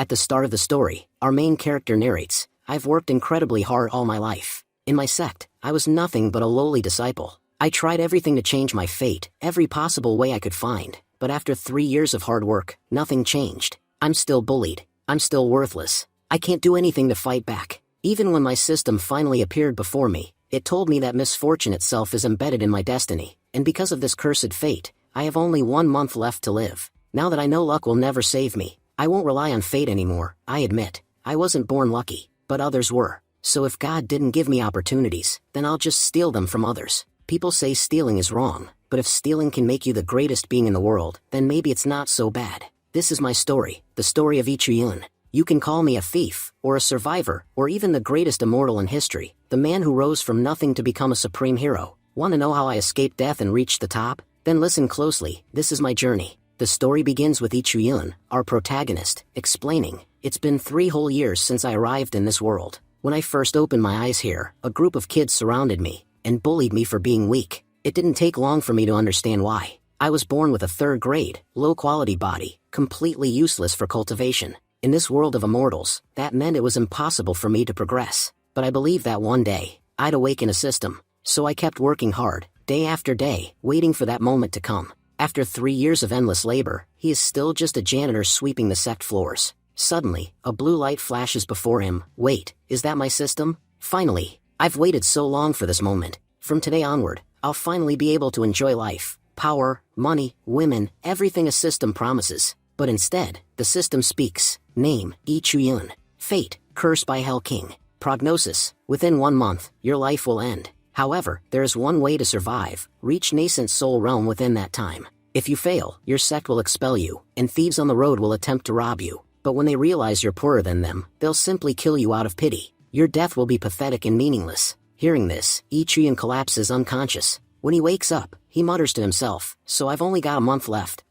At the start of the story, our main character narrates, "I've worked incredibly hard all my life. In my sect, I was nothing but a lowly disciple. I tried everything to change my fate, every possible way I could find, but after 3 years of hard work, nothing changed. I'm still bullied. I'm still worthless. I can't do anything to fight back. Even when my system finally appeared before me, it told me that misfortune itself is embedded in my destiny, and because of this cursed fate, I have only 1 month left to live. Now that I know luck will never save me, I won't rely on fate anymore. I admit, I wasn't born lucky, but others were. So if God didn't give me opportunities, then I'll just steal them from others. People say stealing is wrong, but if stealing can make you the greatest being in the world, then maybe it's not so bad. This is my story, the story of Ichiyun. You can call me a thief, or a survivor, or even the greatest immortal in history, the man who rose from nothing to become a supreme hero. Want to know how I escaped death and reached the top? Then listen closely, this is my journey. The story begins with Ichiyun, our protagonist, explaining, "It's been 3 whole years since I arrived in this world. When I first opened my eyes here, a group of kids surrounded me, and bullied me for being weak. It didn't take long for me to understand why. I was born with a 3rd grade, low-quality body, completely useless for cultivation. In this world of immortals, that meant it was impossible for me to progress. But I believed that one day, I'd awaken a system. So I kept working hard, day after day, waiting for that moment to come. After 3 years of endless labor, he is still just a janitor sweeping the sect floors. Suddenly, a blue light flashes before him. Wait, is that my system? Finally, I've waited so long for this moment. From today onward, I'll finally be able to enjoy life, power, money, women, everything a system promises. But instead, the system speaks. Name, Ichiyun. Fate, cursed by Hell King. Prognosis, within 1 month, your life will end. However, there is one way to survive, reach nascent soul realm within that time. If you fail, your sect will expel you, and thieves on the road will attempt to rob you. But when they realize you're poorer than them, they'll simply kill you out of pity. Your death will be pathetic and meaningless." Hearing this, Ichiyun collapses unconscious. When he wakes up, he mutters to himself, "So I've only got a month left.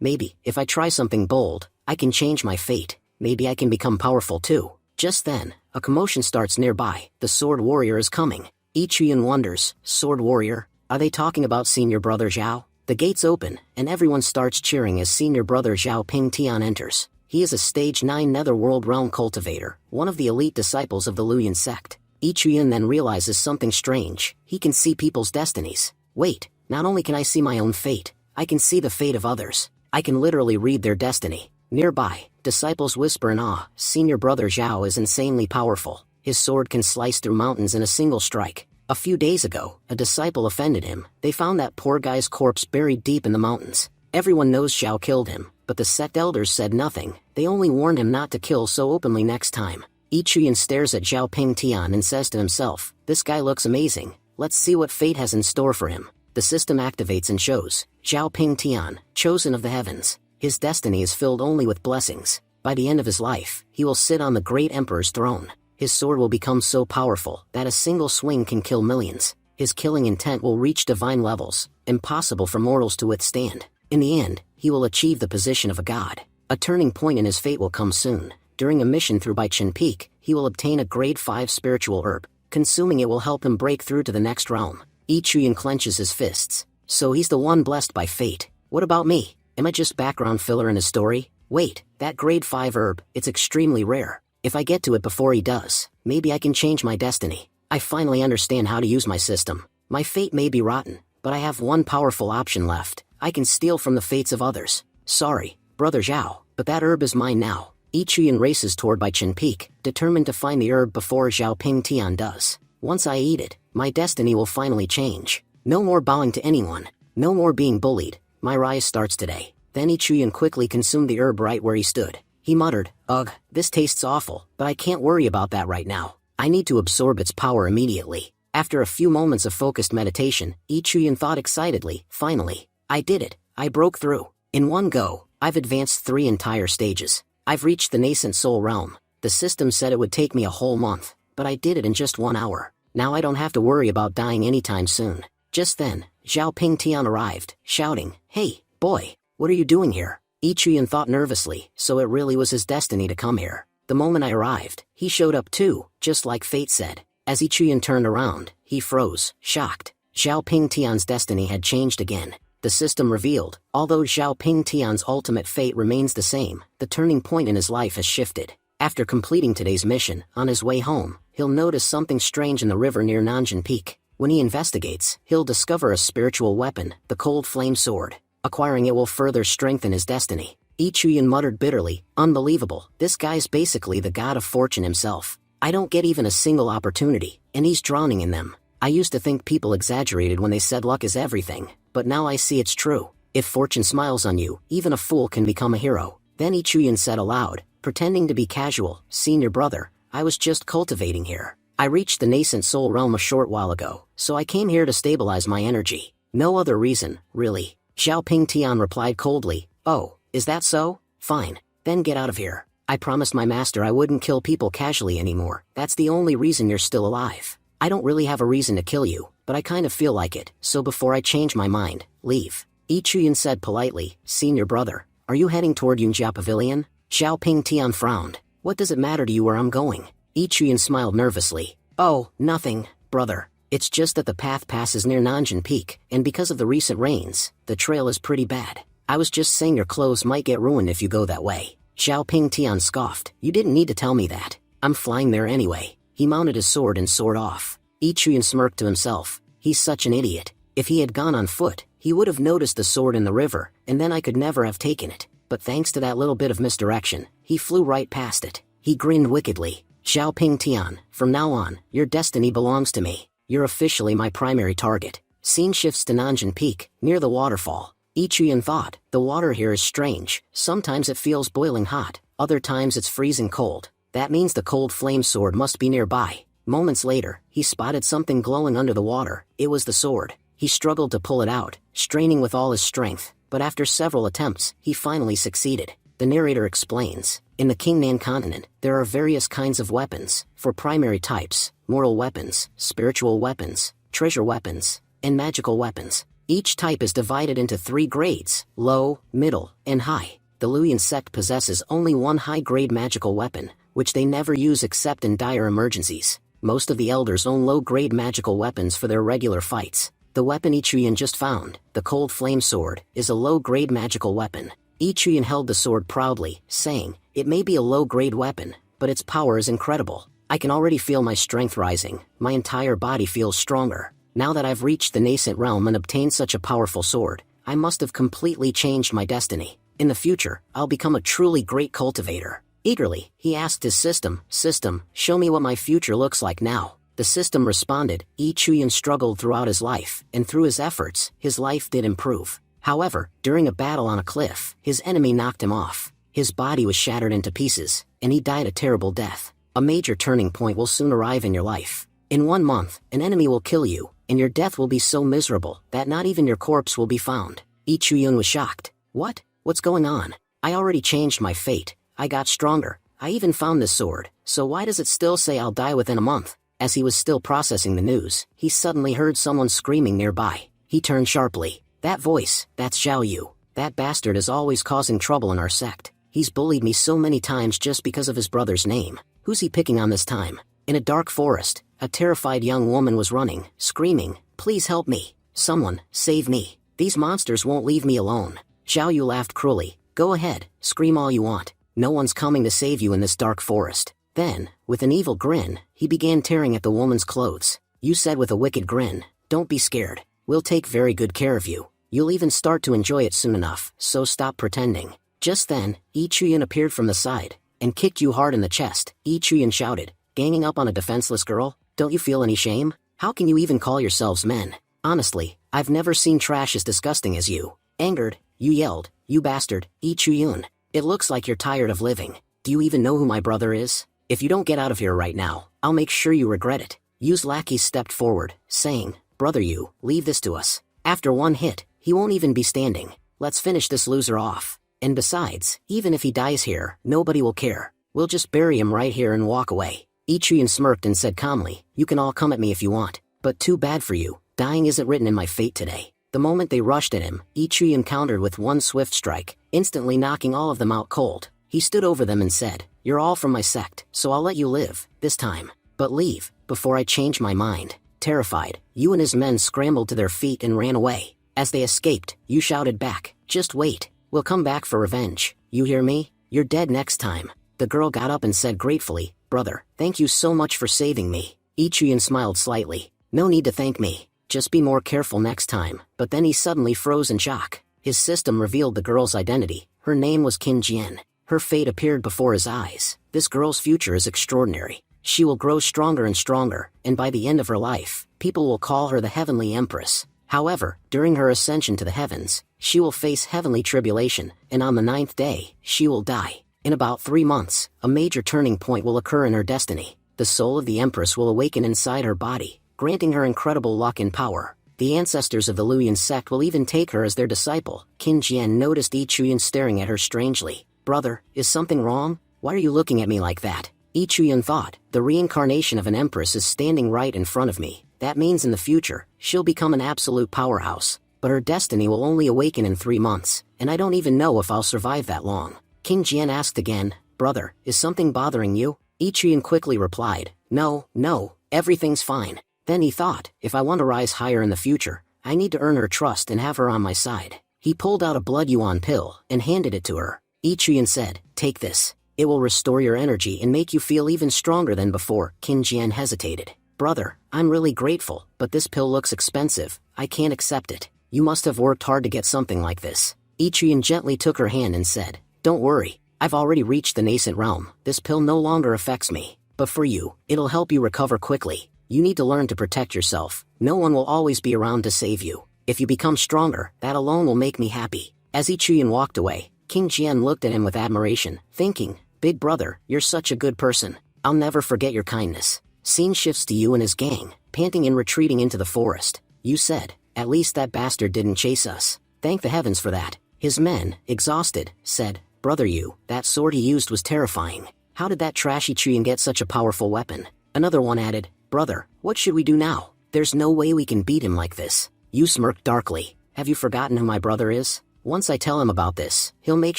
Maybe, if I try something bold, I can change my fate. Maybe I can become powerful too." Just then, a commotion starts nearby. The sword warrior is coming. Ichiyun wonders, sword warrior? Are they talking about senior brother Zhao? The gates open, and everyone starts cheering as senior brother Zhao Pingtian enters. He is a stage 9 netherworld realm cultivator, one of the elite disciples of the Luyan sect. Ichiyun then realizes something strange. He can see people's destinies. Wait, not only can I see my own fate, I can see the fate of others. I can literally read their destiny. Nearby, disciples whisper in awe, senior brother Zhao is insanely powerful. His sword can slice through mountains in a single strike. A few days ago, a disciple offended him. They found that poor guy's corpse buried deep in the mountains. Everyone knows Zhao killed him, but the sect elders said nothing. They only warned him not to kill so openly next time. Ichiyun stares at Zhao Pingtian and says to himself, "This guy looks amazing. Let's see what fate has in store for him." The system activates and shows Zhao Pingtian, chosen of the heavens. His destiny is filled only with blessings. By the end of his life, he will sit on the great emperor's throne. His sword will become so powerful that a single swing can kill millions. His killing intent will reach divine levels, impossible for mortals to withstand. In the end, he will achieve the position of a god. A turning point in his fate will come soon. During a mission through Baichin Peak, he will obtain a grade 5 spiritual herb. Consuming it will help him break through to the next realm. Ichiyun clenches his fists. So he's the one blessed by fate. What about me? Am I just background filler in his story? Wait, that grade 5 herb, it's extremely rare. If I get to it before he does, maybe I can change my destiny. I finally understand how to use my system. My fate may be rotten, but I have one powerful option left. I can steal from the fates of others. Sorry, brother Zhao, but that herb is mine now. Ichiyun races toward Baichin Peak, determined to find the herb before Zhao Pingtian does. Once I eat it, my destiny will finally change. No more bowing to anyone. No more being bullied. My rise starts today. Then Ichiyun quickly consumed the herb right where he stood. He muttered, "Ugh, this tastes awful, but I can't worry about that right now. I need to absorb its power immediately." After a few moments of focused meditation, Ichiyun thought excitedly, "Finally, I did it. I broke through. In one go, I've advanced 3 entire stages. I've reached the nascent soul realm. The system said it would take me a whole month, but I did it in just 1 hour. Now I don't have to worry about dying anytime soon." Just then, Zhao Pingtian arrived, shouting, "Hey, boy, what are you doing here?" Ichiyun thought nervously, so it really was his destiny to come here. The moment I arrived, he showed up too, just like fate said. As Ichiyun turned around, he froze, shocked. Zhao Pingtian's destiny had changed again. The system revealed, although Xiao Ping Tian's ultimate fate remains the same, the turning point in his life has shifted. After completing today's mission, on his way home, he'll notice something strange in the river near Nanjing Peak. When he investigates, he'll discover a spiritual weapon, the Cold Flame Sword. Acquiring it will further strengthen his destiny. Yi Chuyan muttered bitterly, unbelievable, this guy's basically the god of fortune himself. I don't get even a single opportunity, and he's drowning in them. I used to think people exaggerated when they said luck is everything, but now I see it's true. If fortune smiles on you, even a fool can become a hero. Then Yi Chuyan said aloud, pretending to be casual, senior brother, I was just cultivating here. I reached the nascent soul realm a short while ago, so I came here to stabilize my energy. No other reason, really. Xiao Ping Tian replied coldly, oh, is that so? Fine, then get out of here. I promised my master I wouldn't kill people casually anymore. That's the only reason you're still alive. I don't really have a reason to kill you, but I kind of feel like it, so before I change my mind, leave. Yi Chuyan said politely, senior brother, are you heading toward Yunjia Pavilion? Xiao Ping Tian frowned. What does it matter to you where I'm going? Yi Chuyan smiled nervously. Oh, nothing, brother. It's just that the path passes near Nanjing Peak, and because of the recent rains, the trail is pretty bad. I was just saying your clothes might get ruined if you go that way. Xiao Ping Tian scoffed. You didn't need to tell me that. I'm flying there anyway. He mounted his sword and soared off. Yi Chuyan smirked to himself. He's such an idiot. If he had gone on foot, he would have noticed the sword in the river, and then I could never have taken it. But thanks to that little bit of misdirection, he flew right past it. He grinned wickedly. Xiao Ping Tian, from now on, your destiny belongs to me. You're officially my primary target. Scene shifts to Nanjing Peak, near the waterfall. Yi Chuyan thought, the water here is strange. Sometimes it feels boiling hot, other times it's freezing cold. That means the cold flame sword must be nearby. Moments later, he spotted something glowing under the water. It was the sword. He struggled to pull it out, straining with all his strength, but after several attempts, he finally succeeded. The narrator explains, in the Qingnan continent, there are various kinds of weapons, for primary types, mortal weapons, spiritual weapons, treasure weapons, and magical weapons. Each type is divided into 3 grades, low, middle, and high. The Luyan sect possesses only one high-grade magical weapon, which they never use except in dire emergencies. Most of the elders own low-grade magical weapons for their regular fights. The weapon Yi Chuyan just found, the Cold Flame Sword, is a low-grade magical weapon. Yi Chuyan held the sword proudly, saying, it may be a low-grade weapon, but its power is incredible. I can already feel my strength rising, my entire body feels stronger. Now that I've reached the nascent realm and obtained such a powerful sword, I must have completely changed my destiny. In the future, I'll become a truly great cultivator. Eagerly, he asked his system, show me what my future looks like now. The system responded. Yi Chuyan struggled throughout his life, and through his efforts, his life did improve. However, during a battle on a cliff, his enemy knocked him off. His body was shattered into pieces, and he died a terrible death. A major turning point will soon arrive in your life. In 1 month, an enemy will kill you, and your death will be so miserable that not even your corpse will be found. Yi Chuyan was shocked. What? What's going on? I already changed my fate. I got stronger. I even found this sword, so why does it still say I'll die within a month? As he was still processing the news, he suddenly heard someone screaming nearby. He turned sharply. That voice, that's Xiao Yu. That bastard is always causing trouble in our sect. He's bullied me so many times just because of his brother's name. Who's he picking on this time? In a dark forest, a terrified young woman was running, screaming, please help me. Someone, save me. These monsters won't leave me alone. Xiao Yu laughed cruelly. Go ahead, scream all you want. No one's coming to save you in this dark forest. Then, with an evil grin, he began tearing at the woman's clothes. You said with a wicked grin, don't be scared. We'll take very good care of you. You'll even start to enjoy it soon enough, so stop pretending. Just then, Yi Chuyan appeared from the side, and kicked you hard in the chest. Yi Chuyan shouted, ganging up on a defenseless girl? Don't you feel any shame? How can you even call yourselves men? Honestly, I've never seen trash as disgusting as you. Angered, you yelled, you bastard, Yi Chuyan. It looks like you're tired of living. Do you even know who my brother is? If you don't get out of here right now, I'll make sure you regret it. Yu's lackeys stepped forward, saying, brother Yu, leave this to us. After one hit, he won't even be standing. Let's finish this loser off. And besides, even if he dies here, nobody will care. We'll just bury him right here and walk away. Yi Chuyan smirked and said calmly, you can all come at me if you want, but too bad for you, dying isn't written in my fate today. The moment they rushed at him, Yi Chuyan countered with one swift strike, instantly knocking all of them out cold. He stood over them and said, you're all from my sect, so I'll let you live, this time. But leave, before I change my mind. Terrified, Yu and his men scrambled to their feet and ran away. As they escaped, Yu shouted back, "Just wait, we'll come back for revenge. You hear me? You're dead next time." The girl got up and said gratefully, "Brother, thank you so much for saving me." Ichuyan smiled slightly. "No need to thank me. Just be more careful next time." But then he suddenly froze in shock. His system revealed the girl's identity. Her name was Qin Jian. Her fate appeared before his eyes. This girl's future is extraordinary. She will grow stronger and stronger, and by the end of her life, people will call her the Heavenly Empress. However, during her ascension to the heavens, she will face heavenly tribulation, and on the 9th day, she will die. In about 3 months, a major turning point will occur in her destiny. The soul of the Empress will awaken inside her body, granting her incredible luck and power. The ancestors of the Luyan sect will even take her as their disciple. Qin Jian noticed Ichuyan staring at her strangely. "Brother, is something wrong? Why are you looking at me like that?" Ichuyan thought, "The reincarnation of an empress is standing right in front of me. That means in the future, she'll become an absolute powerhouse. But her destiny will only awaken in 3 months, and I don't even know if I'll survive that long." Qin Jian asked again, "Brother, is something bothering you?" Ichuyan quickly replied, No, everything's fine." Then he thought, "If I want to rise higher in the future, I need to earn her trust and have her on my side." He pulled out a blood yuan pill and handed it to her. Ichuyan said, "Take this. It will restore your energy and make you feel even stronger than before." Qin Jian hesitated. "Brother, I'm really grateful, but this pill looks expensive. I can't accept it. You must have worked hard to get something like this." Ichuyan gently took her hand and said, "Don't worry. I've already reached the nascent realm. This pill no longer affects me. But for you, it'll help you recover quickly. You need to learn to protect yourself. No one will always be around to save you. If you become stronger, that alone will make me happy." As Ichuyan walked away, Qin Jian looked at him with admiration, thinking, "Big brother, you're such a good person. I'll never forget your kindness." Scene shifts to Yu and his gang, panting and retreating into the forest. Yu said, "At least that bastard didn't chase us. Thank the heavens for that." His men, exhausted, said, "Brother Yu, that sword he used was terrifying. How did that trashy Ichuyan get such a powerful weapon?" Another one added, "Brother, what should we do now? There's no way we can beat him like this." Yu smirked darkly. "Have you forgotten who my brother is? Once I tell him about this, he'll make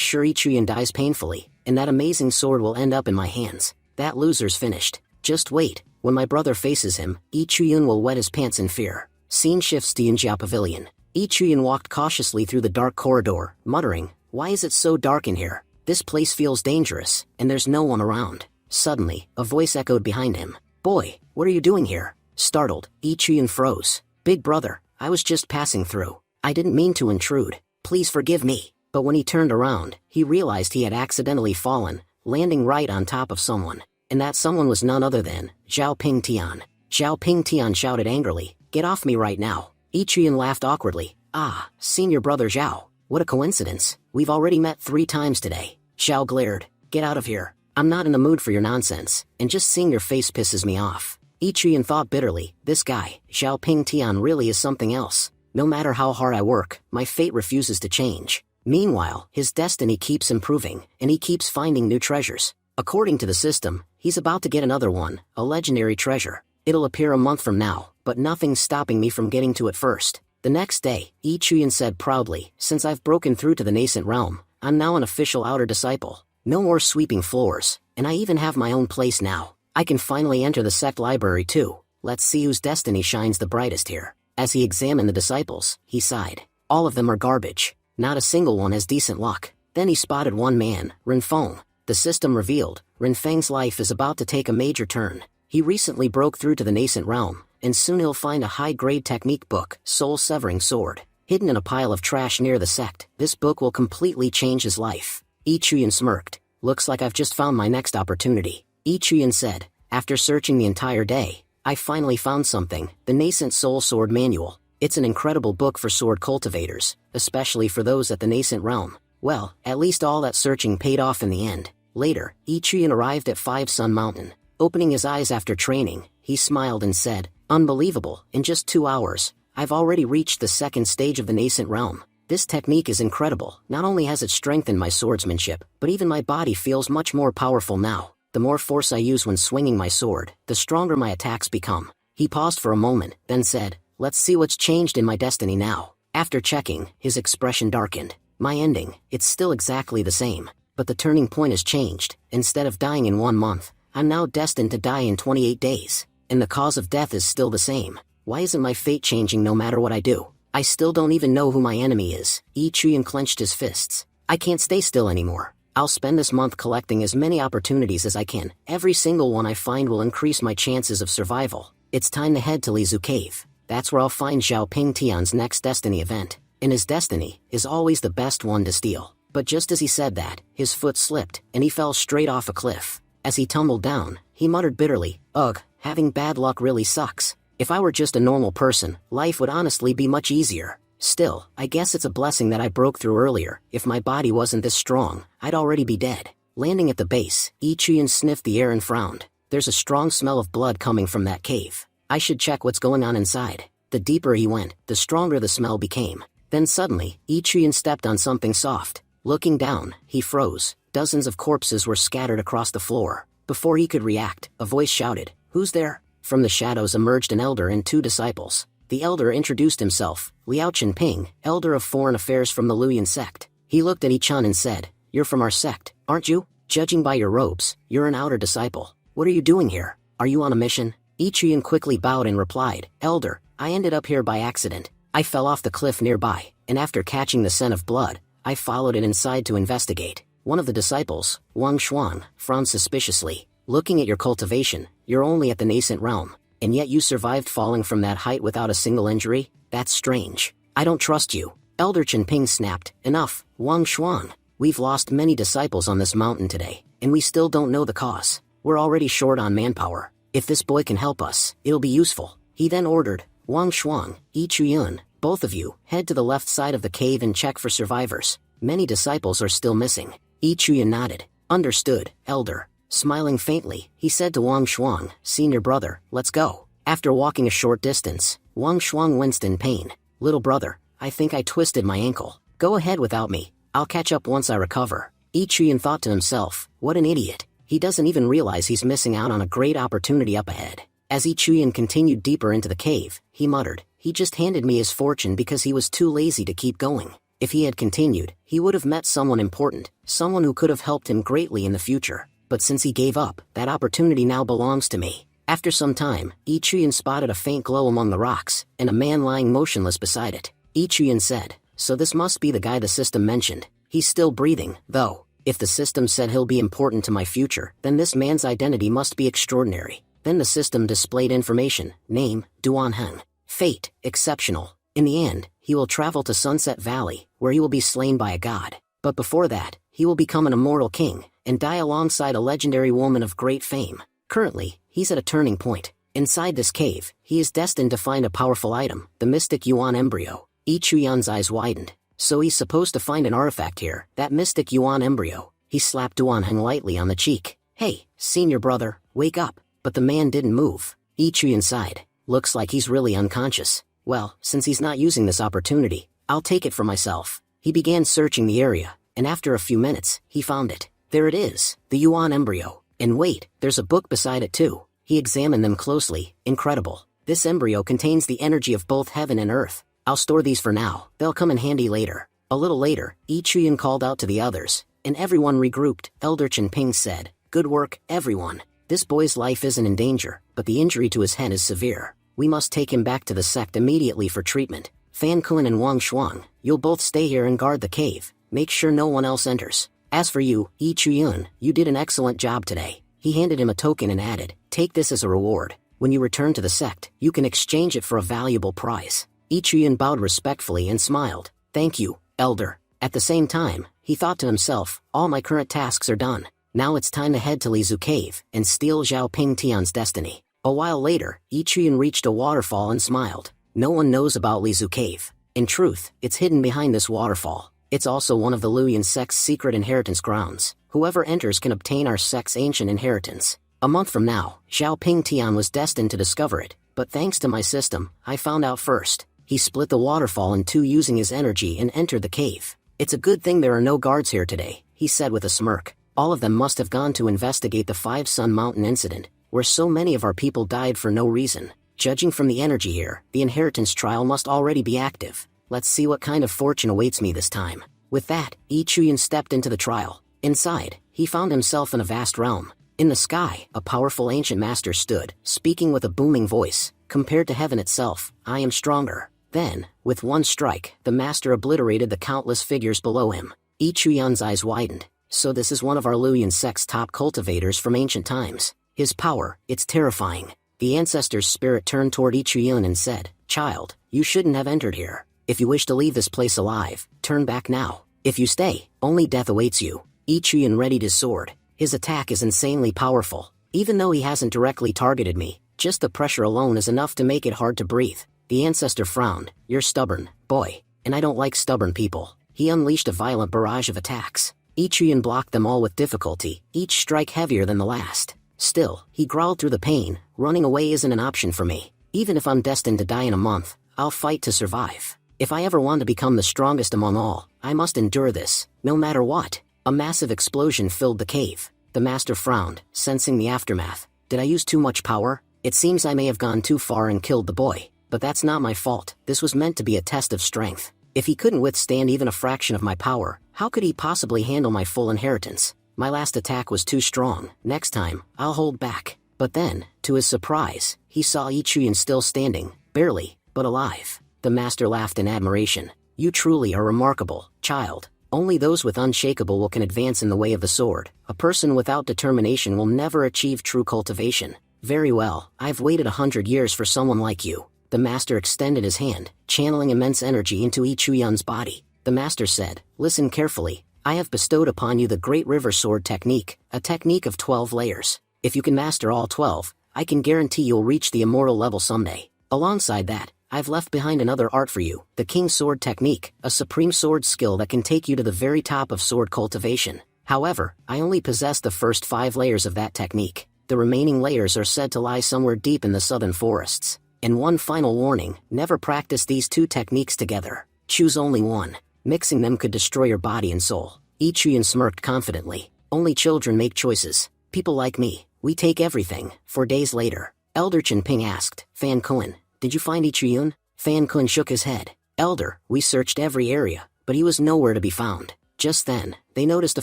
sure Ichuyan dies painfully, and that amazing sword will end up in my hands. That loser's finished. Just wait, when my brother faces him, Ichuyan will wet his pants in fear." Scene shifts to Yinjia Pavilion. Ichuyan walked cautiously through the dark corridor, muttering, "Why is it so dark in here? This place feels dangerous, and there's no one around." Suddenly, a voice echoed behind him. "Boy, what are you doing here?" Startled, Ichuyan froze. "Big brother, I was just passing through. I didn't mean to intrude. Please forgive me." But when he turned around, he realized he had accidentally fallen, landing right on top of someone. And that someone was none other than Zhao Pingtian. Zhao Pingtian shouted angrily, "Get off me right now." Ichuyan laughed awkwardly. "Ah, senior brother Zhao. What a coincidence. We've already met 3 times today." Zhao glared. "Get out of here. I'm not in the mood for your nonsense, and just seeing your face pisses me off." Ichuyan thought bitterly, "This guy, Zhao Pingtian, really is something else. No matter how hard I work, my fate refuses to change." Meanwhile, his destiny keeps improving, and he keeps finding new treasures. According to the system, he's about to get another one, a legendary treasure. It'll appear a month from now, but nothing's stopping me from getting to it first. The next day, Ichuyan said proudly, "Since I've broken through to the nascent realm, I'm now an official outer disciple. No more sweeping floors, and I even have my own place now. I can finally enter the sect library too. Let's see whose destiny shines the brightest here." As he examined the disciples, he sighed. All of them are garbage. Not a single one has decent luck. Then he spotted one man, Renfeng. The system revealed, Renfeng's life is about to take a major turn. He recently broke through to the nascent realm, and soon he'll find a high-grade technique book, Soul-Severing Sword, hidden in a pile of trash near the sect. This book will completely change his life. Ichuyan smirked. "Looks like I've just found my next opportunity." Ichuyan said, "After searching the entire day, I finally found something, the Nascent Soul Sword Manual. It's an incredible book for sword cultivators, especially for those at the nascent realm." Well, at least all that searching paid off in the end. Later, Ichuyan arrived at 5 Sun Mountain. Opening his eyes after training, he smiled and said, "Unbelievable, in just 2 hours, I've already reached the 2nd stage of the nascent realm. This technique is incredible. Not only has it strengthened my swordsmanship, but even my body feels much more powerful now. The more force I use when swinging my sword, the stronger my attacks become." He paused for a moment, then said, "Let's see what's changed in my destiny now." After checking, his expression darkened. "My ending, it's still exactly the same. But the turning point has changed. Instead of dying in 1 month, I'm now destined to die in 28 days. And the cause of death is still the same. Why isn't my fate changing no matter what I do?" I still don't even know who my enemy is. Yi Chuyan clenched his fists. I can't stay still anymore. I'll spend this month collecting as many opportunities as I can. Every single one I find will increase my chances of survival. It's time to head to Lizu Cave. That's where I'll find Zhao Ping Tian's next destiny event. And his destiny is always the best one to steal. But just as he said that, his foot slipped, and he fell straight off a cliff. As he tumbled down, he muttered bitterly, "Ugh, having bad luck really sucks. If I were just a normal person, life would honestly be much easier. Still, I guess it's a blessing that I broke through earlier. If my body wasn't this strong, I'd already be dead." Landing at the base, Yi Chuyan sniffed the air and frowned. There's a strong smell of blood coming from that cave. I should check what's going on inside. The deeper he went, the stronger the smell became. Then suddenly, Yi Chuyan stepped on something soft. Looking down, he froze. Dozens of corpses were scattered across the floor. Before he could react, a voice shouted, "Who's there?" From the shadows emerged an elder and 2 disciples. The elder introduced himself, Liao Chenping, elder of foreign affairs from the Luyan sect. He looked at Yi Chun and said, "You're from our sect, aren't you? Judging by your robes, you're an outer disciple. What are you doing here? Are you on a mission?" Yi Chuyan quickly bowed and replied, "Elder, I ended up here by accident. I fell off the cliff nearby, and after catching the scent of blood, I followed it inside to investigate." One of the disciples, Wang Xuan, frowned suspiciously. "Looking at your cultivation, you're only at the nascent realm, and yet you survived falling from that height without a single injury? That's strange. I don't trust you." Elder Chenping snapped, "Enough, Wang Xuan. We've lost many disciples on this mountain today, and we still don't know the cause. We're already short on manpower. If this boy can help us, it'll be useful." He then ordered, "Wang Xuan, Yi Chuyan, both of you, head to the left side of the cave and check for survivors. Many disciples are still missing." Yi Chuyan nodded. "Understood, Elder." Smiling faintly, he said to Wang Xuan, "Senior brother, let's go." After walking a short distance, Wang Xuan winced in pain. "Little brother, I think I twisted my ankle. Go ahead without me. I'll catch up once I recover." Yi Chuyan thought to himself, what an idiot. He doesn't even realize he's missing out on a great opportunity up ahead. As Yi Chuyan continued deeper into the cave, he muttered, "He just handed me his fortune because he was too lazy to keep going. If he had continued, he would have met someone important, someone who could have helped him greatly in the future. But since he gave up, that opportunity now belongs to me." After some time, Yi Chuyan spotted a faint glow among the rocks, and a man lying motionless beside it. Yi Chuyan said, "So this must be the guy the system mentioned. He's still breathing, though. If the system said he'll be important to my future, then this man's identity must be extraordinary." Then the system displayed information: name, Duan Heng. Fate, exceptional. In the end, he will travel to Sunset Valley, where he will be slain by a god. But before that, he will become an immortal king, and die alongside a legendary woman of great fame. Currently, he's at a turning point. Inside this cave, he is destined to find a powerful item, the mystic Yuan embryo. Yi Chuyan's eyes widened. So he's supposed to find an artifact here, that mystic Yuan embryo. He slapped Duan Heng lightly on the cheek. "Hey, senior brother, wake up." But the man didn't move. Yi Chuyan sighed. "Looks like he's really unconscious. Well, since he's not using this opportunity, I'll take it for myself." He began searching the area, and after a few minutes, he found it. There it is, the Yuan embryo. And wait, there's a book beside it too. He examined them closely. Incredible. This embryo contains the energy of both heaven and earth. I'll store these for now, they'll come in handy later. A little later, Yi Chuyan called out to the others, and everyone regrouped. Elder Chenping said, "Good work, everyone. This boy's life isn't in danger, but the injury to his head is severe. We must take him back to the sect immediately for treatment. Fan Kun and Wang Xuan, you'll both stay here and guard the cave. Make sure no one else enters. As for you, Yi Chuyan, you did an excellent job today." He handed him a token and added, "Take this as a reward. When you return to the sect, you can exchange it for a valuable prize." Yi Chuyan bowed respectfully and smiled. "Thank you, Elder." At the same time, he thought to himself, all my current tasks are done. Now it's time to head to Lizu Cave and steal Zhao Ping Tian's destiny. A while later, Yi Chuyan reached a waterfall and smiled. No one knows about Lizu Cave. In truth, it's hidden behind this waterfall. It's also one of the Luyan sect's secret inheritance grounds. Whoever enters can obtain our sect's ancient inheritance. A month from now, Zhao Ping Tian was destined to discover it, but thanks to my system, I found out first. He split the waterfall in two using his energy and entered the cave. "It's a good thing there are no guards here today," he said with a smirk. "All of them must have gone to investigate the Five Sun Mountain incident, where so many of our people died for no reason. Judging from the energy here, the inheritance trial must already be active. Let's see what kind of fortune awaits me this time." With that, Yi Chuyan stepped into the trial. Inside, he found himself in a vast realm. In the sky, a powerful ancient master stood, speaking with a booming voice. "Compared to heaven itself, I am stronger. Then, with one strike, the master obliterated the countless figures below him. Yi Chuyun's eyes widened. So this is one of our Luoyuan sect's top cultivators from ancient times. His power, it's terrifying. The ancestor's spirit turned toward Yi Chuyun and said, "Child, you shouldn't have entered here. If you wish to leave this place alive, turn back now. If you stay, only death awaits you." Yi Chuyun readied his sword. His attack is insanely powerful. Even though he hasn't directly targeted me, just the pressure alone is enough to make it hard to breathe. The ancestor frowned. "You're stubborn, boy, and I don't like stubborn people." He unleashed a violent barrage of attacks. Yi Chuyun blocked them all with difficulty, each strike heavier than the last. Still, he growled through the pain. "Running away isn't an option for me. Even if I'm destined to die in a month, I'll fight to survive. If I ever want to become the strongest among all, I must endure this, no matter what." A massive explosion filled the cave. The master frowned, sensing the aftermath. "Did I use too much power? It seems I may have gone too far and killed the boy. But that's not my fault. This was meant to be a test of strength. If he couldn't withstand even a fraction of my power, how could he possibly handle my full inheritance? My last attack was too strong. Next time, I'll hold back." But then, to his surprise, he saw Yi Chuyun still standing, barely, but alive. The master laughed in admiration. "You truly are remarkable, child. Only those with unshakable will can advance in the way of the sword. A person without determination will never achieve true cultivation." "Very well, I've waited 100 years for someone like you." The master extended his hand, channeling immense energy into Yi Chuyun's body. The master said, "Listen carefully. I have bestowed upon you the Great River Sword technique, a technique of 12 layers. If you can master all 12, I can guarantee you'll reach the immortal level someday. Alongside that, I've left behind another art for you, the King's Sword technique, a supreme sword skill that can take you to the very top of sword cultivation. However, I only possess the first 5 layers of that technique. The remaining layers are said to lie somewhere deep in the southern forests. And one final warning, never practice these 2 techniques together. Choose only one. Mixing them could destroy your body and soul." Yi Chuyun smirked confidently. "Only children make choices. People like me, we take everything." 4 days later, Elder Chenping asked, "Fan Kun, did you find Yi Chuyun?" Fan Kun shook his head. "Elder, we searched every area, but he was nowhere to be found." Just then, they noticed a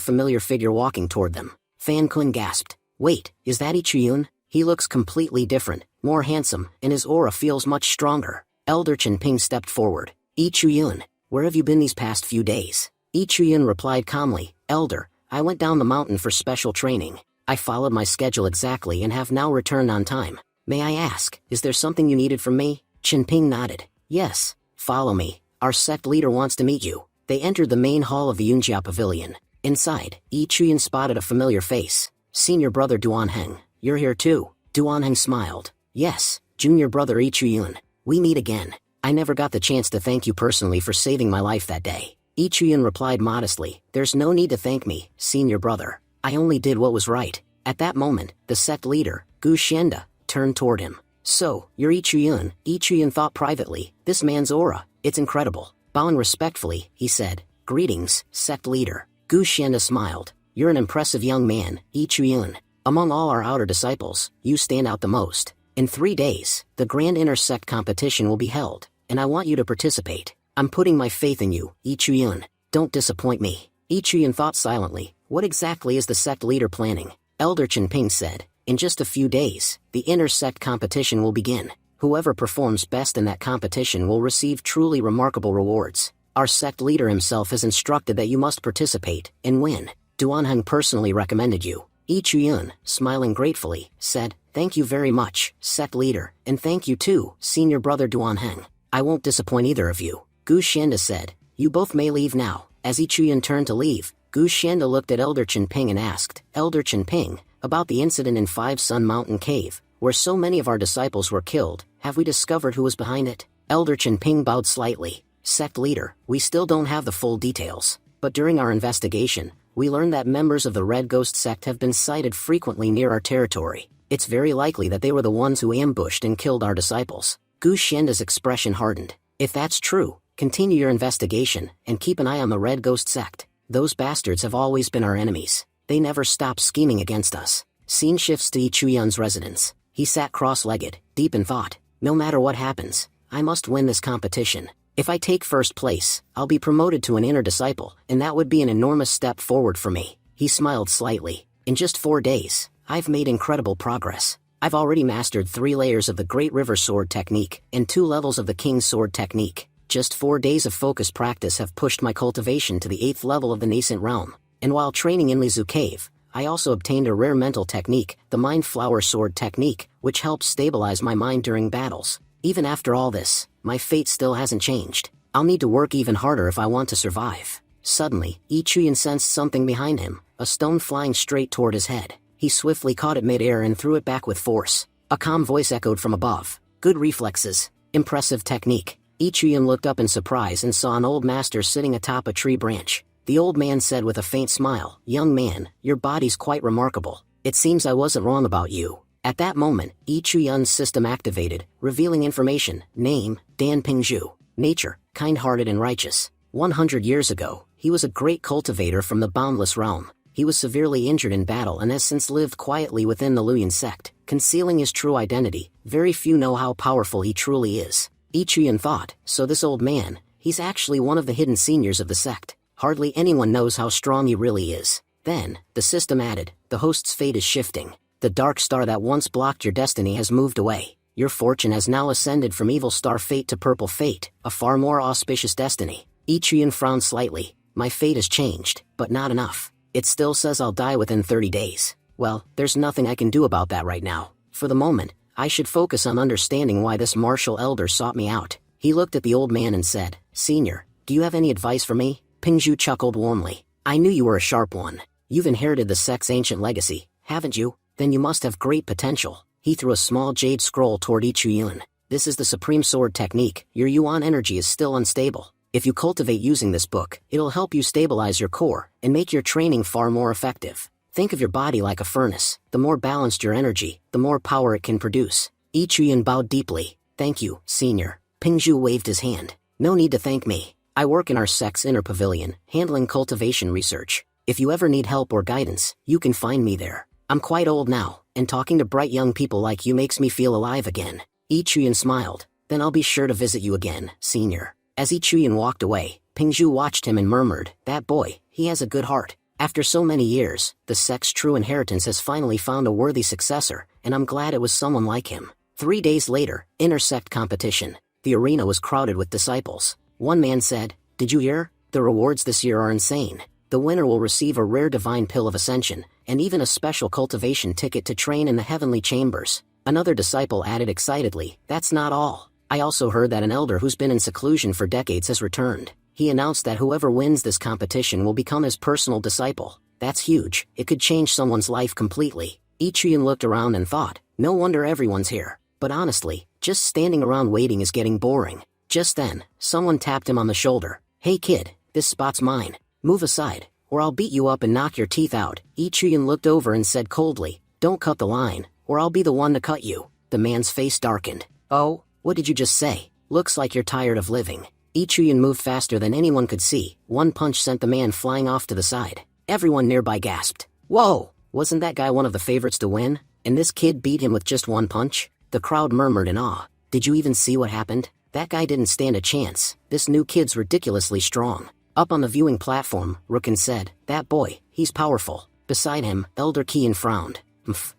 familiar figure walking toward them. Fan Kun gasped. "Wait, is that Yi Chuyun? He looks completely different, more handsome, and his aura feels much stronger." Elder Chenping stepped forward. "Yi Chuyun, where have you been these past few days?" Yi Chuyun replied calmly, "Elder, I went down the mountain for special training. I followed my schedule exactly and have now returned on time. May I ask, is there something you needed from me?" Chenping nodded. "Yes. Follow me. Our sect leader wants to meet you." They entered the main hall of the Yunjia Pavilion. Inside, Yi Chuyun spotted a familiar face. "Senior brother Duanheng, you're here too." Duanheng smiled. "Yes, junior brother Yi Chuyun. We meet again. I never got the chance to thank you personally for saving my life that day." Yi Chuyun replied modestly, "There's no need to thank me, senior brother. I only did what was right." At that moment, the sect leader, Gu Xianda, turned toward him. "So, you're Yi Chuyun," Yi Chuyun thought privately. "This man's aura, it's incredible." Bowing respectfully, he said, "Greetings, sect leader." Gu Xianda smiled. "You're an impressive young man, Yi Chuyun. Among all our outer disciples, you stand out the most. In 3 days, the grand inter-sect competition will be held, and I want you to participate. I'm putting my faith in you, Yi Chuyun. Don't disappoint me." Yi Chuyun thought silently. What exactly is the sect leader planning? Elder Chenping said, "In just a few days, the inter-sect competition will begin. Whoever performs best in that competition will receive truly remarkable rewards. Our sect leader himself has instructed that you must participate and win. Duanheng personally recommended you." Yi Chuyun, smiling gratefully, said, "Thank you very much, sect leader, and thank you too, senior brother Duanheng. I won't disappoint either of you." Gu Xianda said, "You both may leave now." As Yi Chuyun turned to leave, Gu Xianda looked at Elder Chenping and asked, "Elder Chenping, about the incident in Five Sun Mountain Cave, where so many of our disciples were killed, have we discovered who was behind it?" Elder Chenping bowed slightly. "Sect leader, we still don't have the full details, but during our investigation, we learned that members of the Red Ghost sect have been sighted frequently near our territory. It's very likely that they were the ones who ambushed and killed our disciples." Gu Xianda's expression hardened. "If that's true, continue your investigation, and keep an eye on the Red Ghost sect. Those bastards have always been our enemies. They never stop scheming against us." Scene shifts to Yi Chuyun's residence. He sat cross-legged, deep in thought. "No matter what happens, I must win this competition. If I take first place, I'll be promoted to an inner disciple, and that would be an enormous step forward for me." He smiled slightly. "In just 4 days, I've made incredible progress. I've already mastered 3 layers of the Great River Sword technique and 2 levels of the King's Sword technique. Just 4 days of focused practice have pushed my cultivation to the 8th level of the nascent realm. And while training in Lizu Cave, I also obtained a rare mental technique, the Mind Flower Sword technique, which helps stabilize my mind during battles. Even after all this, my fate still hasn't changed. I'll need to work even harder if I want to survive. Suddenly, Yi Chuyan sensed something behind him, a stone flying straight toward his head. He swiftly caught it mid-air and threw it back with force. A calm voice echoed from above. Good reflexes. Impressive technique. Yi Chuyan looked up in surprise and saw an old master sitting atop a tree branch. The old man said with a faint smile, "Young man, your body's quite remarkable. It seems I wasn't wrong about you." At that moment, Yi Chuyan's system activated, revealing information. Name, Dan Pingzhu. Nature, kind-hearted and righteous. 100 years ago, he was a great cultivator from the Boundless Realm. He was severely injured in battle and has since lived quietly within the Luyan sect, concealing his true identity. Very few know how powerful he truly is. Yi Chuyan thought, so this old man, he's actually one of the hidden seniors of the sect. Hardly anyone knows how strong he really is. Then, the system added, the host's fate is shifting. The dark star that once blocked your destiny has moved away. Your fortune has now ascended from evil star fate to purple fate, a far more auspicious destiny. Yi Chuyan frowned slightly. My fate has changed, but not enough. It still says I'll die within 30 days. Well, there's nothing I can do about that right now. For the moment, I should focus on understanding why this martial elder sought me out. He looked at the old man and said, Senior, do you have any advice for me? Pingzhu chuckled warmly. I knew you were a sharp one. You've inherited the sect's ancient legacy, haven't you? Then you must have great potential. He threw a small jade scroll toward Yi Chuyan. This is the Supreme Sword technique. Your Yuan energy is still unstable. If you cultivate using this book, it'll help you stabilize your core and make your training far more effective. Think of your body like a furnace. The more balanced your energy, the more power it can produce. Yi Chuyan bowed deeply. Thank you, Senior. Pingzhu waved his hand. No need to thank me. I work in our sect's inner pavilion, handling cultivation research. If you ever need help or guidance, you can find me there. I'm quite old now, and talking to bright young people like you makes me feel alive again. Yi Chuyan smiled. Then I'll be sure to visit you again, Senior. As Yi Chuyan walked away, Pingzhu watched him and murmured, that boy, he has a good heart. After so many years, the sect's true inheritance has finally found a worthy successor, and I'm glad it was someone like him. 3 days later, intersect competition. The arena was crowded with disciples. One man said, Did you hear? The rewards this year are insane. The winner will receive a rare divine pill of ascension, and even a special cultivation ticket to train in the heavenly chambers. Another disciple added excitedly, That's not all. I also heard that an elder who's been in seclusion for decades has returned. He announced that whoever wins this competition will become his personal disciple. That's huge. It could change someone's life completely. Yi Chuyan looked around and thought, no wonder everyone's here. But honestly, just standing around waiting is getting boring. Just then, someone tapped him on the shoulder. Hey kid, this spot's mine. Move aside, or I'll beat you up and knock your teeth out. Yi Chuyan looked over and said coldly, Don't cut the line, or I'll be the one to cut you. The man's face darkened. Oh? What did you just say? Looks like you're tired of living. Yi Chuyan moved faster than anyone could see. One punch sent the man flying off to the side. Everyone nearby gasped. Whoa! Wasn't that guy one of the favorites to win? And this kid beat him with just one punch? The crowd murmured in awe. Did you even see what happened? That guy didn't stand a chance. This new kid's ridiculously strong. Up on the viewing platform, Rookin said, That boy, he's powerful. Beside him, Elder Kian frowned.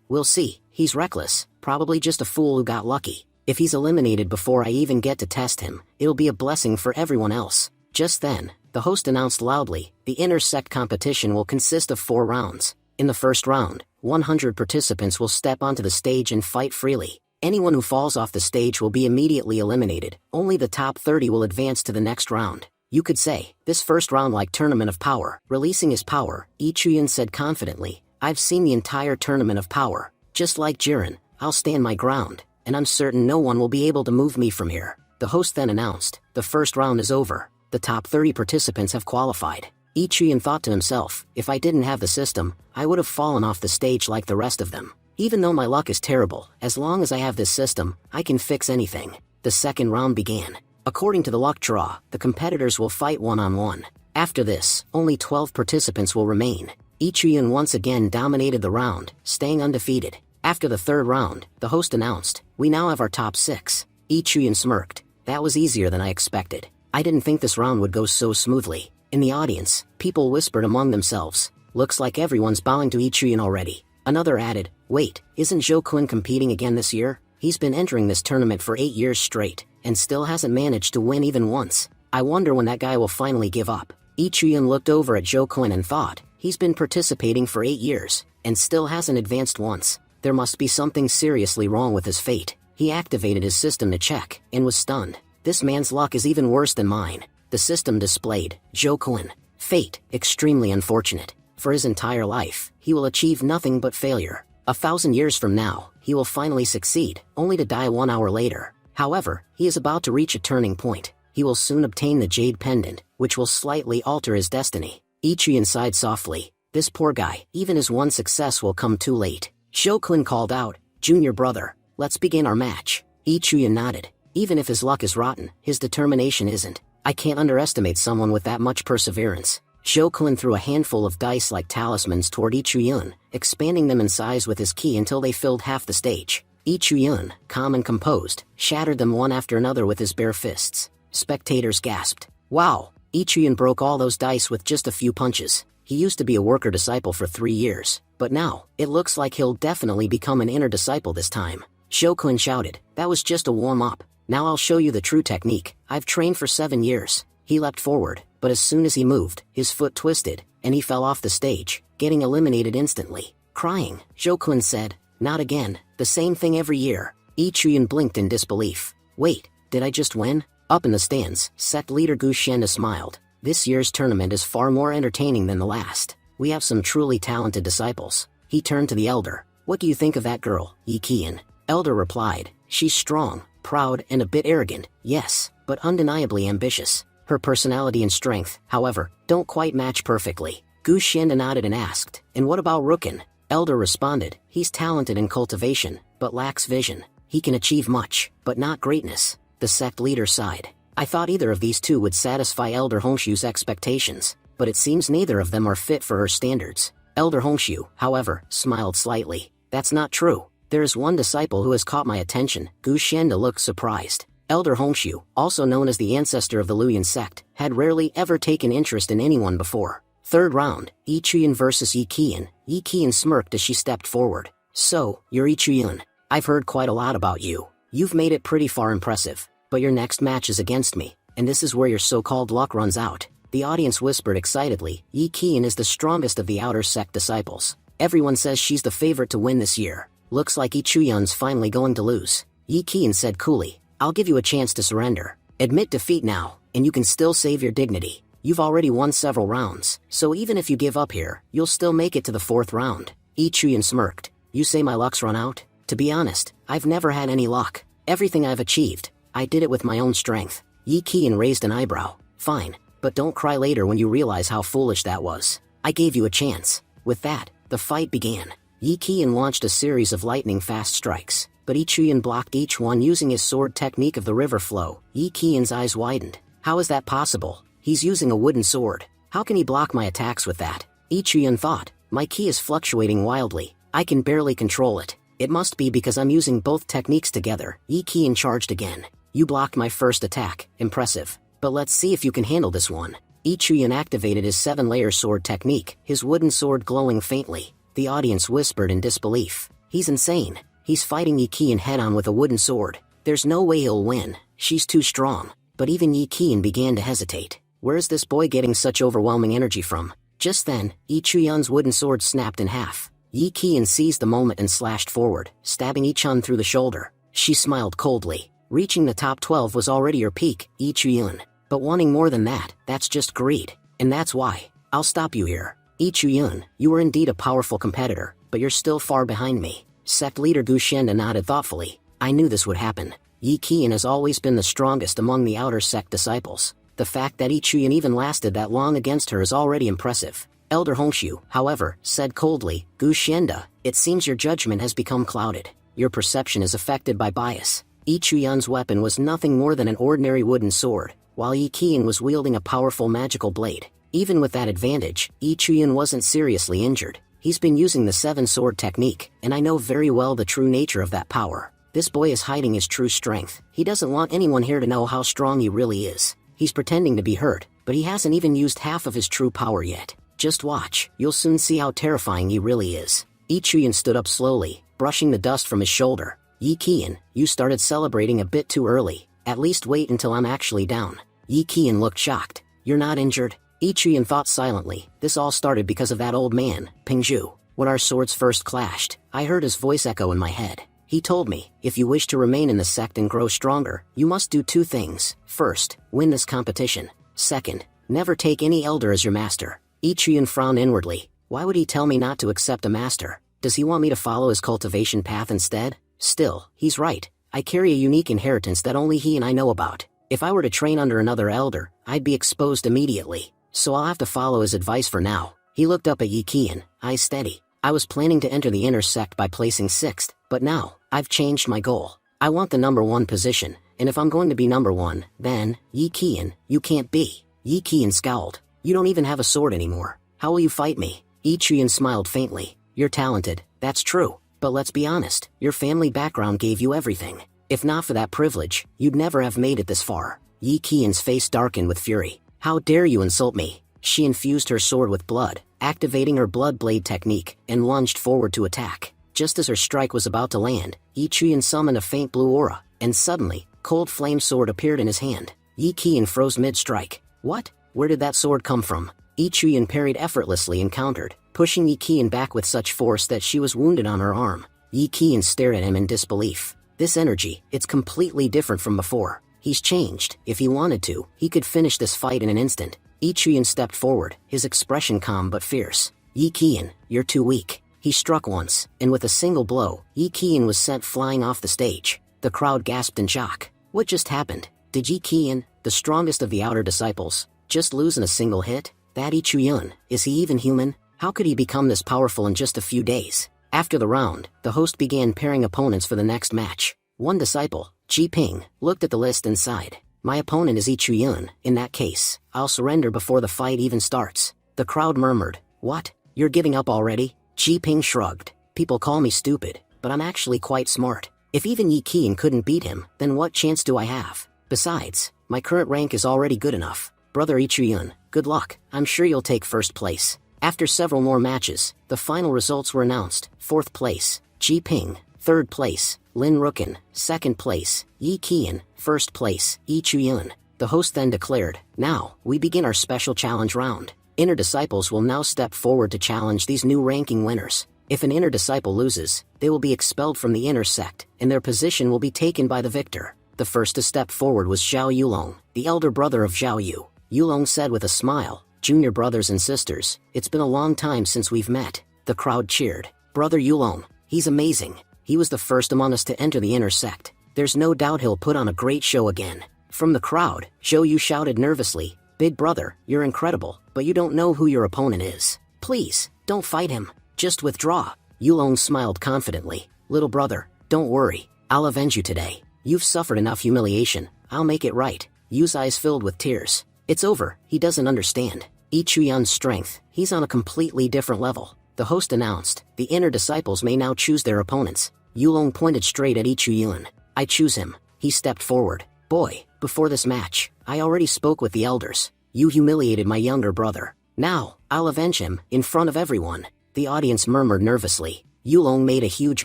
We'll see. He's reckless. Probably just a fool who got lucky. If he's eliminated before I even get to test him, it'll be a blessing for everyone else. Just then, the host announced loudly, the intersect competition will consist of 4 rounds. In the first round, 100 participants will step onto the stage and fight freely. Anyone who falls off the stage will be immediately eliminated. Only the top 30 will advance to the next round. You could say, this first round like Tournament of Power. Releasing his power, Yi Chuyan said confidently, I've seen the entire Tournament of Power. Just like Jiren, I'll stand my ground. And I'm certain no one will be able to move me from here. The host then announced, the first round is over. The top 30 participants have qualified. Yi Chuyan thought to himself, if I didn't have the system, I would have fallen off the stage like the rest of them. Even though my luck is terrible, as long as I have this system, I can fix anything. The second round began. According to the luck draw, the competitors will fight one-on-one. After this, only 12 participants will remain. Yi Chuyan once again dominated the round, staying undefeated. After the third round, the host announced, we now have our top 6. Yi Chuyan smirked. That was easier than I expected. I didn't think this round would go so smoothly. In the audience, people whispered among themselves. Looks like everyone's bowing to Yi Chuyan already. Another added, "Wait, isn't Zhou Kun competing again this year? He's been entering this tournament for 8 years straight, and still hasn't managed to win even once. I wonder when that guy will finally give up." Yi Chuyan looked over at Zhou Kun and thought, he's been participating for 8 years, and still hasn't advanced once. There must be something seriously wrong with his fate. He activated his system to check, and was stunned. This man's luck is even worse than mine. The system displayed, Zhou Kun. Fate, extremely unfortunate. For his entire life, he will achieve nothing but failure. 1,000 years from now, he will finally succeed, only to die 1 hour later. However, he is about to reach a turning point. He will soon obtain the Jade Pendant, which will slightly alter his destiny. Yi Chuyan sighed softly. This poor guy, even his one success will come too late. Zhou Kun called out, "Junior brother, let's begin our match." Yi Chuyan nodded. Even if his luck is rotten, his determination isn't. I can't underestimate someone with that much perseverance. Zhou Kun threw a handful of dice like talismans toward Yi Chuyan, expanding them in size with his ki until they filled half the stage. Yi Chuyan, calm and composed, shattered them one after another with his bare fists. Spectators gasped. Wow! Yi Chuyan broke all those dice with just a few punches. He used to be a worker disciple for 3 years, but now, it looks like he'll definitely become an inner disciple this time. Zhou Kun shouted, "That was just a warm-up. Now I'll show you the true technique. I've trained for 7 years." He leapt forward, but as soon as he moved, his foot twisted, and he fell off the stage, getting eliminated instantly. Crying, Zhou Kun said, "Not again, the same thing every year." Yi Chuyan blinked in disbelief. "Wait, did I just win?" Up in the stands, sect leader Gu Xianda smiled. "This year's tournament is far more entertaining than the last. We have some truly talented disciples." He turned to the elder. "What do you think of that girl, Yi Qian?" Elder replied, "She's strong, proud and a bit arrogant, yes, but undeniably ambitious. Her personality and strength, however, don't quite match perfectly." Gu Xianda nodded and asked, "And what about Rukin?" Elder responded, "He's talented in cultivation, but lacks vision. He can achieve much, but not greatness." The sect leader sighed. "I thought either of these two would satisfy Elder Hongshu's expectations, but it seems neither of them are fit for her standards." Elder Hongshu, however, smiled slightly. "That's not true. There is one disciple who has caught my attention." Gu Xianda looked surprised. Elder Hongshu, also known as the ancestor of the Luyan sect, had rarely ever taken interest in anyone before. Third round, Yi Chuyan versus Yi Qian. Yi Qian smirked as she stepped forward. "So, you're Yi Chuyan. I've heard quite a lot about you. You've made it pretty far impressive, but your next match is against me, and this is where your so-called luck runs out." The audience whispered excitedly, "Yi Qian is the strongest of the outer sect disciples. Everyone says she's the favorite to win this year. Looks like Yi Chuyan's finally going to lose." Yi Qian said coolly, "I'll give you a chance to surrender. Admit defeat now, and you can still save your dignity. You've already won several rounds, so even if you give up here, you'll still make it to the 4th round." Yi Chuyan smirked. "You say my luck's run out? To be honest, I've never had any luck. Everything I've achieved, I did it with my own strength." Yi Qian raised an eyebrow. "Fine, but don't cry later when you realize how foolish that was. I gave you a chance." With that, the fight began. Yi Qian launched a series of lightning-fast strikes, but Yi Chuyan blocked each one using his sword technique of the river flow. Yi Qian's eyes widened. "How is that possible? He's using a wooden sword. How can he block my attacks with that?" Yi Chuyan thought, "My ki is fluctuating wildly. I can barely control it. It must be because I'm using both techniques together." Yi Qian charged again. "You blocked my first attack, impressive. But let's see if you can handle this one." Yi Chuyan activated his 7-layer sword technique, his wooden sword glowing faintly. The audience whispered in disbelief. "He's insane. He's fighting Yi Qian head-on with a wooden sword. There's no way he'll win. She's too strong." But even Yi Qian began to hesitate. Where is this boy getting such overwhelming energy from? Just then, Yi Chuyan's wooden sword snapped in half. Yi Qian seized the moment and slashed forward, stabbing Yi Chun through the shoulder. She smiled coldly. "Reaching the top 12 was already your peak, Yi Chuyan. But wanting more than that, that's just greed. And that's why. I'll stop you here. Yi Chuyan, you were indeed a powerful competitor, but you're still far behind me." Sect leader Gu Xianda nodded thoughtfully. "I knew this would happen. Yi Qian has always been the strongest among the outer sect disciples. The fact that Yi Chuyan even lasted that long against her is already impressive." Elder Hongshu, however, said coldly, "Gu Xianda, it seems your judgment has become clouded. Your perception is affected by bias. Yi Chuyan's weapon was nothing more than an ordinary wooden sword, while Yi Qian was wielding a powerful magical blade. Even with that advantage, Yi Chuyan wasn't seriously injured. He's been using the 7-sword technique, and I know very well the true nature of that power. This boy is hiding his true strength. He doesn't want anyone here to know how strong he really is. He's pretending to be hurt, but he hasn't even used half of his true power yet. Just watch, you'll soon see how terrifying he really is." Yi Chuyan stood up slowly, brushing the dust from his shoulder. Yi Qian, you started celebrating a bit too early. At least wait until I'm actually down. Yi Qian looked shocked. You're not injured? Yi Chuyan thought silently. This all started because of that old man, Pingzhu. When our swords first clashed, I heard his voice echo in my head. He told me, if you wish to remain in the sect and grow stronger, you must do 2 things. First, win this competition. Second, never take any elder as your master. Yi Chuyan frowned inwardly. Why would he tell me not to accept a master? Does he want me to follow his cultivation path instead? Still, he's right. I carry a unique inheritance that only he and I know about. If I were to train under another elder, I'd be exposed immediately. So I'll have to follow his advice for now. He looked up at Yi Qian, eyes steady. I was planning to enter the inner sect by placing 6th, but now, I've changed my goal. I want the number 1 position, and if I'm going to be number 1, then, Yi Qian, you can't be. Yi Qian scowled. You don't even have a sword anymore. How will you fight me? Yi Chuyan smiled faintly. You're talented, that's true. But let's be honest, your family background gave you everything. If not for that privilege, you'd never have made it this far. Yi Qian's face darkened with fury. How dare you insult me? She infused her sword with blood, activating her blood blade technique, and lunged forward to attack. Just as her strike was about to land, Yi Chuyan summoned a faint blue aura, and suddenly, cold flame sword appeared in his hand. Yi Qian froze mid-strike. What? Where did that sword come from? Yi Chuyan parried effortlessly and countered, pushing Yi Qian back with such force that she was wounded on her arm. Yi Qian stared at him in disbelief. This energy, it's completely different from before. He's changed. If he wanted to, he could finish this fight in an instant. Yi Chuyan stepped forward, his expression calm but fierce. Yi Qian, you're too weak. He struck once, and with a single blow, Yi Qian was sent flying off the stage. The crowd gasped in shock. What just happened? Did Yi Qian, the strongest of the outer disciples, just lose in a single hit? That Yi Chuyan, is he even human? How could he become this powerful in just a few days? After the round, the host began pairing opponents for the next match. One disciple, Ji Ping, looked at the list and sighed. My opponent is Yi Chuyan. In that case, I'll surrender before the fight even starts. The crowd murmured. What? You're giving up already? Ji Ping shrugged. People call me stupid, but I'm actually quite smart. If even Yi Qian couldn't beat him, then what chance do I have? Besides, my current rank is already good enough. Brother Yi Chuyan, good luck. I'm sure you'll take first place. After several more matches, the final results were announced. 4th place, Ji Ping. 3rd place, Lin Ruken. 2nd place, Yi Qian. 1st place, Yi Chuyan. The host then declared, now, we begin our special challenge round. Inner disciples will now step forward to challenge these new ranking winners. If an inner disciple loses, they will be expelled from the inner sect, and their position will be taken by the victor. The first to step forward was Zhao Yulong, the elder brother of Zhao Yu. Yulong said with a smile, Junior brothers and sisters, it's been a long time since we've met. The crowd cheered. Brother Yulong, he's amazing. He was the first among us to enter the inner sect. There's no doubt he'll put on a great show again. From the crowd, Zhou Yu shouted nervously, Big brother, you're incredible, but you don't know who your opponent is. Please, don't fight him. Just withdraw. Yulong smiled confidently. Little brother, don't worry. I'll avenge you today. You've suffered enough humiliation. I'll make it right. Yu's eyes filled with tears. It's over. He doesn't understand. Yi Chuyan's strength, he's on a completely different level. The host announced, the inner disciples may now choose their opponents. Yulong pointed straight at Yi Chuyan. I choose him. He stepped forward. Boy, before this match, I already spoke with the elders. You humiliated my younger brother. Now, I'll avenge him, in front of everyone. The audience murmured nervously. Yulong made a huge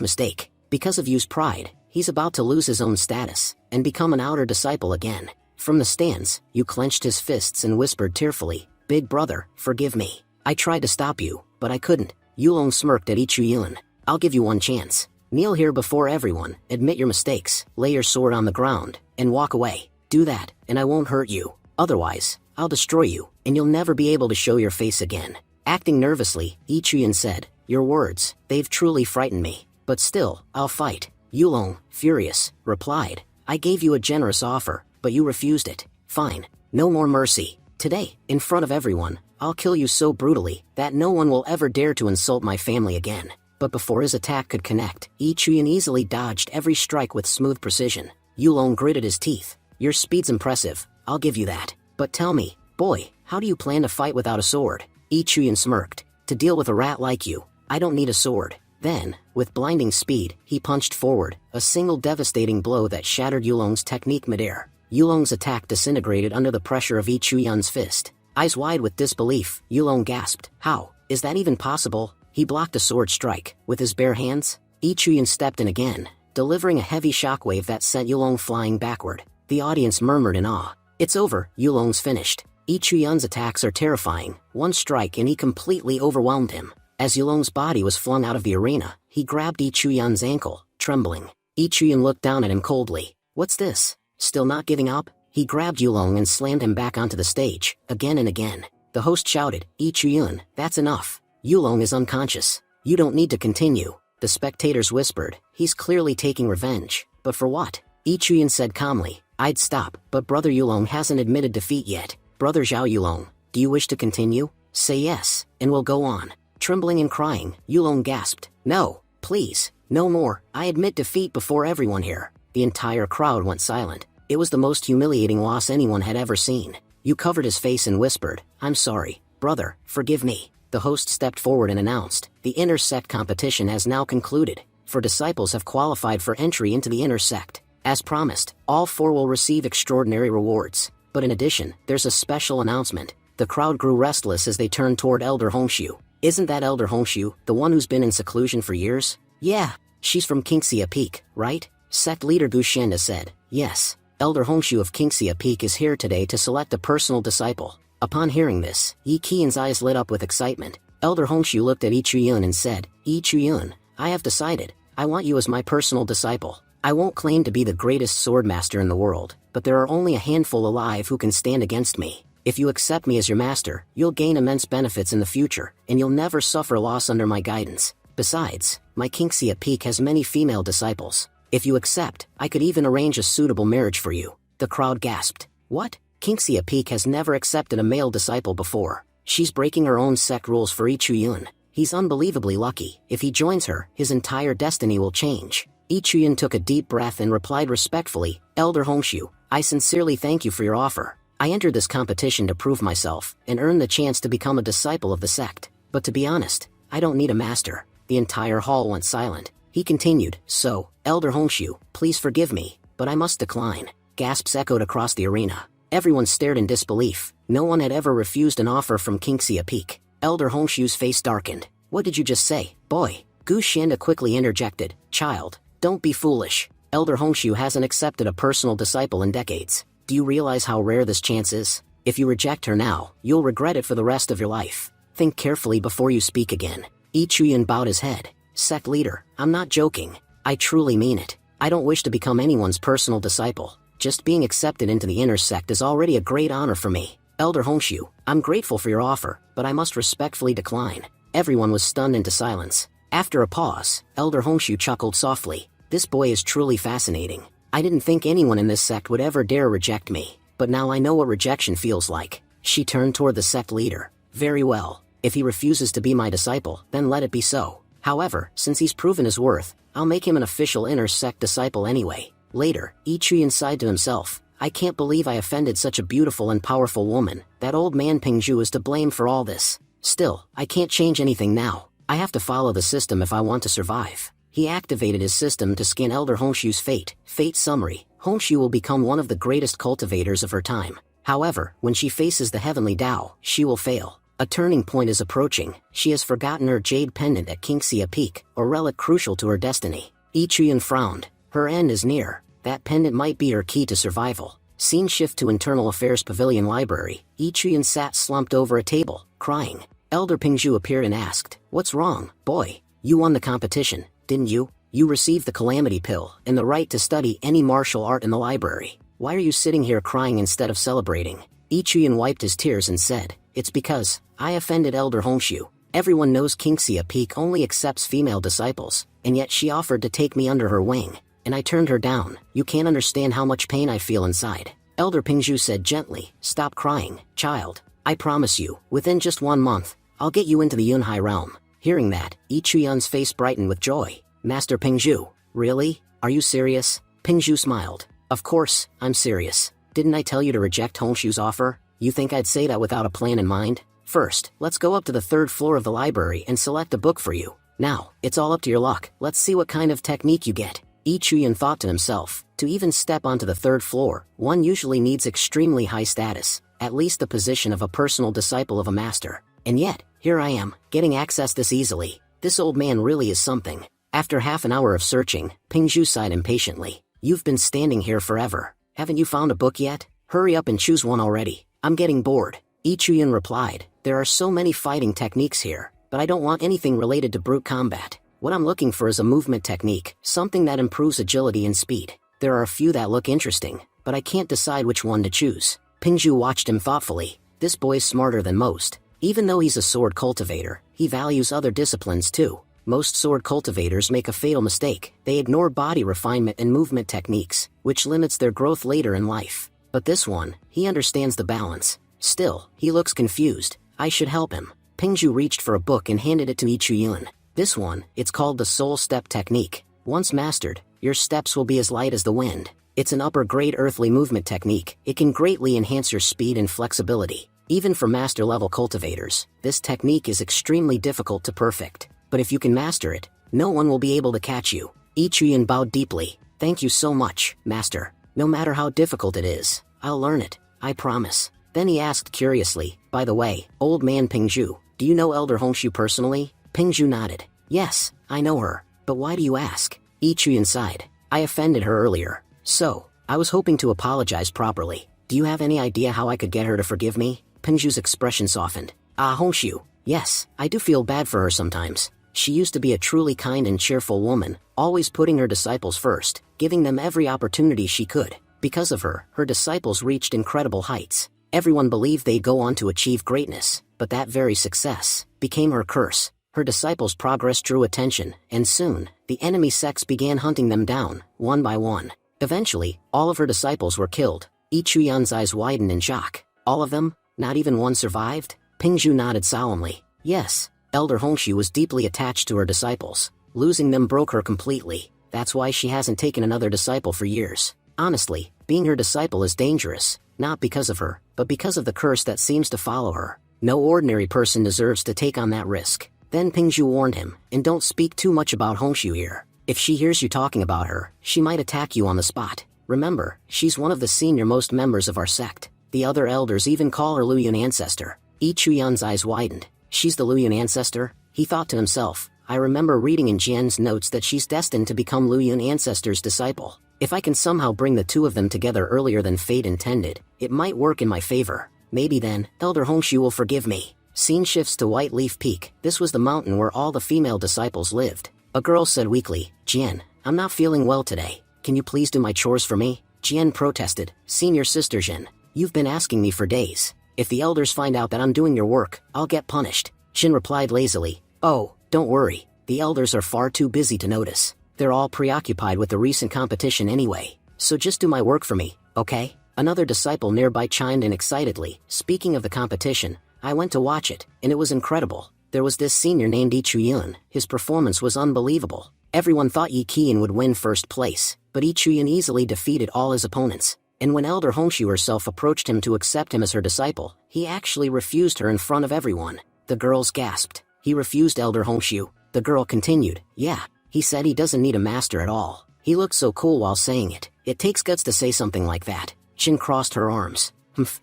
mistake. Because of Yu's pride, he's about to lose his own status, and become an outer disciple again. From the stands, Yu clenched his fists and whispered tearfully, Big brother, forgive me. I tried to stop you, but I couldn't. Yulong smirked at Yi Chuyan. I'll give you one chance. Kneel here before everyone, admit your mistakes, lay your sword on the ground, and walk away. Do that, and I won't hurt you. Otherwise, I'll destroy you, and you'll never be able to show your face again. Acting nervously, Yi Chuyan said, Your words, they've truly frightened me. But still, I'll fight. Yulong, furious, replied, I gave you a generous offer, but you refused it. Fine. No more mercy. Today, in front of everyone, I'll kill you so brutally that no one will ever dare to insult my family again. But before his attack could connect, Yi Chuyan easily dodged every strike with smooth precision. Yulong gritted his teeth. Your speed's impressive, I'll give you that. But tell me, boy, how do you plan to fight without a sword? Yi Chuyan smirked. To deal with a rat like you, I don't need a sword. Then, with blinding speed, he punched forward, a single devastating blow that shattered Yulong's technique midair. Yulong's attack disintegrated under the pressure of Yi Chuyan's fist. Eyes wide with disbelief, Yulong gasped, How? Is that even possible? He blocked a sword strike. With his bare hands, Yi Chuyan stepped in again, delivering a heavy shockwave that sent Yulong flying backward. The audience murmured in awe. It's over, Yulong's finished. Yi Chuyan's attacks are terrifying. One strike and he completely overwhelmed him. As Yulong's body was flung out of the arena, he grabbed Yi Chuyan's ankle, trembling. Yi Chuyan looked down at him coldly. What's this? Still not giving up? He grabbed Yulong and slammed him back onto the stage, again and again. The host shouted, Yi Chuyan, that's enough. Yulong is unconscious. You don't need to continue. The spectators whispered, he's clearly taking revenge. But for what? Yi Chuyan said calmly, I'd stop, but Brother Yulong hasn't admitted defeat yet. Brother Zhao Yulong, do you wish to continue? Say yes, and we'll go on. Trembling and crying, Yulong gasped, no, please, no more. I admit defeat before everyone here. The entire crowd went silent. It was the most humiliating loss anyone had ever seen. Yu covered his face and whispered, I'm sorry, brother, forgive me. The host stepped forward and announced, the inner sect competition has now concluded. 4 disciples have qualified for entry into the inner sect. As promised, all 4 will receive extraordinary rewards. But in addition, there's a special announcement. The crowd grew restless as they turned toward Elder Hongshu. Isn't that Elder Hongshu, the one who's been in seclusion for years? Yeah, she's from Qingxia Peak, right? Sect leader Gu Shenda said, yes. Elder Hongshu of Qingxia Peak is here today to select a personal disciple. Upon hearing this, Yi Qian's eyes lit up with excitement. Elder Hongshu looked at Yi Chuyan and said, Yi Chuyan, I have decided. I want you as my personal disciple. I won't claim to be the greatest swordmaster in the world, but there are only a handful alive who can stand against me. If you accept me as your master, you'll gain immense benefits in the future, and you'll never suffer loss under my guidance. Besides, my Qingxia Peak has many female disciples. If you accept, I could even arrange a suitable marriage for you. The crowd gasped. What? Qingxia Peak has never accepted a male disciple before. She's breaking her own sect rules for Yi Chuyan. He's unbelievably lucky. If he joins her, his entire destiny will change. Yi Chuyan took a deep breath and replied respectfully, Elder Hongshu, I sincerely thank you for your offer. I entered this competition to prove myself, and earn the chance to become a disciple of the sect. But to be honest, I don't need a master. The entire hall went silent. He continued, so, Elder Hongshu, please forgive me, but I must decline. Gasps echoed across the arena. Everyone stared in disbelief. No one had ever refused an offer from Qingxia Peak. Elder Hongshu's face darkened. What did you just say, boy? Gu Shenda quickly interjected, child, don't be foolish. Elder Hongshu hasn't accepted a personal disciple in decades. Do you realize how rare this chance is? If you reject her now, you'll regret it for the rest of your life. Think carefully before you speak again. Yi Chuyan bowed his head. Sect leader, I'm not joking. I truly mean it. I don't wish to become anyone's personal disciple. Just being accepted into the inner sect is already a great honor for me. Elder Hongshu, I'm grateful for your offer, but I must respectfully decline. Everyone was stunned into silence. After a pause, Elder Hongshu chuckled softly. This boy is truly fascinating. I didn't think anyone in this sect would ever dare reject me, but now I know what rejection feels like. She turned toward the sect leader. Very well. If he refuses to be my disciple, then let it be so. However, since he's proven his worth, I'll make him an official inner sect disciple anyway. Later, Yi Chuyan sighed to himself. I can't believe I offended such a beautiful and powerful woman. That old man Pingzhu is to blame for all this. Still, I can't change anything now. I have to follow the system if I want to survive. He activated his system to scan Elder Hongshu's fate. Fate summary. Hongshu will become one of the greatest cultivators of her time. However, when she faces the heavenly Tao, she will fail. A turning point is approaching. She has forgotten her jade pendant at Qingxia Peak, a relic crucial to her destiny. Yi Chuyan frowned. Her end is near. That pendant might be her key to survival. Scene shift to Internal Affairs Pavilion Library. Yi Chuyan sat slumped over a table, crying. Elder Pingzhu appeared and asked, what's wrong, boy? You won the competition, didn't you? You received the Calamity Pill and the right to study any martial art in the library. Why are you sitting here crying instead of celebrating? Yi Chuyan wiped his tears and said, it's because I offended Elder Hongshu. Everyone knows Qingxia Peak only accepts female disciples, and yet she offered to take me under her wing. And I turned her down. You can't understand how much pain I feel inside. Elder Pingzhu said gently, stop crying, child. I promise you, within just 1 month, I'll get you into the Yunhai realm. Hearing that, Yi Chuyan's face brightened with joy. Master Pingzhu, really? Are you serious? Pingzhu smiled. Of course, I'm serious. Didn't I tell you to reject Hongshu's offer? You think I'd say that without a plan in mind? First, let's go up to the 3rd floor of the library and select a book for you. Now, it's all up to your luck. Let's see what kind of technique you get. Yi Chuyan thought to himself, to even step onto the 3rd floor, one usually needs extremely high status, at least the position of a personal disciple of a master. And yet, here I am, getting access this easily. This old man really is something. After half an hour of searching, Pingzhu sighed impatiently. You've been standing here forever. Haven't you found a book yet? Hurry up and choose one already. I'm getting bored. Ichuyun replied, there are so many fighting techniques here, but I don't want anything related to brute combat. What I'm looking for is a movement technique, something that improves agility and speed. There are a few that look interesting, but I can't decide which one to choose. Pingzhu watched him thoughtfully. This boy's smarter than most. Even though he's a sword cultivator, he values other disciplines too. Most sword cultivators make a fatal mistake. They ignore body refinement and movement techniques, which limits their growth later in life. But this one, he understands the balance. Still, he looks confused. I should help him. Pingzhu reached for a book and handed it to Ichuyun. This one, it's called the Soul Step Technique. Once mastered, your steps will be as light as the wind. It's an upper-grade earthly movement technique. It can greatly enhance your speed and flexibility. Even for master-level cultivators, this technique is extremely difficult to perfect. But if you can master it, no one will be able to catch you. Ichuyun bowed deeply. Thank you so much, master. No matter how difficult it is, I'll learn it, I promise. Then he asked curiously, by the way, old man Pingzhu, do you know Elder Hongshu personally? Pingzhu nodded. Yes, I know her. But why do you ask? Ichuyun sighed. I offended her earlier. So, I was hoping to apologize properly. Do you have any idea how I could get her to forgive me? Pingzhu's expression softened. Ah, Hongshu. Yes, I do feel bad for her sometimes. She used to be a truly kind and cheerful woman, always putting her disciples first, giving them every opportunity she could. Because of her, her disciples reached incredible heights. Everyone believed they'd go on to achieve greatness, but that very success became her curse. Her disciples' progress drew attention, and soon, the enemy sects began hunting them down, one by one. Eventually, all of her disciples were killed. Ichuyun's eyes widened in shock. All of them? Not even one survived? Pingzhu nodded solemnly. Yes, Elder Hongshu was deeply attached to her disciples. Losing them broke her completely. That's why she hasn't taken another disciple for years. Honestly, being her disciple is dangerous, not because of her, but because of the curse that seems to follow her. No ordinary person deserves to take on that risk. Then Pingzhu warned him, and don't speak too much about Hongshu here. If she hears you talking about her, she might attack you on the spot. Remember, she's one of the senior-most members of our sect. The other elders even call her Luyun ancestor. Ichuyun's eyes widened. She's the Luyun ancestor? He thought to himself. I remember reading in Jian's notes that she's destined to become Luyun ancestor's disciple. If I can somehow bring the two of them together earlier than fate intended, it might work in my favor. Maybe then, Elder Hongshu will forgive me. Scene shifts to White Leaf Peak. This was the mountain where all the female disciples lived. A girl said weakly, Jian, I'm not feeling well today. Can you please do my chores for me? Jian protested. Senior sister Jian, you've been asking me for days. If the elders find out that I'm doing your work, I'll get punished. Jian replied lazily. Oh, don't worry. The elders are far too busy to notice. They're all preoccupied with the recent competition anyway. So just do my work for me, okay? Another disciple nearby chimed in excitedly. Speaking of the competition, I went to watch it, and it was incredible. There was this senior named Ichuyun. His performance was unbelievable. Everyone thought Yi Qian would win first place, but Ichuyun easily defeated all his opponents. And when Elder Hongshu herself approached him to accept him as her disciple, he actually refused her in front of everyone. The girls gasped. He refused Elder Hongshu. The girl continued. Yeah, he said he doesn't need a master at all. He looked so cool while saying it. It takes guts to say something like that. Jin crossed her arms.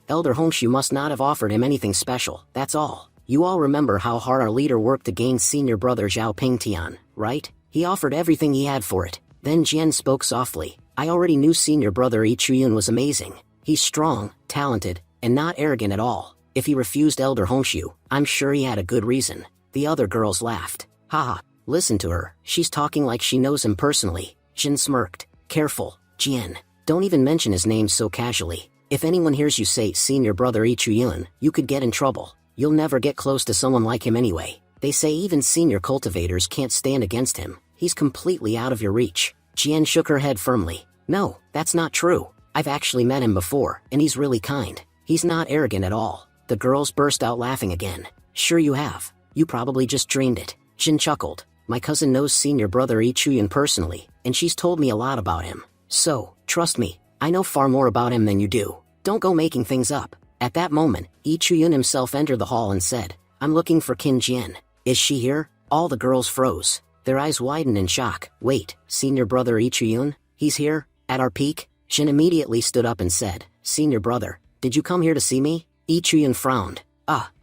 Elder Hongshu must not have offered him anything special, that's all. You all remember how hard our leader worked to gain senior brother Zhao Pingtian, right? He offered everything he had for it. Then Jian spoke softly. I already knew senior brother Ichuyun was amazing. He's strong, talented, and not arrogant at all. If he refused Elder Hongshu, I'm sure he had a good reason. The other girls laughed. Haha, listen to her. She's talking like she knows him personally. Jin smirked. Careful, Jian. Don't even mention his name so casually. If anyone hears you say senior brother Ichuyun, you could get in trouble. You'll never get close to someone like him anyway. They say even senior cultivators can't stand against him. He's completely out of your reach. Jian shook her head firmly. No, that's not true. I've actually met him before, and he's really kind. He's not arrogant at all. The girls burst out laughing again. Sure you have. You probably just dreamed it. Jin chuckled. My cousin knows senior brother Ichuyun personally, and she's told me a lot about him. So, trust me, I know far more about him than you do. Don't go making things up. At that moment, Ichuyun himself entered the hall and said, I'm looking for Qin Jian. Is she here? All the girls froze. Their eyes widened in shock. Wait, senior brother Ichuyun? He's here? At our peak? Jin immediately stood up and said, Senior brother, did you come here to see me? Ichuyun frowned.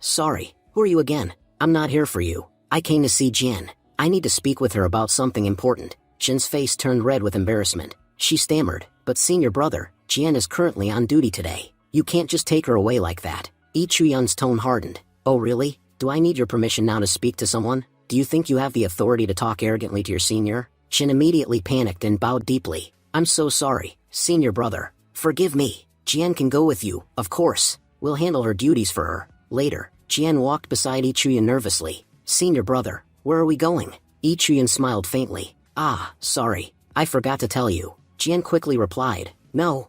Sorry. Who are you again? I'm not here for you. I came to see Jian. I need to speak with her about something important. Jin's face turned red with embarrassment. She stammered, but senior brother, Jian is currently on duty today. You can't just take her away like that. Yi Chuyun's tone hardened. Oh really? Do I need your permission now to speak to someone? Do you think you have the authority to talk arrogantly to your senior? Jin immediately panicked and bowed deeply. I'm so sorry, senior brother. Forgive me. Jian can go with you, of course. We'll handle her duties for her. Later, Jian walked beside Yi Chuyun nervously. Senior brother, where are we going? Yi Chuyun smiled faintly. Ah, sorry. I forgot to tell you. Jian quickly replied. No,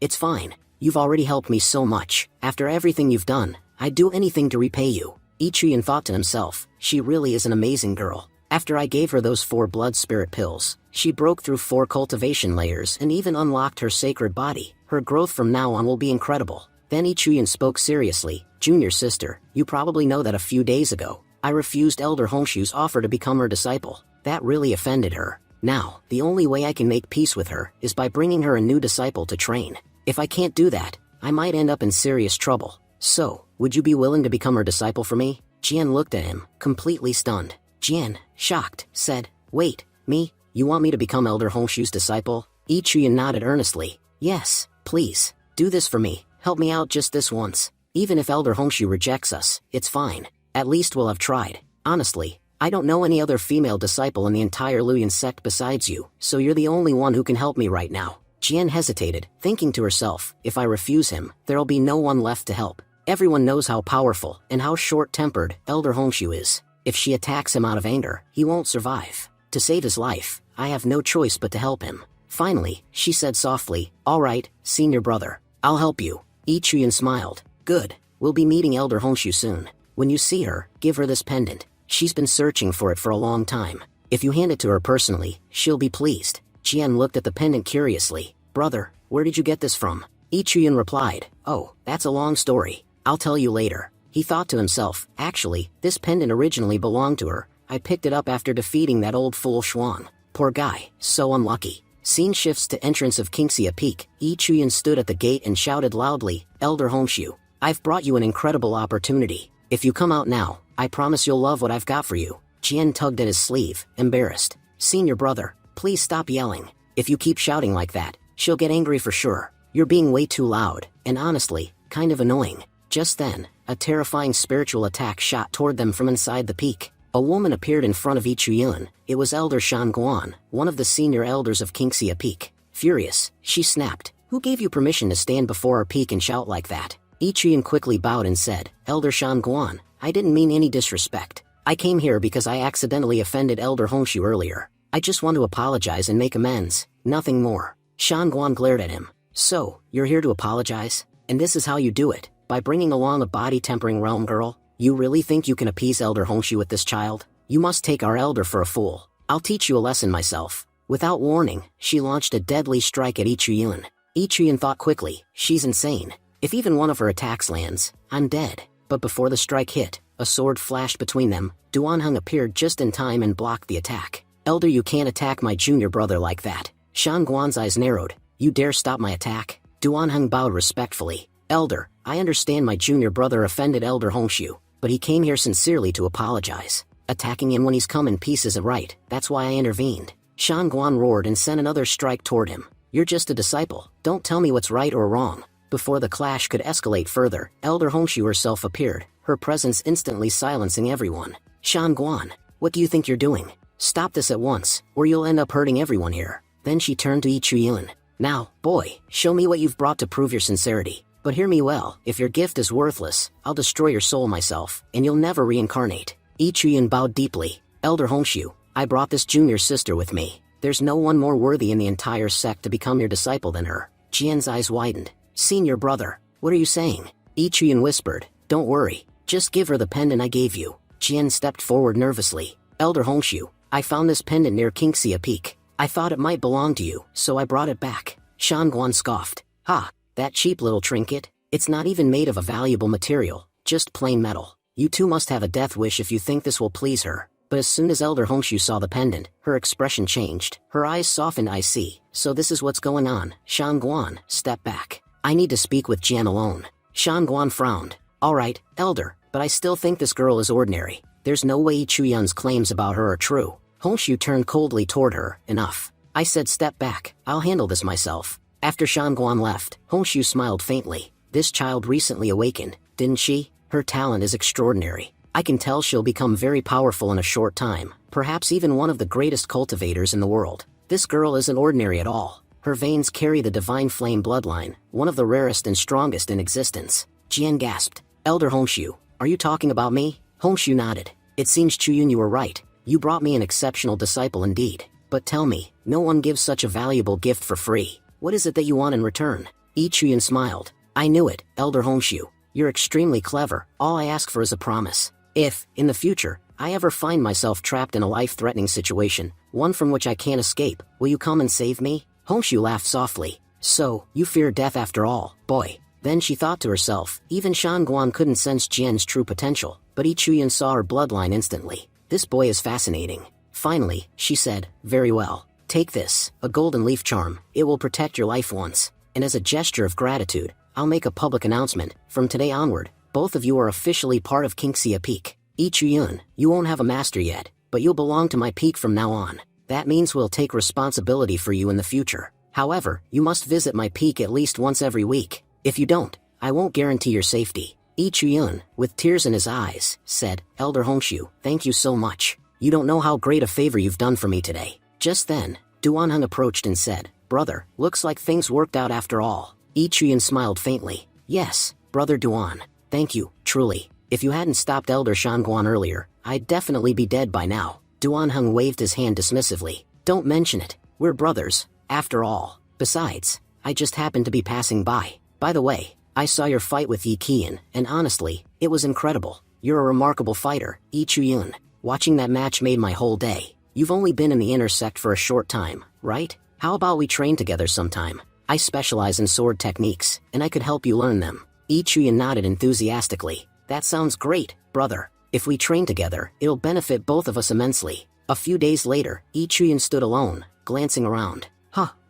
it's fine. You've already helped me so much. After everything you've done, I'd do anything to repay you. Yi Chuyun thought to himself, she really is an amazing girl. After I gave her those 4 blood spirit pills, she broke through 4 cultivation layers and even unlocked her sacred body. Her growth from now on will be incredible. Then Yi Chuyun spoke seriously. Junior sister, you probably know that a few days ago, I refused Elder Hongshu's offer to become her disciple. That really offended her. Now, the only way I can make peace with her is by bringing her a new disciple to train. If I can't do that, I might end up in serious trouble. So, would you be willing to become her disciple for me? Jian looked at him, completely stunned. Jian, shocked, said, wait, me? You want me to become Elder Hongshu's disciple? Yi Chuyun nodded earnestly. Yes, please, do this for me. Help me out just this once. Even if Elder Hongshu rejects us, it's fine. At least we'll have tried. Honestly, I don't know any other female disciple in the entire Luyan sect besides you, so you're the only one who can help me right now. Jian hesitated, thinking to herself, if I refuse him, there'll be no one left to help. Everyone knows how powerful and how short-tempered Elder Hongshu is. If she attacks him out of anger, he won't survive. To save his life, I have no choice but to help him. Finally, she said softly, all right, senior brother, I'll help you. Yi Chuyun smiled. Good, we'll be meeting Elder Hongshu soon. When you see her, give her this pendant. She's been searching for it for a long time. If you hand it to her personally, she'll be pleased. Jian looked at the pendant curiously. Brother, where did you get this from? Yi Chuyun replied, oh, that's a long story. I'll tell you later. He thought to himself, actually, this pendant originally belonged to her. I picked it up after defeating that old fool Shuang. Poor guy, so unlucky. Scene shifts to entrance of Qingxia Peak. Yi Chuyun stood at the gate and shouted loudly, Elder Hongshu, I've brought you an incredible opportunity. If you come out now, I promise you'll love what I've got for you. Jian tugged at his sleeve, embarrassed. Senior brother, please stop yelling. If you keep shouting like that, she'll get angry for sure. You're being way too loud, and honestly, kind of annoying. Just then, a terrifying spiritual attack shot toward them from inside the peak. A woman appeared in front of Yi Chuyun. It was Elder Shan Guan, one of the senior elders of Qingxia Peak. Furious, she snapped, who gave you permission to stand before our peak and shout like that? Yi Chuyun quickly bowed and said, Elder Shan Guan, I didn't mean any disrespect. I came here because I accidentally offended Elder Hongshu earlier. I just want to apologize and make amends, nothing more. Shan Guan glared at him. So, you're here to apologize? And this is how you do it? By bringing along a body-tempering realm girl? You really think you can appease Elder Hongshu with this child? You must take our elder for a fool. I'll teach you a lesson myself. Without warning, she launched a deadly strike at Yi Chuyun. Yi Chuyun thought quickly, she's insane. If even one of her attacks lands, I'm dead. But before the strike hit, a sword flashed between them. Duanheng appeared just in time and blocked the attack. Elder, you can't attack my junior brother like that. Shan Guan's eyes narrowed. You dare stop my attack? Duanheng bowed respectfully. Elder, I understand my junior brother offended Elder Hongshu, but he came here sincerely to apologize. Attacking him when he's come in peace isn't right, that's why I intervened. Shan Guan roared and sent another strike toward him. You're just a disciple, don't tell me what's right or wrong. Before the clash could escalate further, Elder Hongshu herself appeared, her presence instantly silencing everyone. Shan Guan, what do you think you're doing? Stop this at once, or you'll end up hurting everyone here. Then she turned to Yi Chuyun. Now, boy, show me what you've brought to prove your sincerity. But hear me well, if your gift is worthless, I'll destroy your soul myself, and you'll never reincarnate. Yi Chuyun bowed deeply. Elder Hongshu, I brought this junior sister with me. There's no one more worthy in the entire sect to become your disciple than her. Jian's eyes widened. Senior brother, what are you saying? Yi Chuyun whispered, don't worry, just give her the pendant I gave you. Jian stepped forward nervously. Elder Hongshu, I found this pendant near Qingxia Peak. I thought it might belong to you, so I brought it back. Shan Guan scoffed. Ha, that cheap little trinket? It's not even made of a valuable material, just plain metal. You two must have a death wish if you think this will please her. But as soon as Elder Hongshu saw the pendant, her expression changed. Her eyes softened. I see, so this is what's going on. Shan Guan, step back. I need to speak with Jian alone. Shan Guan frowned. Alright, Elder, but I still think this girl is ordinary. There's no way Chuyun's claims about her are true. Hongshu turned coldly toward her. Enough. I said step back, I'll handle this myself. After Shanguan left, Hongshu smiled faintly. This child recently awakened, didn't she? Her talent is extraordinary. I can tell she'll become very powerful in a short time, perhaps even one of the greatest cultivators in the world. This girl isn't ordinary at all. Her veins carry the divine flame bloodline, one of the rarest and strongest in existence. Jian gasped. Elder Hongshu, are you talking about me? Hongshu nodded. It seems Chuyun you were right. You brought me an exceptional disciple indeed. But tell me, no one gives such a valuable gift for free. What is it that you want in return? Chuyun smiled. I knew it, Elder Hongshu. You're extremely clever. All I ask for is a promise. If, in the future, I ever find myself trapped in a life-threatening situation, one from which I can't escape, will you come and save me? Hongshu laughed softly. So, you fear death after all, boy. Then she thought to herself, even Shanguan couldn't sense Jian's true potential, but Chuyun saw her bloodline instantly. This boy is fascinating. Finally, she said, very well. Take this, a golden leaf charm. It will protect your life once. And as a gesture of gratitude, I'll make a public announcement. From today onward, both of you are officially part of Kingxia Peak. Chuyun, you won't have a master yet, but you'll belong to my peak from now on. That means we'll take responsibility for you in the future. However, you must visit my peak at least once every week. If you don't, I won't guarantee your safety. Chuyun, with tears in his eyes, said, Elder Hongshu, thank you so much. You don't know how great a favor you've done for me today. Just then, Duanheng approached and said, Brother, looks like things worked out after all. Chuyun smiled faintly. Yes, Brother Duan. Thank you, truly. If you hadn't stopped Elder Shanguan earlier, I'd definitely be dead by now. Duanheng waved his hand dismissively. Don't mention it. We're brothers, after all. Besides, I just happened to be passing by. By the way, I saw your fight with Yi Qian, and honestly, it was incredible. You're a remarkable fighter, Chuyun. Watching that match made my whole day. You've only been in the inner sect for a short time, right? How about we train together sometime? I specialize in sword techniques, and I could help you learn them. Chuyun nodded enthusiastically. That sounds great, brother. If we train together, it'll benefit both of us immensely. A few days later, Chuyun stood alone, glancing around.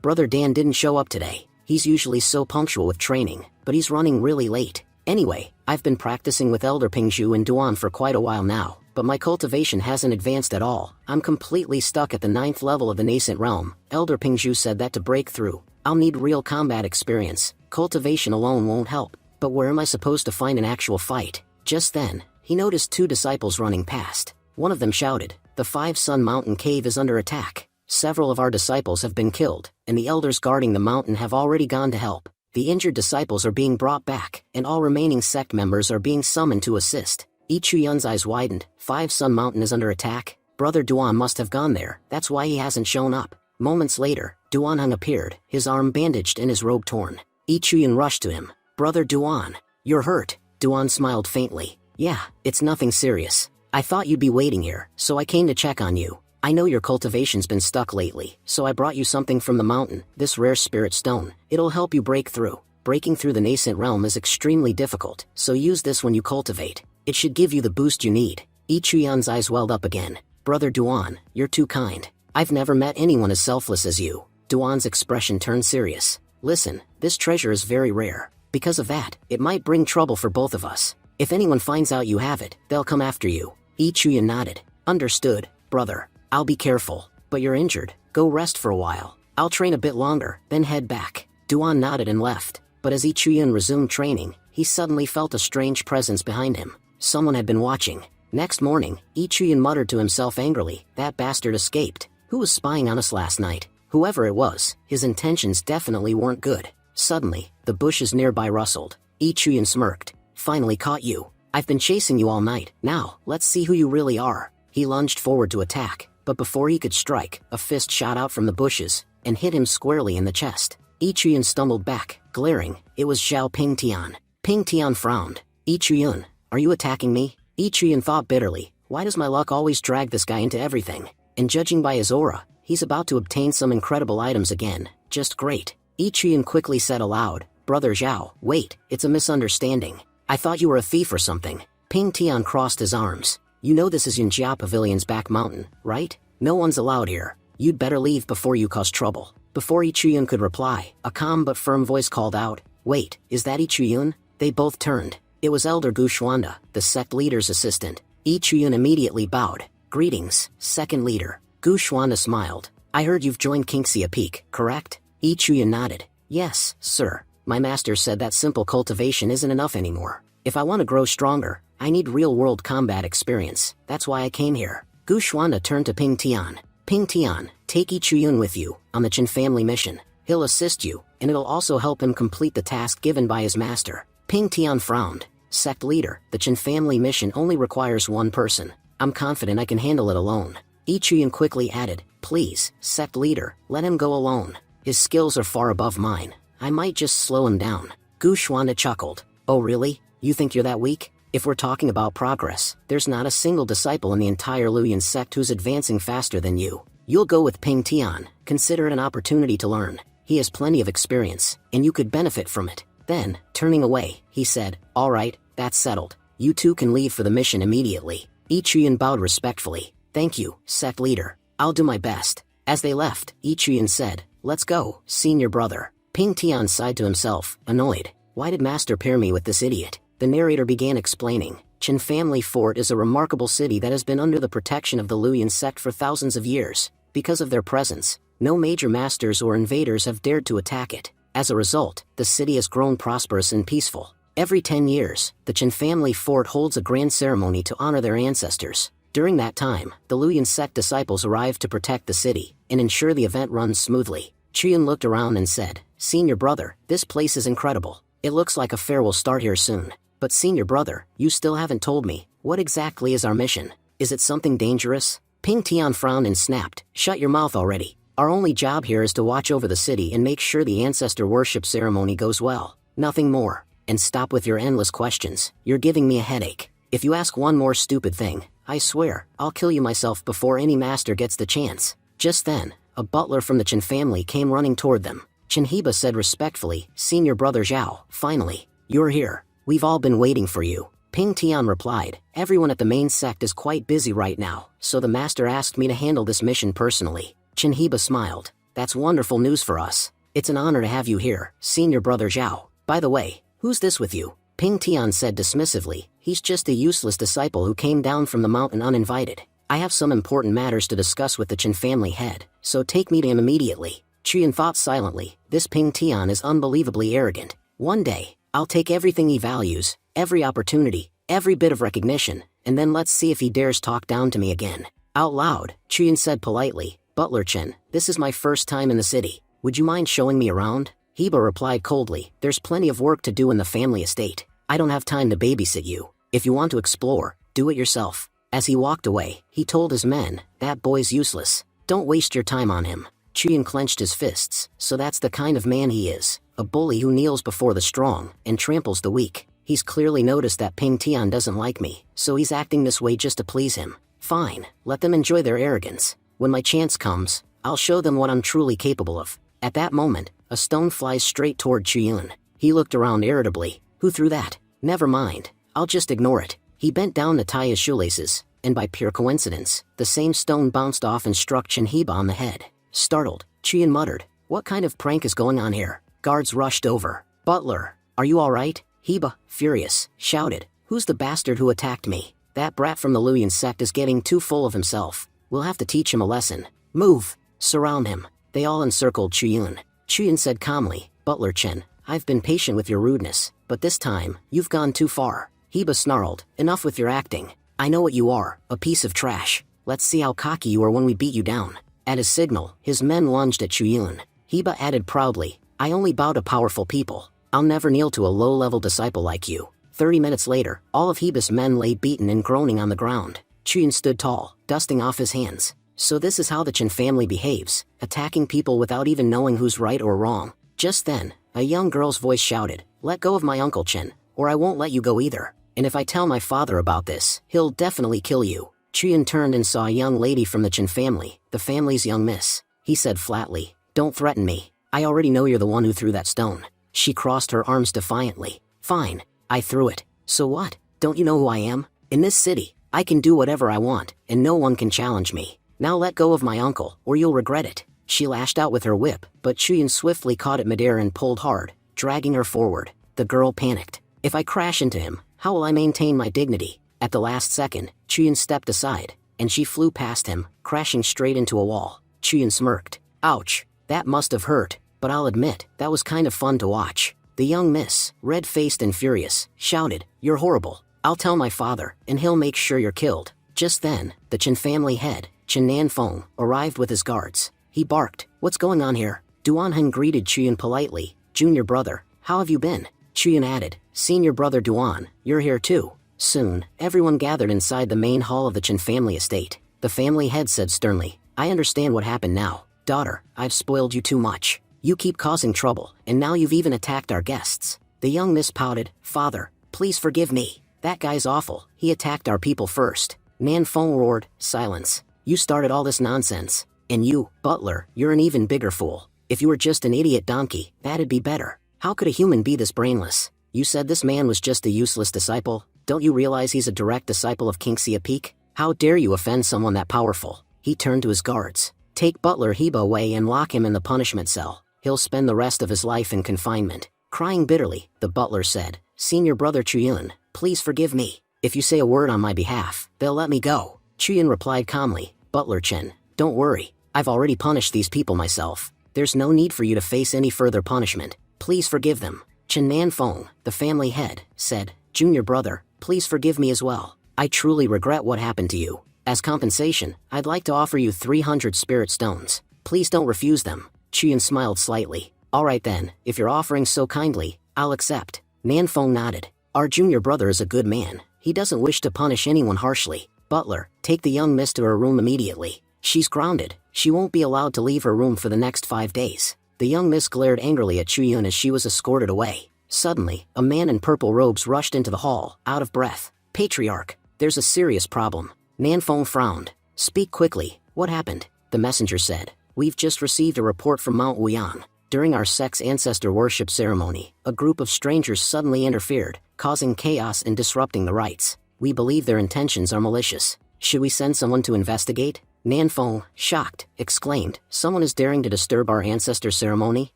Brother Dan didn't show up today. He's usually so punctual with training, but he's running really late. Anyway, I've been practicing with Elder Pingzhu and Duan for quite a while now, but my cultivation hasn't advanced at all. I'm completely stuck at the 9th level of the nascent realm. Elder Pingzhu said that to break through, I'll need real combat experience. Cultivation alone won't help. But where am I supposed to find an actual fight? Just then, he noticed 2 disciples running past. One of them shouted, the 5-Sun Mountain Cave is under attack. Several of our disciples have been killed, and the elders guarding the mountain have already gone to help. The injured disciples are being brought back, and all remaining sect members are being summoned to assist. Chuyun's eyes widened. 5-Sun Mountain is under attack? Brother Duan must have gone there, that's why he hasn't shown up. Moments later, Duanheng appeared, his arm bandaged and his robe torn. Chuyun rushed to him. Brother Duan, you're hurt. Duan smiled faintly. Yeah, it's nothing serious. I thought you'd be waiting here, so I came to check on you. I know your cultivation's been stuck lately, so I brought you something from the mountain, this rare spirit stone. It'll help you break through. Breaking through the nascent realm is extremely difficult, so use this when you cultivate. It should give you the boost you need. Chuyun's eyes welled up again. Brother Duan, you're too kind. I've never met anyone as selfless as you. Duan's expression turned serious. Listen, this treasure is very rare. Because of that, it might bring trouble for both of us. If anyone finds out you have it, they'll come after you. Chuyun nodded. Understood, brother. I'll be careful. But you're injured. Go rest for a while. I'll train a bit longer, then head back. Duan nodded and left. But as Chuyun resumed training, he suddenly felt a strange presence behind him. Someone had been watching. Next morning, Chuyun muttered to himself angrily, that bastard escaped. Who was spying on us last night? Whoever it was, his intentions definitely weren't good. Suddenly, the bushes nearby rustled. Chuyun smirked. Finally caught you. I've been chasing you all night. Now, let's see who you really are. He lunged forward to attack, but before he could strike, a fist shot out from the bushes and hit him squarely in the chest. Chuyun stumbled back, glaring. It was Xiao Pingtian. Pingtian frowned. Chuyun, are you attacking me? Chuyun thought bitterly. Why does my luck always drag this guy into everything? And judging by his aura, he's about to obtain some incredible items again. Just great. Chuyun quickly said aloud, Brother Zhao, wait, it's a misunderstanding. I thought you were a thief or something. Ping Tian crossed his arms. You know this is Yunjia Pavilion's back mountain, right? No one's allowed here. You'd better leave before you cause trouble. Before Chuyun could reply, a calm but firm voice called out, Wait, is that Chuyun? They both turned. It was Elder Gu Xuanda, the sect leader's assistant. Chuyun immediately bowed. Greetings, second leader. Gu Xuanda smiled. I heard you've joined Kingxia Peak, correct? Chuyun nodded. Yes, sir. My master said that simple cultivation isn't enough anymore. If I want to grow stronger, I need real-world combat experience. That's why I came here. Gu Xuanda turned to Ping Tian. Ping Tian, take Chuyun with you on the Chen family mission. He'll assist you, and it'll also help him complete the task given by his master. Ping Tian frowned. Sect leader, the Chen family mission only requires one person. I'm confident I can handle it alone. Chuyun quickly added, please, sect leader, let him go alone. His skills are far above mine. I might just slow him down. Gu Xuanda chuckled. Oh really? You think you're that weak? If we're talking about progress, there's not a single disciple in the entire Luyan sect who's advancing faster than you. You'll go with Ping Tian. Consider it an opportunity to learn. He has plenty of experience, and you could benefit from it. Then, turning away, he said, all right, that's settled. You two can leave for the mission immediately. Chuyun bowed respectfully. Thank you, sect leader. I'll do my best. As they left, Chuyun said, let's go, senior brother. Ping Tian sighed to himself, annoyed. Why did master pair me with this idiot? The narrator began explaining. Chen Family Fort is a remarkable city that has been under the protection of the Luyan sect for thousands of years. Because of their presence, no major masters or invaders have dared to attack it. As a result, the city has grown prosperous and peaceful. Every 10 years, the Chen Family Fort holds a grand ceremony to honor their ancestors. During that time, the Luyan sect disciples arrive to protect the city and ensure the event runs smoothly. Chuyun looked around and said, senior brother, this place is incredible. It looks like a fair will start here soon. But senior brother, you still haven't told me, what exactly is our mission? Is it something dangerous? Ping Tian frowned and snapped, shut your mouth already. Our only job here is to watch over the city and make sure the ancestor worship ceremony goes well. Nothing more. And stop with your endless questions, you're giving me a headache. If you ask one more stupid thing, I swear, I'll kill you myself before any master gets the chance. Just then, a butler from the Chen family came running toward them. Chen Heba said respectfully, senior brother Zhao, finally, you're here. We've all been waiting for you. Ping Tian replied, everyone at the main sect is quite busy right now, so the master asked me to handle this mission personally. Chen Heba smiled. That's wonderful news for us. It's an honor to have you here, senior brother Zhao. By the way, who's this with you? Ping Tian said dismissively, he's just a useless disciple who came down from the mountain uninvited. I have some important matters to discuss with the Chen family head, so take me to him immediately. Chuyun thought silently, this Ping Tian is unbelievably arrogant. One day, I'll take everything he values, every opportunity, every bit of recognition, and then let's see if he dares talk down to me again. Out loud, Chuyun said politely, Butler Chen, this is my first time in the city. Would you mind showing me around? Heba replied coldly, there's plenty of work to do in the family estate. I don't have time to babysit you. If you want to explore, do it yourself. As he walked away, he told his men, that boy's useless. Don't waste your time on him. Chuyun clenched his fists, so that's the kind of man he is. A bully who kneels before the strong and tramples the weak. He's clearly noticed that Ping Tian doesn't like me, so he's acting this way just to please him. Fine, let them enjoy their arrogance. When my chance comes, I'll show them what I'm truly capable of. At that moment, a stone flies straight toward Chuyun. He looked around irritably. Who threw that? Never mind, I'll just ignore it. He bent down to tie his shoelaces, and by pure coincidence, the same stone bounced off and struck Chen Heba on the head. Startled, Chuyun muttered, what kind of prank is going on here? Guards rushed over. Butler, are you alright? Heba, furious, shouted, who's the bastard who attacked me? That brat from the Luyan sect is getting too full of himself. We'll have to teach him a lesson. Move! Surround him. They all encircled Chuyun. Chuyun said calmly, Butler Chen, I've been patient with your rudeness, but this time, you've gone too far. Heba snarled, enough with your acting. I know what you are, a piece of trash. Let's see how cocky you are when we beat you down. At his signal, his men lunged at Chuyun. Heba added proudly, I only bow to powerful people. I'll never kneel to a low-level disciple like you. 30 minutes later, all of Heba's men lay beaten and groaning on the ground. Chuyun stood tall, dusting off his hands. So this is how the Chen family behaves, attacking people without even knowing who's right or wrong. Just then, a young girl's voice shouted, let go of my Uncle Chen, or I won't let you go either. And if I tell my father about this, he'll definitely kill you. Chuyun turned and saw a young lady from the Chen family, the family's young miss. He said flatly, don't threaten me. I already know you're the one who threw that stone. She crossed her arms defiantly. Fine, I threw it. So what? Don't you know who I am? In this city, I can do whatever I want, and no one can challenge me. Now let go of my uncle, or you'll regret it. She lashed out with her whip, but Chuyun swiftly caught it midair and pulled hard, dragging her forward. The girl panicked. If I crash into him, how will I maintain my dignity? At the last second, Chuyun stepped aside, and she flew past him, crashing straight into a wall. Chuyun smirked. Ouch, that must have hurt, but I'll admit, that was kind of fun to watch. The young miss, red-faced and furious, shouted, "You're horrible. I'll tell my father, and he'll make sure you're killed." Just then, the Chen family head, Chen Nanfeng, arrived with his guards. He barked, "What's going on here?" Duanheng greeted Chuyun politely. "Junior brother, how have you been?" Chuyun added, "Senior brother Duan, you're here too." Soon, everyone gathered inside the main hall of the Chen family estate. The family head said sternly, "I understand what happened now. Daughter, I've spoiled you too much. You keep causing trouble, and now you've even attacked our guests." The young miss pouted, "Father, please forgive me. That guy's awful. He attacked our people first." Nanfeng roared, "Silence. You started all this nonsense. And you, butler, you're an even bigger fool. If you were just an idiot donkey, that'd be better. How could a human be this brainless? You said this man was just a useless disciple? Don't you realize he's a direct disciple of King Siapik? How dare you offend someone that powerful?" He turned to his guards. "Take Butler Heba away and lock him in the punishment cell. He'll spend the rest of his life in confinement." Crying bitterly, the butler said, "Senior brother Chuyun, please forgive me. If you say a word on my behalf, they'll let me go." Chuyun replied calmly, "Butler Chen, don't worry. I've already punished these people myself. There's no need for you to face any further punishment. Please forgive them." Chen Nanfeng, the family head, said, "Junior brother, please forgive me as well. I truly regret what happened to you. As compensation, I'd like to offer you 300 spirit stones. Please don't refuse them." Chuyun smiled slightly. "All right then, if you're offering so kindly, I'll accept." Nanfeng nodded. "Our junior brother is a good man. He doesn't wish to punish anyone harshly. Butler, take the young miss to her room immediately. She's grounded. She won't be allowed to leave her room for the next 5 days." The young miss glared angrily at Chuyun as she was escorted away. Suddenly, a man in purple robes rushed into the hall, out of breath. "Patriarch, there's a serious problem." Nanfeng frowned. "Speak quickly, what happened?" The messenger said. "We've just received a report from Mount Wuyan. During our sect's ancestor worship ceremony, a group of strangers suddenly interfered, causing chaos and disrupting the rites. We believe their intentions are malicious. Should we send someone to investigate?" Nanfeng, shocked, exclaimed, "Someone is daring to disturb our ancestor ceremony?"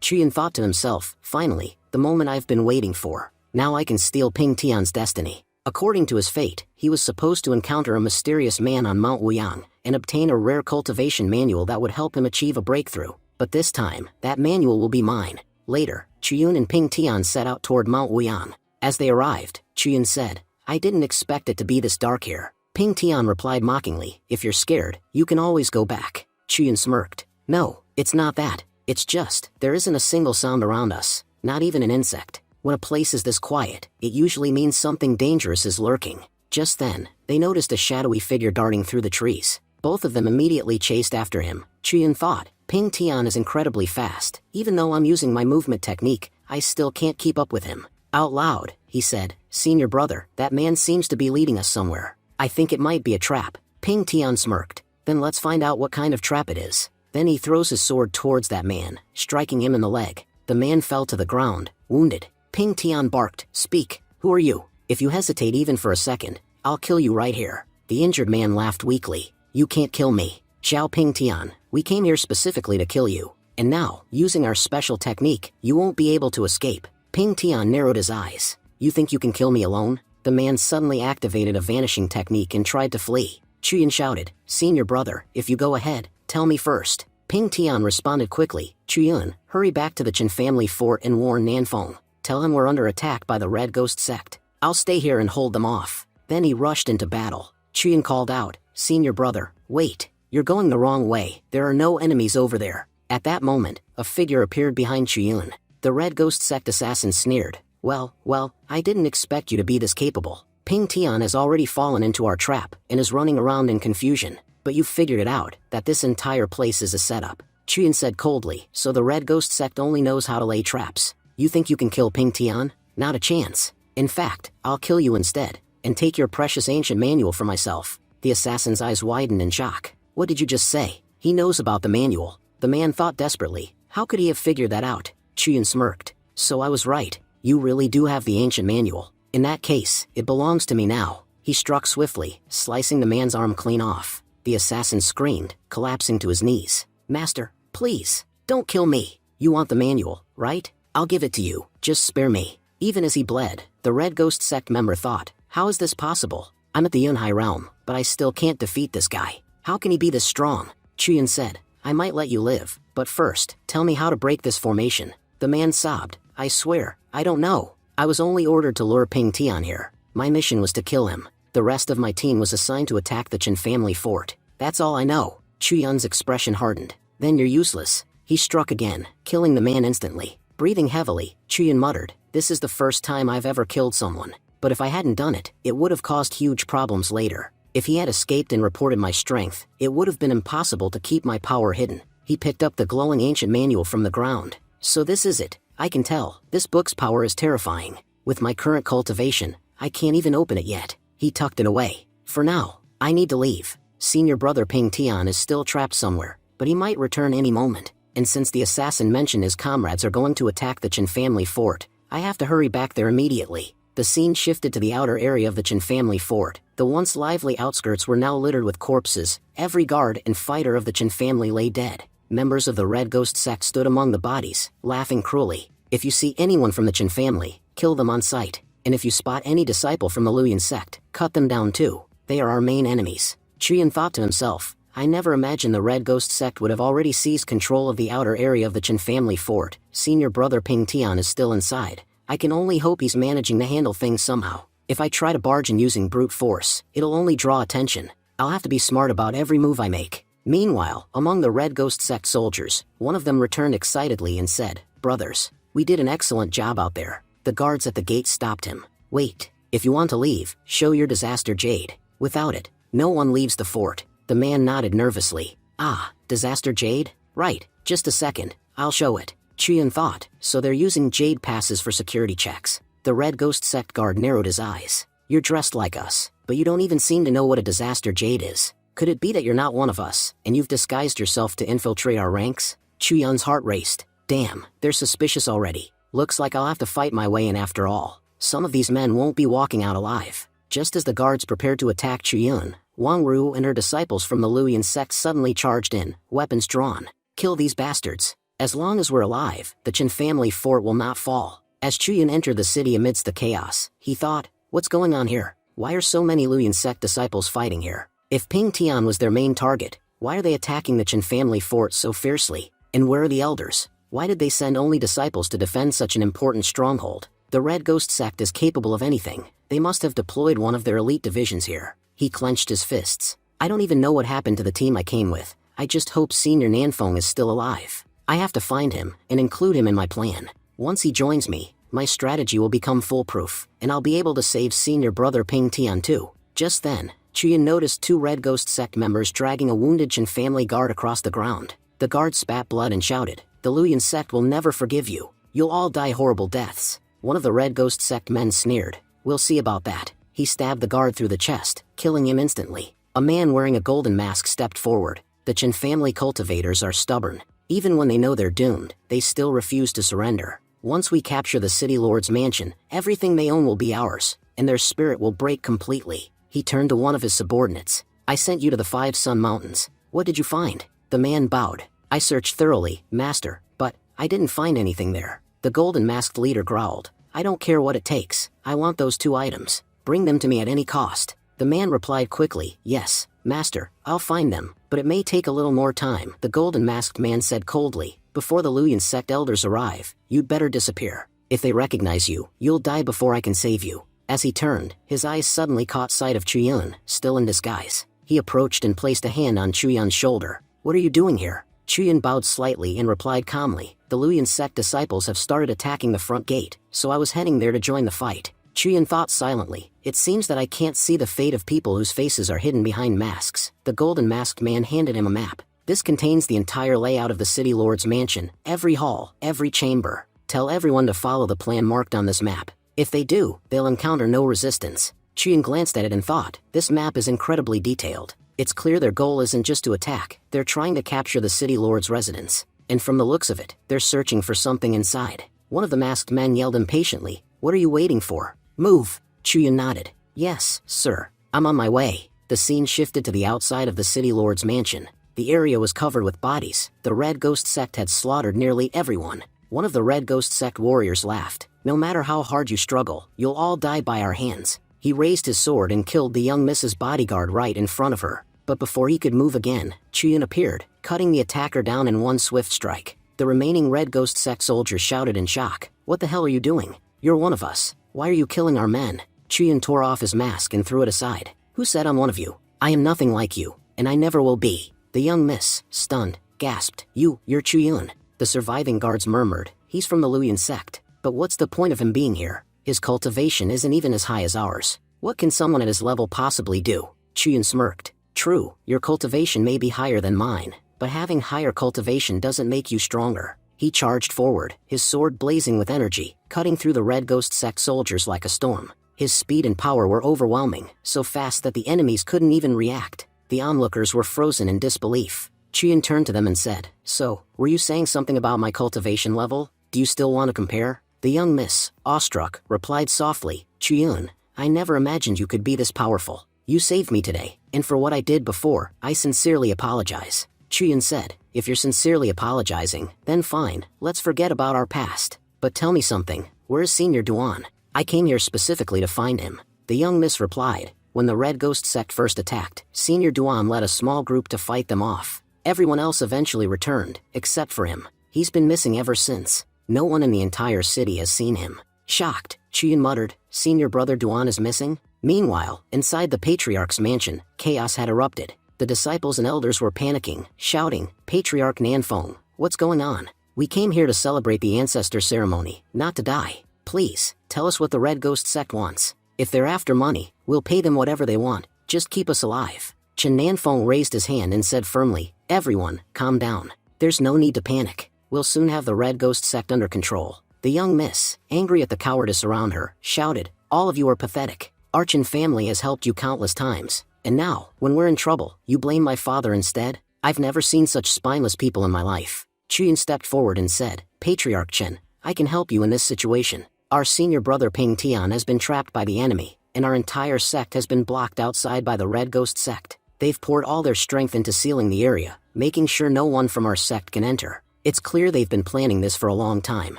Chuyun thought to himself, "Finally, the moment I've been waiting for. Now I can steal Ping Tian's destiny." According to his fate, he was supposed to encounter a mysterious man on Mount Wuyan and obtain a rare cultivation manual that would help him achieve a breakthrough. But this time, that manual will be mine. Later, Chuyun and Ping Tian set out toward Mount Wuyan. As they arrived, Chuyun said, "I didn't expect it to be this dark here." Ping Tian replied mockingly, "If you're scared, you can always go back." Chuyun smirked. "No, it's not that. It's just, there isn't a single sound around us, not even an insect. When a place is this quiet, it usually means something dangerous is lurking." Just then, they noticed a shadowy figure darting through the trees. Both of them immediately chased after him. Chuyun thought, "Ping Tian is incredibly fast. Even though I'm using my movement technique, I still can't keep up with him." Out loud, he said, "Senior brother, that man seems to be leading us somewhere. I think it might be a trap." Ping Tian smirked. "Then let's find out what kind of trap it is." Then he throws his sword towards that man, striking him in the leg. The man fell to the ground, wounded. Ping Tian barked, "Speak, who are you? If you hesitate even for a second, I'll kill you right here." The injured man laughed weakly. "You can't kill me. Xiao Ping Tian, we came here specifically to kill you. And now, using our special technique, you won't be able to escape." Ping Tian narrowed his eyes. "You think you can kill me alone?" The man suddenly activated a vanishing technique and tried to flee. Chuyun shouted, "Senior brother, if you go ahead, tell me first." Ping Tian responded quickly, "Chuyun, hurry back to the Chen family fort and warn Nanfeng. Tell him we're under attack by the Red Ghost sect. I'll stay here and hold them off." Then he rushed into battle. Chuyun called out, "Senior brother, wait, you're going the wrong way. There are no enemies over there." At that moment, a figure appeared behind Chuyun. The Red Ghost sect assassin sneered, Well, I didn't expect you to be this capable. Ping Tian has already fallen into our trap and is running around in confusion. But you've figured it out, that this entire place is a setup." Chuyun said coldly, "So the Red Ghost sect only knows how to lay traps. You think you can kill Ping Tian? Not a chance. In fact, I'll kill you instead, and take your precious ancient manual for myself." The assassin's eyes widened in shock. "What did you just say?" "He knows about the manual." The man thought desperately. How could he have figured that out? Chuyun smirked. "So I was right. You really do have the ancient manual. In that case, it belongs to me now." He struck swiftly, slicing the man's arm clean off. The assassin screamed, collapsing to his knees. "Master, please, don't kill me. You want the manual, right? I'll give it to you, just spare me." Even as he bled, the Red Ghost sect member thought, "How is this possible? I'm at the Yunhai realm, but I still can't defeat this guy. How can he be this strong? Chuyan said, I might let you live, but first, tell me how to break this formation. The man sobbed, I swear, I don't know. I was only ordered to lure Ping Tian here. My mission was to kill him. The rest of my team was assigned to attack the Chen family fort. That's all I know. Chuyan's expression hardened. Then you're useless. He struck again, killing the man instantly. Breathing heavily, Chuyan muttered, this is the first time I've ever killed someone. But if I hadn't done it, it would have caused huge problems later. If he had escaped and reported my strength, it would have been impossible to keep my power hidden. He picked up the glowing ancient manual from the ground. So this is it. I can tell, this book's power is terrifying. With my current cultivation, I can't even open it yet. He tucked it away. For now, I need to leave. Senior brother Ping Tian is still trapped somewhere, but he might return any moment. And since the assassin mentioned his comrades are going to attack the Chen family fort, I have to hurry back there immediately. The scene shifted to the outer area of the Chen family fort. The once lively outskirts were now littered with corpses. Every guard and fighter of the Chen family lay dead. Members of the Red Ghost sect stood among the bodies, laughing cruelly. If you see anyone from the Chen family, kill them on sight. And if you spot any disciple from the Luyan sect, cut them down too. They are our main enemies. Chuyan thought to himself, I never imagined the Red Ghost sect would have already seized control of the outer area of the Chen family fort. Senior brother Ping Tian is still inside. I can only hope he's managing to handle things somehow. If I try to barge in using brute force, it'll only draw attention. I'll have to be smart about every move I make. Meanwhile, among the Red Ghost sect soldiers, one of them returned excitedly and said, Brothers, we did an excellent job out there. The guards at the gate stopped him. Wait, if you want to leave, show your disaster jade. Without it, no one leaves the fort. The man nodded nervously. Ah, disaster jade? Right, just a second, I'll show it. Chuyan thought, so they're using jade passes for security checks. The Red Ghost sect guard narrowed his eyes. You're dressed like us, but you don't even seem to know what a disaster jade is. Could it be that you're not one of us, and you've disguised yourself to infiltrate our ranks? Chuyan's heart raced. Damn, they're suspicious already. Looks like I'll have to fight my way in after all. Some of these men won't be walking out alive. Just as the guards prepared to attack Chuyan, Wang Ru and her disciples from the Luyan sect suddenly charged in, weapons drawn. Kill these bastards. As long as we're alive, the Chen family fort will not fall. As Chuyan entered the city amidst the chaos, he thought, what's going on here? Why are so many Luyan sect disciples fighting here? If Ping Tian was their main target, why are they attacking the Chen family fort so fiercely? And where are the elders? Why did they send only disciples to defend such an important stronghold? The Red Ghost sect is capable of anything. They must have deployed one of their elite divisions here. He clenched his fists. I don't even know what happened to the team I came with. I just hope Senior Nanfeng is still alive. I have to find him and include him in my plan. Once he joins me, my strategy will become foolproof, and I'll be able to save Senior brother Ping Tian too. Just then, Chuyan noticed two Red Ghost sect members dragging a wounded Chen family guard across the ground. The guard spat blood and shouted, the Luyan sect will never forgive you. You'll all die horrible deaths. One of the Red Ghost sect men sneered. We'll see about that. He stabbed the guard through the chest, killing him instantly. A man wearing a golden mask stepped forward. The Chen family cultivators are stubborn. Even when they know they're doomed, they still refuse to surrender. Once we capture the city lord's mansion, everything they own will be ours, and their spirit will break completely. He turned to one of his subordinates. I sent you to the 5 Sun Mountains. What did you find? The man bowed. I searched thoroughly, master, but I didn't find anything there. The golden masked leader growled. I don't care what it takes. I want those 2 items. Bring them to me at any cost. The man replied quickly, yes, master, I'll find them, but it may take a little more time. The golden masked man said coldly, before the Luyan sect elders arrive, you'd better disappear. If they recognize you, you'll die before I can save you. As he turned, his eyes suddenly caught sight of Chuyan, still in disguise. He approached and placed a hand on Chuyan's shoulder. What are you doing here? Chuyan bowed slightly and replied calmly, the Luyan sect disciples have started attacking the front gate, so I was heading there to join the fight. Chuyan thought silently, it seems that I can't see the fate of people whose faces are hidden behind masks. The golden masked man handed him a map. This contains the entire layout of the city lord's mansion, every hall, every chamber. Tell everyone to follow the plan marked on this map. If they do, they'll encounter no resistance. Chuyan glanced at it and thought, this map is incredibly detailed. It's clear their goal isn't just to attack, they're trying to capture the city lord's residence. And from the looks of it, they're searching for something inside. One of the masked men yelled impatiently, what are you waiting for? Move! Chuyan nodded. Yes, sir. I'm on my way. The scene shifted to the outside of the city lord's mansion. The area was covered with bodies. The Red Ghost sect had slaughtered nearly everyone. One of the Red Ghost sect warriors laughed. No matter how hard you struggle, you'll all die by our hands. He raised his sword and killed the young Miss's bodyguard right in front of her. But before he could move again, Chuyun appeared, cutting the attacker down in one swift strike. The remaining red ghost sect soldiers shouted in shock. "What the hell are you doing? You're one of us. Why are you killing our men?" Chuyun tore off his mask and threw it aside. "Who said I'm one of you? I am nothing like you, and I never will be." The young Miss, stunned, gasped, You're Chuyun." The surviving guards murmured, "He's from the Luyan sect. But what's the point of him being here? His cultivation isn't even as high as ours. What can someone at his level possibly do?" Chuyun smirked. "True, your cultivation may be higher than mine, but having higher cultivation doesn't make you stronger." He charged forward, his sword blazing with energy, cutting through the red ghost sect soldiers like a storm. His speed and power were overwhelming, so fast that the enemies couldn't even react. The onlookers were frozen in disbelief. Chuyun turned to them and said, "So, were you saying something about my cultivation level? Do you still want to compare?" The young Miss, awestruck, replied softly, "Chuyun, I never imagined you could be this powerful. You saved me today, and for what I did before, I sincerely apologize." Chuyun said, "If you're sincerely apologizing, then fine, let's forget about our past. But tell me something, where is Senior Duan? I came here specifically to find him." The young Miss replied, "When the Red Ghost sect first attacked, Senior Duan led a small group to fight them off. Everyone else eventually returned, except for him. He's been missing ever since. No one in the entire city has seen him." Shocked, Chuyun muttered, "Senior brother Duan is missing?" Meanwhile, inside the Patriarch's mansion, chaos had erupted. The disciples and elders were panicking, shouting, "Patriarch Nanfeng, what's going on? We came here to celebrate the ancestor ceremony, not to die. Please, tell us what the Red Ghost sect wants. If they're after money, we'll pay them whatever they want, just keep us alive." Chen Nanfeng raised his hand and said firmly, "Everyone, calm down. There's no need to panic. We'll soon have the Red Ghost sect under control." The young Miss, angry at the cowardice around her, shouted, "All of you are pathetic. Our Chen family has helped you countless times, and now, when we're in trouble, you blame my father instead? I've never seen such spineless people in my life." Chuyun stepped forward and said, "Patriarch Chen, I can help you in this situation. Our senior brother Ping Tian has been trapped by the enemy, and our entire sect has been blocked outside by the Red Ghost sect. They've poured all their strength into sealing the area, making sure no one from our sect can enter. It's clear they've been planning this for a long time.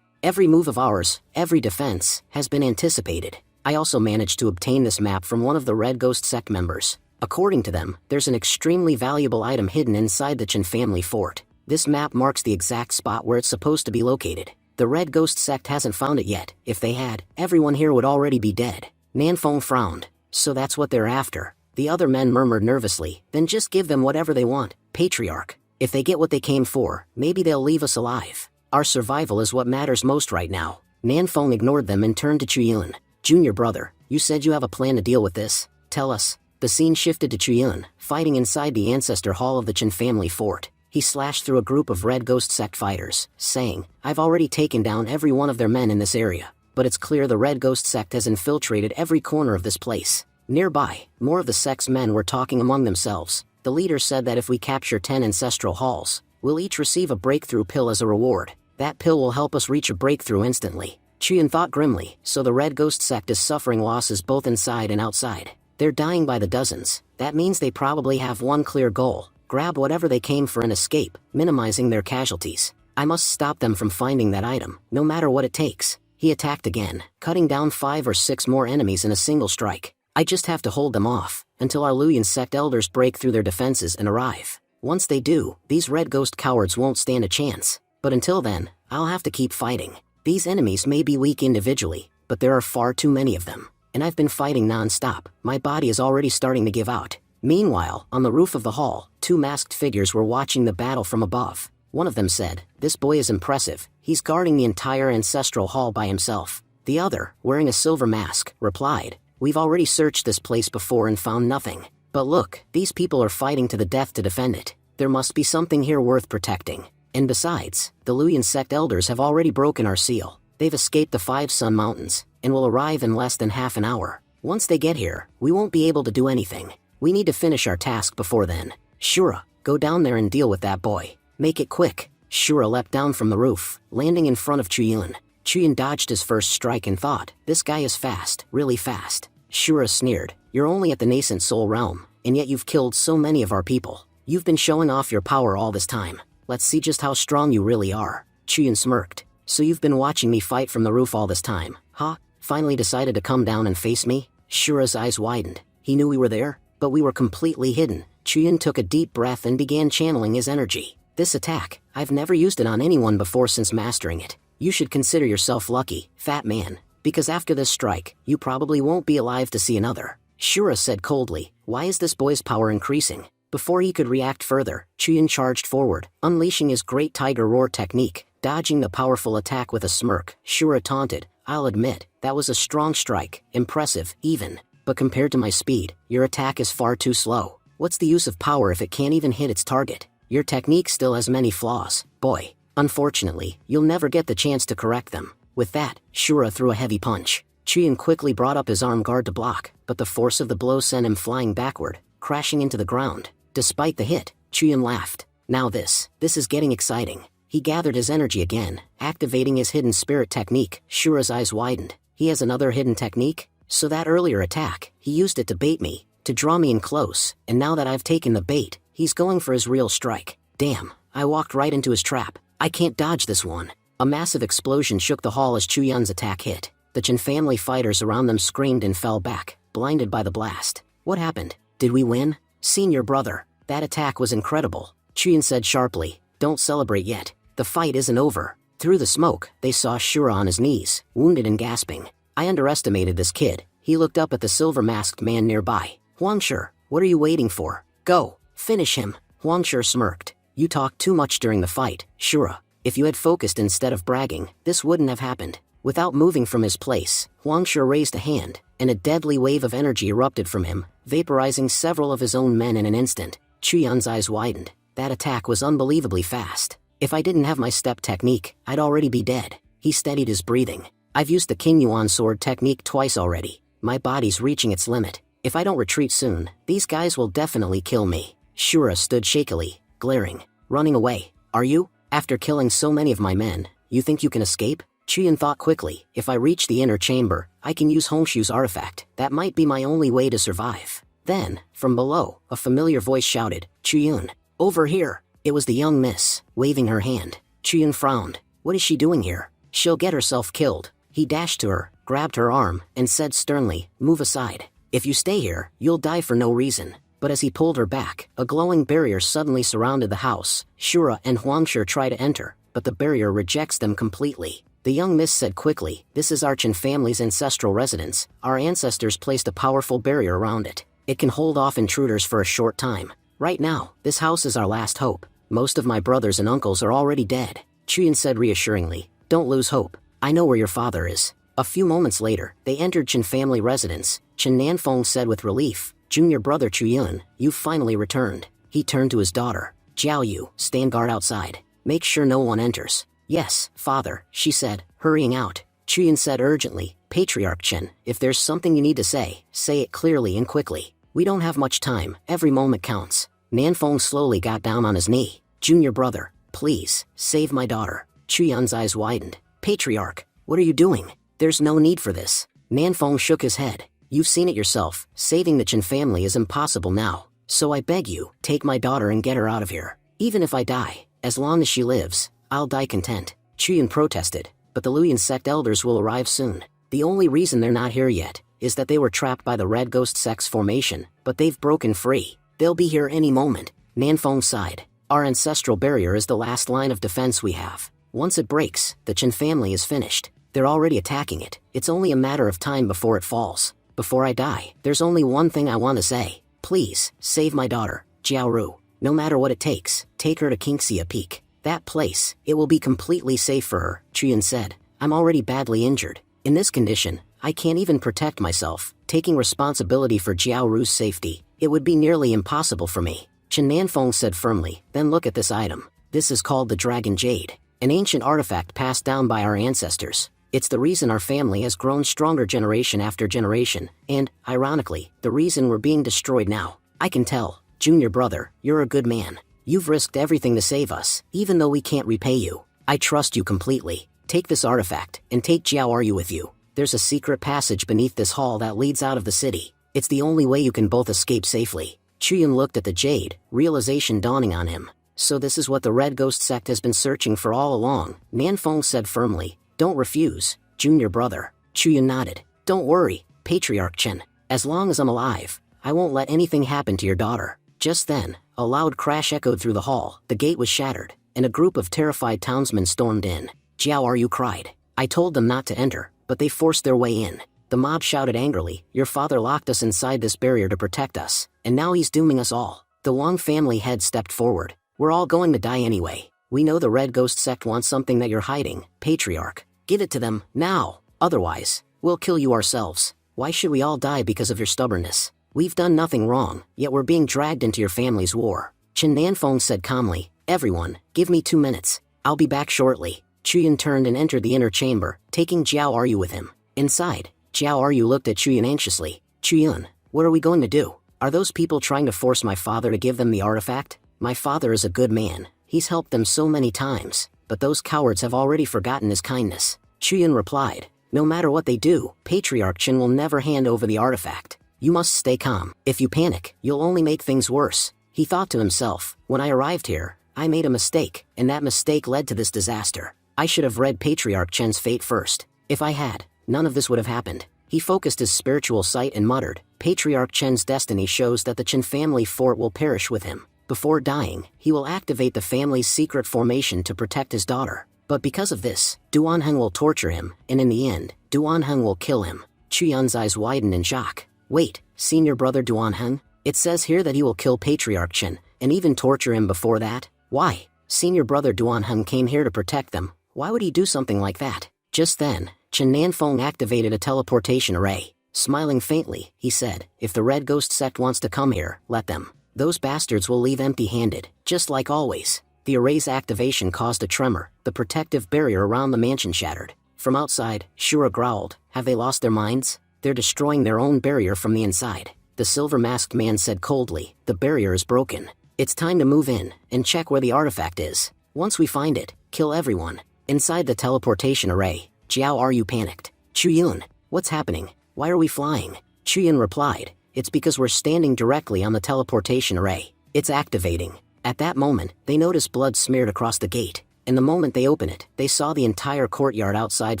Every move of ours, every defense, has been anticipated. I also managed to obtain this map from one of the Red Ghost sect members. According to them, there's an extremely valuable item hidden inside the Chen family fort. This map marks the exact spot where it's supposed to be located. The Red Ghost sect hasn't found it yet. If they had, everyone here would already be dead." Nanfeng frowned. "So that's what they're after." The other men murmured nervously, "Then just give them whatever they want, Patriarch. If they get what they came for, maybe they'll leave us alive. Our survival is what matters most right now." Nanfeng ignored them and turned to Chuyun. "Junior brother, you said you have a plan to deal with this. Tell us." The scene shifted to Chuyun, fighting inside the ancestor hall of the Chen family fort. He slashed through a group of Red Ghost sect fighters, saying, "I've already taken down every one of their men in this area, but it's clear the Red Ghost sect has infiltrated every corner of this place." Nearby, more of the sect's men were talking among themselves. The leader said that if we capture 10 ancestral halls, we'll each receive a breakthrough pill as a reward. That pill will help us reach a breakthrough instantly. Chuyun thought grimly, so the Red Ghost sect is suffering losses both inside and outside. They're dying by the dozens. That means they probably have one clear goal: grab whatever they came for and escape, minimizing their casualties. I must stop them from finding that item, no matter what it takes. He attacked again, cutting down 5 or 6 more enemies in a single strike. I just have to hold them off, until our Luyan sect elders break through their defenses and arrive. Once they do, these Red Ghost cowards won't stand a chance. But until then, I'll have to keep fighting. These enemies may be weak individually, but there are far too many of them. And I've been fighting non-stop. My body is already starting to give out. Meanwhile, on the roof of the hall, 2 masked figures were watching the battle from above. One of them said, "This boy is impressive. He's guarding the entire ancestral hall by himself." The other, wearing a silver mask, replied, "We've already searched this place before and found nothing. But look, these people are fighting to the death to defend it. There must be something here worth protecting. And besides, the Luyan sect elders have already broken our seal. They've escaped the 5 Sun Mountains, and will arrive in less than half an hour. Once they get here, we won't be able to do anything. We need to finish our task before then. Shura, go down there and deal with that boy. Make it quick." Shura leapt down from the roof, landing in front of Chuyun. Chuyun dodged his first strike and thought, "This guy is fast, really fast." Shura sneered, "You're only at the nascent soul realm, and yet you've killed so many of our people. You've been showing off your power all this time. Let's see just how strong you really are." Chuyun smirked. "So you've been watching me fight from the roof all this time, huh? Finally decided to come down and face me?" Shura's eyes widened. He knew we were there, but we were completely hidden. Chuyin took a deep breath and began channeling his energy. This attack, I've never used it on anyone before since mastering it. You should consider yourself lucky, fat man, because after this strike, you probably won't be alive to see another. Shura said coldly. Why is this boy's power increasing? Before he could react further, Chuyin charged forward, unleashing his great tiger roar technique, dodging the powerful attack with a smirk. Shura taunted, I'll admit, that was a strong strike, impressive, even. But compared to my speed, your attack is far too slow. What's the use of power if it can't even hit its target? Your technique still has many flaws, boy. Unfortunately, you'll never get the chance to correct them. With that, Shura threw a heavy punch. Chuyin quickly brought up his arm guard to block, but the force of the blow sent him flying backward, crashing into the ground. Despite the hit, Chuyin laughed. Now this is getting exciting. He gathered his energy again, activating his hidden spirit technique. Shura's eyes widened. He has another hidden technique? So that earlier attack, he used it to bait me, to draw me in close, and now that I've taken the bait, he's going for his real strike. Damn, I walked right into his trap. I can't dodge this one. A massive explosion shook the hall as Chuyun's attack hit. The Chen family fighters around them screamed and fell back, blinded by the blast. What happened? Did we win? Senior brother, that attack was incredible. Chuyun said sharply. Don't celebrate yet. The fight isn't over. Through the smoke, they saw Shura on his knees, wounded and gasping. I underestimated this kid. He looked up at the silver-masked man nearby. Huangshi, what are you waiting for? Go, finish him. Huangshi smirked. You talked too much during the fight, Shura. If you had focused instead of bragging, this wouldn't have happened. Without moving from his place, Huangshi raised a hand, and a deadly wave of energy erupted from him, vaporizing several of his own men in an instant. Chuyun's eyes widened. That attack was unbelievably fast. If I didn't have my step technique, I'd already be dead. He steadied his breathing. I've used the King Yuan sword technique twice already. My body's reaching its limit. If I don't retreat soon, these guys will definitely kill me. Shura stood shakily, glaring. Running away. Are you? After killing so many of my men, you think you can escape? Chuyun thought quickly. If I reach the inner chamber, I can use Hongshu's artifact. That might be my only way to survive. Then, from below, a familiar voice shouted, Chuyun, over here. It was the young miss, waving her hand. Chuyun frowned. What is she doing here? She'll get herself killed. He dashed to her, grabbed her arm, and said sternly, move aside. If you stay here, you'll die for no reason. But as he pulled her back, a glowing barrier suddenly surrounded the house. Shura and Huangshi try to enter, but the barrier rejects them completely. The young miss said quickly, this is our Chen family's ancestral residence. Our ancestors placed a powerful barrier around it. It can hold off intruders for a short time. Right now, this house is our last hope. Most of my brothers and uncles are already dead. Chuyun said reassuringly, don't lose hope. I know where your father is. A few moments later, they entered Chen family residence. Chen Nanfeng said with relief, Junior brother Chuyun, you've finally returned. He turned to his daughter. Jiao Yu, stand guard outside. Make sure no one enters. Yes, father, she said, hurrying out. Chuyun said urgently, Patriarch Chen, if there's something you need to say it clearly and quickly. We don't have much time, every moment counts. Nanfeng slowly got down on his knee. Junior brother, please, save my daughter. Chuyun's eyes widened. Patriarch, what are you doing? There's no need for this. Nanfeng shook his head. You've seen it yourself, saving the Chen family is impossible now. So I beg you, take my daughter and get her out of here. Even if I die, as long as she lives, I'll die content. Chuyun protested, but the Luyan sect elders will arrive soon. The only reason they're not here yet is that they were trapped by the Red Ghost sect's formation, but they've broken free. They'll be here any moment. Nanfeng sighed. Our ancestral barrier is the last line of defense we have. Once it breaks, the Chen family is finished. They're already attacking it. It's only a matter of time before it falls. Before I die, there's only one thing I want to say. Please, save my daughter, Jiaoru. No matter what it takes, take her to Kingxia Peak. That place, it will be completely safe for her, Chuyun said. I'm already badly injured. In this condition, I can't even protect myself. Taking responsibility for Jiaoru's safety, it would be nearly impossible for me. Chen Nanfeng said firmly, then look at this item. This is called the Dragon Jade, an ancient artifact passed down by our ancestors. It's the reason our family has grown stronger generation after generation, and, ironically, the reason we're being destroyed now. I can tell, junior brother, you're a good man. You've risked everything to save us, even though we can't repay you. I trust you completely. Take this artifact, and take Jiao Ru with you. There's a secret passage beneath this hall that leads out of the city. It's the only way you can both escape safely. Chuyun looked at the jade, realization dawning on him. So this is what the Red Ghost sect has been searching for all along, Nanfeng said firmly. Don't refuse, junior brother. Chuyun nodded. Don't worry, Patriarch Chen. As long as I'm alive, I won't let anything happen to your daughter. Just then, a loud crash echoed through the hall, the gate was shattered, and a group of terrified townsmen stormed in. Jiao Ryu cried. I told them not to enter, but they forced their way in. The mob shouted angrily, your father locked us inside this barrier to protect us, and now he's dooming us all. The Wang family head stepped forward. We're all going to die anyway. We know the Red Ghost sect wants something that you're hiding, Patriarch. Give it to them, now. Otherwise, we'll kill you ourselves. Why should we all die because of your stubbornness? We've done nothing wrong, yet we're being dragged into your family's war. Chen Nanfeng said calmly, everyone, give me 2 minutes. I'll be back shortly. Chuyan turned and entered the inner chamber, taking Jiao Ryu with him. Inside, Jiao Ryu looked at Chuyan anxiously. Chuyan, what are we going to do? Are those people trying to force my father to give them the artifact? My father is a good man. He's helped them so many times, but those cowards have already forgotten his kindness. Chuyan replied, no matter what they do, Patriarch Chen will never hand over the artifact. You must stay calm. If you panic, you'll only make things worse. He thought to himself, when I arrived here, I made a mistake, and that mistake led to this disaster. I should have read Patriarch Chen's fate first. If I had, none of this would have happened. He focused his spiritual sight and muttered, Patriarch Chen's destiny shows that the Chen family fort will perish with him. Before dying, he will activate the family's secret formation to protect his daughter. But because of this, Duanheng will torture him, and in the end, Duanheng will kill him. Chuyan's eyes widened in shock. Wait, senior brother Duanheng? It says here that he will kill Patriarch Chen, and even torture him before that? Why? Senior brother Duanheng came here to protect them. Why would he do something like that? Just then, Chen Nanfeng activated a teleportation array. Smiling faintly, he said, if the Red Ghost sect wants to come here, let them. Those bastards will leave empty-handed, just like always. The array's activation caused a tremor. The protective barrier around the mansion shattered. From outside, Shura growled, have they lost their minds? They're destroying their own barrier from the inside. The silver-masked man said coldly, the barrier is broken. It's time to move in, and check where the artifact is. Once we find it, kill everyone. Inside the teleportation array, Jiao Ryu panicked. Chuyun, what's happening? Why are we flying? Chuyun replied, it's because we're standing directly on the teleportation array. It's activating. At that moment, they noticed blood smeared across the gate. And the moment they opened it, they saw the entire courtyard outside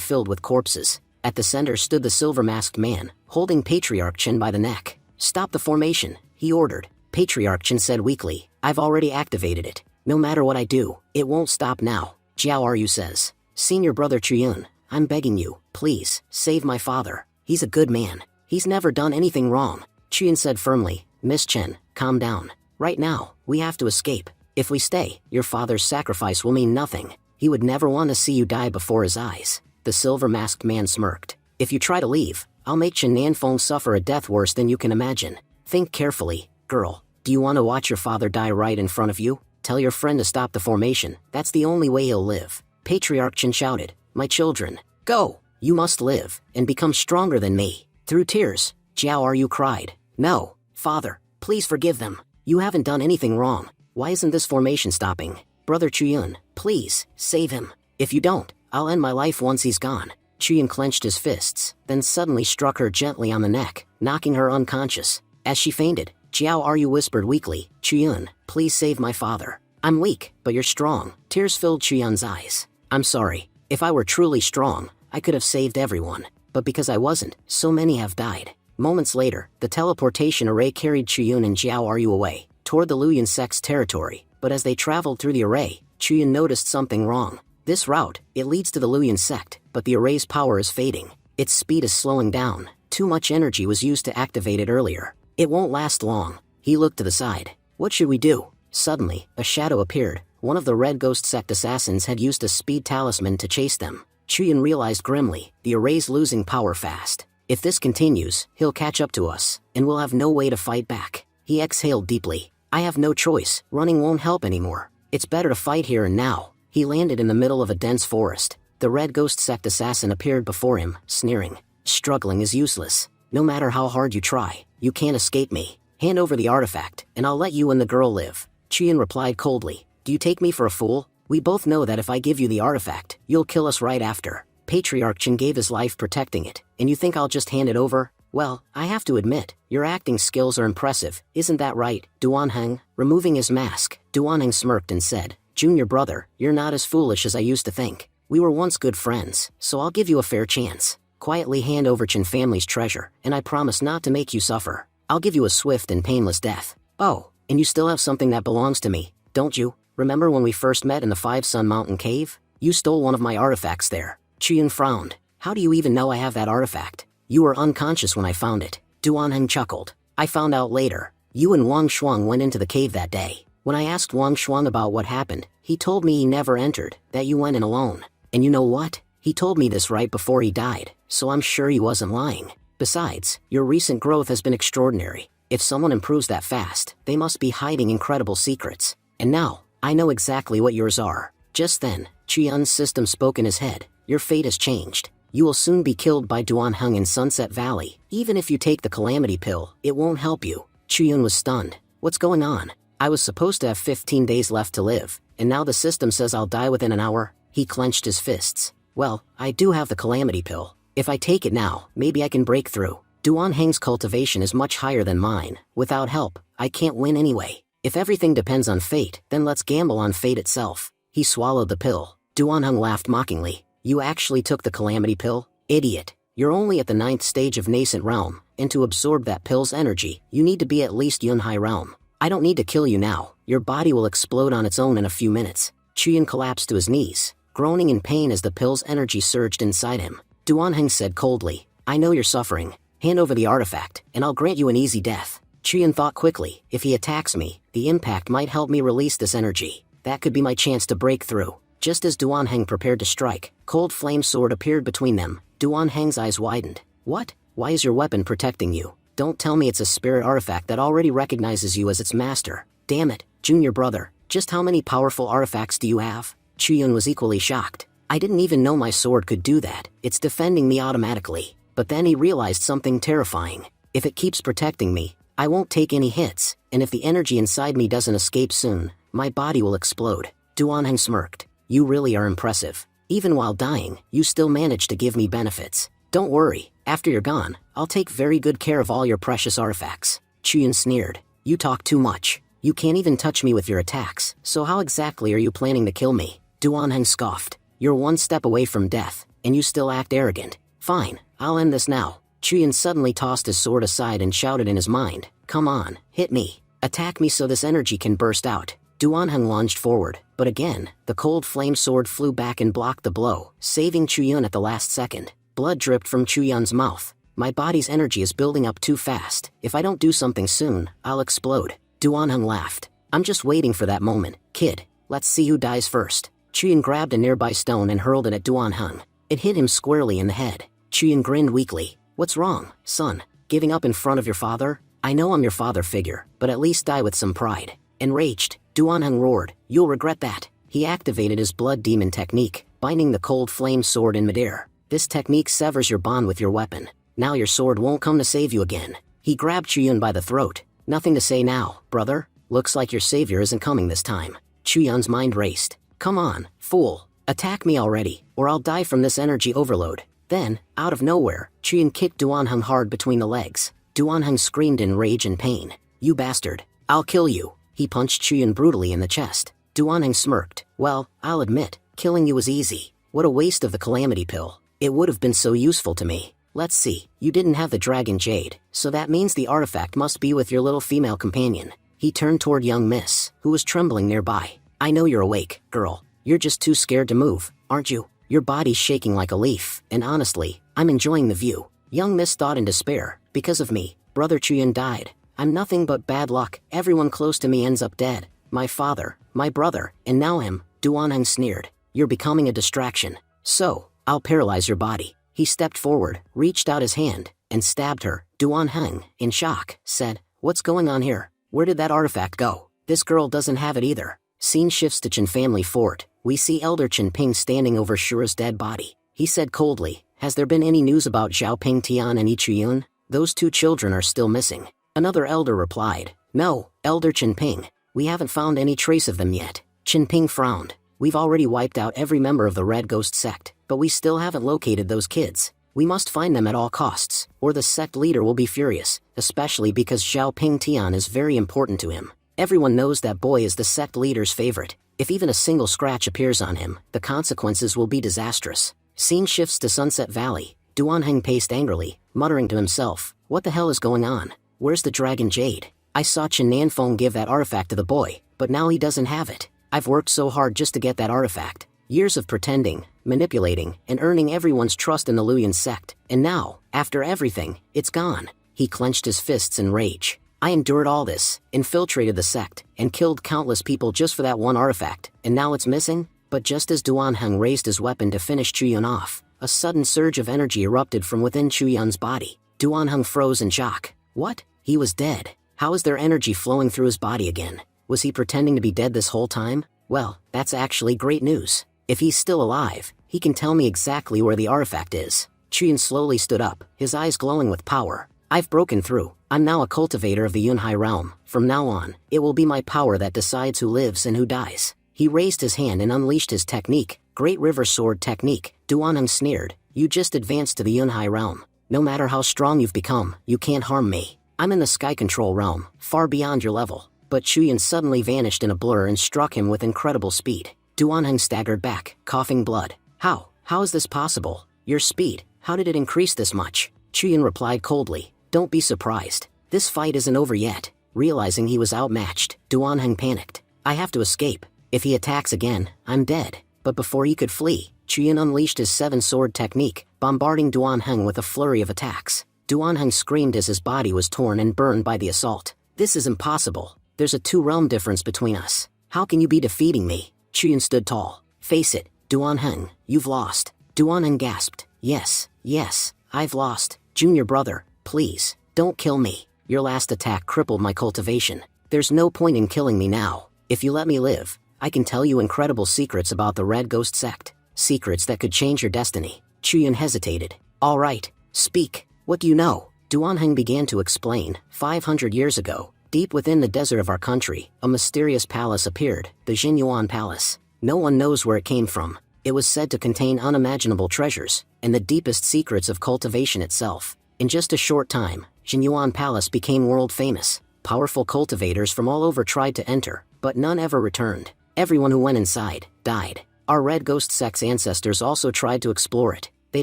filled with corpses. At the center stood the silver-masked man, holding Patriarch Chen by the neck. Stop the formation, he ordered. Patriarch Chen said weakly, I've already activated it. No matter what I do, it won't stop now. Jiao Ryu says, Senior brother Chuyun, I'm begging you, please, save my father. He's a good man. He's never done anything wrong. Chuyun said firmly, Miss Chen, calm down. Right now, we have to escape. If we stay, your father's sacrifice will mean nothing. He would never want to see you die before his eyes. The silver-masked man smirked. If you try to leave, I'll make Chen Nanfeng suffer a death worse than you can imagine. Think carefully, girl. Do you want to watch your father die right in front of you? Tell your friend to stop the formation. That's the only way he'll live. Patriarch Chen shouted, my children, go! You must live, and become stronger than me. Through tears, Jiao Ryu cried, no, father, please forgive them. You haven't done anything wrong. Why isn't this formation stopping? Brother Chuyun, please, save him. If you don't, I'll end my life once he's gone. Chuyun clenched his fists, then suddenly struck her gently on the neck, knocking her unconscious. As she fainted, Jiao Ryu whispered weakly, Chuyun, please save my father. I'm weak, but you're strong. Tears filled Chuyun's eyes. I'm sorry. If I were truly strong, I could have saved everyone. But because I wasn't, so many have died. Moments later, the teleportation array carried Chuyun and Jiao Ryu away, toward the Luyan sect's territory. But as they traveled through the array, Chuyun noticed something wrong. This route, it leads to the Luyan sect, but the array's power is fading. Its speed is slowing down. Too much energy was used to activate it earlier. It won't last long. He looked to the side. What should we do? Suddenly, a shadow appeared. One of the Red Ghost sect assassins had used a speed talisman to chase them. Chuyun realized grimly, the array's losing power fast. If this continues, he'll catch up to us, and we'll have no way to fight back. He exhaled deeply. I have no choice. Running won't help anymore. It's better to fight here and now. He landed in the middle of a dense forest. The Red Ghost sect assassin appeared before him, sneering. Struggling is useless. No matter how hard you try, you can't escape me. Hand over the artifact, and I'll let you and the girl live. Chuyun replied coldly. Do you take me for a fool? We both know that if I give you the artifact, you'll kill us right after. Patriarch Chen gave his life protecting it, and you think I'll just hand it over? Well, I have to admit, your acting skills are impressive, isn't that right, Duanheng? Removing his mask, Duanheng smirked and said, Junior brother, you're not as foolish as I used to think. We were once good friends, so I'll give you a fair chance. quietly hand over Chen family's treasure, and I promise not to make you suffer. I'll give you a swift and painless death. Oh, and you still have something that belongs to me, don't you? Remember when we first met in the Five Sun Mountain Cave? You stole one of my artifacts there. Chuyun frowned. How do you even know I have that artifact? You were unconscious when I found it. Duanheng chuckled. I found out later. You and Wang Shuang went into the cave that day. When I asked Wang Shuang about what happened, he told me he never entered, that you went in alone. And you know what? He told me this right before he died, so I'm sure he wasn't lying. Besides, your recent growth has been extraordinary. If someone improves that fast, they must be hiding incredible secrets. And now, I know exactly what yours are. Just then, Chuyun's system spoke in his head. Your fate has changed. You will soon be killed by Duanheng in Sunset Valley. Even if you take the calamity pill, it won't help you. Chuyun was stunned. What's going on? I was supposed to have 15 days left to live, and now the system says I'll die within an hour? He clenched his fists. Well, I do have the calamity pill. If I take it now, maybe I can break through. Duanheng's cultivation is much higher than mine. Without help, I can't win anyway. If everything depends on fate, then let's gamble on fate itself. He swallowed the pill. Duanheng laughed mockingly. You actually took the calamity pill? Idiot. You're only at the 9th stage of nascent realm, and to absorb that pill's energy, you need to be at least Yunhai realm. I don't need to kill you now. Your body will explode on its own in a few minutes. Chuyun collapsed to his knees, groaning in pain as the pill's energy surged inside him. Duanheng said coldly, I know you're suffering. Hand over the artifact, and I'll grant you an easy death. Chuyun thought quickly. If he attacks me, the impact might help me release this energy. That could be my chance to break through. Just as Duanheng prepared to strike, cold flame sword appeared between them. Duanheng's eyes widened. What? Why is your weapon protecting you? Don't tell me it's a spirit artifact that already recognizes you as its master. Damn it, junior brother, just how many powerful artifacts do you have? Chuyun was equally shocked. I didn't even know my sword could do that. It's defending me automatically. But then he realized something terrifying. If it keeps protecting me, I won't take any hits, and if the energy inside me doesn't escape soon, my body will explode. Duanheng smirked. You really are impressive. Even while dying, you still manage to give me benefits. Don't worry, after you're gone, I'll take very good care of all your precious artifacts. Chuyun sneered. You talk too much. You can't even touch me with your attacks, so how exactly are you planning to kill me? Duanheng scoffed. You're one step away from death, and you still act arrogant. Fine, I'll end this now. Chuyun suddenly tossed his sword aside and shouted in his mind, come on, hit me. Attack me so this energy can burst out. Duanheng lunged forward, but again, the cold flame sword flew back and blocked the blow, saving Chuyun at the last second. Blood dripped from Chuyun's mouth. My body's energy is building up too fast. If I don't do something soon, I'll explode. Duanheng laughed. I'm just waiting for that moment, kid. Let's see who dies first. Chuyun grabbed a nearby stone and hurled it at Duanheng. It hit him squarely in the head. Chuyun grinned weakly. What's wrong, son? Giving up in front of your father? I know I'm your father figure, but at least die with some pride. Enraged, Duanheng roared, you'll regret that. He activated his blood demon technique, binding the cold flame sword in midair. This technique severs your bond with your weapon. Now your sword won't come to save you again. He grabbed Chuyun by the throat. Nothing to say now, brother. Looks like your savior isn't coming this time. Chuyun's mind raced. Come on, fool. Attack me already, or I'll die from this energy overload. Then, out of nowhere, Chuyun kicked Duanheng hard between the legs. Duanheng screamed in rage and pain. You bastard. I'll kill you. He punched Chuyun brutally in the chest. Duanheng smirked. Well, I'll admit, killing you was easy. What a waste of the calamity pill. It would have been so useful to me. Let's see, you didn't have the dragon jade, so that means the artifact must be with your little female companion. He turned toward young miss, who was trembling nearby. I know you're awake, girl. You're just too scared to move, aren't you? Your body's shaking like a leaf, and honestly, I'm enjoying the view. Young miss thought in despair. Because of me, brother Chuyun died. I'm nothing but bad luck. Everyone close to me ends up dead. My father, my brother, and now him. Duanheng sneered. You're becoming a distraction. So, I'll paralyze your body. He stepped forward, reached out his hand, and stabbed her. Duanheng, in shock, said, what's going on here? Where did that artifact go? This girl doesn't have it either. Scene shifts to Chen family fort. We see Elder Chen Ping standing over Shura's dead body. He said coldly, has there been any news about Zhao Ping Tian and Ichiyun? Those two children are still missing. Another elder replied, no, Elder Chen Ping. We haven't found any trace of them yet. Chen Ping frowned. We've already wiped out every member of the Red Ghost sect, but we still haven't located those kids. We must find them at all costs, or the sect leader will be furious, especially because Zhao Ping Tian is very important to him. Everyone knows that boy is the sect leader's favorite. If even a single scratch appears on him, the consequences will be disastrous. Scene shifts to Sunset Valley. Duanheng paced angrily, muttering to himself, "What the hell is going on? Where's the dragon jade? I saw Chen Nanfeng give that artifact to the boy, but now he doesn't have it. I've worked so hard just to get that artifact. Years of pretending, manipulating, and earning everyone's trust in the Luyan sect, and now, after everything, it's gone." He clenched his fists in rage. "I endured all this, infiltrated the sect, and killed countless people just for that one artifact, and now it's missing?" But just as Duanheng raised his weapon to finish Chuyun off, a sudden surge of energy erupted from within Chuyun's body. Duanheng froze in shock. What? He was dead. How is there energy flowing through his body again? Was he pretending to be dead this whole time? Well, that's actually great news. If he's still alive, he can tell me exactly where the artifact is. Chuyun slowly stood up, his eyes glowing with power. "I've broken through. I'm now a cultivator of the Yunhai realm. From now on, it will be my power that decides who lives and who dies." He raised his hand and unleashed his technique, Great River Sword Technique. Duanheng sneered, "You just advanced to the Yunhai realm. No matter how strong you've become, you can't harm me. I'm in the sky control realm, far beyond your level." But Chuyun suddenly vanished in a blur and struck him with incredible speed. Duanheng staggered back, coughing blood. How is this possible? Your speed, how did it increase this much?" Chuyun replied coldly, "Don't be surprised. This fight isn't over yet." Realizing he was outmatched, Duanheng panicked. "I have to escape. If he attacks again, I'm dead." But before he could flee, Chuyun unleashed his seven-sword technique, bombarding Duanheng with a flurry of attacks. Duanheng screamed as his body was torn and burned by the assault. "This is impossible. There's a two-realm difference between us. How can you be defeating me?" Chuyun stood tall. "Face it, Duanheng, you've lost." Duanheng gasped. Yes, I've lost. "Junior brother, please, don't kill me. Your last attack crippled my cultivation. There's no point in killing me now. If you let me live, I can tell you incredible secrets about the Red Ghost sect. Secrets that could change your destiny." Chuyun hesitated. "All right, speak. What do you know?" Duanheng began to explain. 500 years ago, deep within the desert of our country, a mysterious palace appeared, the Jinyuan Palace. No one knows where it came from. It was said to contain unimaginable treasures, and the deepest secrets of cultivation itself. In just a short time, Jinyuan Palace became world famous. Powerful cultivators from all over tried to enter, but none ever returned. Everyone who went inside, died. Our Red Ghost sect's ancestors also tried to explore it. They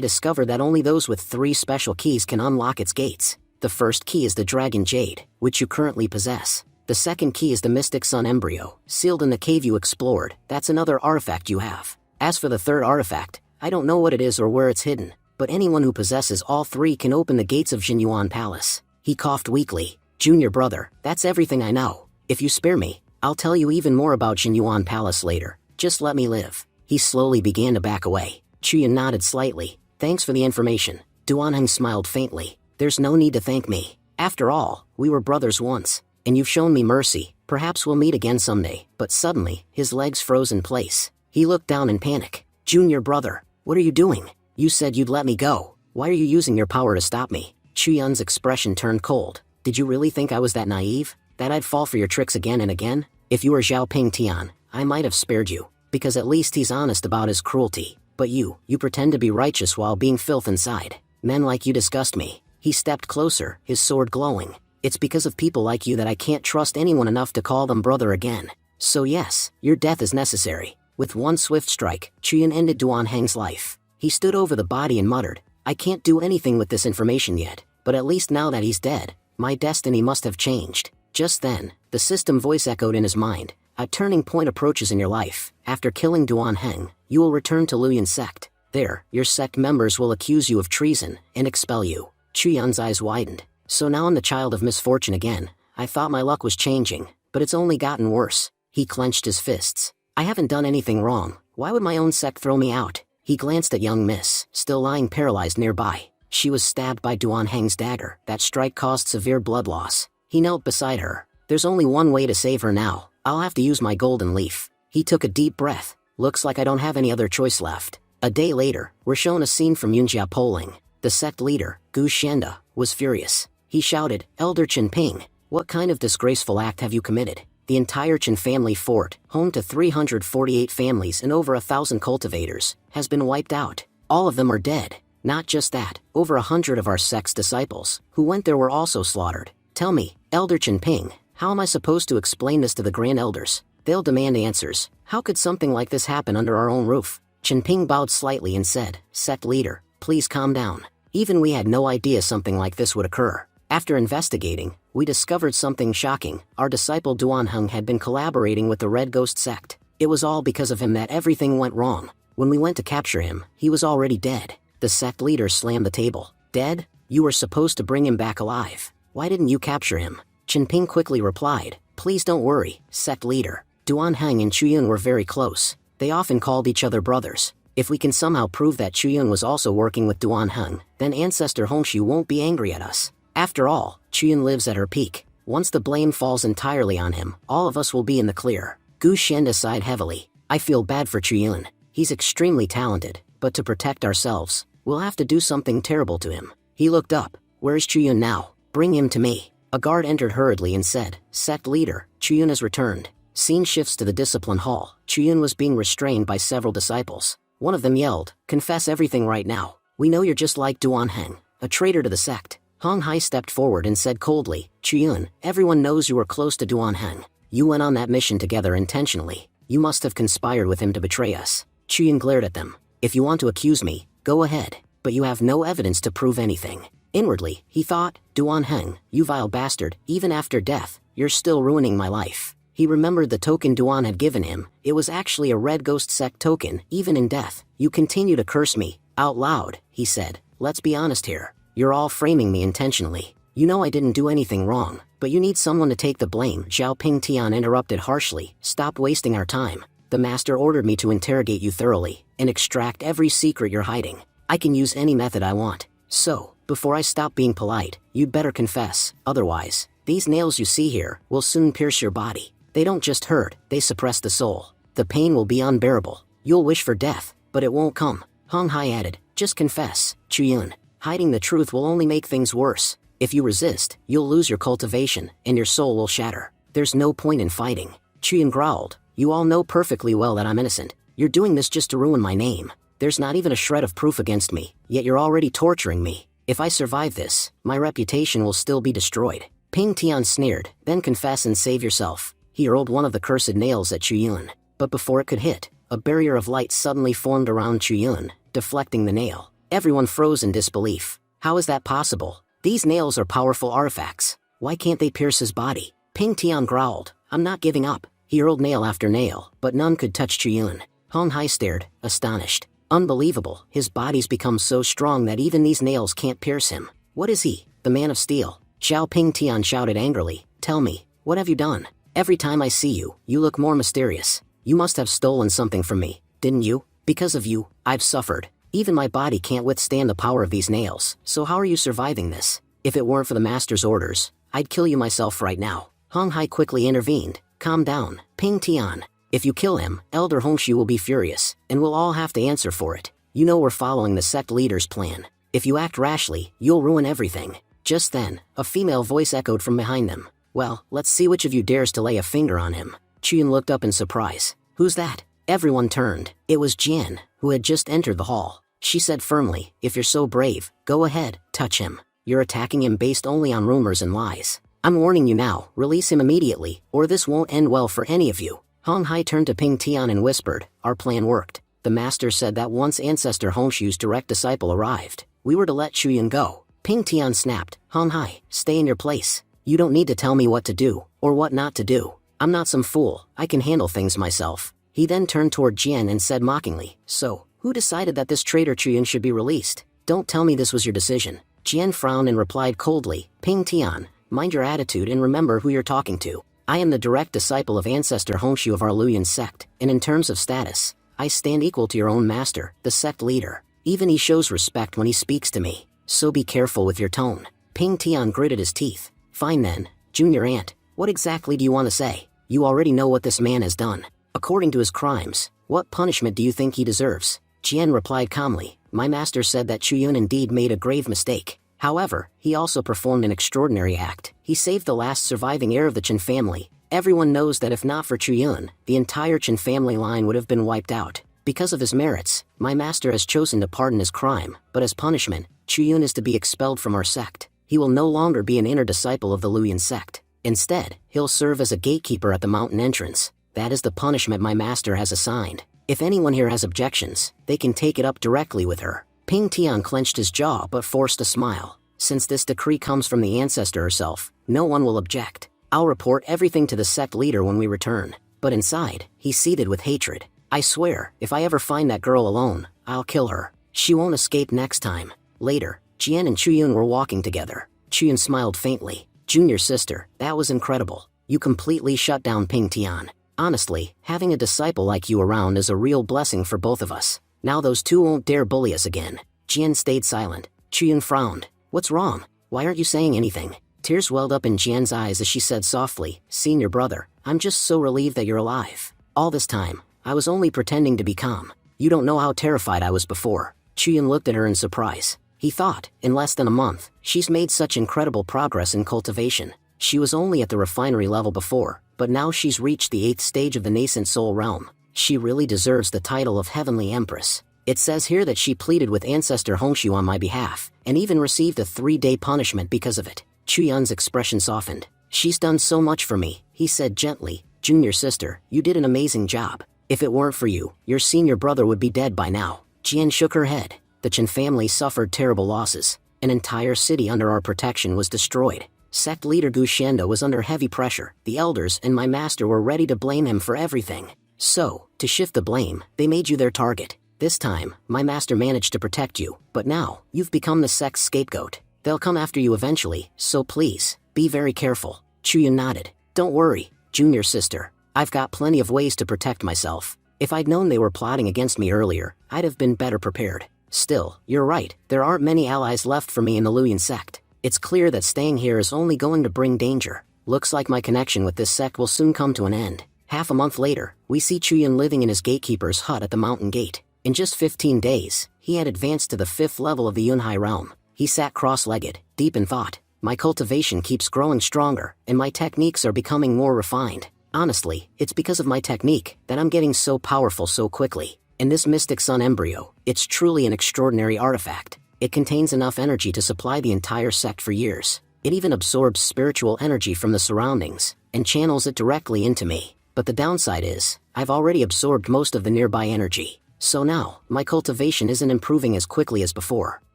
discovered that only those with 3 special keys can unlock its gates. The first key is the Dragon Jade, which you currently possess. The second key is the Mystic Sun Embryo, sealed in the cave you explored. That's another artifact you have. As for the third artifact, I don't know what it is or where it's hidden, but anyone who possesses all 3 can open the gates of Jinyuan Palace. He coughed weakly. "Junior brother, that's everything I know. If you spare me, I'll tell you even more about Jinyuan Palace later. Just let me live." He slowly began to back away. Chuyun nodded slightly. "Thanks for the information." Duanheng smiled faintly. "There's no need to thank me. After all, we were brothers once, and you've shown me mercy. Perhaps we'll meet again someday." But suddenly, his legs froze in place. He looked down in panic. "Junior brother, what are you doing? You said you'd let me go. Why are you using your power to stop me?" Chuyun's expression turned cold. "Did you really think I was that naive? That I'd fall for your tricks again and again? If you were Xiaoping Tian, I might have spared you, because at least he's honest about his cruelty. But you pretend to be righteous while being filth inside. Men like you disgust me." He stepped closer, his sword glowing. "It's because of people like you that I can't trust anyone enough to call them brother again. So yes, your death is necessary." With one swift strike, Chuyun ended Duanheng's life. He stood over the body and muttered, "I can't do anything with this information yet, but at least now that he's dead, my destiny must have changed." Just then, the system voice echoed in his mind. "A turning point approaches in your life. After killing Duanheng, you will return to Luyan sect. There, your sect members will accuse you of treason and expel you." Chuyun's eyes widened. "So now I'm the child of misfortune again. I thought my luck was changing, but it's only gotten worse." He clenched his fists. "I haven't done anything wrong. Why would my own sect throw me out?" He glanced at young Miss, still lying paralyzed nearby. She was stabbed by Duanheng's dagger. That strike caused severe blood loss. He knelt beside her. "There's only one way to save her now. I'll have to use my golden leaf." He took a deep breath. "Looks like I don't have any other choice left." A day later, we're shown a scene from Yunjia polling. The sect leader, Gu Xianda, was furious. He shouted, "Elder Chen Ping, what kind of disgraceful act have you committed? The entire Chen family fort, home to 348 families and over 1,000 cultivators, has been wiped out. All of them are dead. Not just that, over 100 of our sect's disciples, who went there, were also slaughtered. Tell me, Elder Chen Ping, how am I supposed to explain this to the Grand Elders? They'll demand answers. How could something like this happen under our own roof?" Chen Ping bowed slightly and said, "Sect leader, please calm down. Even we had no idea something like this would occur. After investigating, we discovered something shocking. Our disciple Duanheng had been collaborating with the Red Ghost sect. It was all because of him that everything went wrong. When we went to capture him, he was already dead. The sect leader slammed the table. Dead? You were supposed to bring him back alive. Why didn't you capture him? Chenping quickly replied, please don't worry, sect leader. Duanheng and Chuyun were very close. They often called each other brothers. If we can somehow prove that Chuyun was also working with Duanheng, then Ancestor Hongshu won't be angry at us. After all, Chuyun lives at her peak. Once the blame falls entirely on him, all of us will be in the clear. Gu Shenda sighed heavily. I feel bad for Chuyun. He's extremely talented, but to protect ourselves, we'll have to do something terrible to him. He looked up. Where's Chuyun now? Bring him to me. A guard entered hurriedly and said, Sect leader, Chuyun has returned. Scene shifts to the discipline hall. Chuyun was being restrained by several disciples. One of them yelled, confess everything right now. We know you're just like Duanheng, a traitor to the sect. Hong Hai stepped forward and said coldly, Chuyun, everyone knows you were close to Duanheng. You went on that mission together intentionally. You must have conspired with him to betray us. Chuyun glared at them. If you want to accuse me, go ahead, but you have no evidence to prove anything. Inwardly, he thought, Duanheng, you vile bastard, even after death, you're still ruining my life. He remembered the token Duan had given him. It was actually a Red Ghost sect token, even in death. You continue to curse me, out loud, he said. Let's be honest here. You're all framing me intentionally. You know I didn't do anything wrong, but you need someone to take the blame. Zhao Pingtian interrupted harshly. Stop wasting our time. The master ordered me to interrogate you thoroughly, and extract every secret you're hiding. I can use any method I want. So, before I stop being polite, you'd better confess. Otherwise, these nails you see here will soon pierce your body. They don't just hurt, they suppress the soul. The pain will be unbearable. You'll wish for death, but it won't come. Hong Hai added, just confess, Chuyun. Hiding the truth will only make things worse. If you resist, you'll lose your cultivation, and your soul will shatter. There's no point in fighting. Chuyun growled, you all know perfectly well that I'm innocent. You're doing this just to ruin my name. There's not even a shred of proof against me, yet you're already torturing me. If I survive this, my reputation will still be destroyed. Ping Tian sneered, then confess and save yourself. He hurled one of the cursed nails at Chuyun, but before it could hit, a barrier of light suddenly formed around Chuyun, deflecting the nail. Everyone froze in disbelief. How is that possible? These nails are powerful artifacts. Why can't they pierce his body? Ping Tian growled, I'm not giving up. He hurled nail after nail, but none could touch Chuyun. Hong Hai stared, astonished. Unbelievable, his body's become so strong that even these nails can't pierce him. What is he, the man of steel? Zhao Ping Tian shouted angrily, tell me, what have you done? Every time I see you, you look more mysterious. You must have stolen something from me, didn't you? Because of you, I've suffered. Even my body can't withstand the power of these nails, so how are you surviving this? If it weren't for the master's orders, I'd kill you myself right now. Hong Hai quickly intervened, calm down, Ping Tian. If you kill him, Elder Hongshu will be furious, and we'll all have to answer for it. You know we're following the sect leader's plan. If you act rashly, you'll ruin everything. Just then, a female voice echoed from behind them. Well, let's see which of you dares to lay a finger on him. Chuyun looked up in surprise. Who's that? Everyone turned. It was Jian, who had just entered the hall. She said firmly, if you're so brave, go ahead, touch him. You're attacking him based only on rumors and lies. I'm warning you now, release him immediately, or this won't end well for any of you. Hong Hai turned to Ping Tian and whispered, our plan worked. The master said that once Ancestor Hongshu's direct disciple arrived, we were to let Chuyun go. Ping Tian snapped, Hong Hai, stay in your place. You don't need to tell me what to do, or what not to do. I'm not some fool, I can handle things myself. He then turned toward Jian and said mockingly, so, who decided that this traitor Chuyun should be released? Don't tell me this was your decision. Jian frowned and replied coldly, Ping Tian, mind your attitude and remember who you're talking to. I am the direct disciple of Ancestor Hongshu of our Luyan sect, and in terms of status, I stand equal to your own master, the sect leader. Even he shows respect when he speaks to me, so be careful with your tone. Ping Tian gritted his teeth. Fine then, Junior Ant, what exactly do you want to say? You already know what this man has done. According to his crimes, what punishment do you think he deserves? Jian replied calmly, my master said that Chuyun indeed made a grave mistake. However, he also performed an extraordinary act. He saved the last surviving heir of the Chen family. Everyone knows that if not for Chuyun, the entire Chen family line would have been wiped out. Because of his merits, my master has chosen to pardon his crime, but as punishment, Chuyun is to be expelled from our sect. He will no longer be an inner disciple of the Luyan sect. Instead, he'll serve as a gatekeeper at the mountain entrance. That is the punishment my master has assigned. If anyone here has objections, they can take it up directly with her. Ping Tian clenched his jaw but forced a smile. Since this decree comes from the ancestor herself, no one will object. I'll report everything to the sect leader when we return. But inside, he seethed with hatred. I swear, if I ever find that girl alone, I'll kill her. She won't escape next time. Later, Jian and Chuyun were walking together. Chuyun smiled faintly. Junior sister, that was incredible. You completely shut down Ping Tian. Honestly, having a disciple like you around is a real blessing for both of us. Now those two won't dare bully us again. Jian stayed silent. Chuyun frowned. What's wrong? Why aren't you saying anything? Tears welled up in Jian's eyes as she said softly, Senior brother, I'm just so relieved that you're alive. All this time, I was only pretending to be calm. You don't know how terrified I was before. Chuyun looked at her in surprise. He thought, in less than a month, she's made such incredible progress in cultivation. She was only at the refinery level before, but now she's reached the 8th stage of the nascent soul realm. She really deserves the title of Heavenly Empress. It says here that she pleaded with Ancestor Hongshu on my behalf, and even received a 3-day punishment because of it. Chuyun's expression softened. She's done so much for me, he said gently. Junior sister, you did an amazing job. If it weren't for you, your senior brother would be dead by now. Jian shook her head. The Chen family suffered terrible losses. An entire city under our protection was destroyed. Sect leader Gu Shanda was under heavy pressure. The elders and my master were ready to blame him for everything. So, to shift the blame, they made you their target. This time, my master managed to protect you, but now, you've become the sect's scapegoat. They'll come after you eventually, so please, be very careful. Chuyun nodded. Don't worry, junior sister. I've got plenty of ways to protect myself. If I'd known they were plotting against me earlier, I'd have been better prepared. Still, you're right, there aren't many allies left for me in the Luyan sect. It's clear that staying here is only going to bring danger. Looks like my connection with this sect will soon come to an end. Half a month later, we see Chuyun living in his gatekeeper's hut at the mountain gate. In just 15 days, he had advanced to the 5th level of the Yunhai realm. He sat cross-legged, deep in thought. My cultivation keeps growing stronger, and my techniques are becoming more refined. Honestly, it's because of my technique that I'm getting so powerful so quickly. And this Mystic Sun embryo, it's truly an extraordinary artifact. It contains enough energy to supply the entire sect for years. It even absorbs spiritual energy from the surroundings, and channels it directly into me. But the downside is, I've already absorbed most of the nearby energy. So now, my cultivation isn't improving as quickly as before.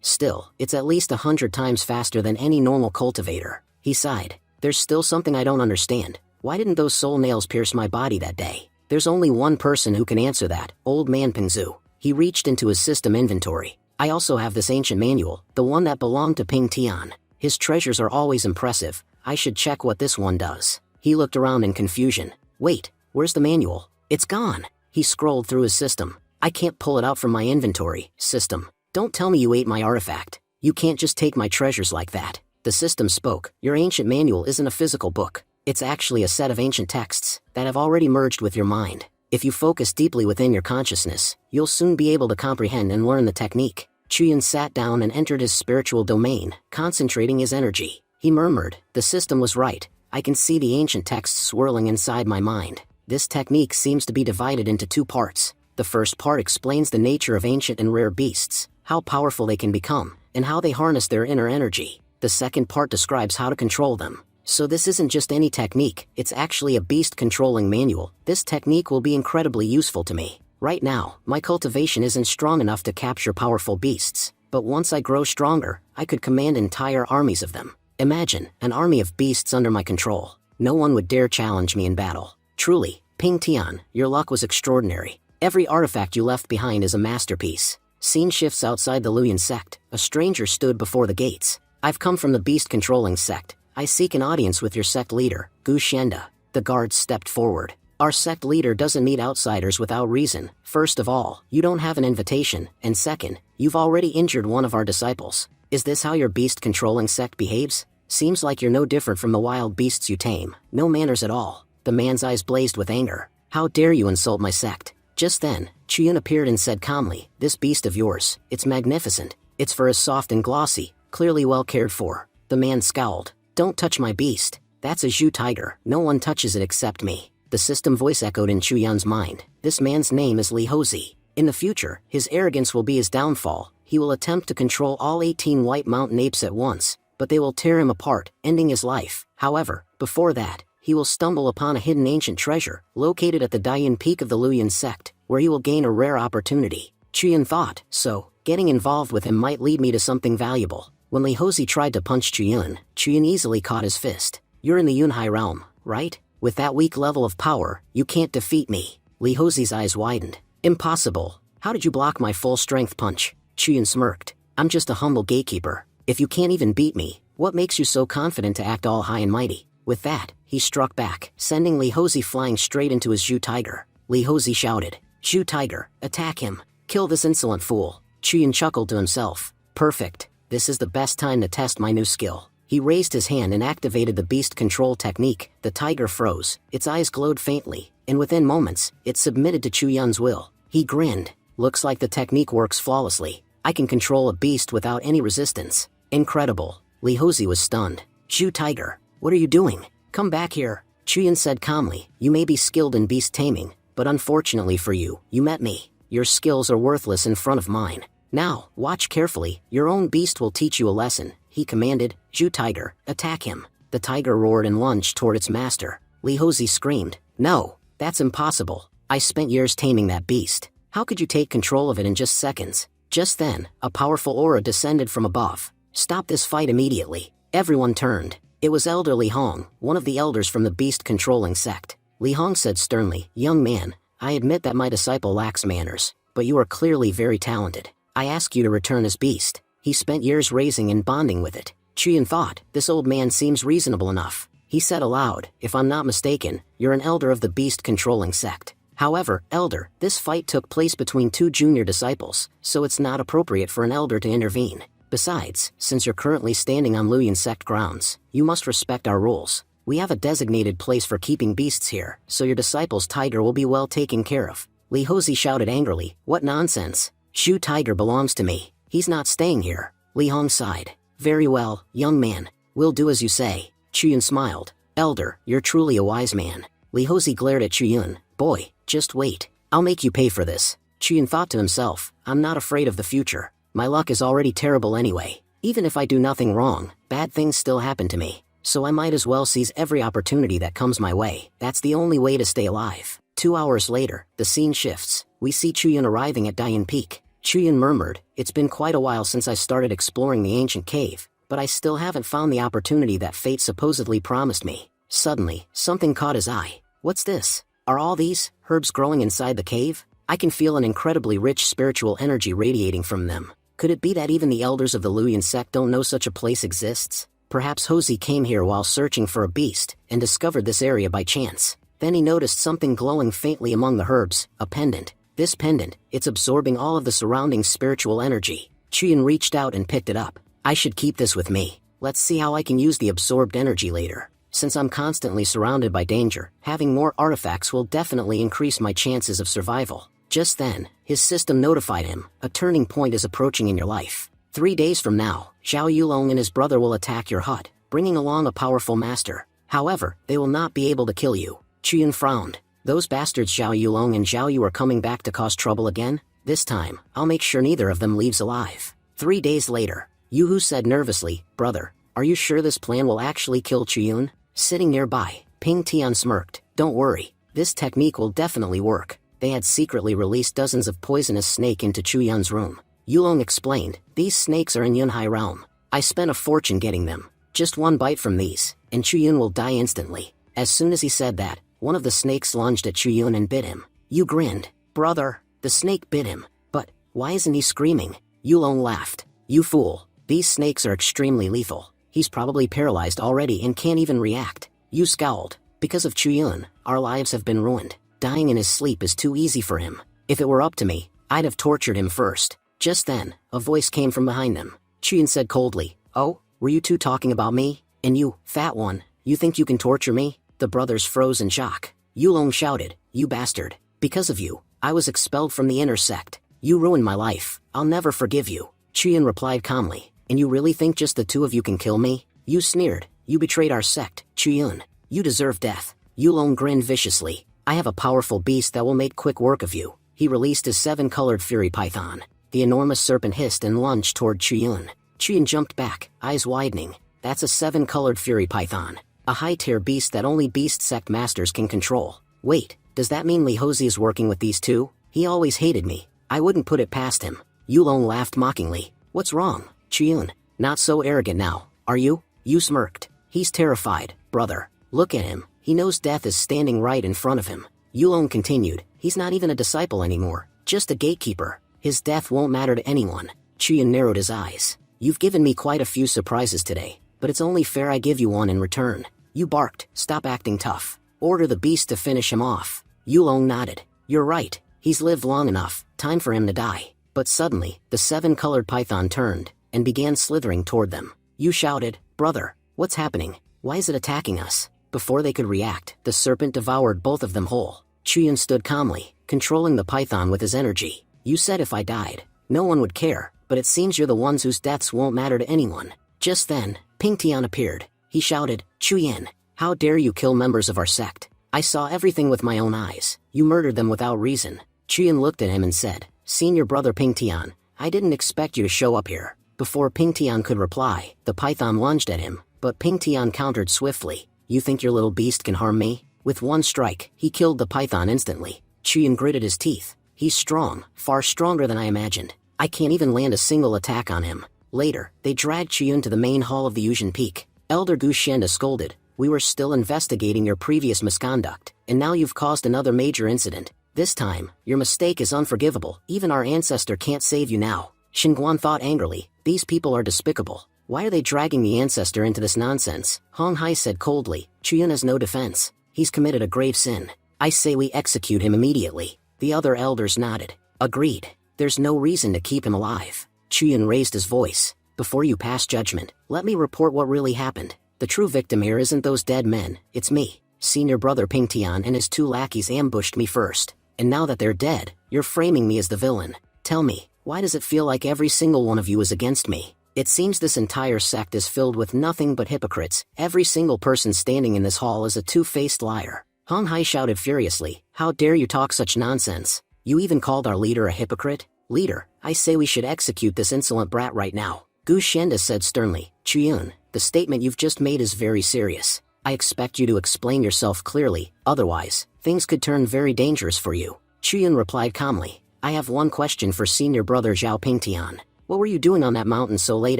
Still, it's at least 100 times faster than any normal cultivator. He sighed. There's still something I don't understand. Why didn't those soul nails pierce my body that day? There's only one person who can answer that, old man Pingzu. He reached into his system inventory. I also have this ancient manual, the one that belonged to Ping Tian. His treasures are always impressive. I should check what this one does. He looked around in confusion. Wait, where's the manual? It's gone. He scrolled through his system. I can't pull it out from my inventory, system. Don't tell me you ate my artifact. You can't just take my treasures like that. The system spoke. Your ancient manual isn't a physical book. It's actually a set of ancient texts that have already merged with your mind. If you focus deeply within your consciousness, you'll soon be able to comprehend and learn the technique. Chuyun sat down and entered his spiritual domain, concentrating his energy. He murmured, the system was right. I can see the ancient texts swirling inside my mind. This technique seems to be divided into 2 parts. The first part explains the nature of ancient and rare beasts, how powerful they can become, and how they harness their inner energy. The second part describes how to control them. So this isn't just any technique, it's actually a beast-controlling manual. This technique will be incredibly useful to me. Right now, my cultivation isn't strong enough to capture powerful beasts, but once I grow stronger, I could command entire armies of them. Imagine, an army of beasts under my control. No one would dare challenge me in battle. Truly, Ping Tian, your luck was extraordinary. Every artifact you left behind is a masterpiece. Scene shifts outside the Luyan sect. A stranger stood before the gates. I've come from the beast-controlling sect. I seek an audience with your sect leader, Gu Shenda. The guards stepped forward. Our sect leader doesn't meet outsiders without reason. First of all, you don't have an invitation, and second, you've already injured one of our disciples. Is this how your beast-controlling sect behaves? Seems like you're no different from the wild beasts you tame. No manners at all. The man's eyes blazed with anger. How dare you insult my sect? Just then, Chuyun appeared and said calmly, this beast of yours, it's magnificent. Its fur is soft and glossy, clearly well cared for. The man scowled. Don't touch my beast. That's a Zhu tiger. No one touches it except me. The system voice echoed in Chuyun's mind. This man's name is Li Hozi. In the future, his arrogance will be his downfall. He will attempt to control all 18 white mountain apes at once, but they will tear him apart, ending his life. However, before that, he will stumble upon a hidden ancient treasure, located at the Dayan peak of the Luyan sect, where he will gain a rare opportunity. Chuyun thought, so, Getting involved with him might lead me to something valuable. When Li Hozhi tried to punch Chuyun easily caught his fist. You're in the Yunhai realm, right? With that weak level of power, you can't defeat me. Li Hozhi's eyes widened. Impossible. How did you block my full-strength punch? Chuyun smirked. I'm just a humble gatekeeper. If you can't even beat me, what makes you so confident to act all high and mighty? With that, he struck back, sending Li Hozhi flying straight into his Zhu Tiger. Li Hozhi shouted, Zhu Tiger, attack him. Kill this insolent fool. Chuyun chuckled to himself. Perfect. This is the best time to test my new skill. He raised his hand and activated the beast control technique. The tiger froze, its eyes glowed faintly, and within moments, it submitted to Chuyun's will. He grinned. Looks like the technique works flawlessly. I can control a beast without any resistance. Incredible. Li Hozhi was stunned. Zhu Tiger, what are you doing? Come back here. Chuyun said calmly, you may be skilled in beast taming, but unfortunately for you, you met me. Your skills are worthless in front of mine. Now, watch carefully, your own beast will teach you a lesson, he commanded. Zhu Tiger, attack him. The tiger roared and lunged toward its master. Li Hozhi screamed, no, that's impossible. I spent years taming that beast. How could you take control of it in just seconds? Just then, a powerful aura descended from above. Stop this fight immediately. Everyone turned. It was Elder Li Hong, one of the elders from the beast-controlling sect. Li Hong said sternly, young man, I admit that my disciple lacks manners, but you are clearly very talented. I ask you to return his beast. He spent years raising and bonding with it. Chuyun thought, this old man seems reasonable enough. He said aloud, if I'm not mistaken, you're an elder of the beast-controlling sect. However, elder, this fight took place between two junior disciples, so it's not appropriate for an elder to intervene. Besides, since you're currently standing on Luyan sect grounds, you must respect our rules. We have a designated place for keeping beasts here, so your disciple's tiger will be well taken care of. Li Hozhi shouted angrily, what nonsense? Zhu Tiger belongs to me. He's not staying here. Li Hong sighed. Very well, young man. We'll do as you say. Chuyun smiled. Elder, you're truly a wise man. Li Hozhi glared at Chuyun. Boy, just wait. I'll make you pay for this. Chuyun thought to himself, I'm not afraid of the future. My luck is already terrible anyway. Even if I do nothing wrong, bad things still happen to me. So I might as well seize every opportunity that comes my way. That's the only way to stay alive. 2 hours later, the scene shifts. We see Chuyun arriving at Dian Peak. Chuyun murmured, it's been quite a while since I started exploring the ancient cave, but I still haven't found the opportunity that fate supposedly promised me. Suddenly, something caught his eye. What's this? Are all these herbs growing inside the cave? I can feel an incredibly rich spiritual energy radiating from them. Could it be that even the elders of the Luyan sect don't know such a place exists? Perhaps Hozhi came here while searching for a beast, and discovered this area by chance. Then he noticed something glowing faintly among the herbs, a pendant. This pendant, it's absorbing all of the surrounding spiritual energy. Chuyun reached out and picked it up. I should keep this with me. Let's see how I can use the absorbed energy later. Since I'm constantly surrounded by danger, having more artifacts will definitely increase my chances of survival. Just then, his system notified him, a turning point is approaching in your life. 3 days from now, Zhao Yulong and his brother will attack your hut, bringing along a powerful master. However, they will not be able to kill you. Chuyun frowned. Those bastards Zhao Yulong and Zhao Yu are coming back to cause trouble again? This time, I'll make sure neither of them leaves alive. 3 days later, Yuhu said nervously, brother, are you sure this plan will actually kill Chuyun? Sitting nearby, Ping Tian smirked. Don't worry, this technique will definitely work. They had secretly released dozens of poisonous snake into Chuyun's room. Yulong explained, these snakes are in Yunhai realm. I spent a fortune getting them. Just one bite from these, and Chuyun will die instantly. As soon as he said that, one of the snakes lunged at Chuyun and bit him. Yu grinned. Brother, the snake bit him. But, why isn't he screaming? Yulong laughed. You fool, these snakes are extremely lethal. He's probably paralyzed already and can't even react. Yu scowled. Because of Chuyun, our lives have been ruined. Dying in his sleep is too easy for him. If it were up to me, I'd have tortured him first. Just then, a voice came from behind them. Chuyun said coldly, oh, were you two talking about me? And you, fat one, you think you can torture me? The brothers froze in shock. Yulong shouted, you bastard. Because of you, I was expelled from the inner sect. You ruined my life. I'll never forgive you. Chuyun replied calmly, and you really think just the two of you can kill me? You sneered. You betrayed our sect, Chuyun. You deserve death. Yulong grinned viciously. I have a powerful beast that will make quick work of you. He released his 7-colored fury python. The enormous serpent hissed and lunged toward Chuyun. Chuyun jumped back, eyes widening. That's a 7-colored fury python. A high-tier beast that only beast sect masters can control. Wait, does that mean Li Hozhi is working with these two? He always hated me. I wouldn't put it past him. Yulong laughed mockingly. What's wrong, Chiyun? Not so arrogant now, are you? You smirked. He's terrified, brother. Look at him, he knows death is standing right in front of him. Yulong continued, he's not even a disciple anymore, just a gatekeeper. His death won't matter to anyone. Chiyun narrowed his eyes. You've given me quite a few surprises today, but it's only fair I give you one in return. You barked, stop acting tough. Order the beast to finish him off. Yulong nodded. You're right, he's lived long enough, time for him to die. But suddenly, the 7-colored python turned, and began slithering toward them. You shouted, brother, what's happening? Why is it attacking us? Before they could react, the serpent devoured both of them whole. Chiyun stood calmly, controlling the python with his energy. You said if I died, no one would care, but it seems you're the ones whose deaths won't matter to anyone. Just then, Pingtian appeared. He shouted, Chuyen, how dare you kill members of our sect? I saw everything with my own eyes. You murdered them without reason. Chuyen looked at him and said, Senior brother Pingtian, I didn't expect you to show up here. Before Pingtian could reply, the python lunged at him, but Pingtian countered swiftly. You think your little beast can harm me? With one strike, he killed the python instantly. Chuyen gritted his teeth. He's strong, far stronger than I imagined. I can't even land a single attack on him. Later, they dragged Chiyun to the main hall of the Yuzhen Peak. Elder Gu Shenda scolded, we were still investigating your previous misconduct, and now you've caused another major incident. This time, your mistake is unforgivable. Even our ancestor can't save you now. Xinguan thought angrily, these people are despicable. Why are they dragging the ancestor into this nonsense? Hong Hai said coldly, Chiyun has no defense. He's committed a grave sin. I say we execute him immediately. The other elders nodded. Agreed. There's no reason to keep him alive. Chiyun raised his voice. Before you pass judgment, let me report what really happened. The true victim here isn't those dead men, it's me. Senior brother Pingtian and his 2 lackeys ambushed me first. And now that they're dead, you're framing me as the villain. Tell me, why does it feel like every single one of you is against me? It seems this entire sect is filled with nothing but hypocrites. Every single person standing in this hall is a two-faced liar. Hong Hai shouted furiously, how dare you talk such nonsense? You even called our leader a hypocrite? Leader, I say we should execute this insolent brat right now. Gu Shenda said sternly, Chiyun, the statement you've just made is very serious. I expect you to explain yourself clearly, otherwise, things could turn very dangerous for you. Chiyun replied calmly, I have one question for senior brother Zhao Pingtian. What were you doing on that mountain so late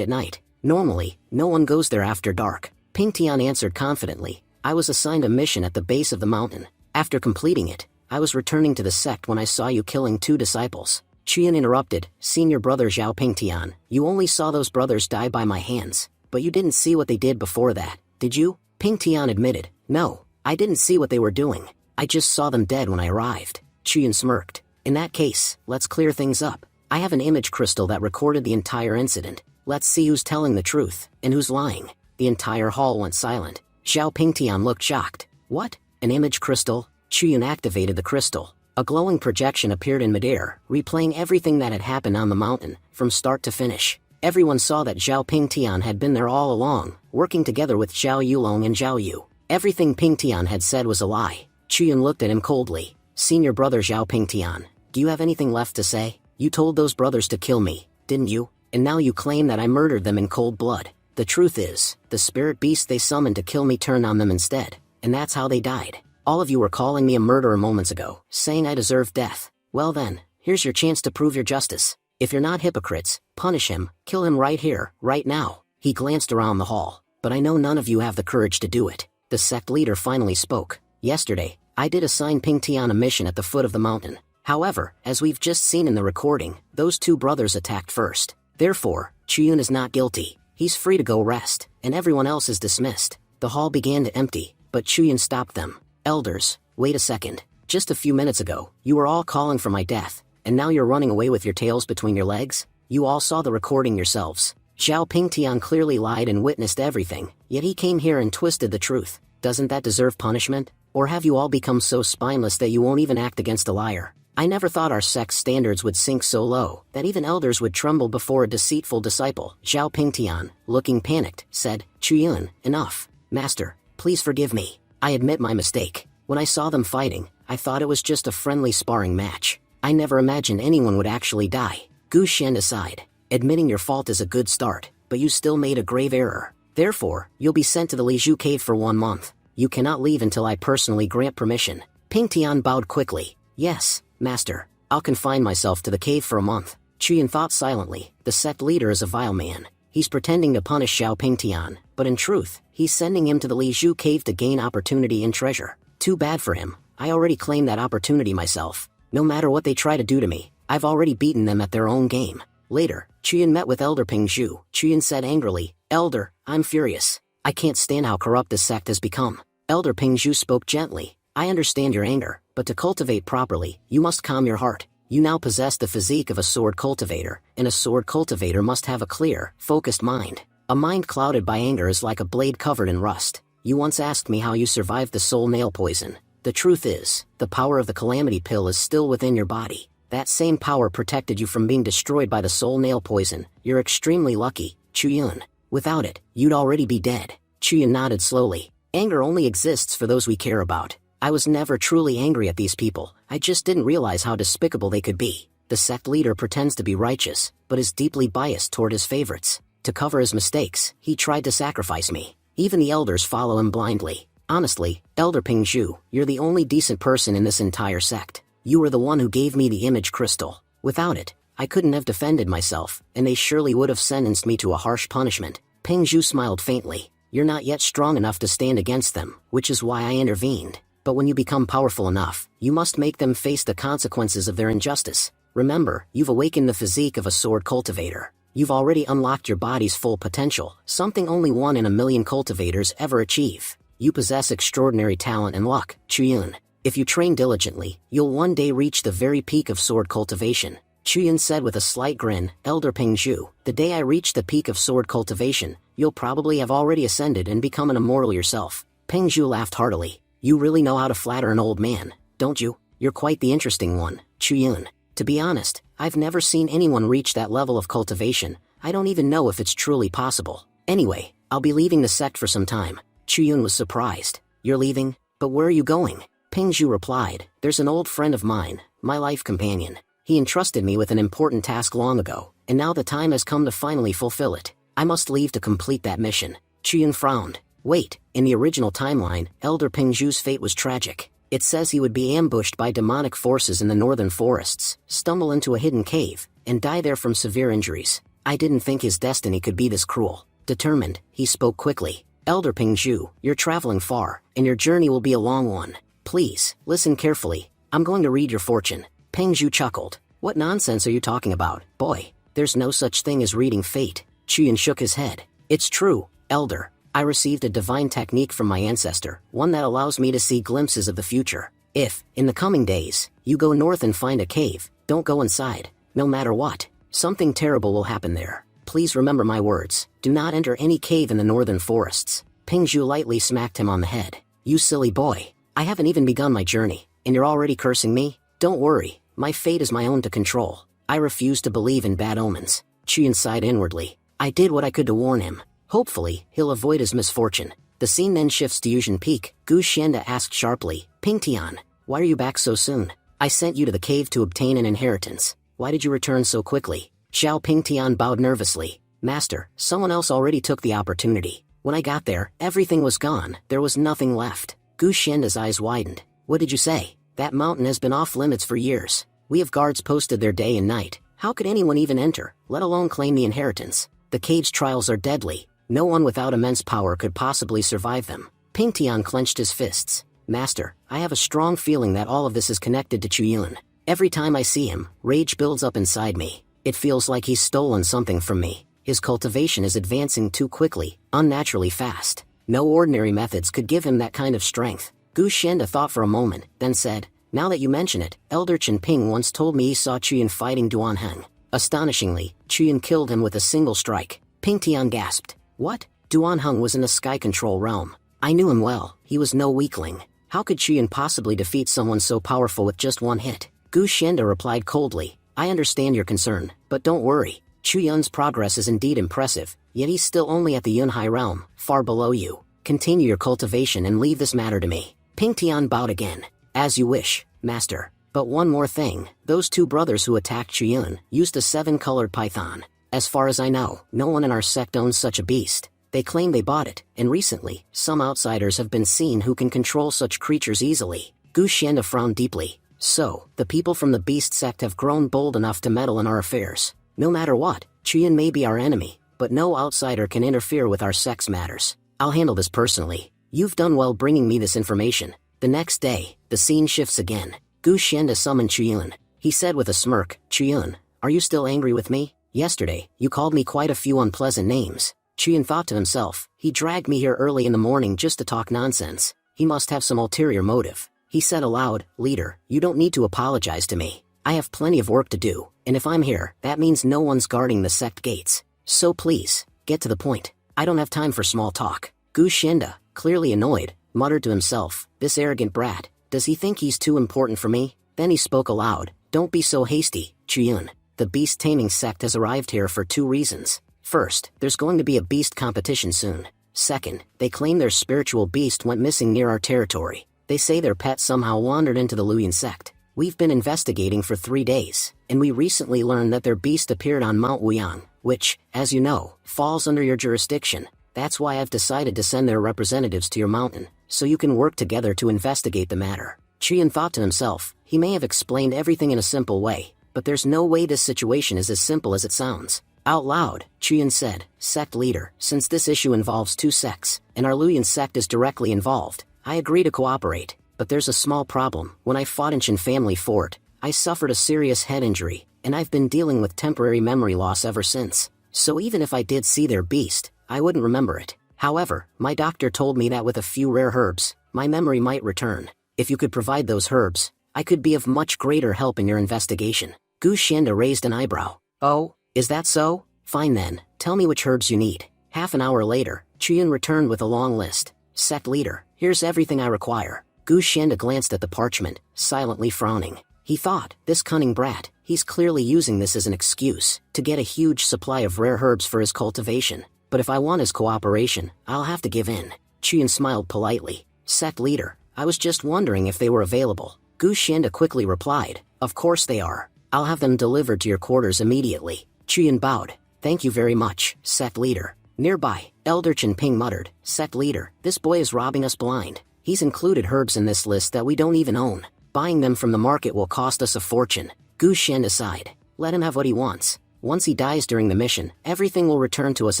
at night? Normally, no one goes there after dark. Pingtian answered confidently, I was assigned a mission at the base of the mountain. After completing it, I was returning to the sect when I saw you killing 2 disciples. Chiyun interrupted, Senior brother Zhao Pingtian, you only saw those brothers die by my hands, but you didn't see what they did before that, did you? Pingtian admitted, no, I didn't see what they were doing. I just saw them dead when I arrived. Chiyun smirked. In that case, let's clear things up. I have an image crystal that recorded the entire incident. Let's see who's telling the truth, and who's lying. The entire hall went silent. Zhao Pingtian looked shocked. What? An image crystal? Chiyun activated the crystal. A glowing projection appeared in midair, replaying everything that had happened on the mountain, from start to finish. Everyone saw that Zhao Pingtian had been there all along, working together with Zhao Yulong and Zhao Yu. Everything Pingtian had said was a lie. Chiyun looked at him coldly. Senior brother Zhao Pingtian, do you have anything left to say? You told those brothers to kill me, didn't you? And now you claim that I murdered them in cold blood. The truth is, the spirit beast they summoned to kill me turned on them instead, and that's how they died. All of you were calling me a murderer moments ago, saying I deserved death. Well then, here's your chance to prove your justice. If you're not hypocrites, punish him, kill him right here, right now. He glanced around the hall, but I know none of you have the courage to do it. The sect leader finally spoke. Yesterday, I did assign Pingtian a mission at the foot of the mountain. However, as we've just seen in the recording, those 2 brothers attacked first. Therefore, Chiyun is not guilty. He's free to go rest, and everyone else is dismissed. The hall began to empty, but Chiyun stopped them. Elders, wait a second. Just a few minutes ago, you were all calling for my death, and now you're running away with your tails between your legs? You all saw the recording yourselves. Zhao Pingtian clearly lied and witnessed everything, yet he came here and twisted the truth. Doesn't that deserve punishment? Or have you all become so spineless that you won't even act against a liar? I never thought our sect's standards would sink so low, that even elders would tremble before a deceitful disciple. Zhao Pingtian, looking panicked, said, Chiyun, enough. Master, please forgive me. I admit my mistake. When I saw them fighting, I thought it was just a friendly sparring match. I never imagined anyone would actually die. Gu Shen aside, admitting your fault is a good start, but you still made a grave error. Therefore, you'll be sent to the Lizhu cave for 1 month. You cannot leave until I personally grant permission. Pingtian bowed quickly. Yes, master, I'll confine myself to the cave for a month. Qian thought silently. The sect leader is a vile man. He's pretending to punish Xiao Pingtian, but in truth, he's sending him to the Li Zhu cave to gain opportunity and treasure. Too bad for him. I already claimed that opportunity myself. No matter what they try to do to me, I've already beaten them at their own game. Later, Qian met with Elder Ping Zhu. Qian said angrily, "Elder, I'm furious. I can't stand how corrupt this sect has become." Elder Ping Zhu spoke gently. "I understand your anger, but to cultivate properly, you must calm your heart. You now possess the physique of a sword cultivator, and a sword cultivator must have a clear, focused mind. A mind clouded by anger is like a blade covered in rust. You once asked me how you survived the soul nail poison. The truth is, the power of the calamity pill is still within your body. That same power protected you from being destroyed by the soul nail poison. You're extremely lucky, Chuyun. Without it, you'd already be dead." Chuyun nodded slowly. "Anger only exists for those we care about. I was never truly angry at these people. I just didn't realize how despicable they could be. The sect leader pretends to be righteous, but is deeply biased toward his favorites. To cover his mistakes, he tried to sacrifice me. Even the elders follow him blindly. Honestly, Elder Ping Zhu, you're the only decent person in this entire sect. You were the one who gave me the image crystal. Without it, I couldn't have defended myself, and they surely would have sentenced me to a harsh punishment." Ping Zhu smiled faintly. "You're not yet strong enough to stand against them, which is why I intervened. But when you become powerful enough, you must make them face the consequences of their injustice. Remember, you've awakened the physique of a sword cultivator. You've already unlocked your body's full potential, something only 1 in a million cultivators ever achieve. You possess extraordinary talent and luck, Chuyun. If you train diligently, you'll one day reach the very peak of sword cultivation." Chuyun said with a slight grin. "Elder Ping Zhu, the day I reach the peak of sword cultivation, you'll probably have already ascended and become an immortal yourself." Ping Zhu laughed heartily. "You really know how to flatter an old man, don't you? You're quite the interesting one, Chuyun. To be honest, I've never seen anyone reach that level of cultivation. I don't even know if it's truly possible. Anyway, I'll be leaving the sect for some time." Chuyun was surprised. "You're leaving? But where are you going?" Ping Zhu replied, "There's an old friend of mine, my life companion. He entrusted me with an important task long ago, and now the time has come to finally fulfill it. I must leave to complete that mission." Chuyun frowned. "Wait, in the original timeline, Elder Ping Zhu's fate was tragic. It says he would be ambushed by demonic forces in the northern forests, stumble into a hidden cave, and die there from severe injuries. I didn't think his destiny could be this cruel." Determined, he spoke quickly. "Elder Ping Zhu, you're traveling far, and your journey will be a long one. Please, listen carefully. I'm going to read your fortune." Ping Zhu chuckled. "What nonsense are you talking about, boy? There's no such thing as reading fate." Chuyun shook his head. "It's true, Elder. I received a divine technique from my ancestor, one that allows me to see glimpses of the future. If, in the coming days, you go north and find a cave, don't go inside. No matter what, something terrible will happen there. Please remember my words. Do not enter any cave in the northern forests." Ping Zhu lightly smacked him on the head. "You silly boy. I haven't even begun my journey, and you're already cursing me? Don't worry, my fate is my own to control. I refuse to believe in bad omens." Chuyun sighed inwardly. "I did what I could to warn him. Hopefully, he'll avoid his misfortune." The scene then shifts to Yuzhen Peak. Gu Xianda asked sharply, "Pingtian, why are you back so soon? I sent you to the cave to obtain an inheritance. Why did you return so quickly?" Xiao Pingtian bowed nervously. "Master, someone else already took the opportunity. When I got there, everything was gone. There was nothing left." Gu Xianda's eyes widened. "What did you say?" "That mountain has been off limits for years. We have guards posted there day and night. How could anyone even enter, let alone claim the inheritance? The cave's trials are deadly. No one without immense power could possibly survive them." Pingtian clenched his fists. "Master, I have a strong feeling that all of this is connected to Chuyun. Every time I see him, rage builds up inside me. It feels like he's stolen something from me. His cultivation is advancing too quickly, unnaturally fast. No ordinary methods could give him that kind of strength." Gu Xianda thought for a moment, then said, "Now that you mention it, Elder Chen Ping once told me he saw Chuyun fighting Duan Heng. Astonishingly, Chuyun killed him with a single strike." Pingtian gasped. "What? Duan Heng was in the sky control realm. I knew him well, he was no weakling. How could Chuyun possibly defeat someone so powerful with just one hit?" Gu Xianda replied coldly, "I understand your concern, but don't worry. Chuyun's progress is indeed impressive, yet he's still only at the Yunhai realm, far below you. Continue your cultivation and leave this matter to me." Pingtian bowed again. "As you wish, Master. But one more thing, those 2 brothers who attacked Chuyun used a 7-colored python. As far as I know, no one in our sect owns such a beast. They claim they bought it, and recently, some outsiders have been seen who can control such creatures easily." Gu Xianda frowned deeply. So, the people from the beast sect have grown bold enough to meddle in our affairs. No matter what, Qian may be our enemy, but no outsider can interfere with our sect's matters. I'll handle this personally. You've done well bringing me this information. The next day, the scene shifts again. Gu Xianda summoned Qian. He said with a smirk, Qian, are you still angry with me? Yesterday, you called me quite a few unpleasant names. Qian thought to himself, he dragged me here early in the morning just to talk nonsense. He must have some ulterior motive. He said aloud, leader, you don't need to apologize to me. I have plenty of work to do, and if I'm here, that means no one's guarding the sect gates. So please, get to the point. I don't have time for small talk. Gu Xianda, clearly annoyed, muttered to himself, this arrogant brat, does he think he's too important for me? Then he spoke aloud, don't be so hasty, Qian. The beast taming sect has arrived here for 2 reasons. First, there's going to be a beast competition soon. Second, they claim their spiritual beast went missing near our territory. They say their pet somehow wandered into the Luyan sect. We've been investigating for 3 days, and we recently learned that their beast appeared on Mount Wuyang, which, as you know, falls under your jurisdiction. That's why I've decided to send their representatives to your mountain, so you can work together to investigate the matter. Qian thought to himself, he may have explained everything in a simple way, but there's no way this situation is as simple as it sounds. Out loud, Qian said, sect leader, since this issue involves 2 sects, and our Luyan sect is directly involved, I agree to cooperate, but there's a small problem. When I fought in Shin Family Fort, I suffered a serious head injury, and I've been dealing with temporary memory loss ever since. So even if I did see their beast, I wouldn't remember it. However, my doctor told me that with a few rare herbs, my memory might return. If you could provide those herbs, I could be of much greater help in your investigation. Gu Xianda raised an eyebrow. Oh, is that so? Fine then, tell me which herbs you need. Half an hour later, Qian returned with a long list. Sect leader, here's everything I require. Gu Xianda glanced at the parchment, silently frowning. He thought, this cunning brat, he's clearly using this as an excuse to get a huge supply of rare herbs for his cultivation. But if I want his cooperation, I'll have to give in. Qian smiled politely. Sect leader, I was just wondering if they were available. Gu Xianda quickly replied, of course they are. I'll have them delivered to your quarters immediately. Qian bowed. Thank you very much, sect leader. Nearby, Elder Chen Ping muttered, sect leader, this boy is robbing us blind. He's included herbs in this list that we don't even own. Buying them from the market will cost us a fortune. Gu Xianda sighed. Let him have what he wants. Once he dies during the mission, everything will return to us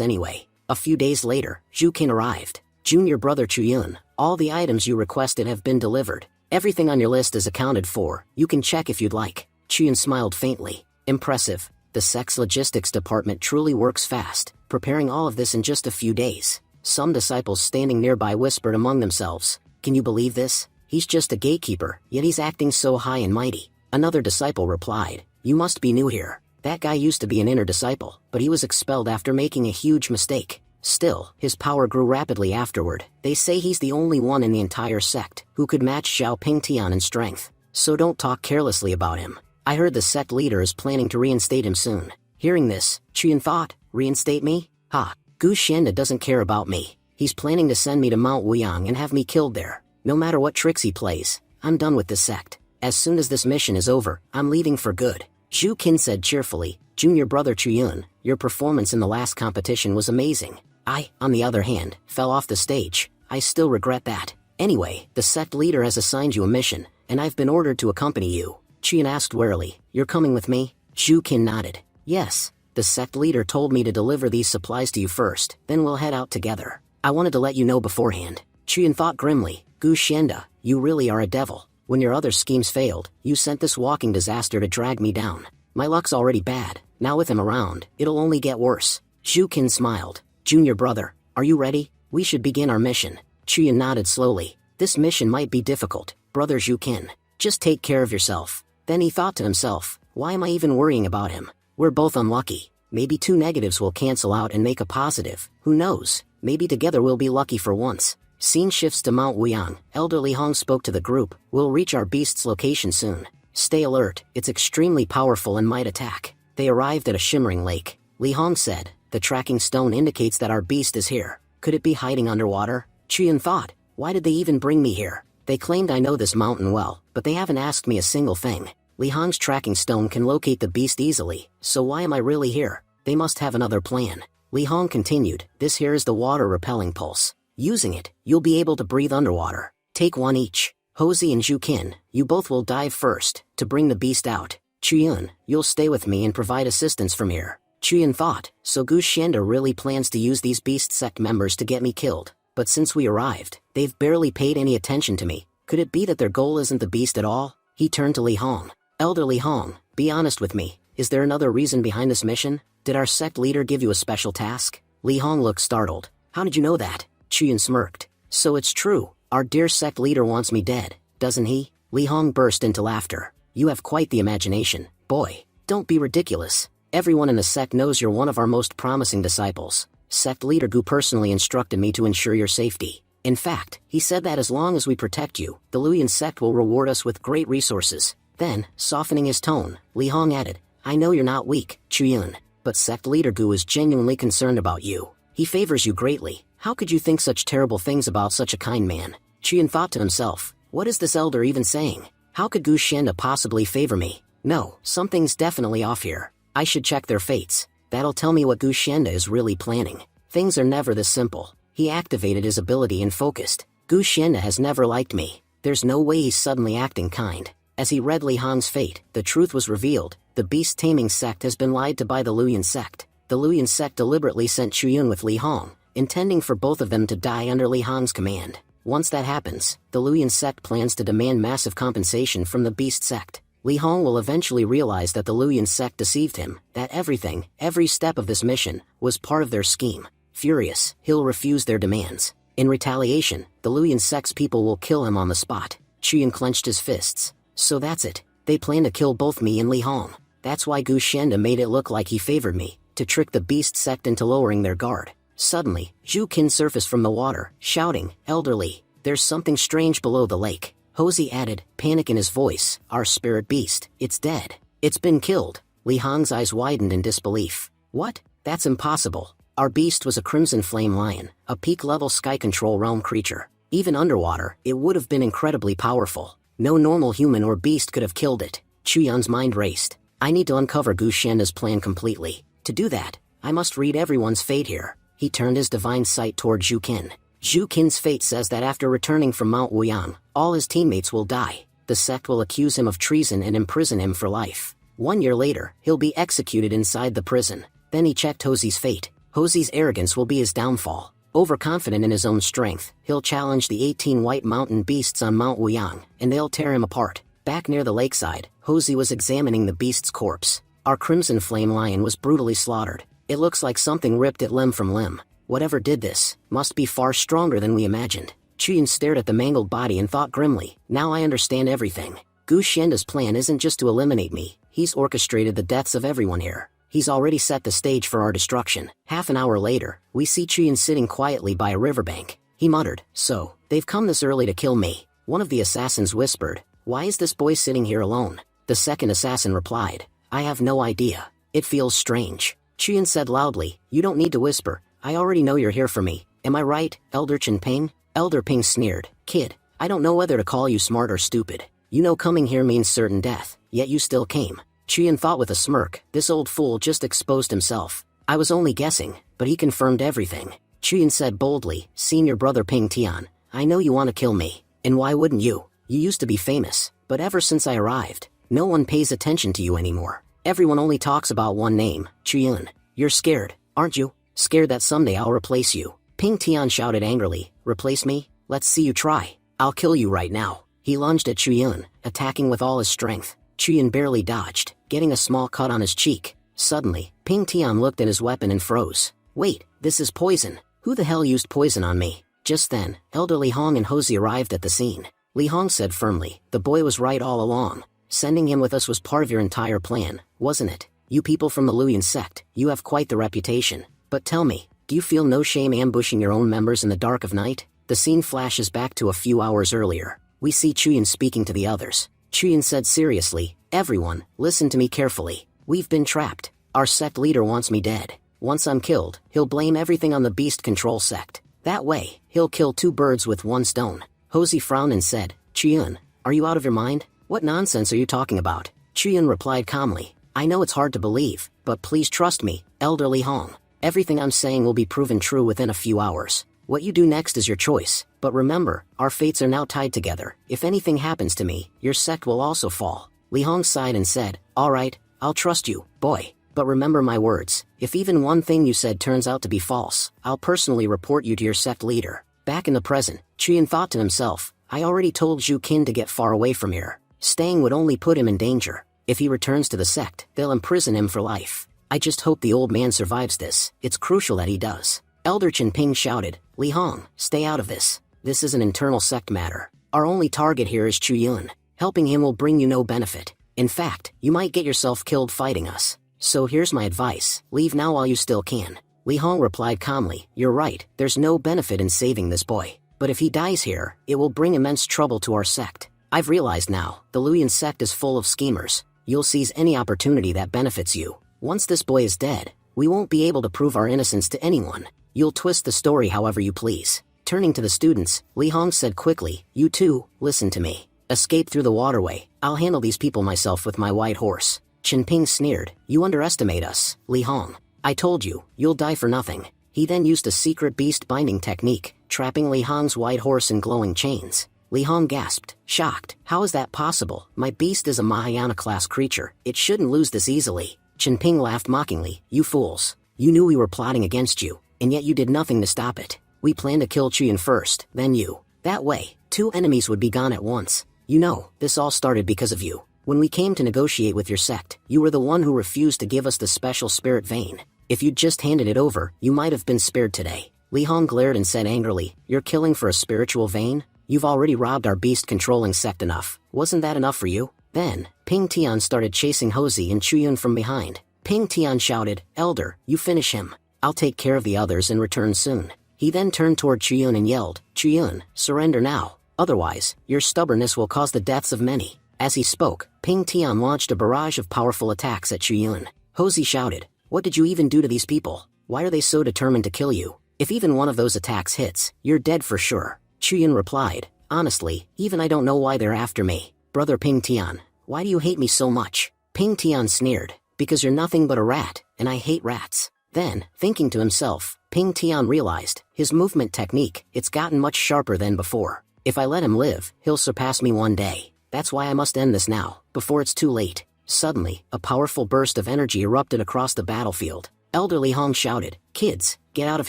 anyway. A few days later, Zhu Qin arrived. Junior brother Chuyun, all the items you requested have been delivered. Everything on your list is accounted for. You can check if you'd like. Chuyun smiled faintly. Impressive. The sex logistics department truly works fast, preparing all of this in just a few days. Some disciples standing nearby whispered among themselves, can you believe this? He's just a gatekeeper, yet he's acting so high and mighty. Another disciple replied, you must be new here. That guy used to be an inner disciple, but he was expelled after making a huge mistake. Still, his power grew rapidly afterward. They say he's the only one in the entire sect who could match Xiao Pingtian in strength. So don't talk carelessly about him. I heard the sect leader is planning to reinstate him soon. Hearing this, Qian thought, reinstate me? Ha! Gu Xianda doesn't care about me. He's planning to send me to Mount Wuyang and have me killed there. No matter what tricks he plays, I'm done with this sect. As soon as this mission is over, I'm leaving for good. Zhu Qin said cheerfully, junior brother Chuyun, your performance in the last competition was amazing. I, on the other hand, fell off the stage. I still regret that. Anyway, the sect leader has assigned you a mission, and I've been ordered to accompany you. Qian asked warily, you're coming with me? Zhu Qin nodded. Yes. The sect leader told me to deliver these supplies to you first, then we'll head out together. I wanted to let you know beforehand. Qian thought grimly, Gu Xianda, you really are a devil. When your other schemes failed, you sent this walking disaster to drag me down. My luck's already bad. Now with him around, it'll only get worse. Zhu Qin smiled. Junior brother, are you ready? We should begin our mission. Qian nodded slowly. This mission might be difficult, brother Zhu Qin. Just take care of yourself. Then he thought to himself, why am I even worrying about him? We're both unlucky. Maybe 2 negatives will cancel out and make a positive. Who knows? Maybe together we'll be lucky for once. Scene shifts to Mount Wuyang. Elder Li Hong spoke to the group. We'll reach our beast's location soon. Stay alert. It's extremely powerful and might attack. They arrived at a shimmering lake. Li Hong said, the tracking stone indicates that our beast is here. Could it be hiding underwater? Qian thought, why did they even bring me here? They claimed I know this mountain well, but they haven't asked me a single thing. Li Hong's tracking stone can locate the beast easily, so why am I really here? They must have another plan. Li Hong continued, this here is the water repelling pulse. Using it, you'll be able to breathe underwater. Take one each. Hosey and Jukin, you both will dive first, to bring the beast out. Chuyun, you'll stay with me and provide assistance from here. Chuyun thought, so Gu Xianda really plans to use these beast sect members to get me killed, but since we arrived, they've barely paid any attention to me. Could it be that their goal isn't the beast at all? He turned to Li Hong. Elder Li Hong, be honest with me, is there another reason behind this mission? Did our sect leader give you a special task? Li Hong looked startled. How did you know that? Chuyun smirked. So it's true, our dear sect leader wants me dead, doesn't he? Li Hong burst into laughter. You have quite the imagination, boy. Don't be ridiculous. Everyone in the sect knows you're one of our most promising disciples. Sect leader Gu personally instructed me to ensure your safety. In fact, he said that as long as we protect you, the Luyan sect will reward us with great resources. Then, softening his tone, Li Hong added, I know you're not weak, Chuyun, but sect leader Gu is genuinely concerned about you. He favors you greatly. How could you think such terrible things about such a kind man? Chuyun thought to himself, what is this elder even saying? How could Gu Xianda possibly favor me? No, something's definitely off here. I should check their fates. That'll tell me what Gu Xianda is really planning. Things are never this simple. He activated his ability and focused. Gu Xianda has never liked me. There's no way he's suddenly acting kind. As he read Li Hong's fate, the truth was revealed. The beast-taming sect has been lied to by the Luyan sect. The Luyan sect deliberately sent Chuyun with Li Hong, intending for both of them to die under Li Hong's command. Once that happens, the Luyan sect plans to demand massive compensation from the beast sect. Li Hong will eventually realize that the Luyan sect deceived him, that everything, every step of this mission, was part of their scheme. Furious, he'll refuse their demands. In retaliation, the Luyan sect's people will kill him on the spot. Chuyun clenched his fists. So that's it. They plan to kill both me and Li Hong. That's why Gu Xianda made it look like he favored me, to trick the beast sect into lowering their guard. Suddenly, Zhu Qin surfaced from the water, shouting, Elderly, there's something strange below the lake. Hosey added, panic in his voice, our spirit beast, it's dead. It's been killed. Li Hong's eyes widened in disbelief. What? That's impossible. Our beast was a crimson flame lion, a peak-level sky control realm creature. Even underwater, it would have been incredibly powerful. No normal human or beast could have killed it. Chuyun's mind raced. I need to uncover Gu Xianda's plan completely. To do that, I must read everyone's fate here. He turned his divine sight toward Zhu Qin. Zhu Qin's fate says that after returning from Mount Wuyang, all his teammates will die. The sect will accuse him of treason and imprison him for life. 1 year later, he'll be executed inside the prison. Then he checked Hosey's fate. Hosey's arrogance will be his downfall. Overconfident in his own strength, he'll challenge the 18 white mountain beasts on Mount Wuyang, and they'll tear him apart. Back near the lakeside, Hosey was examining the beast's corpse. Our crimson flame lion was brutally slaughtered. It looks like something ripped it limb from limb. Whatever did this, must be far stronger than we imagined. Chuyun stared at the mangled body and thought grimly, now I understand everything. Gu Xianda's plan isn't just to eliminate me, he's orchestrated the deaths of everyone here. He's already set the stage for our destruction. Half an hour later, we see Chuyun sitting quietly by a riverbank. He muttered, so, they've come this early to kill me. One of the assassins whispered, why is this boy sitting here alone? The second assassin replied, I have no idea. It feels strange. Chuyun said loudly, you don't need to whisper, I already know you're here for me. Am I right, Elder Chen Ping? Elder Ping sneered, kid, I don't know whether to call you smart or stupid. You know coming here means certain death, yet you still came. Chuyun thought with a smirk, this old fool just exposed himself. I was only guessing, but he confirmed everything. Chuyun said boldly, Senior Brother Ping Tian, I know you want to kill me, and why wouldn't you? You used to be famous, but ever since I arrived, no one pays attention to you anymore. Everyone only talks about one name, Chuyun. You're scared, aren't you? Scared that someday I'll replace you. Ping Tian shouted angrily, replace me? Let's see you try. I'll kill you right now. He lunged at Chuyun, attacking with all his strength. Chuyun barely dodged, getting a small cut on his cheek. Suddenly, Ping Tian looked at his weapon and froze. Wait, this is poison. Who the hell used poison on me? Just then, Elder Li Hong and Hosey arrived at the scene. Li Hong said firmly, the boy was right all along. Sending him with us was part of your entire plan, wasn't it? You people from the Luyan sect, you have quite the reputation. But tell me, do you feel no shame ambushing your own members in the dark of night? The scene flashes back to a few hours earlier. We see Chuyun speaking to the others. Chuyun said seriously, everyone, listen to me carefully. We've been trapped. Our sect leader wants me dead. Once I'm killed, he'll blame everything on the beast control sect. That way, he'll kill 2 birds with 1 stone. Hosey frowned and said, Chuyun, are you out of your mind? What nonsense are you talking about? Chuyun replied calmly, I know it's hard to believe, but please trust me, Elder Li Hong. Everything I'm saying will be proven true within a few hours. What you do next is your choice, but remember, our fates are now tied together. If anything happens to me, your sect will also fall. Li Hong sighed and said, alright, I'll trust you, boy. But remember my words, if even one thing you said turns out to be false, I'll personally report you to your sect leader. Back in the present, Chuyin thought to himself, I already told Zhu Qin to get far away from here. Staying would only put him in danger. If he returns to the sect, they'll imprison him for life. I just hope the old man survives this. It's crucial that he does. Elder Qinping shouted, Li Hong, stay out of this. This is an internal sect matter. Our only target here is Chu Yun. Helping him will bring you no benefit. In fact, you might get yourself killed fighting us. So here's my advice, leave now while you still can. Li Hong replied calmly, you're right, there's no benefit in saving this boy. But if he dies here, it will bring immense trouble to our sect. I've realized now, the Luyan sect is full of schemers. You'll seize any opportunity that benefits you. Once this boy is dead, we won't be able to prove our innocence to anyone. You'll twist the story however you please. Turning to the students, Li Hong said quickly, you two, listen to me. Escape through the waterway. I'll handle these people myself with my white horse. Qinping sneered, you underestimate us, Li Hong. I told you, you'll die for nothing. He then used a secret beast binding technique, trapping Li Hong's white horse in glowing chains. Li Hong gasped, shocked, how is that possible? My beast is a Mahayana class creature, it shouldn't lose this easily. Qinping laughed mockingly, you fools. You knew we were plotting against you, and yet you did nothing to stop it. We planned to kill Chuyin first, then you. That way, two enemies would be gone at once. You know, this all started because of you. When we came to negotiate with your sect, you were the one who refused to give us the special spirit vein. If you'd just handed it over, you might have been spared today. Li Hong glared and said angrily, you're killing for a spiritual vein? You've already robbed our beast-controlling sect enough. Wasn't that enough for you? Then, Ping Tian started chasing Hosey and Chuyun from behind. Ping Tian shouted, Elder, you finish him. I'll take care of the others and return soon. He then turned toward Chuyun and yelled, Chuyun, surrender now. Otherwise, your stubbornness will cause the deaths of many. As he spoke, Ping Tian launched a barrage of powerful attacks at Chuyun. Hosey shouted, what did you even do to these people? Why are they so determined to kill you? If even one of those attacks hits, you're dead for sure. Chuyun replied, honestly, even I don't know why they're after me. Brother Ping Tian, why do you hate me so much? Ping Tian sneered, because you're nothing but a rat, and I hate rats. Then, thinking to himself, Ping Tian realized, his movement technique, it's gotten much sharper than before. If I let him live, he'll surpass me one day. That's why I must end this now, before it's too late. Suddenly, a powerful burst of energy erupted across the battlefield. Elder Li Hong shouted, kids, get out of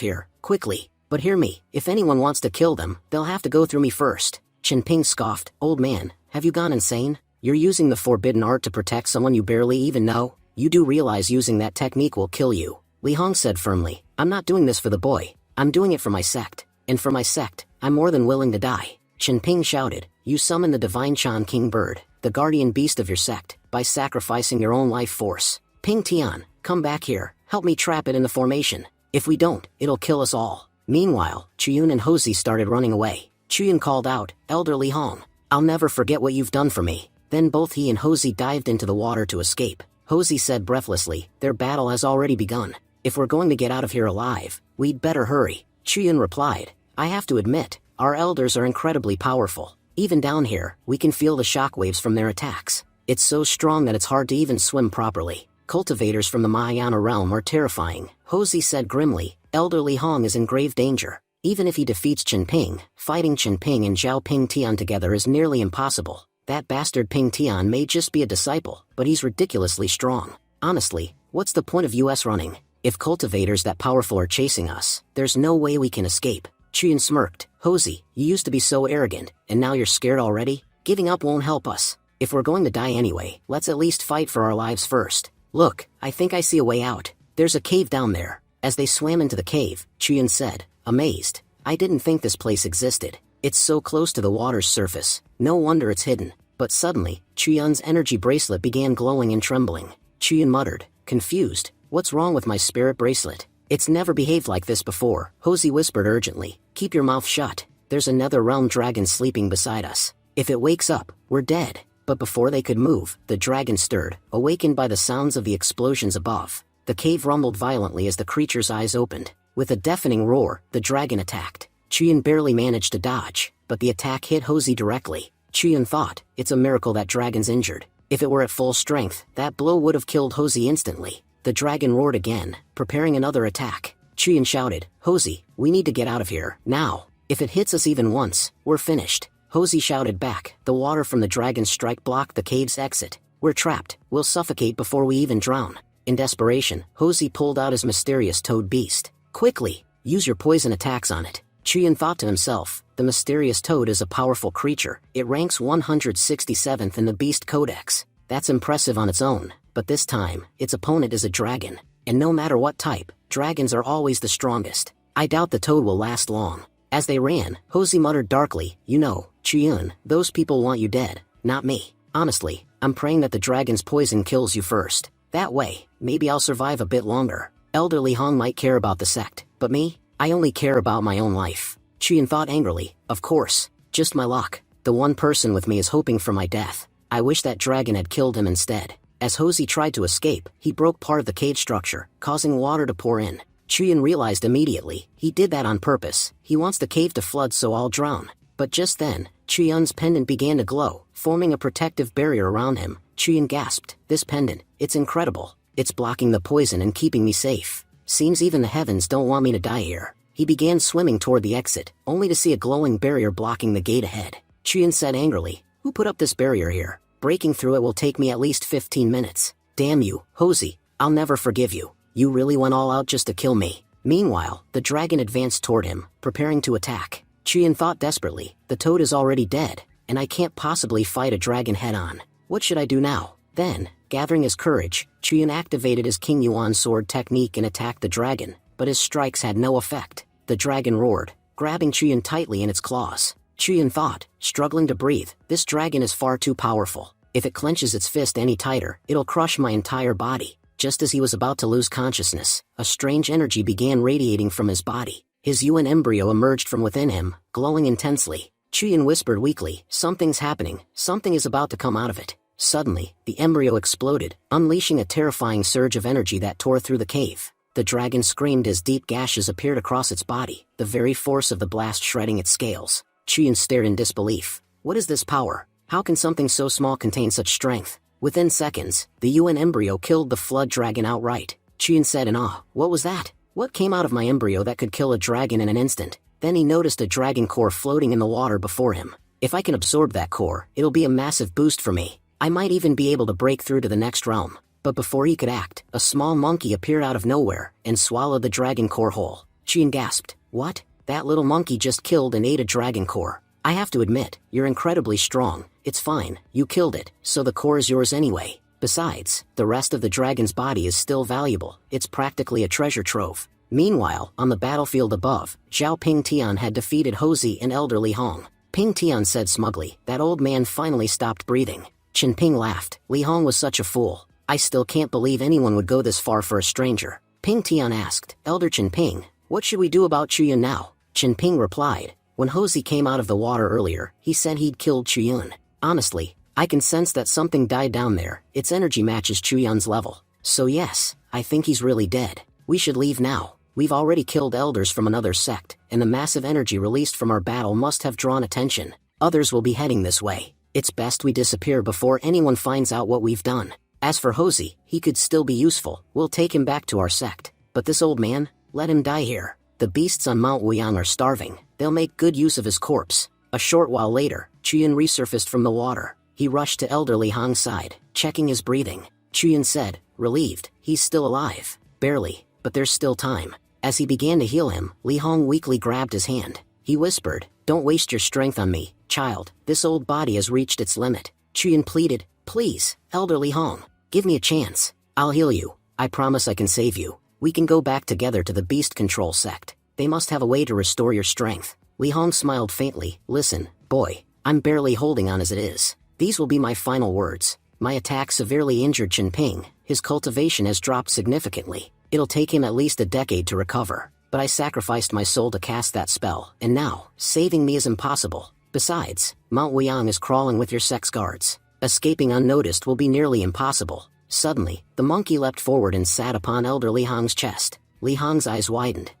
here, quickly. But hear me, if anyone wants to kill them, they'll have to go through me first. Qinping scoffed, old man, have you gone insane? You're using the forbidden art to protect someone you barely even know? You do realize using that technique will kill you. Li Hong said firmly, I'm not doing this for the boy. I'm doing it for my sect. And for my sect, I'm more than willing to die. Qinping shouted, you summon the divine Chan King Bird, the guardian beast of your sect, by sacrificing your own life force. Ping Tian, come back here, help me trap it in the formation. If we don't, it'll kill us all. Meanwhile, Chuyun and Hosey started running away. Chuyun called out, Elder Li Hong, I'll never forget what you've done for me. Then both he and Hosey dived into the water to escape. Hosey said breathlessly, their battle has already begun. If we're going to get out of here alive, we'd better hurry. Chuyun replied, I have to admit, our elders are incredibly powerful. Even down here, we can feel the shockwaves from their attacks. It's so strong that it's hard to even swim properly. Cultivators from the Mahayana realm are terrifying. Hosey said grimly, Elder Li Hong is in grave danger. Even if he defeats Qinping, fighting Qinping and Zhao Ping Tian together is nearly impossible. That bastard Ping Tian may just be a disciple, but he's ridiculously strong. Honestly, what's the point of us running? If cultivators that powerful are chasing us, there's no way we can escape. Chuyun smirked, Hosey, you used to be so arrogant, and now you're scared already? Giving up won't help us. If we're going to die anyway, let's at least fight for our lives first. Look, I think I see a way out. There's a cave down there. As they swam into the cave, Chuyun said, amazed, I didn't think this place existed. It's so close to the water's surface, no wonder it's hidden. But suddenly, Chuyun's energy bracelet began glowing and trembling. Chuyun muttered, confused, what's wrong with my spirit bracelet? It's never behaved like this before. Hosey whispered urgently, keep your mouth shut. There's another realm dragon sleeping beside us. If it wakes up, we're dead. But before they could move, the dragon stirred, awakened by the sounds of the explosions above. The cave rumbled violently as the creature's eyes opened. With a deafening roar, the dragon attacked. Chuyun barely managed to dodge, but the attack hit Hosey directly. Chuyun thought, it's a miracle that dragon's injured. If it were at full strength, that blow would have killed Hosey instantly. The dragon roared again, preparing another attack. Chuyun shouted, Hosey, We need to get out of here, now. If it hits us even once, we're finished. Hosey shouted back. The water from the dragon's strike blocked the cave's exit. We're trapped. We'll suffocate before we even drown. In desperation, Hosey pulled out his mysterious toad beast. Quickly, use your poison attacks on it. Chiyun thought to himself, the mysterious toad is a powerful creature. It ranks 167th in the Beast Codex. That's impressive on its own, but this time, its opponent is a dragon. And no matter what type, dragons are always the strongest. I doubt the toad will last long. As they ran, Hosey muttered darkly, you know, Chiyun, those people want you dead, not me. Honestly, I'm praying that the dragon's poison kills you first. That way, maybe I'll survive a bit longer. Elder Li Hong might care about the sect, but me? I only care about my own life. Chiyun thought angrily, of course, just my luck. The one person with me is hoping for my death. I wish that dragon had killed him instead. As Hosey tried to escape, he broke part of the cage structure, causing water to pour in. Chiyun realized immediately, he did that on purpose. He wants the cave to flood so I'll drown. But just then, Chiyun's pendant began to glow, forming a protective barrier around him. Chiyun gasped, this pendant, it's incredible. It's blocking the poison and keeping me safe. Seems even the heavens don't want me to die here. He began swimming toward the exit, only to see a glowing barrier blocking the gate ahead. Chiyun said angrily, who put up this barrier here? Breaking through it will take me at least 15 minutes. Damn you, Hosey, I'll never forgive you. You really went all out just to kill me. Meanwhile, the dragon advanced toward him, preparing to attack. Chiyun thought desperately, the toad is already dead, and I can't possibly fight a dragon head-on. What should I do now? Then, gathering his courage, Chiyun activated his King Yuan sword technique and attacked the dragon, but his strikes had no effect. The dragon roared, grabbing Chiyun tightly in its claws. Chiyun thought, struggling to breathe, this dragon is far too powerful. If it clenches its fist any tighter, it'll crush my entire body. Just as he was about to lose consciousness, a strange energy began radiating from his body. His Yuan embryo emerged from within him, glowing intensely. Chiyun whispered weakly, something's happening, something is about to come out of it. Suddenly, the embryo exploded, unleashing a terrifying surge of energy that tore through the cave. The dragon screamed as deep gashes appeared across its body, the very force of the blast shredding its scales. Chiyun stared in disbelief. What is this power? How can something so small contain such strength? Within seconds, the Yuan embryo killed the flood dragon outright. Chiyun said in awe, what was that? What came out of my embryo that could kill a dragon in an instant? Then he noticed a dragon core floating in the water before him. If I can absorb that core, it'll be a massive boost for me. I might even be able to break through to the next realm. But before he could act, a small monkey appeared out of nowhere and swallowed the dragon core whole. Chiyun gasped, what? That little monkey just killed and ate a dragon core. I have to admit, you're incredibly strong. It's fine, you killed it, so the core is yours anyway. Besides, the rest of the dragon's body is still valuable. It's practically a treasure trove. Meanwhile, on the battlefield above, Zhao Ping Tian had defeated Hosey and Elder Li Hong. Ping Tian said smugly, that old man finally stopped breathing. Chen Ping laughed, Li Hong was such a fool. I still can't believe anyone would go this far for a stranger. Ping Tian asked, Elder Chen Ping, what should we do about Chiyun now? Chen Ping replied, when Hosey came out of the water earlier, he said he'd killed Chiyun. Honestly, I can sense that something died down there. Its energy matches Chuyun's level. So yes, I think he's really dead. We should leave now. We've already killed elders from another sect, and the massive energy released from our battle must have drawn attention. Others will be heading this way. It's best we disappear before anyone finds out what we've done. As for Hosey, he could still be useful. We'll take him back to our sect. But this old man, let him die here. The beasts on Mount Wuyang are starving. They'll make good use of his corpse. A short while later, Chiyun resurfaced from the water. He rushed to Elder Li Hong's side, checking his breathing. Chiyun said, relieved, he's still alive. Barely, but there's still time. As he began to heal him, Li Hong weakly grabbed his hand. He whispered, don't waste your strength on me, child. This old body has reached its limit. Chiyun pleaded, please, Elder Li Hong, give me a chance. I'll heal you. I promise I can save you. We can go back together to the beast control sect. They must have a way to restore your strength. Li Hong smiled faintly. Listen, boy, I'm barely holding on as it is. These will be my final words. My attack severely injured Chen Ping. His cultivation has dropped significantly. It'll take him at least a decade to recover. But I sacrificed my soul to cast that spell, and now, saving me is impossible. Besides, Mount Wuyang is crawling with your sex guards. Escaping unnoticed will be nearly impossible. Suddenly, the monkey leapt forward and sat upon Elder Li Hong's chest. Li Hong's eyes widened.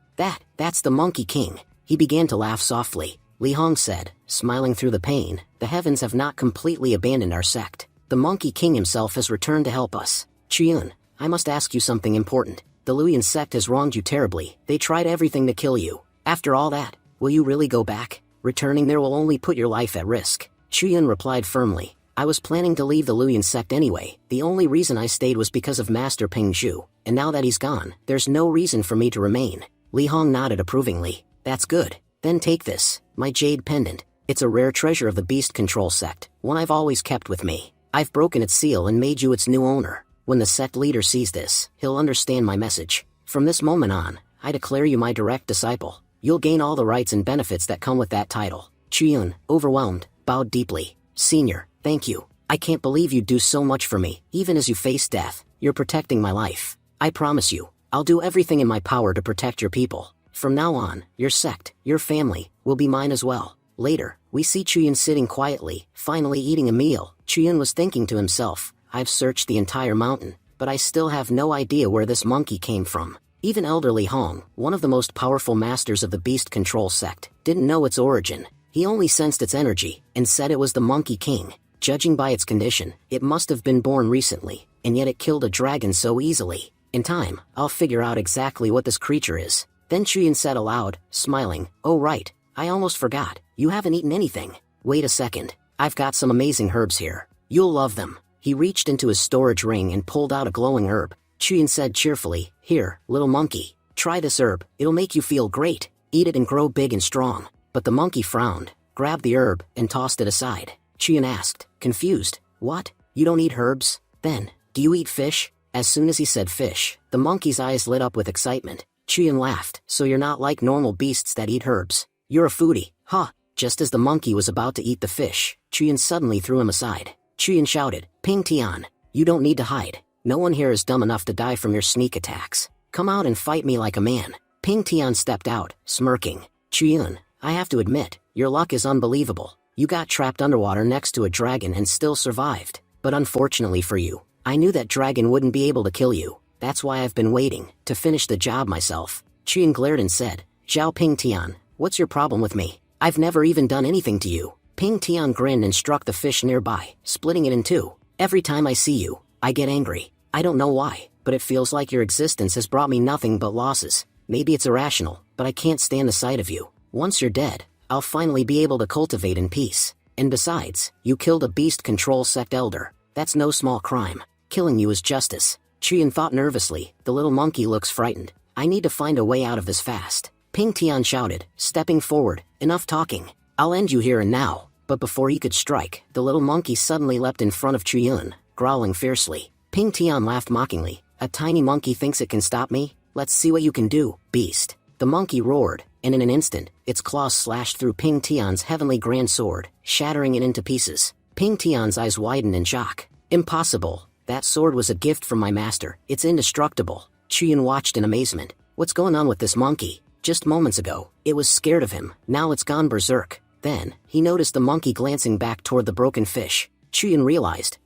That's the Monkey King. He began to laugh softly. Li Hong said, smiling through the pain, the heavens have not completely abandoned our sect. The Monkey King himself has returned to help us. Chiyun, I must ask you something important. The Luyan sect has wronged you terribly. They tried everything to kill you. After all that, will you really go back? Returning there will only put your life at risk. Chuyun replied firmly. I was planning to leave the Luyan sect anyway. The only reason I stayed was because of Master Ping Zhu, and now that he's gone, there's no reason for me to remain. Li Hong nodded approvingly. That's good. Then take this, my jade pendant. It's a rare treasure of the beast control sect, one I've always kept with me. I've broken its seal and made you its new owner. When the sect leader sees this, he'll understand my message. From this moment on, I declare you my direct disciple. You'll gain all the rights and benefits that come with that title. Chuyun, overwhelmed, bowed deeply. Senior, thank you. I can't believe you'd do so much for me, even as you face death. You're protecting my life. I promise you, I'll do everything in my power to protect your people. From now on, your sect, your family, will be mine as well. Later, we see Chuyun sitting quietly, finally eating a meal. Chuyun was thinking to himself, I've searched the entire mountain, but I still have no idea where this monkey came from. Even Elder Li Hong, one of the most powerful masters of the beast control sect, didn't know its origin. He only sensed its energy, and said it was the Monkey King. Judging by its condition, it must have been born recently, and yet it killed a dragon so easily. In time, I'll figure out exactly what this creature is. Then Chuyun said aloud, smiling, oh right, I almost forgot, you haven't eaten anything. Wait a second, I've got some amazing herbs here. You'll love them. He reached into his storage ring and pulled out a glowing herb. Chuyun said cheerfully, here, little monkey, try this herb, it'll make you feel great. Eat it and grow big and strong. But the monkey frowned, grabbed the herb, and tossed it aside. Chuyun asked, confused, what? You don't eat herbs? Then, do you eat fish? As soon as he said fish, the monkey's eyes lit up with excitement. Chuyun laughed, so you're not like normal beasts that eat herbs. You're a foodie, huh? Just as the monkey was about to eat the fish, Chuyun suddenly threw him aside. Chuyun shouted, Ping Tian, you don't need to hide. No one here is dumb enough to die from your sneak attacks. Come out and fight me like a man. Ping Tian stepped out, smirking. Chuyun, I have to admit, your luck is unbelievable. You got trapped underwater next to a dragon and still survived. But unfortunately for you, I knew that dragon wouldn't be able to kill you. That's why I've been waiting, to finish the job myself. Chuyun glared and said, Zhao Ping Tian, what's your problem with me? I've never even done anything to you. Ping Tian grinned and struck the fish nearby, splitting it in two. Every time I see you, I get angry. I don't know why, but it feels like your existence has brought me nothing but losses. Maybe it's irrational, but I can't stand the sight of you. Once you're dead, I'll finally be able to cultivate in peace. And besides, you killed a beast control sect elder. That's no small crime. Killing you is justice. Chuyun thought nervously, the little monkey looks frightened. I need to find a way out of this fast. Ping Tian shouted, stepping forward, enough talking. I'll end you here and now. But before he could strike, the little monkey suddenly leapt in front of Chuyun, growling fiercely. Ping Tian laughed mockingly. A tiny monkey thinks it can stop me? Let's see what you can do, beast. The monkey roared, and in an instant, its claws slashed through Ping Tian's heavenly grand sword, shattering it into pieces. Ping Tian's eyes widened in shock. Impossible. That sword was a gift from my master. It's indestructible. Chuyun watched in amazement. What's going on with this monkey? Just moments ago, it was scared of him. Now it's gone berserk. Then, he noticed the monkey glancing back toward the broken fish. Chuyun realized,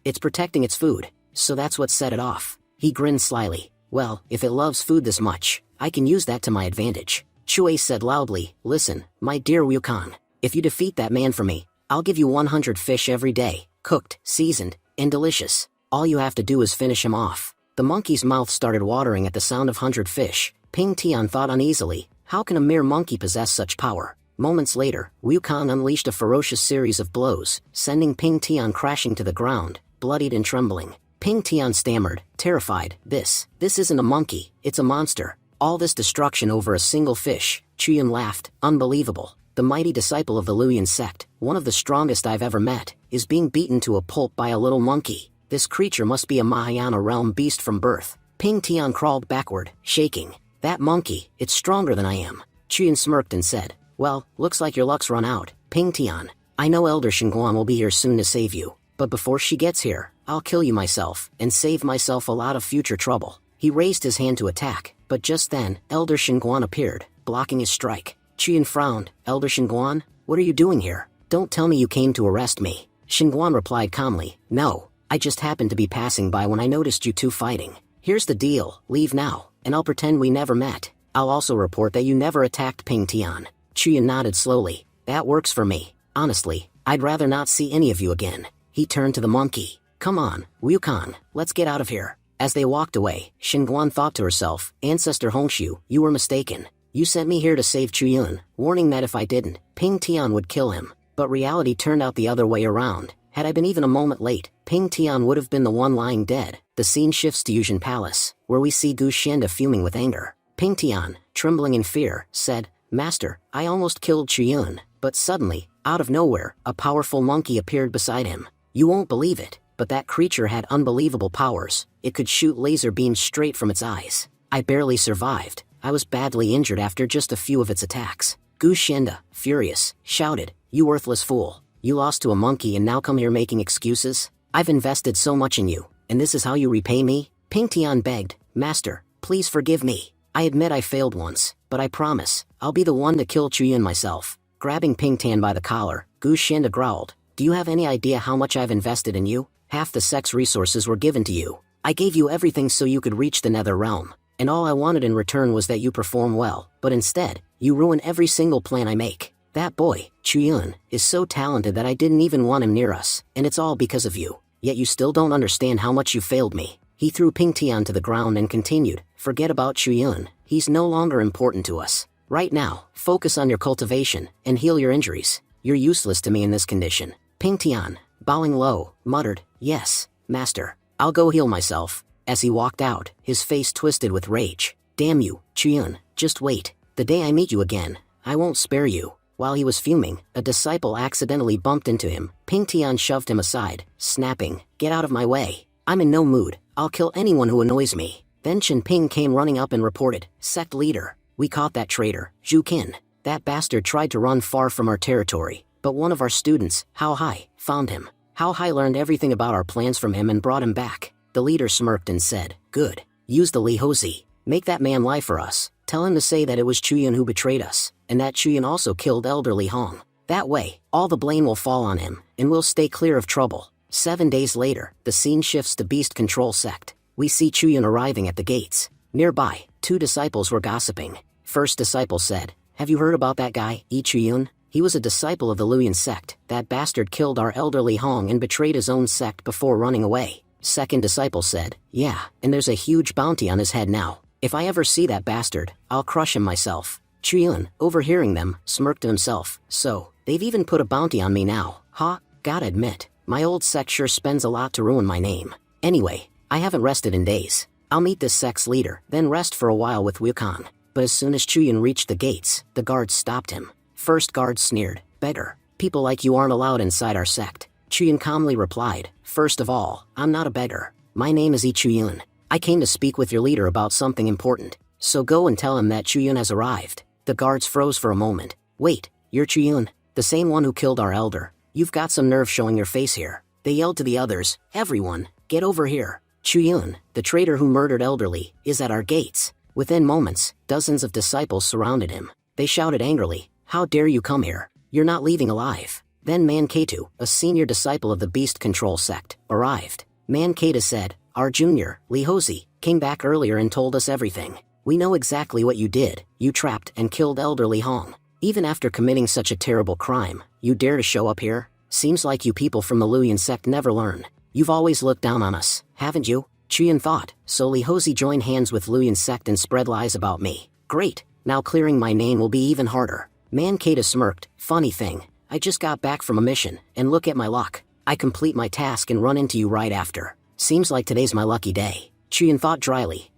it's protecting its food. So that's what set it off. He grinned slyly. Well, if it loves food this much, I can use that to my advantage. Shui said loudly, listen, my dear Wukong, if you defeat that man for me, I'll give you 100 fish every day, cooked, seasoned, and delicious. All you have to do is finish him off. The monkey's mouth started watering at the sound of 100 fish. Ping Tian thought uneasily, how can a mere monkey possess such power? Moments later, Wukong unleashed a ferocious series of blows, sending Ping Tian crashing to the ground, bloodied and trembling. Ping Tian stammered, terrified, this isn't a monkey, it's a monster. All this destruction over a single fish. Chuyun laughed, unbelievable. The mighty disciple of the Luyan sect, one of the strongest I've ever met, is being beaten to a pulp by a little monkey. This creature must be a Mahayana realm beast from birth. Ping Tian crawled backward, shaking. That monkey, it's stronger than I am. Chuyun smirked and said, well, looks like your luck's run out, Ping Tian. I know Elder Shenguan will be here soon to save you. But before she gets here, I'll kill you myself, and save myself a lot of future trouble. He raised his hand to attack, but just then, Elder Shenguan appeared, blocking his strike. Chuyun frowned, Elder Shenguan, what are you doing here? Don't tell me you came to arrest me. Shenguan replied calmly, no, I just happened to be passing by when I noticed you two fighting. Here's the deal, leave now, and I'll pretend we never met. I'll also report that you never attacked Ping Tian. Chuyun nodded slowly, that works for me. Honestly, I'd rather not see any of you again. He turned to the monkey. Come on, Wukong, let's get out of here. As they walked away, Shenguan thought to herself, Ancestor Hongshu, you were mistaken. You sent me here to save Chuyun, warning that if I didn't, Ping Tian would kill him. But reality turned out the other way around. Had I been even a moment late, Ping Tian would have been the one lying dead. The scene shifts to Yujin Palace, where we see Gu Xianda fuming with anger. Ping Tian, trembling in fear, said, "Master, I almost killed Chuyun." But suddenly, out of nowhere, a powerful monkey appeared beside him. You won't believe it, but that creature had unbelievable powers. It could shoot laser beams straight from its eyes. I barely survived. I was badly injured after just a few of its attacks. Gu Xianda, furious, shouted, "You worthless fool. You lost to a monkey and now come here making excuses? I've invested so much in you, and this is how you repay me?" Ping Tian begged, "Master, please forgive me. I admit I failed once, but I promise, I'll be the one to kill Chuyun myself." Grabbing Ping Tian by the collar, Gu Xianda growled, "Do you have any idea how much I've invested in you? Half the sex resources were given to you. I gave you everything so you could reach the nether realm, and all I wanted in return was that you perform well, but instead, you ruin every single plan I make. That boy, Chuyun, is so talented that I didn't even want him near us, and it's all because of you. Yet you still don't understand how much you failed me." He threw Ping Tian to the ground and continued, "Forget about Chuyun. He's no longer important to us. Right now, focus on your cultivation, and heal your injuries. You're useless to me in this condition." Ping Tian, bowing low, muttered, "Yes, master. I'll go heal myself." As he walked out, his face twisted with rage. "Damn you, Chuyun, just wait. The day I meet you again, I won't spare you." While he was fuming, a disciple accidentally bumped into him. Ping Tian shoved him aside, snapping, "Get out of my way. I'm in no mood. I'll kill anyone who annoys me." Then Chen Ping came running up and reported, "Sect leader, we caught that traitor, Zhu Qin. That bastard tried to run far from our territory, but one of our students, Hao Hai, found him. Hao Hai learned everything about our plans from him and brought him back." The leader smirked and said, "Good. Use the Li Hozi. Make that man lie for us. Tell him to say that it was Chuyun who betrayed us, and that Chuyun also killed elderly Hong. That way, all the blame will fall on him, and we'll stay clear of trouble." 7 days later, the scene shifts to Beast Control Sect. We see Chuyun arriving at the gates. Nearby, 2 disciples were gossiping. First disciple said, "Have you heard about that guy, Yi Chuyun? He was a disciple of the Luyan sect. That bastard killed our elderly Hong and betrayed his own sect before running away." Second disciple said, "Yeah, and there's a huge bounty on his head now. If I ever see that bastard, I'll crush him myself." Chuyun, overhearing them, smirked to himself, "So, they've even put a bounty on me now, huh? Gotta admit, my old sect sure spends a lot to ruin my name. Anyway, I haven't rested in days. I'll meet this sect's leader, then rest for a while with Wukong." But as soon as Chuyun reached the gates, the guards stopped him. First guard sneered, "Beggar, people like you aren't allowed inside our sect." Chuyun calmly replied, "First of all, I'm not a beggar. My name is Yi Chuyun. I came to speak with your leader about something important. So go and tell him that Chuyun has arrived." The guards froze for a moment. "Wait, you're Chuyun, the same one who killed our elder? You've got some nerve showing your face here." They yelled to the others, "Everyone, get over here. Chuyun, the traitor who murdered elderly, is at our gates." Within moments, dozens of disciples surrounded him. They shouted angrily, "How dare you come here? You're not leaving alive." Then Manketu, a senior disciple of the Beast Control Sect, arrived. Manketu said, "Our junior, Li Hozi, came back earlier and told us everything. We know exactly what you did. You trapped and killed elderly Hong. Even after committing such a terrible crime, you dare to show up here? Seems like you people from the Luyan sect never learn. You've always looked down on us, haven't you?" Chuyun thought, "So Li Hozi joined hands with Luyan sect and spread lies about me. Great, now clearing my name will be even harder." Manketu smirked, "Funny thing, I just got back from a mission, and look at my luck. I complete my task and run into you right after. Seems like today's my lucky day." Chuyun thought dryly,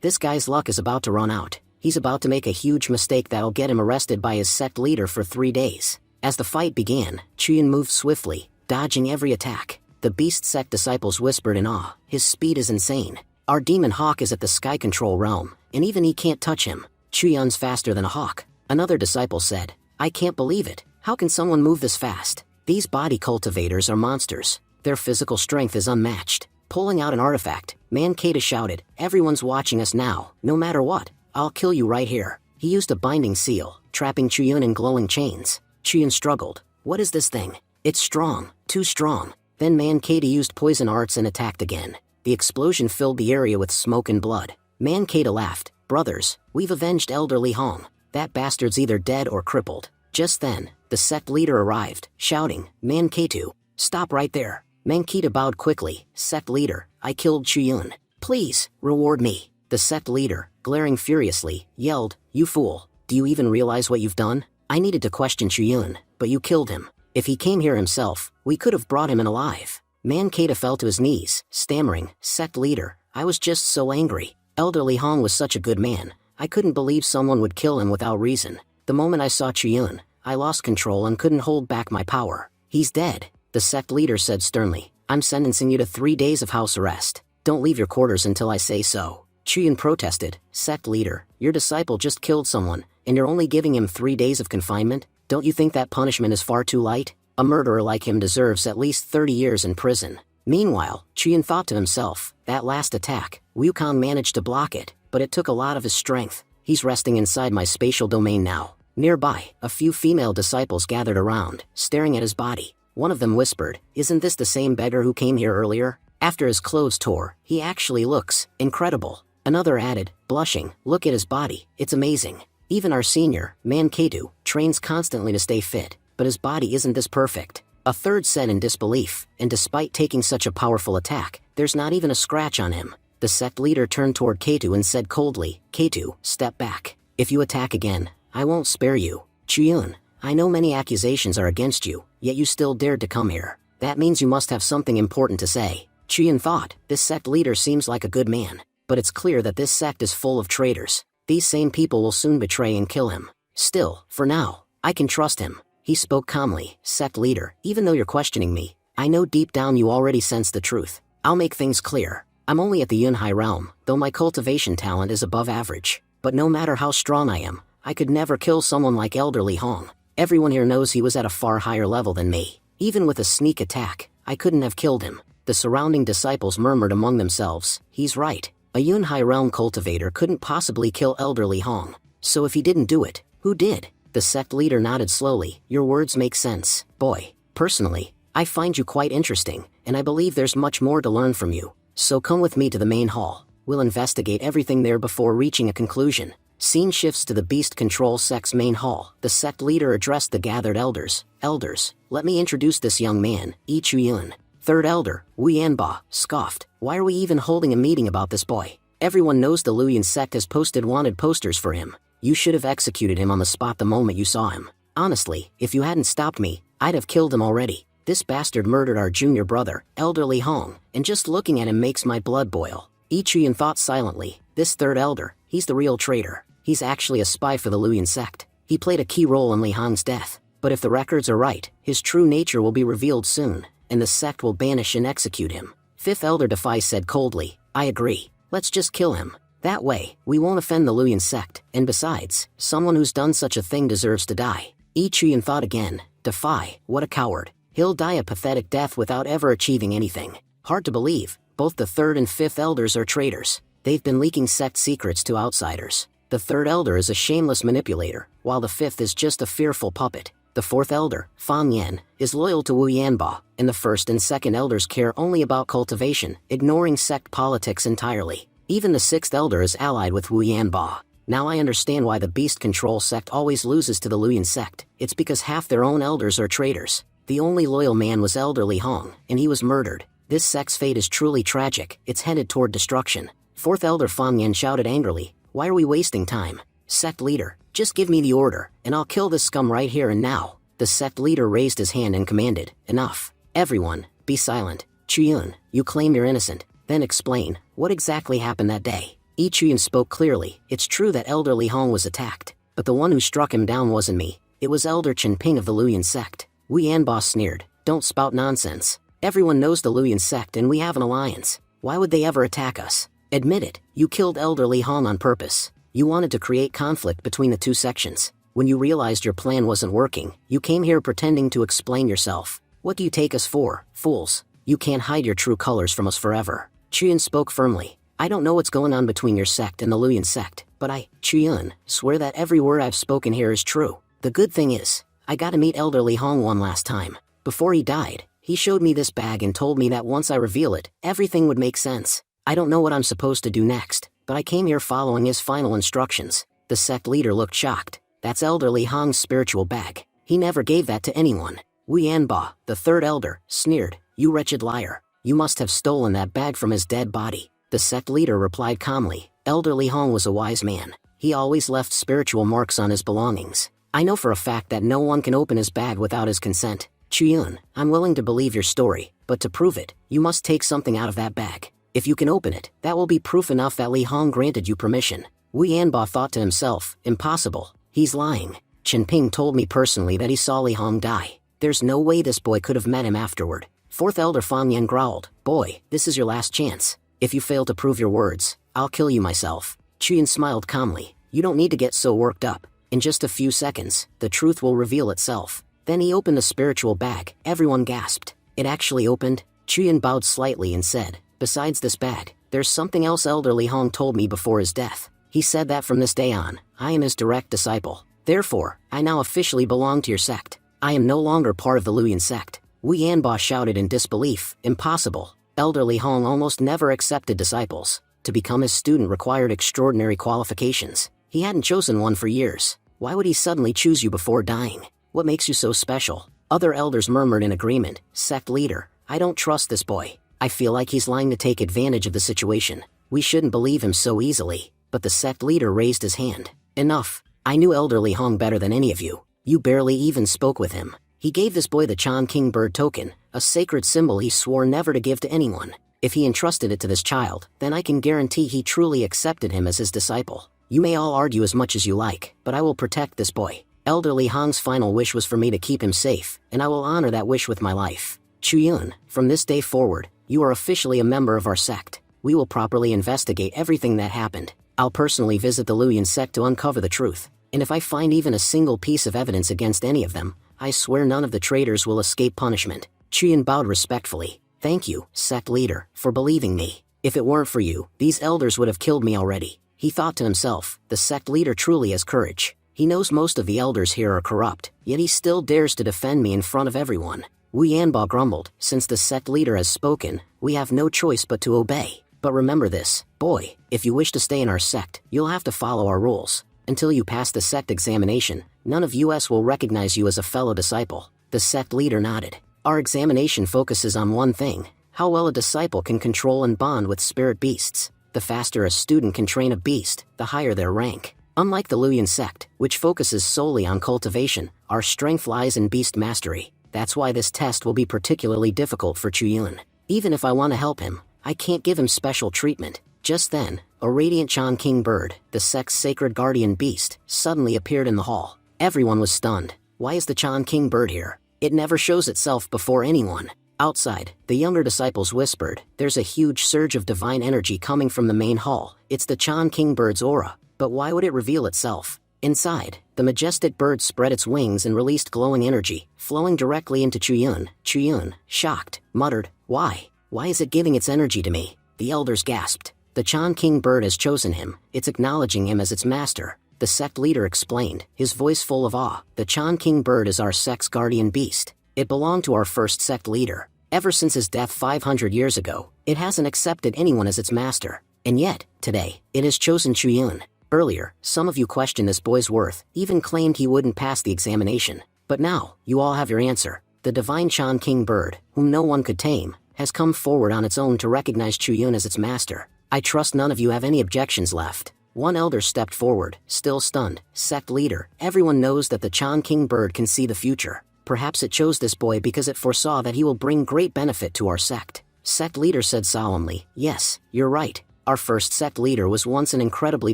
this guy's luck is about to run out. He's about to make a huge mistake that'll get him arrested by his sect leader for 3 days. As the fight began, Chuyun moved swiftly, dodging every attack. The Beast Sect disciples whispered in awe, "His speed is insane. Our demon hawk is at the sky control realm, and even he can't touch him. Chuyun's faster than a hawk." Another disciple said, "I can't believe it. How can someone move this fast? These body cultivators are monsters. Their physical strength is unmatched." Pulling out an artifact, Manketu shouted, "Everyone's watching us now. No matter what, I'll kill you right here." He used a binding seal, trapping Chuyun in glowing chains. Chuyun struggled. "What is this thing? It's strong, too strong." Then Manketu used poison arts and attacked again. The explosion filled the area with smoke and blood. Manketu laughed, "Brothers, we've avenged elderly Hong. That bastard's either dead or crippled." Just then, the sect leader arrived, shouting, "Manketu, stop right there." Manketu bowed quickly, "Sect leader, I killed Chuyun. Please, reward me." The sect leader, glaring furiously, yelled, "You fool. Do you even realize what you've done? I needed to question Chuyun, but you killed him. If he came here himself, we could have brought him in alive. Mankato fell to his knees, stammering, "Sect leader, I was just so angry. Elderly Hong was such a good man. I couldn't believe someone would kill him without reason. The moment I saw Chuyun, I lost control and couldn't hold back my power. He's dead," the sect leader said sternly. "I'm sentencing you to 3 days of house arrest. Don't leave your quarters until I say so." Chuyun protested, "Sect leader, your disciple just killed someone, and you're only giving him 3 days of confinement? Don't you think that punishment is far too light? A murderer like him deserves at least 30 years in prison." Meanwhile, Chuyun thought to himself, that last attack, Wukong managed to block it, but it took a lot of his strength. He's resting inside my spatial domain now. Nearby, a few female disciples gathered around, staring at his body. One of them whispered, "Isn't this the same beggar who came here earlier? After his clothes tore, he actually looks incredible." Another added, blushing, "Look at his body, it's amazing. Even our senior, Mankato, trains constantly to stay fit, but his body isn't this perfect." A third said in disbelief, "And despite taking such a powerful attack, there's not even a scratch on him." The sect leader turned toward Kato and said coldly, "Kato, step back. If you attack again, I won't spare you." "Chuyun, I know many accusations are against you, yet you still dared to come here. That means you must have something important to say." Chuyun thought, this sect leader seems like a good man, but it's clear that this sect is full of traitors. These same people will soon betray and kill him. Still, for now, I can trust him. He spoke calmly, "Sect leader, even though you're questioning me, I know deep down you already sense the truth. I'll make things clear. I'm only at the Yunhai realm, though my cultivation talent is above average. But no matter how strong I am, I could never kill someone like Elderly Hong. Everyone here knows he was at a far higher level than me. Even with a sneak attack, I couldn't have killed him." The surrounding disciples murmured among themselves, "He's right. A Yunhai realm cultivator couldn't possibly kill Elderly Hong. So if he didn't do it, who did?" The sect leader nodded slowly, "Your words make sense, boy. Personally, I find you quite interesting, and I believe there's much more to learn from you. So come with me to the main hall. We'll investigate everything there before reaching a conclusion." Scene shifts to the Beast Control sect's main hall. The sect leader addressed the gathered elders. "Elders, let me introduce this young man, Yi Chuyun." Third elder, Wu Yanba, scoffed, "Why are we even holding a meeting about this boy? Everyone knows the Luyan sect has posted wanted posters for him. You should have executed him on the spot the moment you saw him. Honestly, if you hadn't stopped me, I'd have killed him already. This bastard murdered our junior brother, Elderly Hong, and just looking at him makes my blood boil." Yi Chuyun thought silently, "This third elder, he's the real traitor. He's actually a spy for the Luyan sect. He played a key role in Li Hong's death. But if the records are right, his true nature will be revealed soon, and the sect will banish and execute him." Fifth elder Defy said coldly, "I agree. Let's just kill him. That way, we won't offend the Luyan sect, and besides, someone who's done such a thing deserves to die." Yi Chuyun thought again, "Defy, what a coward. He'll die a pathetic death without ever achieving anything." Hard to believe, both the third and fifth elders are traitors. They've been leaking sect secrets to outsiders. The third elder is a shameless manipulator, while the fifth is just a fearful puppet. The fourth elder, Fan Yen, is loyal to Wu Yanba, and the first and second elders care only about cultivation, ignoring sect politics entirely. Even the sixth elder is allied with Wu Yanba. Now I understand why the Beast Control sect always loses to the Luyan sect. It's because half their own elders are traitors. The only loyal man was Elderly Hong, and he was murdered. This sect's fate is truly tragic. It's headed toward destruction. Fourth elder Fan Yen shouted angrily, "Why are we wasting time? Sect leader, just give me the order, and I'll kill this scum right here and now." The sect leader raised his hand and commanded, "Enough. Everyone, be silent. Chuyun, you claim you're innocent. Then explain, what exactly happened that day?" Yi Chuyun spoke clearly, "It's true that Elderly Hong was attacked, but the one who struck him down wasn't me. It was Elder Chen Ping of the Luyan sect." Wu Yanba sneered, "Don't spout nonsense. Everyone knows the Luyan sect and we have an alliance. Why would they ever attack us? Admit it, you killed Elderly Hong on purpose. You wanted to create conflict between the two sections. When you realized your plan wasn't working, you came here pretending to explain yourself. What do you take us for, fools? You can't hide your true colors from us forever." Chuyun spoke firmly, "I don't know what's going on between your sect and the Luyan sect, but I, Chuyun, swear that every word I've spoken here is true. The good thing is, I got to meet Elderly Hong one last time. Before he died, he showed me this bag and told me that once I reveal it, everything would make sense. I don't know what I'm supposed to do next, but I came here following his final instructions." The sect leader looked shocked. "That's Elderly Hong's spiritual bag. He never gave that to anyone." Wu Yanba, the third elder, sneered, "You wretched liar. You must have stolen that bag from his dead body." The sect leader replied calmly, "Elderly Hong was a wise man. He always left spiritual marks on his belongings. I know for a fact that no one can open his bag without his consent. Chuyun, I'm willing to believe your story, but to prove it, you must take something out of that bag. If you can open it, that will be proof enough that Li Hong granted you permission. Wu Yanba thought to himself, impossible, he's lying. Chen Ping told me personally that he saw Li Hong die. There's no way this boy could have met him afterward. Fourth Elder Fang Yan growled, boy, this is your last chance. If you fail to prove your words, I'll kill you myself. Chuyun smiled calmly, you don't need to get so worked up. In just a few seconds, the truth will reveal itself. Then he opened the spiritual bag. Everyone gasped. It actually opened. Chuyun bowed slightly and said, besides this bag, there's something else Elder Li Hong told me before his death. He said that from this day on, I am his direct disciple. Therefore, I now officially belong to your sect. I am no longer part of the Luyan sect. Wu Yanba shouted in disbelief, impossible. Elder Li Hong almost never accepted disciples. To become his student required extraordinary qualifications. He hadn't chosen one for years. Why would he suddenly choose you before dying? What makes you so special? Other elders murmured in agreement. Sect leader, I don't trust this boy. I feel like he's lying to take advantage of the situation. We shouldn't believe him so easily. But the sect leader raised his hand. Enough. I knew Elder Li Hong better than any of you. You barely even spoke with him. He gave this boy the Chan King Bird token, a sacred symbol he swore never to give to anyone. If he entrusted it to this child, then I can guarantee he truly accepted him as his disciple. You may all argue as much as you like, but I will protect this boy. Elder Li Hong's final wish was for me to keep him safe, and I will honor that wish with my life. Chuyun, from this day forward, you are officially a member of our sect. We will properly investigate everything that happened. I'll personally visit the Luyan sect to uncover the truth, and if I find even a single piece of evidence against any of them, I swear none of the traitors will escape punishment. Chuyun bowed respectfully. Thank you, sect leader, for believing me. If it weren't for you, these elders would have killed me already. He thought to himself, the sect leader truly has courage. He knows most of the elders here are corrupt, yet he still dares to defend me in front of everyone. Wu Yanba grumbled, since the sect leader has spoken, we have no choice but to obey. But remember this, boy, if you wish to stay in our sect, you'll have to follow our rules. Until you pass the sect examination, none of us will recognize you as a fellow disciple. The sect leader nodded. Our examination focuses on one thing, how well a disciple can control and bond with spirit beasts. The faster a student can train a beast, the higher their rank. Unlike the Luyan sect, which focuses solely on cultivation, our strength lies in beast mastery. That's why this test will be particularly difficult for Chuyun. Even if I want to help him, I can't give him special treatment. Just then, a radiant Chan King Bird, the sect's sacred guardian beast, suddenly appeared in the hall. Everyone was stunned. Why is the Chan King Bird here? It never shows itself before anyone. Outside, the younger disciples whispered, there's a huge surge of divine energy coming from the main hall. It's the Chan King Bird's aura. But why would it reveal itself? Inside, the majestic bird spread its wings and released glowing energy, flowing directly into Chuyun. Chuyun, shocked, muttered, why? Why is it giving its energy to me? The elders gasped. The Chan King Bird has chosen him. It's acknowledging him as its master. The sect leader explained, his voice full of awe. The Chan King Bird is our sect's guardian beast. It belonged to our first sect leader. Ever since his death 500 years ago, it hasn't accepted anyone as its master. And yet, today, it has chosen Chuyun. Earlier, some of you questioned this boy's worth, even claimed he wouldn't pass the examination. But now, you all have your answer. The divine Chan King Bird, whom no one could tame, has come forward on its own to recognize Chuyun as its master. I trust none of you have any objections left. One elder stepped forward, still stunned. Sect leader, everyone knows that the Chan King Bird can see the future. Perhaps it chose this boy because it foresaw that he will bring great benefit to our sect. Sect leader said solemnly, yes, you're right. Our first sect leader was once an incredibly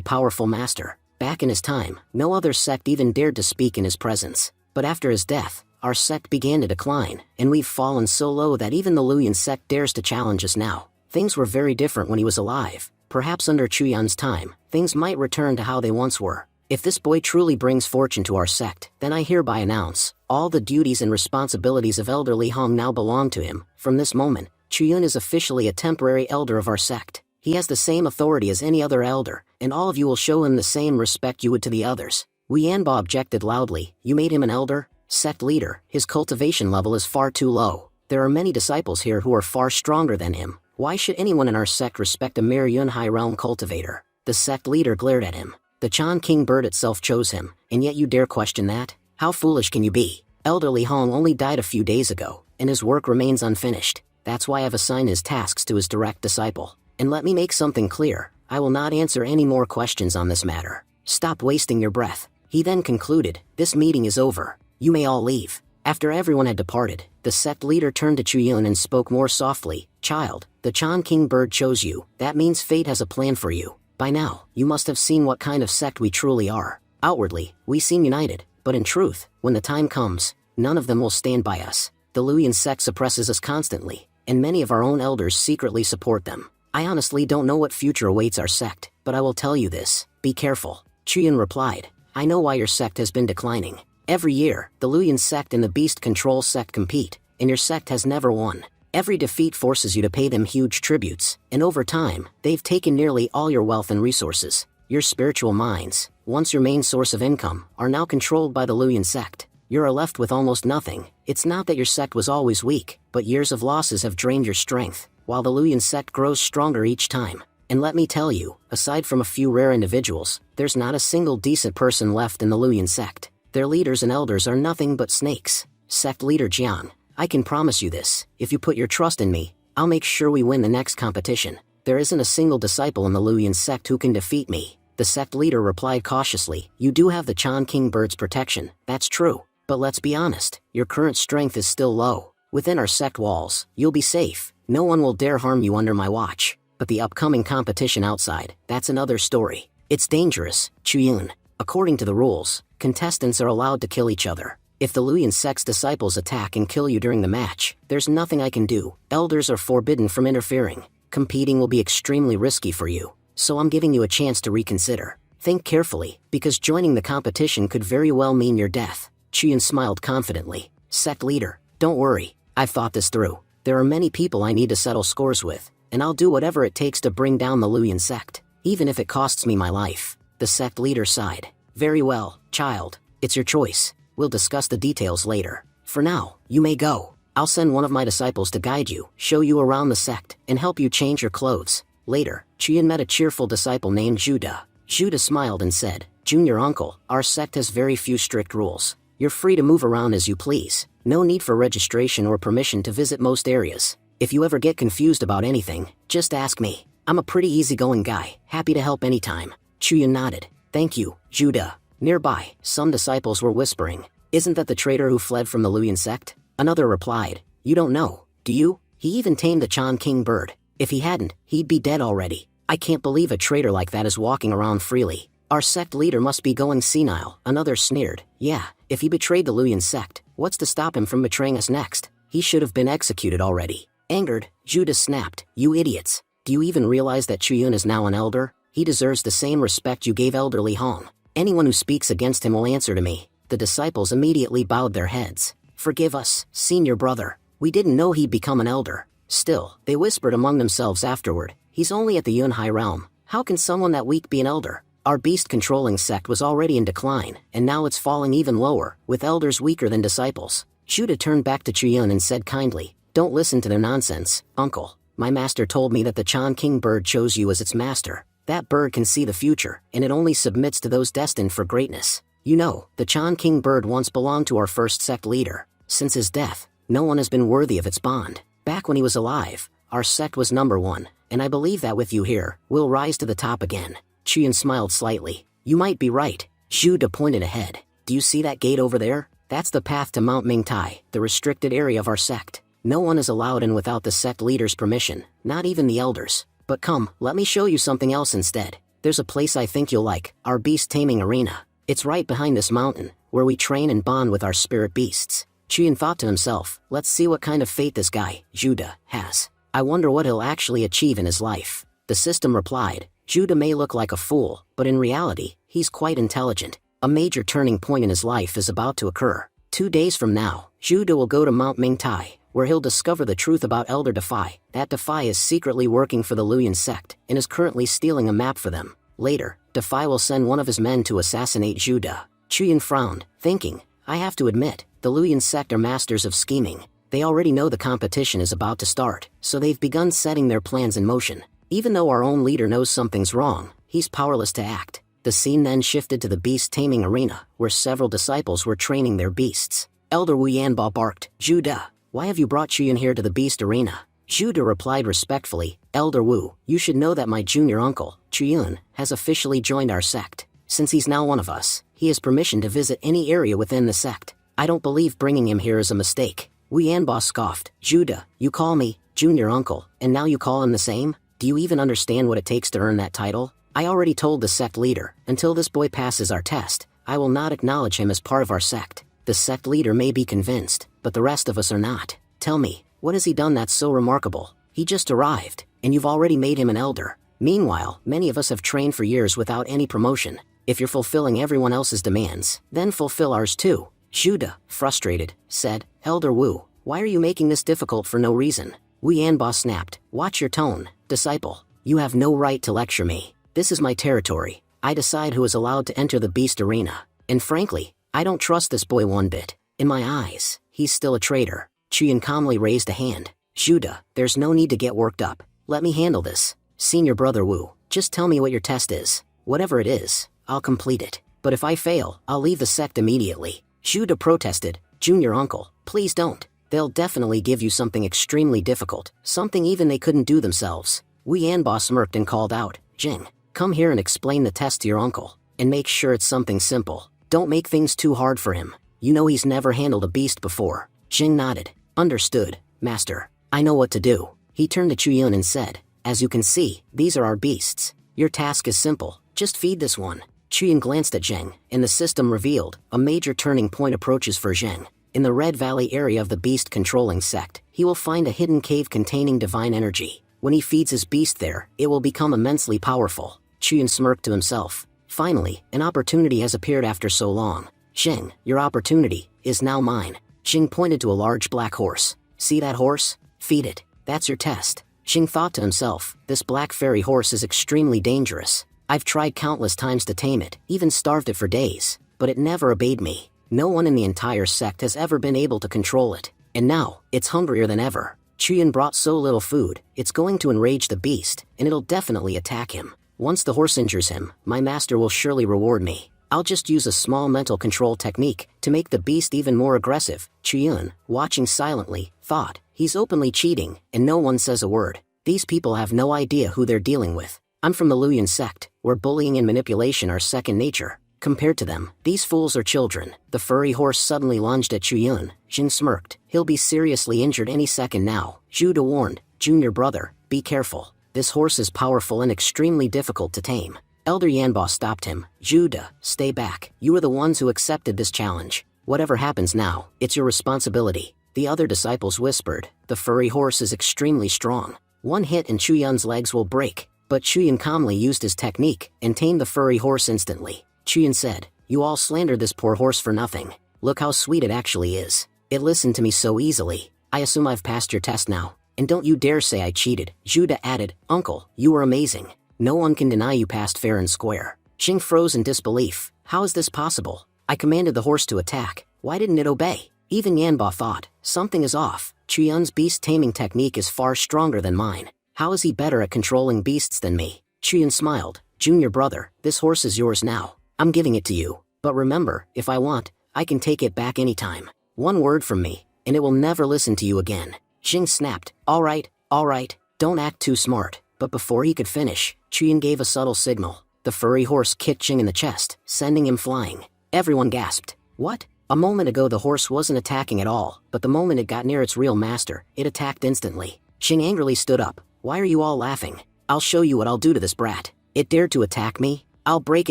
powerful master. Back in his time, no other sect even dared to speak in his presence. But after his death, our sect began to decline, and we've fallen so low that even the Luyan sect dares to challenge us now. Things were very different when he was alive. Perhaps under Chuyun's time, things might return to how they once were. If this boy truly brings fortune to our sect, then I hereby announce, all the duties and responsibilities of Elder Li Hong now belong to him. From this moment, Chuyun is officially a temporary elder of our sect. He has the same authority as any other elder, and all of you will show him the same respect you would to the others. Wu Yanba objected loudly, you made him an elder? Sect leader, his cultivation level is far too low. There are many disciples here who are far stronger than him. Why should anyone in our sect respect a mere Yunhai realm cultivator? The sect leader glared at him. The Chan King Bird itself chose him, and yet you dare question that? How foolish can you be? Elder Li Hong only died a few days ago, and his work remains unfinished. That's why I've assigned his tasks to his direct disciple. And let me make something clear, I will not answer any more questions on this matter. Stop wasting your breath. He then concluded, this meeting is over. You may all leave. After everyone had departed, the sect leader turned to Chuyun and spoke more softly. Child, the Chan King bird chose you. That means fate has a plan for you. By now, you must have seen what kind of sect we truly are. Outwardly, we seem united, but in truth, when the time comes, none of them will stand by us. The Luyan sect suppresses us constantly, and many of our own elders secretly support them. I honestly don't know what future awaits our sect, but I will tell you this, be careful. Chuyun replied, I know why your sect has been declining. Every year, the Luyan sect and the Beast Control sect compete, and your sect has never won. Every defeat forces you to pay them huge tributes, and over time, they've taken nearly all your wealth and resources. Your spiritual minds, once your main source of income, are now controlled by the Luyan sect. You're left with almost nothing. It's not that your sect was always weak, but years of losses have drained your strength, while the Luyan sect grows stronger each time. And let me tell you, aside from a few rare individuals, there's not a single decent person left in the Luyan sect. Their leaders and elders are nothing but snakes. Sect leader Jiang, I can promise you this, if you put your trust in me, I'll make sure we win the next competition. There isn't a single disciple in the Luyan sect who can defeat me. The sect leader replied cautiously, you do have the Chan King bird's protection, that's true. But let's be honest, your current strength is still low. Within our sect walls, you'll be safe. No one will dare harm you under my watch. But the upcoming competition outside, that's another story. It's dangerous, Chuyun. According to the rules, contestants are allowed to kill each other. If the Luyan sect's disciples attack and kill you during the match, there's nothing I can do. Elders are forbidden from interfering. Competing will be extremely risky for you, so I'm giving you a chance to reconsider. Think carefully, because joining the competition could very well mean your death. Chuyun smiled confidently. Sect leader, don't worry, I've thought this through. There are many people I need to settle scores with, and I'll do whatever it takes to bring down the Luyan sect, even if it costs me my life. The sect leader sighed. Very well, child, it's your choice. We'll discuss the details later. For now, you may go. I'll send one of my disciples to guide you, show you around the sect, and help you change your clothes. Later, Chuyun met a cheerful disciple named Judah. Judah smiled and said, Junior uncle, our sect has very few strict rules. You're free to move around as you please. No need for registration or permission to visit most areas. If you ever get confused about anything, just ask me. I'm a pretty easygoing guy, happy to help anytime. Chuyun nodded. Thank you, Judah. Nearby, some disciples were whispering, isn't that the traitor who fled from the Luyan sect? Another replied, you don't know, do you? He even tamed the Chan King bird. If he hadn't, he'd be dead already. I can't believe a traitor like that is walking around freely. Our sect leader must be going senile. Another sneered, yeah, if he betrayed the Luyan sect, what's to stop him from betraying us next? He should have been executed already. Angered, Judah snapped, you idiots. Do you even realize that Chuyun is now an elder? He deserves the same respect you gave elderly Hong. Anyone who speaks against him will answer to me. The disciples immediately bowed their heads. Forgive us, senior brother. We didn't know he'd become an elder. Still, they whispered among themselves afterward, he's only at the Yunhai realm. How can someone that weak be an elder? Our beast-controlling sect was already in decline, and now it's falling even lower, with elders weaker than disciples. Judah turned back to Chuyun and said kindly, don't listen to their nonsense, uncle. My master told me that the Chan King bird chose you as its master. That bird can see the future, and it only submits to those destined for greatness. You know, the Chan King bird once belonged to our first sect leader. Since his death, no one has been worthy of its bond. Back when he was alive, our sect was #1, and I believe that with you here, we'll rise to the top again. Chuyun smiled slightly. You might be right. Judah pointed ahead. Do you see that gate over there? That's the path to Mount Mingtai, the restricted area of our sect. No one is allowed in without the sect leader's permission, not even the elders. But come, let me show you something else instead. There's a place I think you'll like, our beast taming arena. It's right behind this mountain, where we train and bond with our spirit beasts. Chuyun thought to himself, let's see what kind of fate this guy, Judah, has. I wonder what he'll actually achieve in his life. The system replied, Judah may look like a fool, but in reality, he's quite intelligent. A major turning point in his life is about to occur. 2 days from now, Judah will go to Mount Mingtai, where he'll discover the truth about Elder Defy. That Defy is secretly working for the Luyan sect, and is currently stealing a map for them. Later, Defy will send one of his men to assassinate Judah. Chuyun frowned, thinking, I have to admit, the Luyan sect are masters of scheming. They already know the competition is about to start, so they've begun setting their plans in motion. Even though our own leader knows something's wrong, he's powerless to act. The scene then shifted to the beast taming arena, where several disciples were training their beasts. Elder Wu Yanba barked, Judah, why have you brought Chuyun here to the beast arena? Judah replied respectfully, Elder Wu, you should know that my junior uncle, Chuyun, has officially joined our sect. Since he's now one of us, he has permission to visit any area within the sect. I don't believe bringing him here is a mistake. Yanbo scoffed. Judah, you call me junior uncle, and now you call him the same? Do you even understand what it takes to earn that title? I already told the sect leader, until this boy passes our test, I will not acknowledge him as part of our sect. The sect leader may be convinced, but the rest of us are not. Tell me, what has he done that's so remarkable? He just arrived, and you've already made him an elder. Meanwhile, many of us have trained for years without any promotion. If you're fulfilling everyone else's demands, then fulfill ours too. Judah, frustrated, said, Elder Wu, why are you making this difficult for no reason? Yanbo snapped, watch your tone, disciple. You have no right to lecture me. This is my territory. I decide who is allowed to enter the beast arena. And frankly, I don't trust this boy one bit. In my eyes, he's still a traitor. Chuyin calmly raised a hand. Judah, there's no need to get worked up. Let me handle this. Senior brother Wu, just tell me what your test is. Whatever it is, I'll complete it. But if I fail, I'll leave the sect immediately. Judah protested, Junior uncle, please don't. They'll definitely give you something extremely difficult, something even they couldn't do themselves. Yanbo smirked and called out, Jing, come here and explain the test to your uncle. And make sure it's something simple. Don't make things too hard for him. You know he's never handled a beast before. Jing nodded. Understood, master. I know what to do. He turned to Chuyun and said, as you can see, these are our beasts. Your task is simple, just feed this one. Chuyun glanced at Zheng, and the system revealed, a major turning point approaches for Zheng. In the Red Valley area of the beast-controlling sect, he will find a hidden cave containing divine energy. When he feeds his beast there, it will become immensely powerful. Chuyun smirked to himself. Finally, an opportunity has appeared after so long. Zheng, your opportunity is now mine. Zheng pointed to a large black horse. See that horse? Feed it. That's your test. Zheng thought to himself, this black fairy horse is extremely dangerous. I've tried countless times to tame it, even starved it for days, but it never obeyed me. No one in the entire sect has ever been able to control it. And now, it's hungrier than ever. Chuyun brought so little food, it's going to enrage the beast, and it'll definitely attack him. Once the horse injures him, my master will surely reward me. I'll just use a small mental control technique to make the beast even more aggressive. Chuyun, watching silently, thought, he's openly cheating, and no one says a word. These people have no idea who they're dealing with. I'm from the Luyan sect, where bullying and manipulation are second nature. Compared to them, these fools are children. The furry horse suddenly lunged at Chuyun. Jin smirked. He'll be seriously injured any second now. Judah warned, Junior brother, be careful. This horse is powerful and extremely difficult to tame. Elder Yanbo stopped him. Judah, stay back. You are the ones who accepted this challenge. Whatever happens now, it's your responsibility. The other disciples whispered, the furry horse is extremely strong. One hit and Chuyun's legs will break. But Chuyun calmly used his technique and tamed the furry horse instantly. Chuyun said, you all slandered this poor horse for nothing. Look how sweet it actually is. It listened to me so easily. I assume I've passed your test now. And don't you dare say I cheated. Judah added, Uncle, you were amazing. No one can deny you passed fair and square. Xing froze in disbelief. How is this possible? I commanded the horse to attack. Why didn't it obey? Even Yanbo thought, something is off. Chuyun's beast taming technique is far stronger than mine. How is he better at controlling beasts than me? Chuyun smiled. Junior brother, this horse is yours now. I'm giving it to you. But remember, if I want, I can take it back anytime. One word from me, and it will never listen to you again. Xing snapped. All right, don't act too smart. But before he could finish, Chuyun gave a subtle signal. The furry horse kicked Xing in the chest, sending him flying. Everyone gasped. What? A moment ago the horse wasn't attacking at all, but the moment it got near its real master, it attacked instantly. Xing angrily stood up. Why are you all laughing? I'll show you what I'll do to this brat. It dared to attack me? I'll break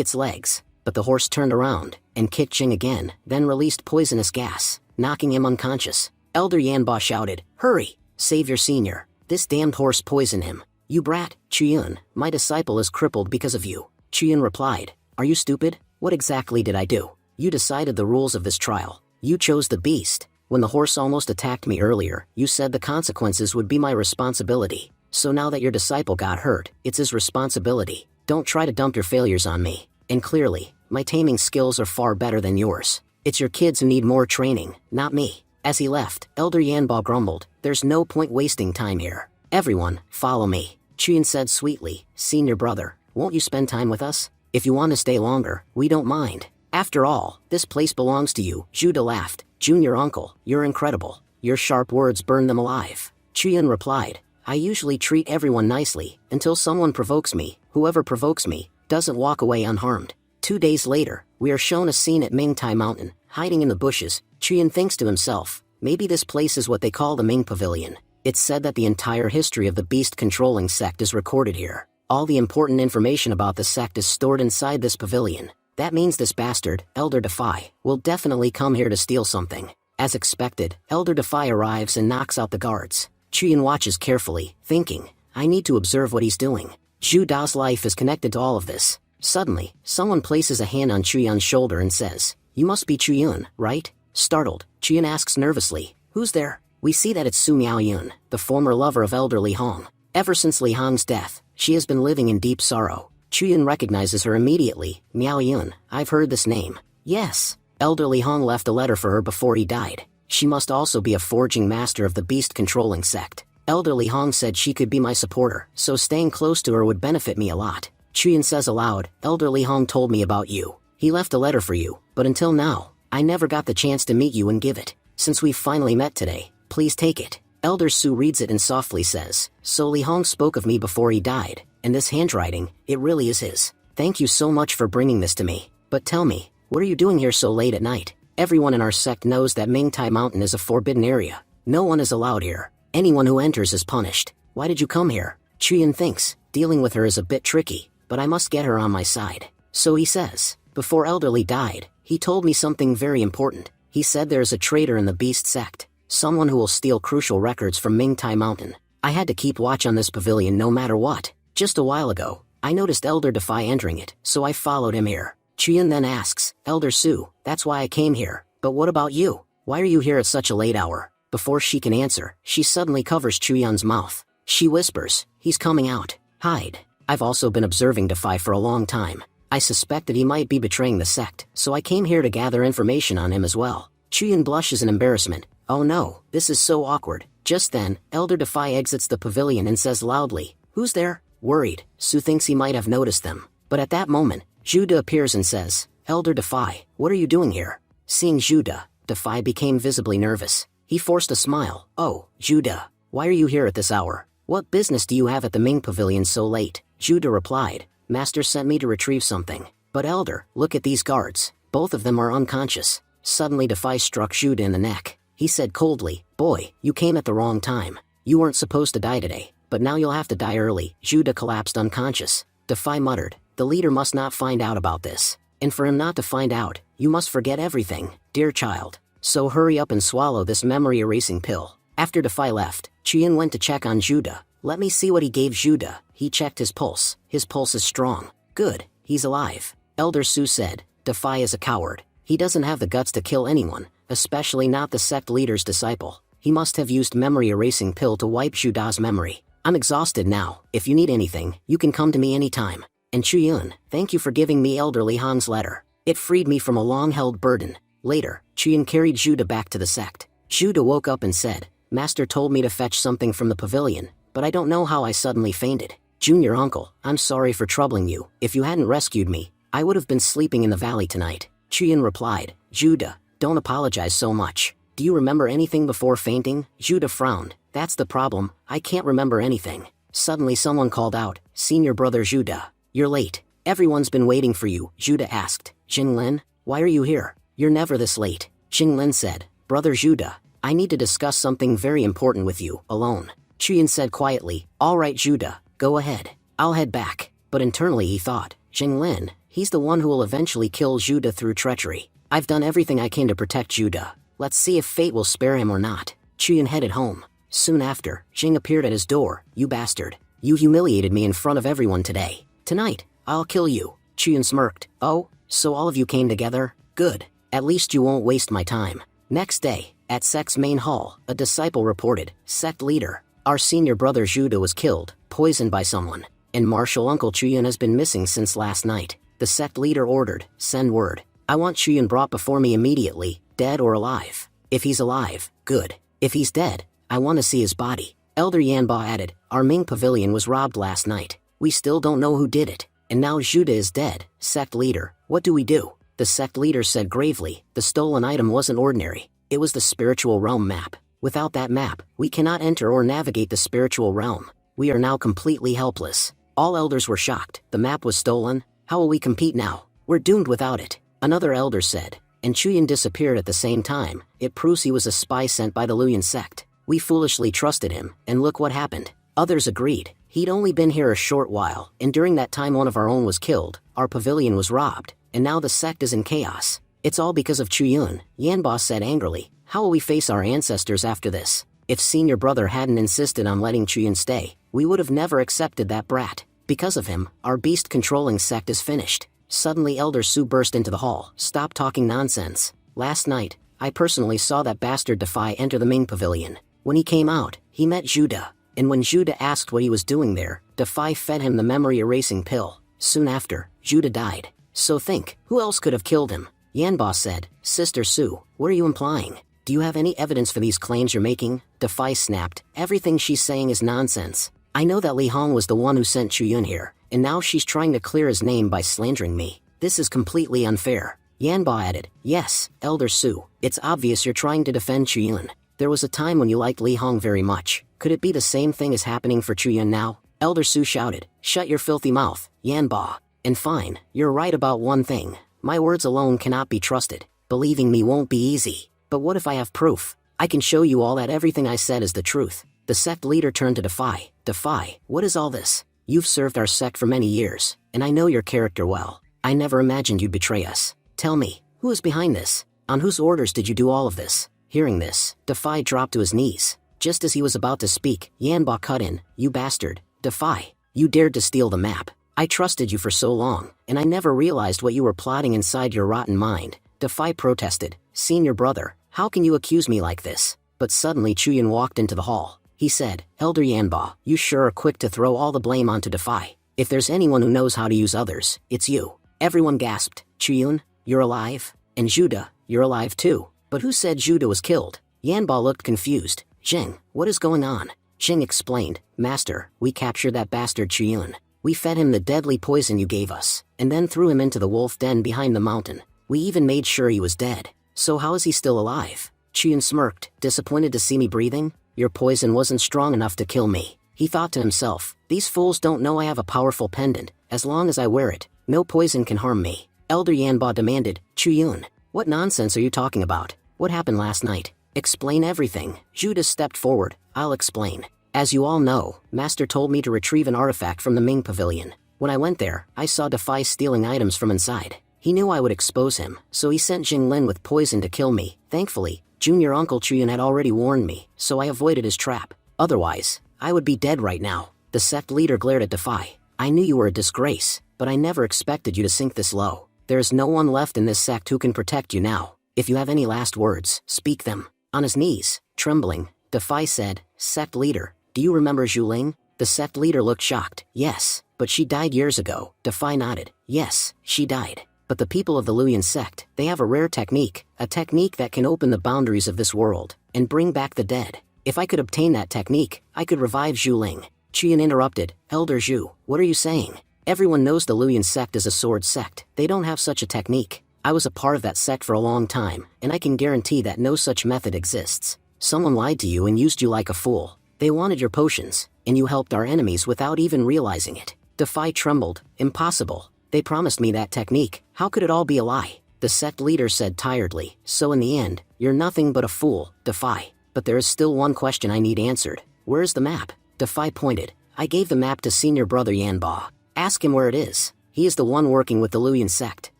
its legs. But the horse turned around, and kicked Xing again, then released poisonous gas, knocking him unconscious. Elder Yanbo shouted, hurry, save your senior. This damned horse poisoned him. You brat, Chuyun, my disciple is crippled because of you. Chuyun replied, are you stupid? What exactly did I do? You decided the rules of this trial. You chose the beast. When the horse almost attacked me earlier, you said the consequences would be my responsibility. So now that your disciple got hurt, it's his responsibility. Don't try to dump your failures on me. And clearly, my taming skills are far better than yours. It's your kids who need more training, not me. As he left, Elder Yanbo grumbled, there's no point wasting time here. Everyone, follow me. Chuyun said sweetly, senior brother, won't you spend time with us? If you want to stay longer, we don't mind. After all, this place belongs to you. Judah laughed. Junior uncle, you're incredible. Your sharp words burn them alive. Chuyun replied, I usually treat everyone nicely, until someone provokes me. Whoever provokes me, doesn't walk away unharmed. 2 days later, we are shown a scene at Mingtai Mountain, hiding in the bushes. Chuyin thinks to himself, maybe this place is what they call the Ming Pavilion. It's said that the entire history of the beast-controlling sect is recorded here. All the important information about the sect is stored inside this pavilion. That means this bastard, Elder Defy, will definitely come here to steal something. As expected, Elder Defy arrives and knocks out the guards. Chuyin watches carefully, thinking, I need to observe what he's doing. Zhu Da's life is connected to all of this. Suddenly, someone places a hand on Chuyun's shoulder and says, You must be Chuyun, right? Startled, Chuyun asks nervously, Who's there? We see that it's Su Miaoyun, the former lover of Elder Li Hong. Ever since Li Hong's death, she has been living in deep sorrow. Chuyun recognizes her immediately. Miaoyun, I've heard this name. Yes. Elder Li Hong left a letter for her before he died. She must also be a forging master of the beast-controlling sect. Elder Li Hong said she could be my supporter, so staying close to her would benefit me a lot. Chuyun says aloud, Elder Li Hong told me about you. He left a letter for you, but until now, I never got the chance to meet you and give it. Since we've finally met today, please take it. Elder Su reads it and softly says, So Li Hong spoke of me before he died, and this handwriting, it really is his. Thank you so much for bringing this to me. But tell me, what are you doing here so late at night? Everyone in our sect knows that Mingtai Mountain is a forbidden area. No one is allowed here. Anyone who enters is punished. Why did you come here? Chuyun thinks, dealing with her is a bit tricky, but I must get her on my side. So he says, before Elder Li died, he told me something very important. He said there is a traitor in the beast sect. Someone who will steal crucial records from Mingtai Mountain. I had to keep watch on this pavilion no matter what. Just a while ago, I noticed Elder Defy entering it, so I followed him here. Chuyun then asks, Elder Su, that's why I came here. But what about you? Why are you here at such a late hour? Before she can answer, she suddenly covers Chuyun's mouth. She whispers, he's coming out. Hide. I've also been observing Defy for a long time. I suspected he might be betraying the sect, so I came here to gather information on him as well. Chuyun blushes in embarrassment. Oh no, this is so awkward. Just then, Elder Defy exits the pavilion and says loudly, Who's there? Worried, Su thinks he might have noticed them. But at that moment, Zhuda appears and says, Elder Defy, what are you doing here? Seeing Zhuda, Defy became visibly nervous. He forced a smile. Oh, Zhuda, why are you here at this hour? What business do you have at the Ming Pavilion so late? Zhuda replied, Master sent me to retrieve something. But Elder, look at these guards. Both of them are unconscious. Suddenly Defy struck Zhuda in the neck. He said coldly, Boy, you came at the wrong time. You weren't supposed to die today, but now you'll have to die early. Zhuda collapsed unconscious. Defy muttered, The leader must not find out about this. And for him not to find out, you must forget everything, dear child. So hurry up and swallow this memory-erasing pill. After Defy left, Chuyun went to check on Zhuda. Let me see what he gave Zhuda. He checked his pulse. His pulse is strong. Good, he's alive. Elder Su said, Defy is a coward. He doesn't have the guts to kill anyone, especially not the sect leader's disciple. He must have used memory-erasing pill to wipe Zhuda's memory. I'm exhausted now. If you need anything, you can come to me anytime. And Chuyun, thank you for giving me Elder Li Hong's letter. It freed me from a long-held burden. Later, Chuyun carried Zhuda back to the sect. Zhuda woke up and said, Master told me to fetch something from the pavilion, but I don't know how I suddenly fainted. Junior uncle, I'm sorry for troubling you. If you hadn't rescued me, I would have been sleeping in the valley tonight. Chuyun replied, Zhuda, don't apologize so much. Do you remember anything before fainting? Zhuda frowned. That's the problem, I can't remember anything. Suddenly someone called out, Senior brother Zhuda, you're late. Everyone's been waiting for you. Zhuda asked, Jinglin, why are you here? You're never this late. Jinglin said, Brother Zhuda, I need to discuss something very important with you, alone. Chuyun said quietly, All right Zhuda, go ahead. I'll head back. But internally he thought, Jinglin, he's the one who will eventually kill Zhuda through treachery. I've done everything I can to protect Zhuda. Let's see if fate will spare him or not. Chuyun headed home. Soon after, Jing appeared at his door. You bastard. You humiliated me in front of everyone today. Tonight, I'll kill you. Chuyun smirked. Oh, so all of you came together? Good. At least you won't waste my time. Next day, at sect's main hall, a disciple reported, Sect leader, our senior brother Zhuda was killed, poisoned by someone, and martial uncle Chuyun has been missing since last night. The sect leader ordered, send word. I want Chuyun brought before me immediately, dead or alive. If he's alive, good. If he's dead, I want to see his body. Elder Yanba added, our Ming Pavilion was robbed last night. We still don't know who did it. And now Zhuda is dead. Sect leader, what do we do? The sect leader said gravely, the stolen item wasn't ordinary. It was the spiritual realm map. Without that map, we cannot enter or navigate the spiritual realm. We are now completely helpless. All elders were shocked. The map was stolen. How will we compete now? We're doomed without it, another elder said, and Chuyin disappeared at the same time. It proves he was a spy sent by the Luyan sect. We foolishly trusted him, and look what happened. Others agreed. He'd only been here a short while, and during that time one of our own was killed, our pavilion was robbed, and now the sect is in chaos. It's all because of Chuyun, Yanba said angrily. How will we face our ancestors after this? If senior brother hadn't insisted on letting Chuyun stay, we would have never accepted that brat. Because of him, our beast-controlling sect is finished. Suddenly Elder Su burst into the hall. Stop talking nonsense. Last night, I personally saw that bastard Defy enter the Ming Pavilion. When he came out, he met Judah, and when Judah asked what he was doing there, Defy fed him the memory-erasing pill. Soon after, Judah died. So think, who else could have killed him? Yanba said. Sister Su, what are you implying? Do you have any evidence for these claims you're making? Defy snapped. Everything she's saying is nonsense. I know that Li Hong was the one who sent Chuyun here, and now she's trying to clear his name by slandering me. This is completely unfair. Yanba added. Yes, Elder Su, it's obvious you're trying to defend Chuyun. There was a time when you liked Li Hong very much. Could it be the same thing is happening for Chuyun now? Elder Su shouted. Shut your filthy mouth, Yanba. And fine, you're right about one thing. My words alone cannot be trusted. Believing me won't be easy. But what if I have proof? I can show you all that everything I said is the truth. The sect leader turned to Defy. Defy, what is all this? You've served our sect for many years, and I know your character well. I never imagined you'd betray us. Tell me, who is behind this? On whose orders did you do all of this? Hearing this, Defy dropped to his knees. Just as he was about to speak, Yanba cut in. You bastard. Defy, you dared to steal the map. I trusted you for so long, and I never realized what you were plotting inside your rotten mind. Defy protested. Senior brother, how can you accuse me like this? But suddenly Chuyun walked into the hall. He said, Elder Yanba, you sure are quick to throw all the blame onto Defy. If there's anyone who knows how to use others, it's you. Everyone gasped. Chuyun, you're alive? And Judah, you're alive too. But who said Judah was killed? Yanba looked confused. Jing, what is going on? Jing explained. Master, we captured that bastard Chuyun. We fed him the deadly poison you gave us, and then threw him into the wolf den behind the mountain. We even made sure he was dead. So how is he still alive? Chuyun smirked. Disappointed to see me breathing? Your poison wasn't strong enough to kill me. He thought to himself, these fools don't know I have a powerful pendant. As long as I wear it, no poison can harm me. Elder Yanba demanded. Chuyun, what nonsense are you talking about? What happened last night? Explain everything. Judah stepped forward. I'll explain. As you all know, Master told me to retrieve an artifact from the Ming Pavilion. When I went there, I saw Defy stealing items from inside. He knew I would expose him, so he sent Jinglin with poison to kill me. Thankfully, Junior Uncle Chuyun had already warned me, so I avoided his trap. Otherwise, I would be dead right now. The sect leader glared at Defy. I knew you were a disgrace, but I never expected you to sink this low. There is no one left in this sect who can protect you now. If you have any last words, speak them. On his knees, trembling, Defy said, Sect leader, do you remember Zhuling? The sect leader looked shocked. Yes, but she died years ago. Defy nodded. Yes, she died. But the people of the Luyan sect, they have a rare technique, a technique that can open the boundaries of this world, and bring back the dead. If I could obtain that technique, I could revive Zhuling. Qian interrupted. Elder Zhu, what are you saying? Everyone knows the Luyan sect is a sword sect. They don't have such a technique. I was a part of that sect for a long time, and I can guarantee that no such method exists. Someone lied to you and used you like a fool. They wanted your potions, and you helped our enemies without even realizing it. Defy trembled. Impossible. They promised me that technique. How could it all be a lie? The sect leader said tiredly. So in the end, you're nothing but a fool, Defy. But there is still one question I need answered. Where's the map? Defy pointed. I gave the map to senior brother Yanba. Ask him where it is. He is the one working with the Luyan sect.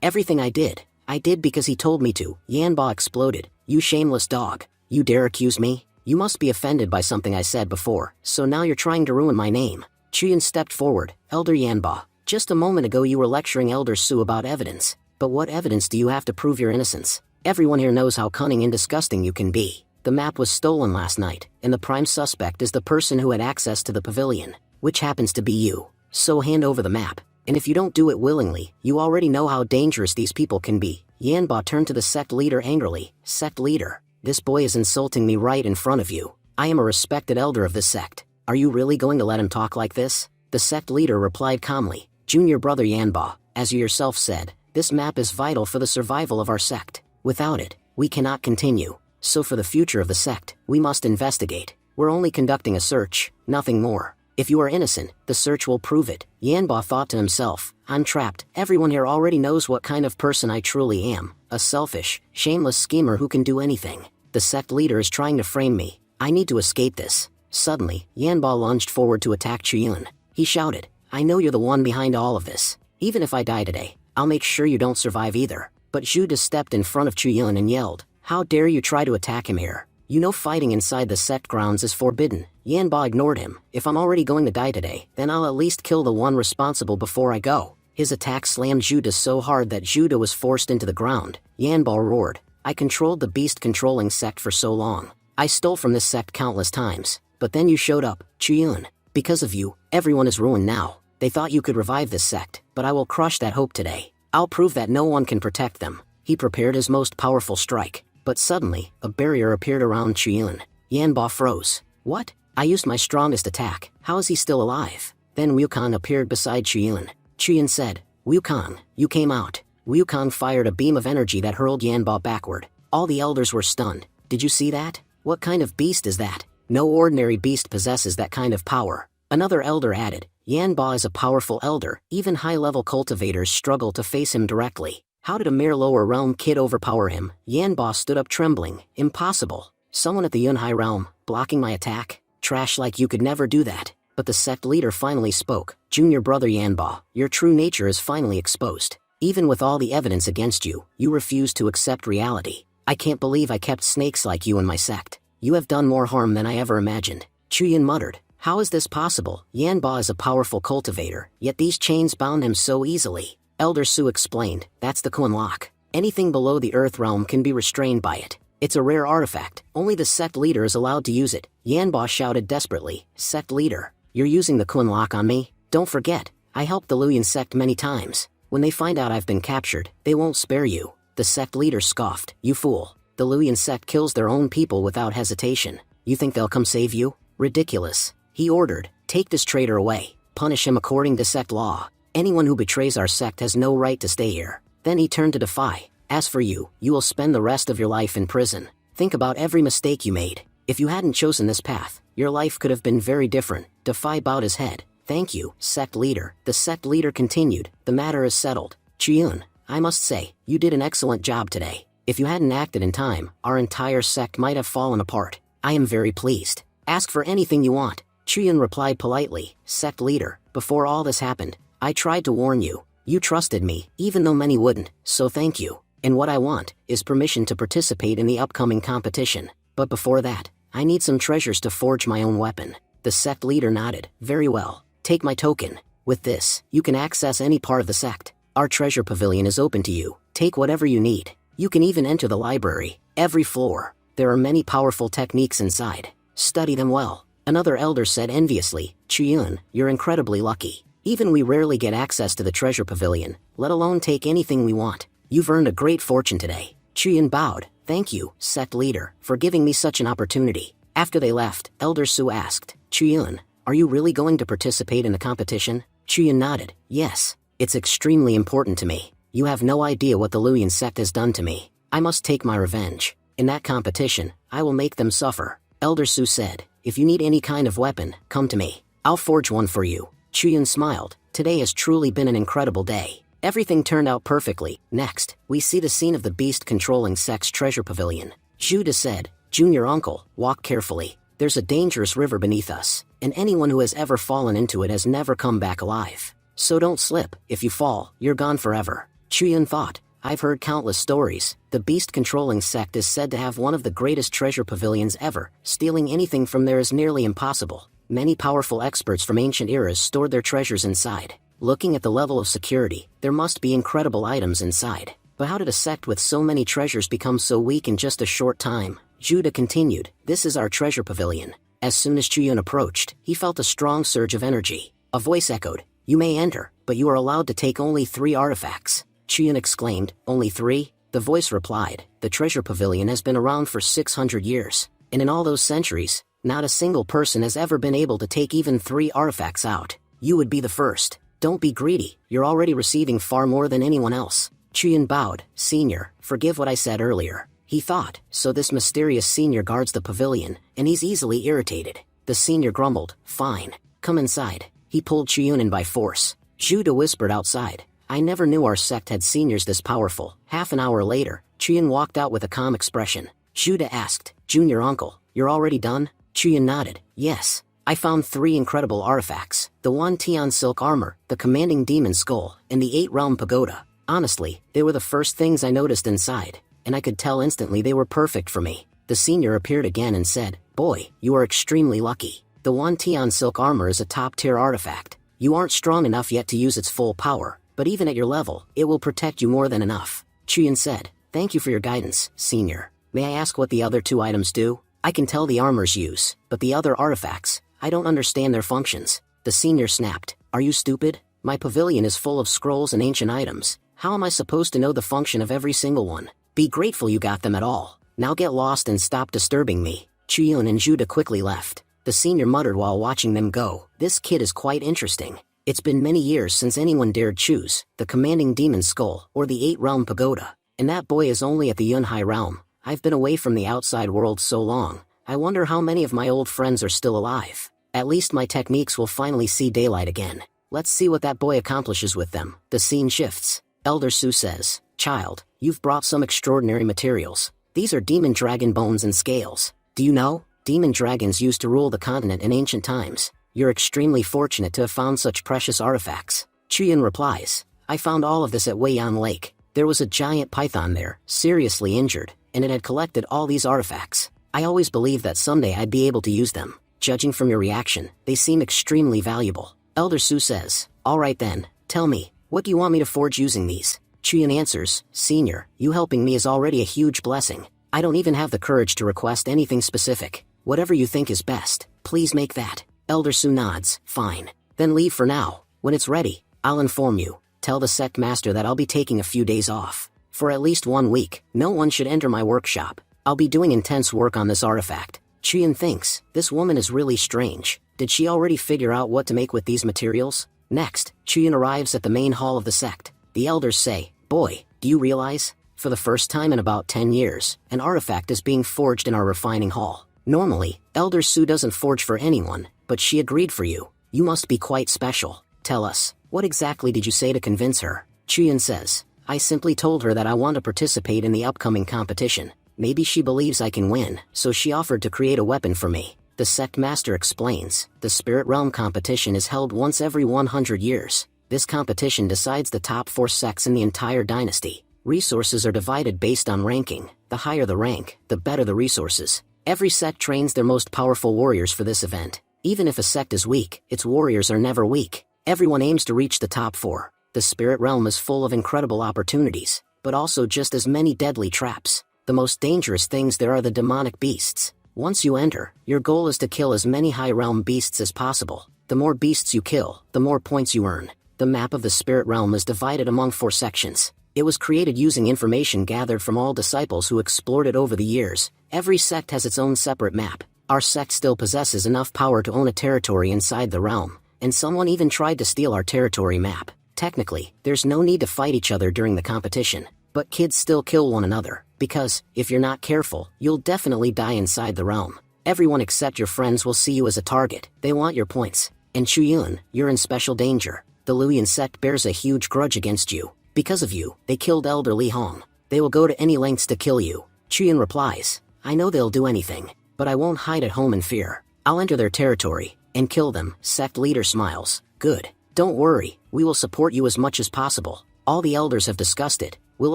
Everything I did because he told me to. Yanba exploded. You shameless dog. You dare accuse me? You must be offended by something I said before, so now you're trying to ruin my name. Chuyan stepped forward. Elder Yanba, just a moment ago you were lecturing Elder Su about evidence. But what evidence do you have to prove your innocence? Everyone here knows how cunning and disgusting you can be. The map was stolen last night, and the prime suspect is the person who had access to the pavilion, which happens to be you. So hand over the map. And if you don't do it willingly, you already know how dangerous these people can be. Yanba turned to the sect leader angrily. Sect leader, this boy is insulting me right in front of you. I am a respected elder of this sect. Are you really going to let him talk like this? The sect leader replied calmly. Junior brother Yanba, as you yourself said, this map is vital for the survival of our sect. Without it, we cannot continue. So for the future of the sect, we must investigate. We're only conducting a search, nothing more. If you are innocent, the search will prove it. Yanba thought to himself, I'm trapped. Everyone here already knows what kind of person I truly am. A selfish, shameless schemer who can do anything. The sect leader is trying to frame me. I need to escape this. Suddenly, Yanba lunged forward to attack Chuyun. He shouted, I know you're the one behind all of this. Even if I die today, I'll make sure you don't survive either. But Zhu stepped in front of Chuyun and yelled, how dare you try to attack him here? You know fighting inside the sect grounds is forbidden. Yanba ignored him. If I'm already going to die today, then I'll at least kill the one responsible before I go. His attack slammed Zhu so hard that Zhu was forced into the ground. Yanba roared, I controlled the beast-controlling sect for so long. I stole from this sect countless times. But then you showed up, Chuyun. Because of you, everyone is ruined now. They thought you could revive this sect, but I will crush that hope today. I'll prove that no one can protect them. He prepared his most powerful strike. But suddenly, a barrier appeared around Chuyun. Yanba froze. What? I used my strongest attack. How is he still alive? Then Wukong appeared beside Chuyun. Chuyun said, Wukong, you came out. Wukong fired a beam of energy that hurled Yanba backward. All the elders were stunned. Did you see that? What kind of beast is that? No ordinary beast possesses that kind of power. Another elder added, Yanba is a powerful elder. Even high-level cultivators struggle to face him directly. How did a mere lower realm kid overpower him? Yanba stood up trembling. Impossible. Someone at the Yunhai realm, blocking my attack? Trash, like you could never do that. But the sect leader finally spoke. Junior brother Yanba, your true nature is finally exposed. Even with all the evidence against you, you refuse to accept reality. I can't believe I kept snakes like you in my sect. You have done more harm than I ever imagined. Chuyun muttered, how is this possible? Yanba is a powerful cultivator, yet these chains bound him so easily. Elder Su explained, that's the Kun lock. Anything below the earth realm can be restrained by it. It's a rare artifact. Only the sect leader is allowed to use it. Yanba shouted desperately, sect leader, you're using the Kun lock on me? Don't forget, I helped the Luyan sect many times. When they find out I've been captured, they won't spare you. The sect leader scoffed, you fool. The Luyan sect kills their own people without hesitation. You think they'll come save you? Ridiculous. He ordered, take this traitor away. Punish him according to sect law. Anyone who betrays our sect has no right to stay here. Then he turned to Defy. As for you, you will spend the rest of your life in prison. Think about every mistake you made. If you hadn't chosen this path, your life could have been very different. Defy bowed his head. Thank you, sect leader. The sect leader continued, the matter is settled. Chuyun, I must say, you did an excellent job today. If you hadn't acted in time, our entire sect might have fallen apart. I am very pleased. Ask for anything you want. Chuyun replied politely, sect leader, before all this happened, I tried to warn you. You trusted me, even though many wouldn't, so thank you. And what I want is permission to participate in the upcoming competition. But before that, I need some treasures to forge my own weapon. The sect leader nodded, very well. Take my token. With this, you can access any part of the sect. Our treasure pavilion is open to you. Take whatever you need. You can even enter the library. Every floor. There are many powerful techniques inside. Study them well. Another elder said enviously, Chuyun, you're incredibly lucky. Even we rarely get access to the treasure pavilion, let alone take anything we want. You've earned a great fortune today. Chuyun bowed. Thank you, sect leader, for giving me such an opportunity. After they left, Elder Su asked, Chuyun, are you really going to participate in the competition? Chuyun nodded. Yes. It's extremely important to me. You have no idea what the Luyan sect has done to me. I must take my revenge. In that competition, I will make them suffer. Elder Su said, if you need any kind of weapon, come to me. I'll forge one for you. Chuyun smiled. Today has truly been an incredible day. Everything turned out perfectly. Next, we see the scene of the beast-controlling sect's treasure pavilion. Zhu said, Junior uncle, walk carefully. There's a dangerous river beneath us, and anyone who has ever fallen into it has never come back alive. So don't slip. If you fall, you're gone forever. Chuyun thought, I've heard countless stories. The beast-controlling sect is said to have one of the greatest treasure pavilions ever. Stealing anything from there is nearly impossible. Many powerful experts from ancient eras stored their treasures inside. Looking at the level of security, there must be incredible items inside. But how did a sect with so many treasures become so weak in just a short time? Judah continued, this is our treasure pavilion. As soon as Chuyun approached, he felt a strong surge of energy. A voice echoed, you may enter, but you are allowed to take only 3 artifacts. Chuyun exclaimed, only 3? The voice replied, the treasure pavilion has been around for 600 years, and in all those centuries, not a single person has ever been able to take even 3 artifacts out. You would be the first. Don't be greedy, you're already receiving far more than anyone else. Chuyun bowed, Senior, forgive what I said earlier. He thought, so this mysterious senior guards the pavilion, and he's easily irritated. The senior grumbled, fine. Come inside. He pulled Chuyun in by force. Judah whispered outside. I never knew our sect had seniors this powerful. Half an hour later, Chuyun walked out with a calm expression. Judah asked, Junior uncle, you're already done? Chuyun nodded. Yes. I found 3 incredible artifacts. The 1 Tian silk armor, the commanding demon skull, and the 8-realm pagoda. Honestly, they were the first things I noticed inside, and I could tell instantly they were perfect for me. The senior appeared again and said, Boy, you are extremely lucky. The 1 Tian silk armor is a top-tier artifact. You aren't strong enough yet to use its full power, but even at your level, it will protect you more than enough. Chuyun said, Thank you for your guidance, senior. May I ask what the other 2 items do? I can tell the armor's use, but the other artifacts, I don't understand their functions. The senior snapped, Are you stupid? My pavilion is full of scrolls and ancient items. How am I supposed to know the function of every single one? Be grateful you got them at all. Now get lost and stop disturbing me. Chuyun and Judah quickly left. The senior muttered while watching them go, This kid is quite interesting. It's been many years since anyone dared choose the commanding demon skull or the 8-realm pagoda, and that boy is only at the Yunhai realm. I've been away from the outside world so long, I wonder how many of my old friends are still alive. At least my techniques will finally see daylight again. Let's see what that boy accomplishes with them. The scene shifts. Elder Su says, Child, you've brought some extraordinary materials. These are demon dragon bones and scales. Do you know? Demon dragons used to rule the continent in ancient times. You're extremely fortunate to have found such precious artifacts. Chuyun replies, I found all of this at Weiyan Lake. There was a giant python there, seriously injured, and it had collected all these artifacts. I always believed that someday I'd be able to use them. Judging from your reaction, they seem extremely valuable. Elder Su says, All right then, tell me, what do you want me to forge using these? Chuyun answers, Senior, you helping me is already a huge blessing. I don't even have the courage to request anything specific. Whatever you think is best, please make that. Elder Su nods, Fine. Then leave for now. When it's ready, I'll inform you. Tell the sect master that I'll be taking a few days off. For at least 1 week, no one should enter my workshop. I'll be doing intense work on this artifact. Chuyun thinks, this woman is really strange. Did she already figure out what to make with these materials? Next, Chuyun arrives at the main hall of the sect. The elders say, Boy, do you realize? For the first time in about 10 years, an artifact is being forged in our refining hall. Normally, Elder Su doesn't forge for anyone, but she agreed for you. You must be quite special. Tell us, what exactly did you say to convince her? Chuyun says, I simply told her that I want to participate in the upcoming competition. Maybe she believes I can win, so she offered to create a weapon for me. The sect master explains, the spirit realm competition is held once every 100 years. This competition decides the top 4 sects in the entire dynasty. Resources are divided based on ranking. The higher the rank, the better the resources. Every sect trains their most powerful warriors for this event. Even if a sect is weak, its warriors are never weak. Everyone aims to reach the top 4. The spirit realm is full of incredible opportunities, but also just as many deadly traps. The most dangerous things there are the demonic beasts. Once you enter, your goal is to kill as many high realm beasts as possible. The more beasts you kill, the more points you earn. The map of the spirit realm is divided among 4 sections. It was created using information gathered from all disciples who explored it over the years. Every sect has its own separate map. Our sect still possesses enough power to own a territory inside the realm, and someone even tried to steal our territory map. Technically, there's no need to fight each other during the competition, but kids still kill one another, because, if you're not careful, you'll definitely die inside the realm. Everyone except your friends will see you as a target. They want your points. And Chuyun, you're in special danger. The Luoyan sect bears a huge grudge against you. Because of you, they killed Elder Li Hong. They will go to any lengths to kill you. Chuyun replies, I know they'll do anything, but I won't hide at home in fear. I'll enter their territory, and kill them. Sect leader smiles. Good. Don't worry, we will support you as much as possible. All the elders have discussed it. We'll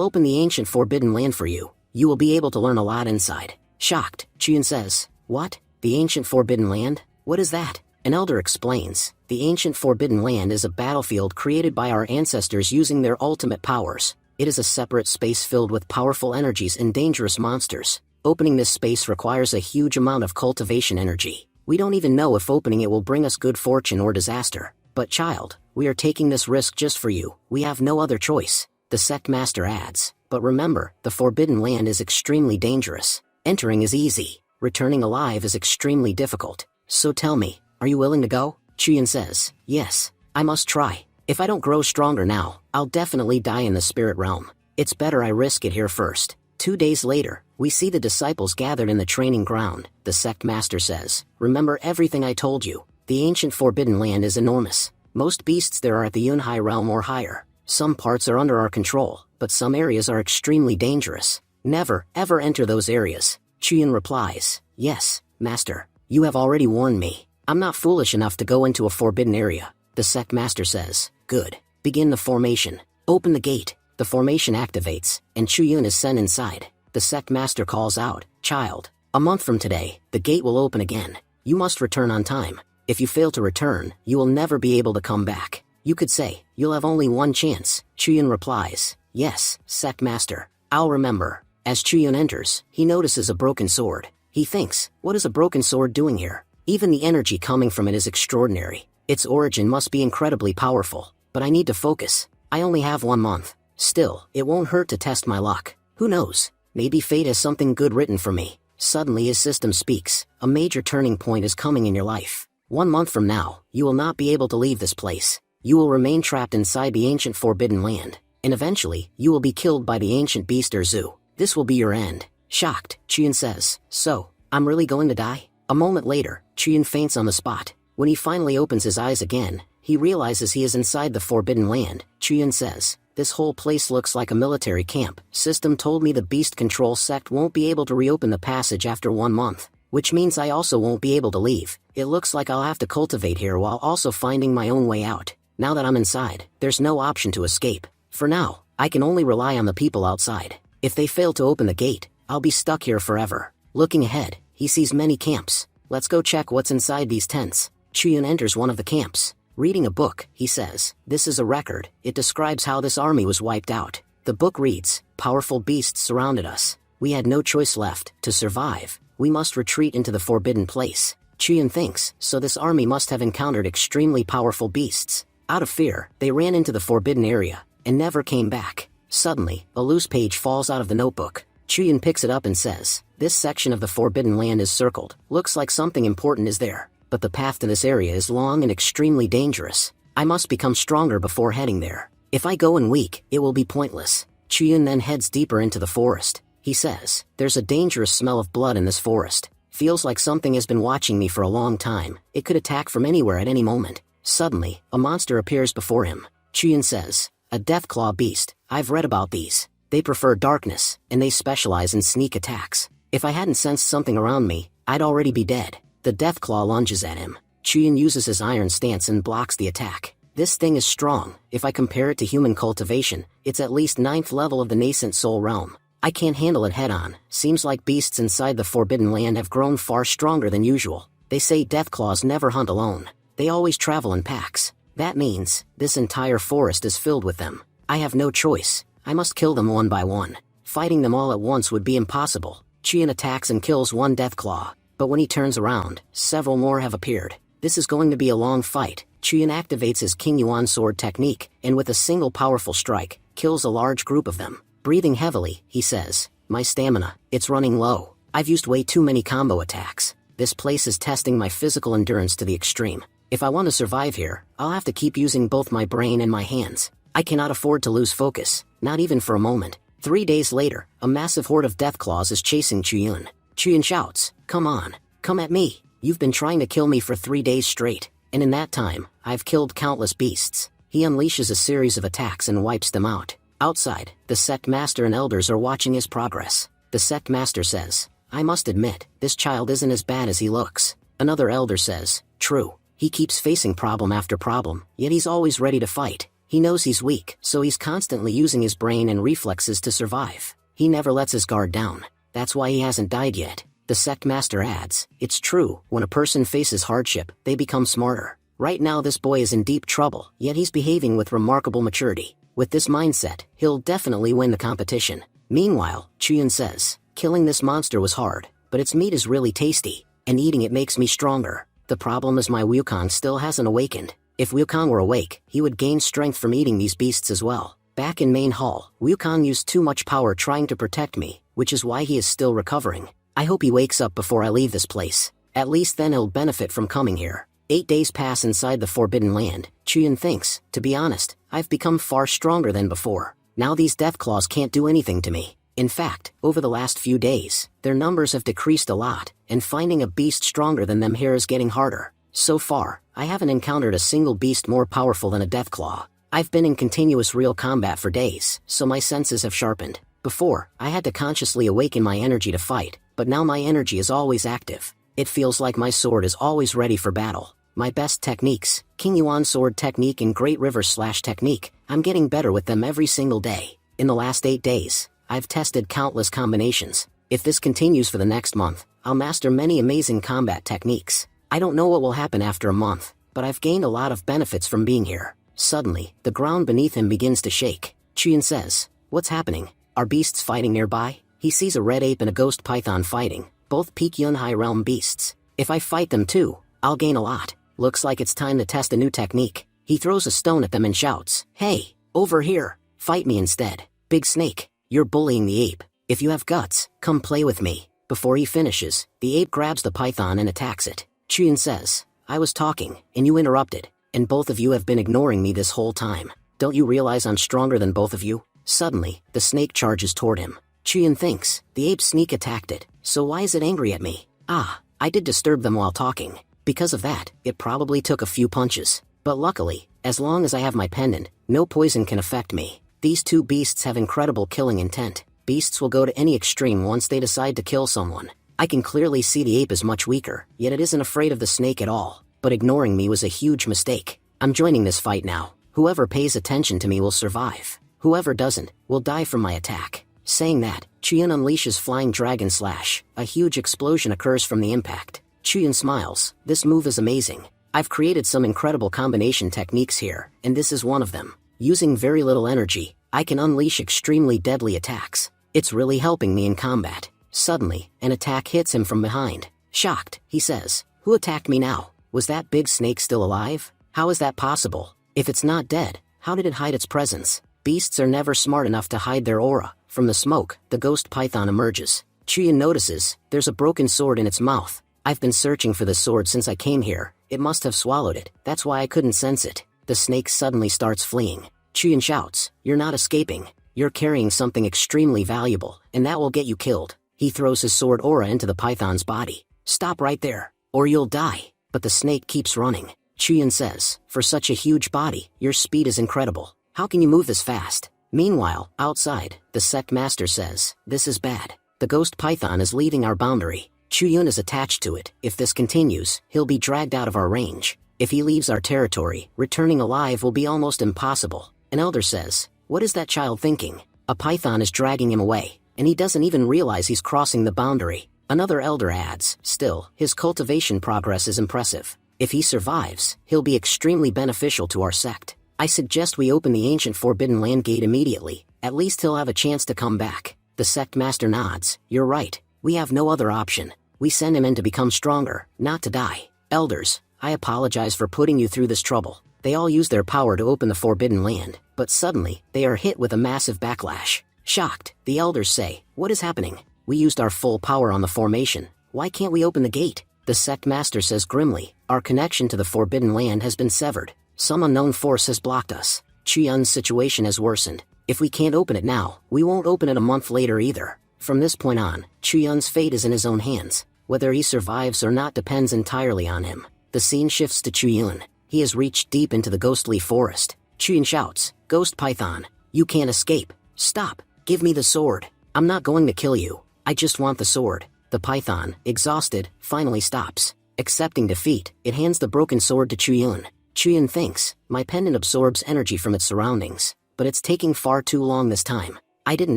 open the ancient forbidden land for you. You will be able to learn a lot inside. Shocked, Chuyun says, What? The ancient forbidden land? What is that? An elder explains, the ancient forbidden land is a battlefield created by our ancestors using their ultimate powers. It is a separate space filled with powerful energies and dangerous monsters. Opening this space requires a huge amount of cultivation energy. We don't even know if opening it will bring us good fortune or disaster. But child, we are taking this risk just for you. We have no other choice. The sect master adds, but remember, the forbidden land is extremely dangerous. Entering is easy. Returning alive is extremely difficult. So tell me, are you willing to go? Chuyun says, Yes, I must try. If I don't grow stronger now, I'll definitely die in the spirit realm. It's better I risk it here first. 2 days later, we see the disciples gathered in the training ground. The sect master says, Remember everything I told you. The ancient forbidden land is enormous. Most beasts there are at the Yunhai realm or higher. Some parts are under our control, but some areas are extremely dangerous. Never, ever enter those areas. Chuyun replies, yes, master. You have already warned me. I'm not foolish enough to go into a forbidden area. The sect master says, good. Begin the formation. Open the gate. The formation activates, and Chuyun is sent inside. The sect master calls out, child. A month from today, the gate will open again. You must return on time. If you fail to return, you will never be able to come back. You could say, you'll have only one chance. Chuyun replies, yes, sect master. I'll remember. As Chuyun enters, he notices a broken sword. He thinks, what is a broken sword doing here? Even the energy coming from it is extraordinary. Its origin must be incredibly powerful. But I need to focus. I only have 1 month. Still, it won't hurt to test my luck. Who knows? Maybe fate has something good written for me. Suddenly his system speaks. A major turning point is coming in your life. 1 month from now, you will not be able to leave this place. You will remain trapped inside the ancient forbidden land. And eventually, you will be killed by the ancient beast or zoo. This will be your end. Shocked, Chuyun says, so, I'm really going to die? A moment later, Chuyun faints on the spot. When he finally opens his eyes again, he realizes he is inside the forbidden land. Chuyun says, this whole place looks like a military camp. System told me the beast control sect won't be able to reopen the passage after 1 month, which means I also won't be able to leave. It looks like I'll have to cultivate here while also finding my own way out. Now that I'm inside, there's no option to escape. For now, I can only rely on the people outside. If they fail to open the gate, I'll be stuck here forever. Looking ahead, he sees many camps. Let's go check what's inside these tents. Chuyun enters one of the camps. Reading a book, he says, this is a record. It describes how this army was wiped out. The book reads, powerful beasts surrounded us. We had no choice left. To survive, we must retreat into the forbidden place. Chuyun thinks, so this army must have encountered extremely powerful beasts. Out of fear, they ran into the forbidden area, and never came back. Suddenly, a loose page falls out of the notebook. Chuyun picks it up and says, this section of the forbidden land is circled. Looks like something important is there. But the path to this area is long and extremely dangerous. I must become stronger before heading there. If I go in weak, it will be pointless. Chuyun then heads deeper into the forest. He says, there's a dangerous smell of blood in this forest. Feels like something has been watching me for a long time. It could attack from anywhere at any moment. Suddenly, a monster appears before him. Chuyun says, a deathclaw beast. I've read about these. They prefer darkness, and they specialize in sneak attacks. If I hadn't sensed something around me, I'd already be dead. The deathclaw lunges at him. Chuyun uses his iron stance and blocks the attack. This thing is strong. If I compare it to human cultivation, it's at least 9th level of the nascent soul realm. I can't handle it head-on. Seems like beasts inside the forbidden land have grown far stronger than usual. They say deathclaws never hunt alone. They always travel in packs. That means, this entire forest is filled with them. I have no choice. I must kill them one by one. Fighting them all at once would be impossible. Chuyun attacks and kills one deathclaw. But when he turns around, several more have appeared. This is going to be a long fight. Chuyun activates his King Yuan sword technique, and with a single powerful strike, kills a large group of them. Breathing heavily, he says, my stamina, it's running low. I've used way too many combo attacks. This place is testing my physical endurance to the extreme. If I want to survive here, I'll have to keep using both my brain and my hands. I cannot afford to lose focus, not even for a moment. 3 days later, a massive horde of deathclaws is chasing Chuyun. Chuyun shouts, come on, come at me. You've been trying to kill me for 3 days straight, and in that time, I've killed countless beasts. He unleashes a series of attacks and wipes them out. Outside, the sect master and elders are watching his progress. The sect master says, I must admit, this child isn't as bad as he looks. Another elder says, true. He keeps facing problem after problem, yet he's always ready to fight. He knows he's weak, so he's constantly using his brain and reflexes to survive. He never lets his guard down. That's why he hasn't died yet. The sect master adds, it's true, when a person faces hardship, they become smarter. Right now this boy is in deep trouble, yet he's behaving with remarkable maturity. With this mindset, he'll definitely win the competition. Meanwhile, Chuyun says, killing this monster was hard, but its meat is really tasty, and eating it makes me stronger. The problem is my Wukong still hasn't awakened. If Wukong were awake, he would gain strength from eating these beasts as well. Back in main hall, Wukong used too much power trying to protect me, which is why he is still recovering. I hope he wakes up before I leave this place. At least then he'll benefit from coming here. 8 days pass inside the forbidden land. Chuyun thinks, to be honest, I've become far stronger than before. Now these deathclaws can't do anything to me. In fact, over the last few days, their numbers have decreased a lot, and finding a beast stronger than them here is getting harder. So far, I haven't encountered a single beast more powerful than a Deathclaw. I've been in continuous real combat for days, so my senses have sharpened. Before, I had to consciously awaken my energy to fight, but now my energy is always active. It feels like my sword is always ready for battle. My best techniques, King Yuan sword technique and Great River slash technique, I'm getting better with them every single day. In the last 8 days, I've tested countless combinations. If this continues for the next month, I'll master many amazing combat techniques. I don't know what will happen after a month, but I've gained a lot of benefits from being here. Suddenly, the ground beneath him begins to shake. Chuyin says, "What's happening? Are beasts fighting nearby?" He sees a red ape and a ghost python fighting, both peak Yun high realm beasts. If I fight them too, I'll gain a lot. Looks like it's time to test a new technique. He throws a stone at them and shouts, "Hey, over here, fight me instead. Big Snake, you're bullying the ape. If you have guts, come play with me." Before he finishes, the ape grabs the python and attacks it. Chuyin says, "I was talking, and you interrupted, and both of you have been ignoring me this whole time. Don't you realize I'm stronger than both of you?" Suddenly, the snake charges toward him. Chuyin thinks, the ape sneak attacked it, so why is it angry at me? I did disturb them while talking. Because of that, it probably took a few punches. But luckily, as long as I have my pendant, no poison can affect me. These two beasts have incredible killing intent. Beasts will go to any extreme once they decide to kill someone. I can clearly see the ape is much weaker, yet it isn't afraid of the snake at all. But ignoring me was a huge mistake. I'm joining this fight now. Whoever pays attention to me will survive. Whoever doesn't, will die from my attack. Saying that, Chuyin unleashes Flying Dragon Slash. A huge explosion occurs from the impact. Chuyin smiles. "This move is amazing. I've created some incredible combination techniques here, and this is one of them. Using very little energy, I can unleash extremely deadly attacks. It's really helping me in combat." Suddenly, an attack hits him from behind. Shocked, he says, "Who attacked me now? Was that big snake still alive? How is that possible? If it's not dead, how did it hide its presence?" Beasts are never smart enough to hide their aura. From the smoke, the ghost python emerges. Chuyin notices, there's a broken sword in its mouth. "I've been searching for the sword since I came here. It must have swallowed it. That's why I couldn't sense it." The snake suddenly starts fleeing. Chuyin shouts, "You're not escaping. You're carrying something extremely valuable, and that will get you killed." He throws his sword aura into the python's body. "Stop right there, or you'll die." But the snake keeps running. Chuyin says, "For such a huge body, your speed is incredible. How can you move this fast?" Meanwhile, outside, the sect master says, "This is bad. The ghost python is leaving our boundary. Chuyin is attached to it. If this continues, he'll be dragged out of our range. If he leaves our territory, returning alive will be almost impossible." An elder says, "What is that child thinking? A python is dragging him away, and he doesn't even realize he's crossing the boundary." Another elder adds, "Still, his cultivation progress is impressive. If he survives, he'll be extremely beneficial to our sect. I suggest we open the ancient Forbidden Land gate immediately. At least he'll have a chance to come back." The sect master nods. "You're right. We have no other option. We send him in to become stronger, not to die." Elders, I apologize for putting you through this trouble. They all use their power to open the Forbidden Land, but suddenly, they are hit with a massive backlash. Shocked, the elders say, "What is happening? We used our full power on the formation. Why can't we open the gate?" The sect master says grimly, "Our connection to the Forbidden Land has been severed. Some unknown force has blocked us. Chuyun's situation has worsened. If we can't open it now, we won't open it a month later either." From this point on, Chuyun's fate is in his own hands. Whether he survives or not depends entirely on him. The scene shifts to Chuyun. He has reached deep into the ghostly forest. Chuyun shouts, "Ghost Python, you can't escape. Stop, give me the sword. I'm not going to kill you. I just want the sword." The python, exhausted, finally stops. Accepting defeat, it hands the broken sword to Chuyun. Chuyun thinks, "My pendant absorbs energy from its surroundings, but it's taking far too long this time. I didn't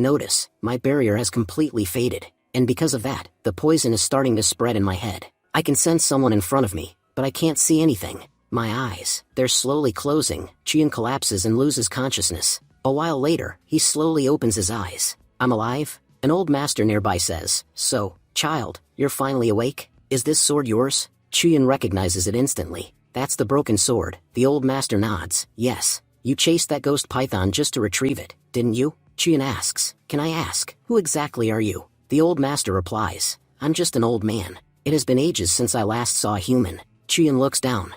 notice, my barrier has completely faded, and because of that, the poison is starting to spread in my head. I can sense someone in front of me, but I can't see anything. My eyes, they're slowly closing." Chuyun collapses and loses consciousness. A while later, he slowly opens his eyes. "I'm alive?" An old master nearby says, "So, child, you're finally awake? Is this sword yours?" Chuyun recognizes it instantly. "That's the broken sword." The old master nods. "Yes. You chased that ghost python just to retrieve it, didn't you?" Chuyun asks, "Can I ask, who exactly are you?" The old master replies, "I'm just an old man. It has been ages since I last saw a human." Chuyun looks down.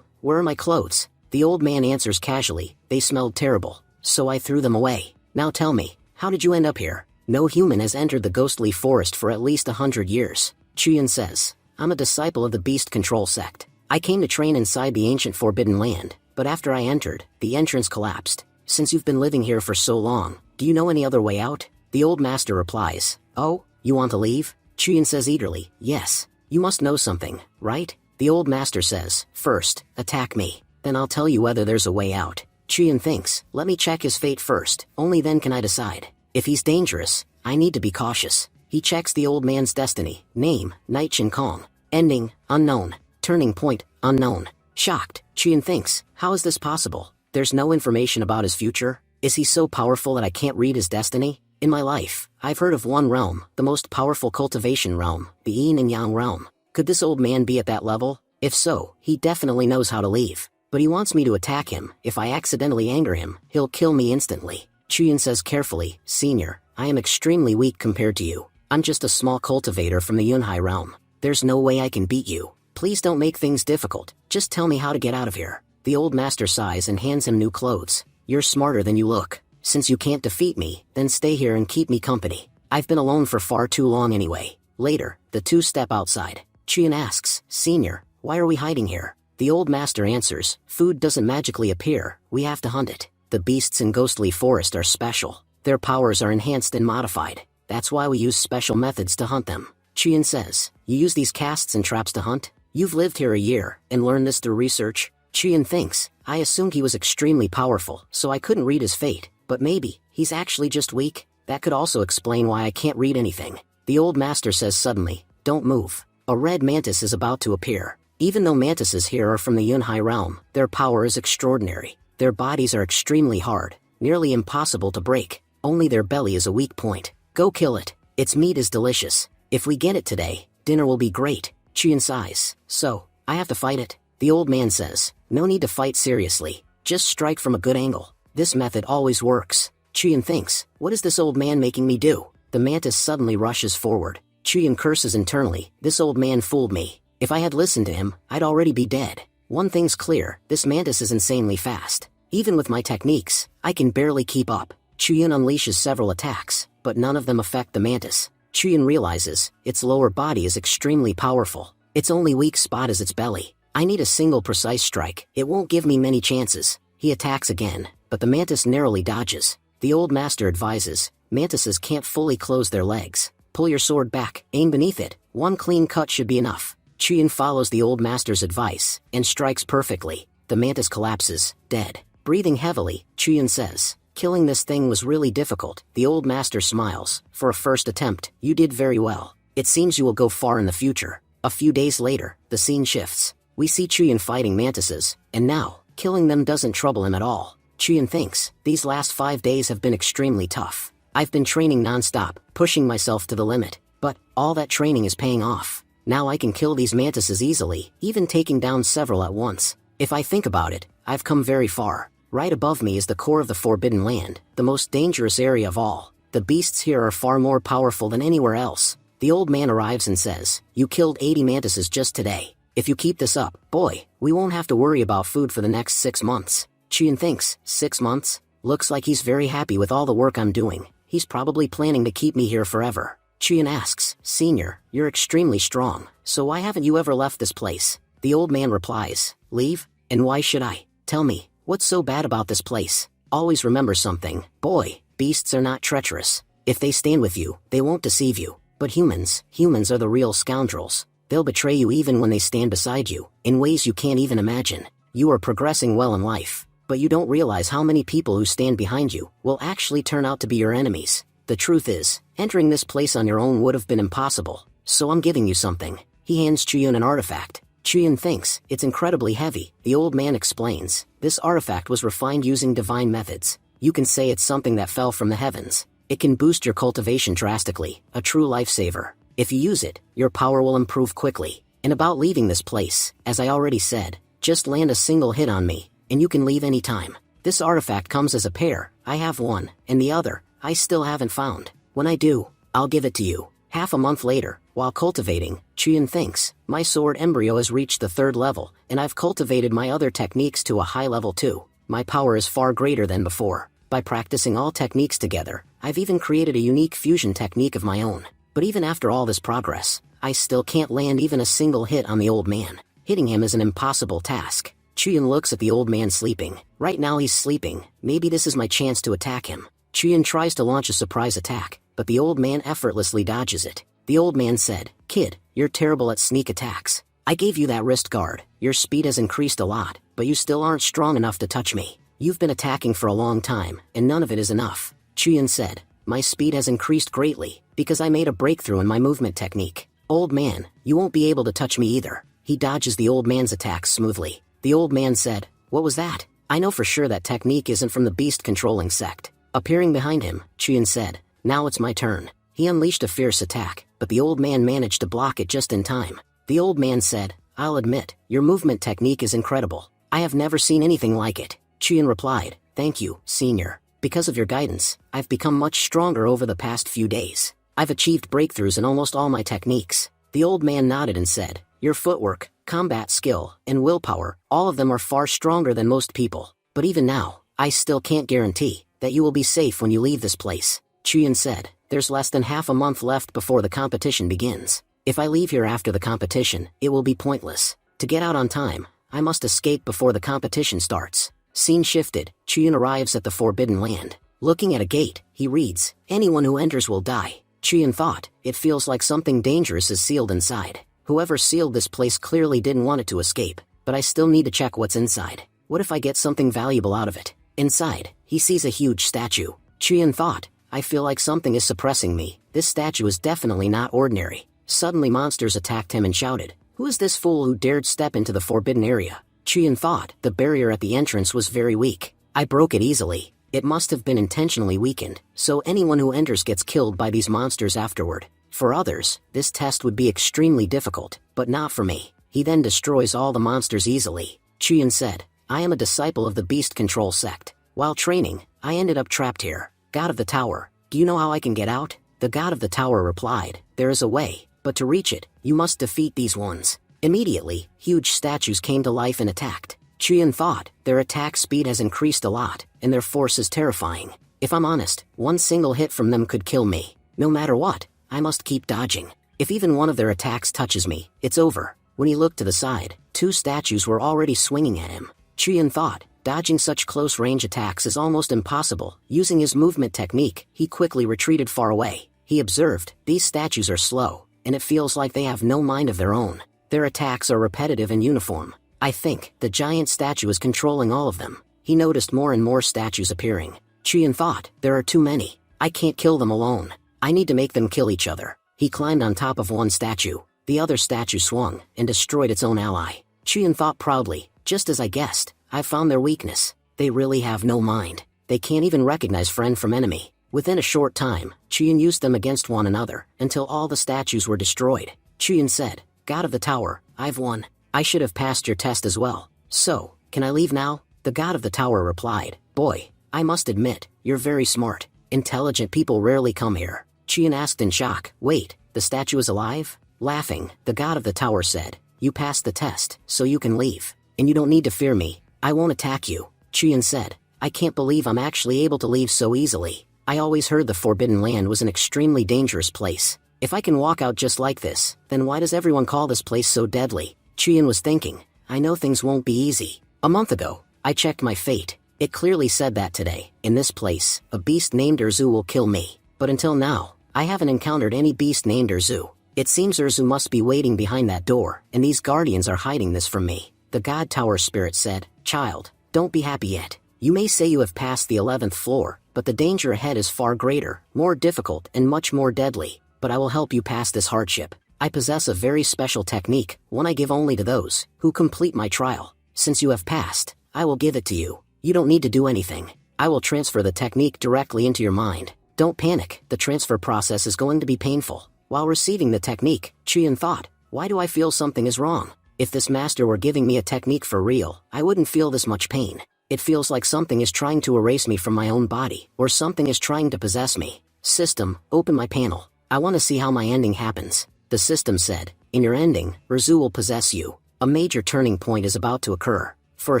Where are my clothes?" The old man answers casually, "They smelled terrible, so I threw them away. Now tell me, how did you end up here?" No human has entered the ghostly forest for at least 100 years. Chuyun says, "I'm a disciple of the beast control sect. I came to train inside the ancient forbidden land, but after I entered, the entrance collapsed. Since you've been living here for so long, do you know any other way out? The old master replies, oh, you want to leave? Chuyin says eagerly, yes. You must know something, right? The old master says, first, attack me. Then I'll tell you whether there's a way out. Chuyin thinks, let me check his fate first, only then can I decide. If he's dangerous, I need to be cautious. He checks the old man's destiny, name, Nichian Kong. Ending, unknown. Turning point, unknown. Shocked, Chuyin thinks, how is this possible? There's no information about his future? Is he so powerful that I can't read his destiny? In my life, I've heard of one realm, the most powerful cultivation realm, the yin and yang realm. Could this old man be at that level? If so, he definitely knows how to leave. But he wants me to attack him. If I accidentally anger him, he'll kill me instantly. Chuyin says carefully, Senior, I am extremely weak compared to you. I'm just a small cultivator from the Yunhai realm. There's no way I can beat you. Please don't make things difficult. Just tell me how to get out of here. The old master sighs and hands him new clothes. You're smarter than you look. Since you can't defeat me, then stay here and keep me company. I've been alone for far too long anyway. Later, the two step outside. Chuyin asks, Senior, why are we hiding here? The old master answers, food doesn't magically appear, we have to hunt it. The beasts in Ghostly Forest are special. Their powers are enhanced and modified. That's why we use special methods to hunt them. Chuyin says, you use these casts and traps to hunt? You've lived here a year, and learned this through research? Chuyin thinks, I assumed he was extremely powerful, so I couldn't read his fate, but maybe, he's actually just weak? That could also explain why I can't read anything. The old master says suddenly, don't move. A red mantis is about to appear. Even though mantises here are from the Yunhai realm, their power is extraordinary. Their bodies are extremely hard, nearly impossible to break. Only their belly is a weak point. Go kill it. Its meat is delicious. If we get it today, dinner will be great. Chuyin sighs. So, I have to fight it? The old man says, no need to fight seriously. Just strike from a good angle. This method always works. Chuyin thinks, what is this old man making me do? The mantis suddenly rushes forward. Chuyin curses internally, this old man fooled me. If I had listened to him, I'd already be dead. One thing's clear, this mantis is insanely fast. Even with my techniques, I can barely keep up. Chuyin unleashes several attacks, but none of them affect the mantis. Chuyin realizes, its lower body is extremely powerful. Its only weak spot is its belly. I need a single precise strike, it won't give me many chances. He attacks again, but the mantis narrowly dodges. The old master advises, mantises can't fully close their legs. Pull your sword back, aim beneath it, one clean cut should be enough. Chuyin follows the old master's advice, and strikes perfectly. The mantis collapses, dead. Breathing heavily, Chuyin says, killing this thing was really difficult. The old master smiles, for a first attempt, you did very well. It seems you will go far in the future. A few days later, the scene shifts. We see Chuyin fighting mantises, and now, killing them doesn't trouble him at all. Chuyin thinks, these last 5 days have been extremely tough. I've been training non-stop, pushing myself to the limit, but all that training is paying off. Now I can kill these mantises easily, even taking down several at once. If I think about it, I've come very far. Right above me is the core of the Forbidden Land, the most dangerous area of all. The beasts here are far more powerful than anywhere else. The old man arrives and says, you killed 80 mantises just today. If you keep this up, boy, we won't have to worry about food for the next 6 months. Chuyin thinks, 6 months? Looks like he's very happy with all the work I'm doing. He's probably planning to keep me here forever. Chuyin asks, Senior, you're extremely strong, so why haven't you ever left this place? The old man replies, leave? And why should I? Tell me, what's so bad about this place? Always remember something, boy, beasts are not treacherous. If they stand with you, they won't deceive you. But humans are the real scoundrels. They'll betray you even when they stand beside you, in ways you can't even imagine. You are progressing well in life, but you don't realize how many people who stand behind you will actually turn out to be your enemies. The truth is, entering this place on your own would have been impossible, so I'm giving you something. He hands Chuyin an artifact. Chuyin thinks, it's incredibly heavy. The old man explains, this artifact was refined using divine methods. You can say it's something that fell from the heavens. It can boost your cultivation drastically, a true lifesaver. If you use it, your power will improve quickly. And about leaving this place, as I already said, just land a single hit on me, and you can leave anytime. This artifact comes as a pair, I have one, and the other, I still haven't found. When I do, I'll give it to you. Half a month later, while cultivating, Chuyin thinks, my sword embryo has reached the 3rd level, and I've cultivated my other techniques to a high level too. My power is far greater than before. By practicing all techniques together, I've even created a unique fusion technique of my own. But even after all this progress, I still can't land even a single hit on the old man. Hitting him is an impossible task. Chuyin looks at the old man sleeping. Right now he's sleeping. Maybe this is my chance to attack him. Chuyin tries to launch a surprise attack, but the old man effortlessly dodges it. The old man said, "Kid, you're terrible at sneak attacks. I gave you that wrist guard. Your speed has increased a lot, but you still aren't strong enough to touch me. You've been attacking for a long time, and none of it is enough." Chuyin said, "My speed has increased greatly, because I made a breakthrough in my movement technique. Old man, you won't be able to touch me either." He dodges the old man's attacks smoothly. The old man said, "What was that? I know for sure that technique isn't from the beast-controlling sect." Appearing behind him, Chuyin said, "Now it's my turn." He unleashed a fierce attack, but the old man managed to block it just in time. The old man said, "I'll admit, your movement technique is incredible. I have never seen anything like it." Chuyin replied, "Thank you, senior. Because of your guidance, I've become much stronger over the past few days. I've achieved breakthroughs in almost all my techniques." The old man nodded and said, "Your footwork, combat skill, and willpower, all of them are far stronger than most people. But even now, I still can't guarantee that you will be safe when you leave this place." Chuyin said, "There's less than half a month left before the competition begins. If I leave here after the competition, it will be pointless. To get out on time, I must escape before the competition starts." Scene shifted. Chuyin arrives at the Forbidden Land. Looking at a gate, he reads, "Anyone who enters will die." Chuyin thought, "It feels like something dangerous is sealed inside. Whoever sealed this place clearly didn't want it to escape, but I still need to check what's inside. What if I get something valuable out of it?" Inside, he sees a huge statue. Chuyin thought, "I feel like something is suppressing me. This statue is definitely not ordinary." Suddenly monsters attacked him and shouted, "Who is this fool who dared step into the forbidden area?" Chuyin thought, "The barrier at the entrance was very weak. I broke it easily. It must have been intentionally weakened, so anyone who enters gets killed by these monsters afterward. For others, this test would be extremely difficult, but not for me." He then destroys all the monsters easily. Chuyin said, "I am a disciple of the beast control sect. While training, I ended up trapped here. God of the tower, do you know how I can get out?" The god of the tower replied, "There is a way, but to reach it, you must defeat these ones." Immediately, huge statues came to life and attacked. Chuyin thought, "Their attack speed has increased a lot, and their force is terrifying. If I'm honest, one single hit from them could kill me. No matter what, I must keep dodging. If even one of their attacks touches me, it's over." When he looked to the side, two statues were already swinging at him. Chuyin thought, dodging such close-range attacks is almost impossible. Using his movement technique, he quickly retreated far away. He observed, these statues are slow, and it feels like they have no mind of their own. Their attacks are repetitive and uniform. I think the giant statue is controlling all of them. He noticed more and more statues appearing. Chuyin thought, there are too many. I can't kill them alone. I need to make them kill each other. He climbed on top of one statue. The other statue swung and destroyed its own ally. Chuyin thought proudly, just as I guessed, I found their weakness. They really have no mind. They can't even recognize friend from enemy. Within a short time, Chuyin used them against one another, until all the statues were destroyed. Chuyin said, "God of the tower, I've won. I should have passed your test as well. So, can I leave now?" The god of the tower replied, "Boy, I must admit, you're very smart. Intelligent people rarely come here." Chuyin asked in shock, "Wait, the statue is alive?" Laughing, the god of the tower said, "You passed the test, so you can leave. And you don't need to fear me. I won't attack you." Chuyin said, "I can't believe I'm actually able to leave so easily. I always heard the Forbidden Land was an extremely dangerous place. If I can walk out just like this, then why does everyone call this place so deadly?" Chuyin was thinking, "I know things won't be easy. A month ago, I checked my fate. It clearly said that today, in this place, a beast named Erzu will kill me. But until now, I haven't encountered any beast named Erzu. It seems Erzu must be waiting behind that door, and these guardians are hiding this from me." The god tower spirit said, "Child, don't be happy yet. You may say you have passed the 11th floor, but the danger ahead is far greater, more difficult and much more deadly. But I will help you pass this hardship. I possess a very special technique, one I give only to those who complete my trial. Since you have passed, I will give it to you. You don't need to do anything. I will transfer the technique directly into your mind. Don't panic, the transfer process is going to be painful." While receiving the technique, Chuyin thought, "Why do I feel something is wrong? If this master were giving me a technique for real, I wouldn't feel this much pain. It feels like something is trying to erase me from my own body, or something is trying to possess me. System, open my panel. I want to see how my ending happens." The system said, "In your ending, Erzu will possess you. A major turning point is about to occur. For a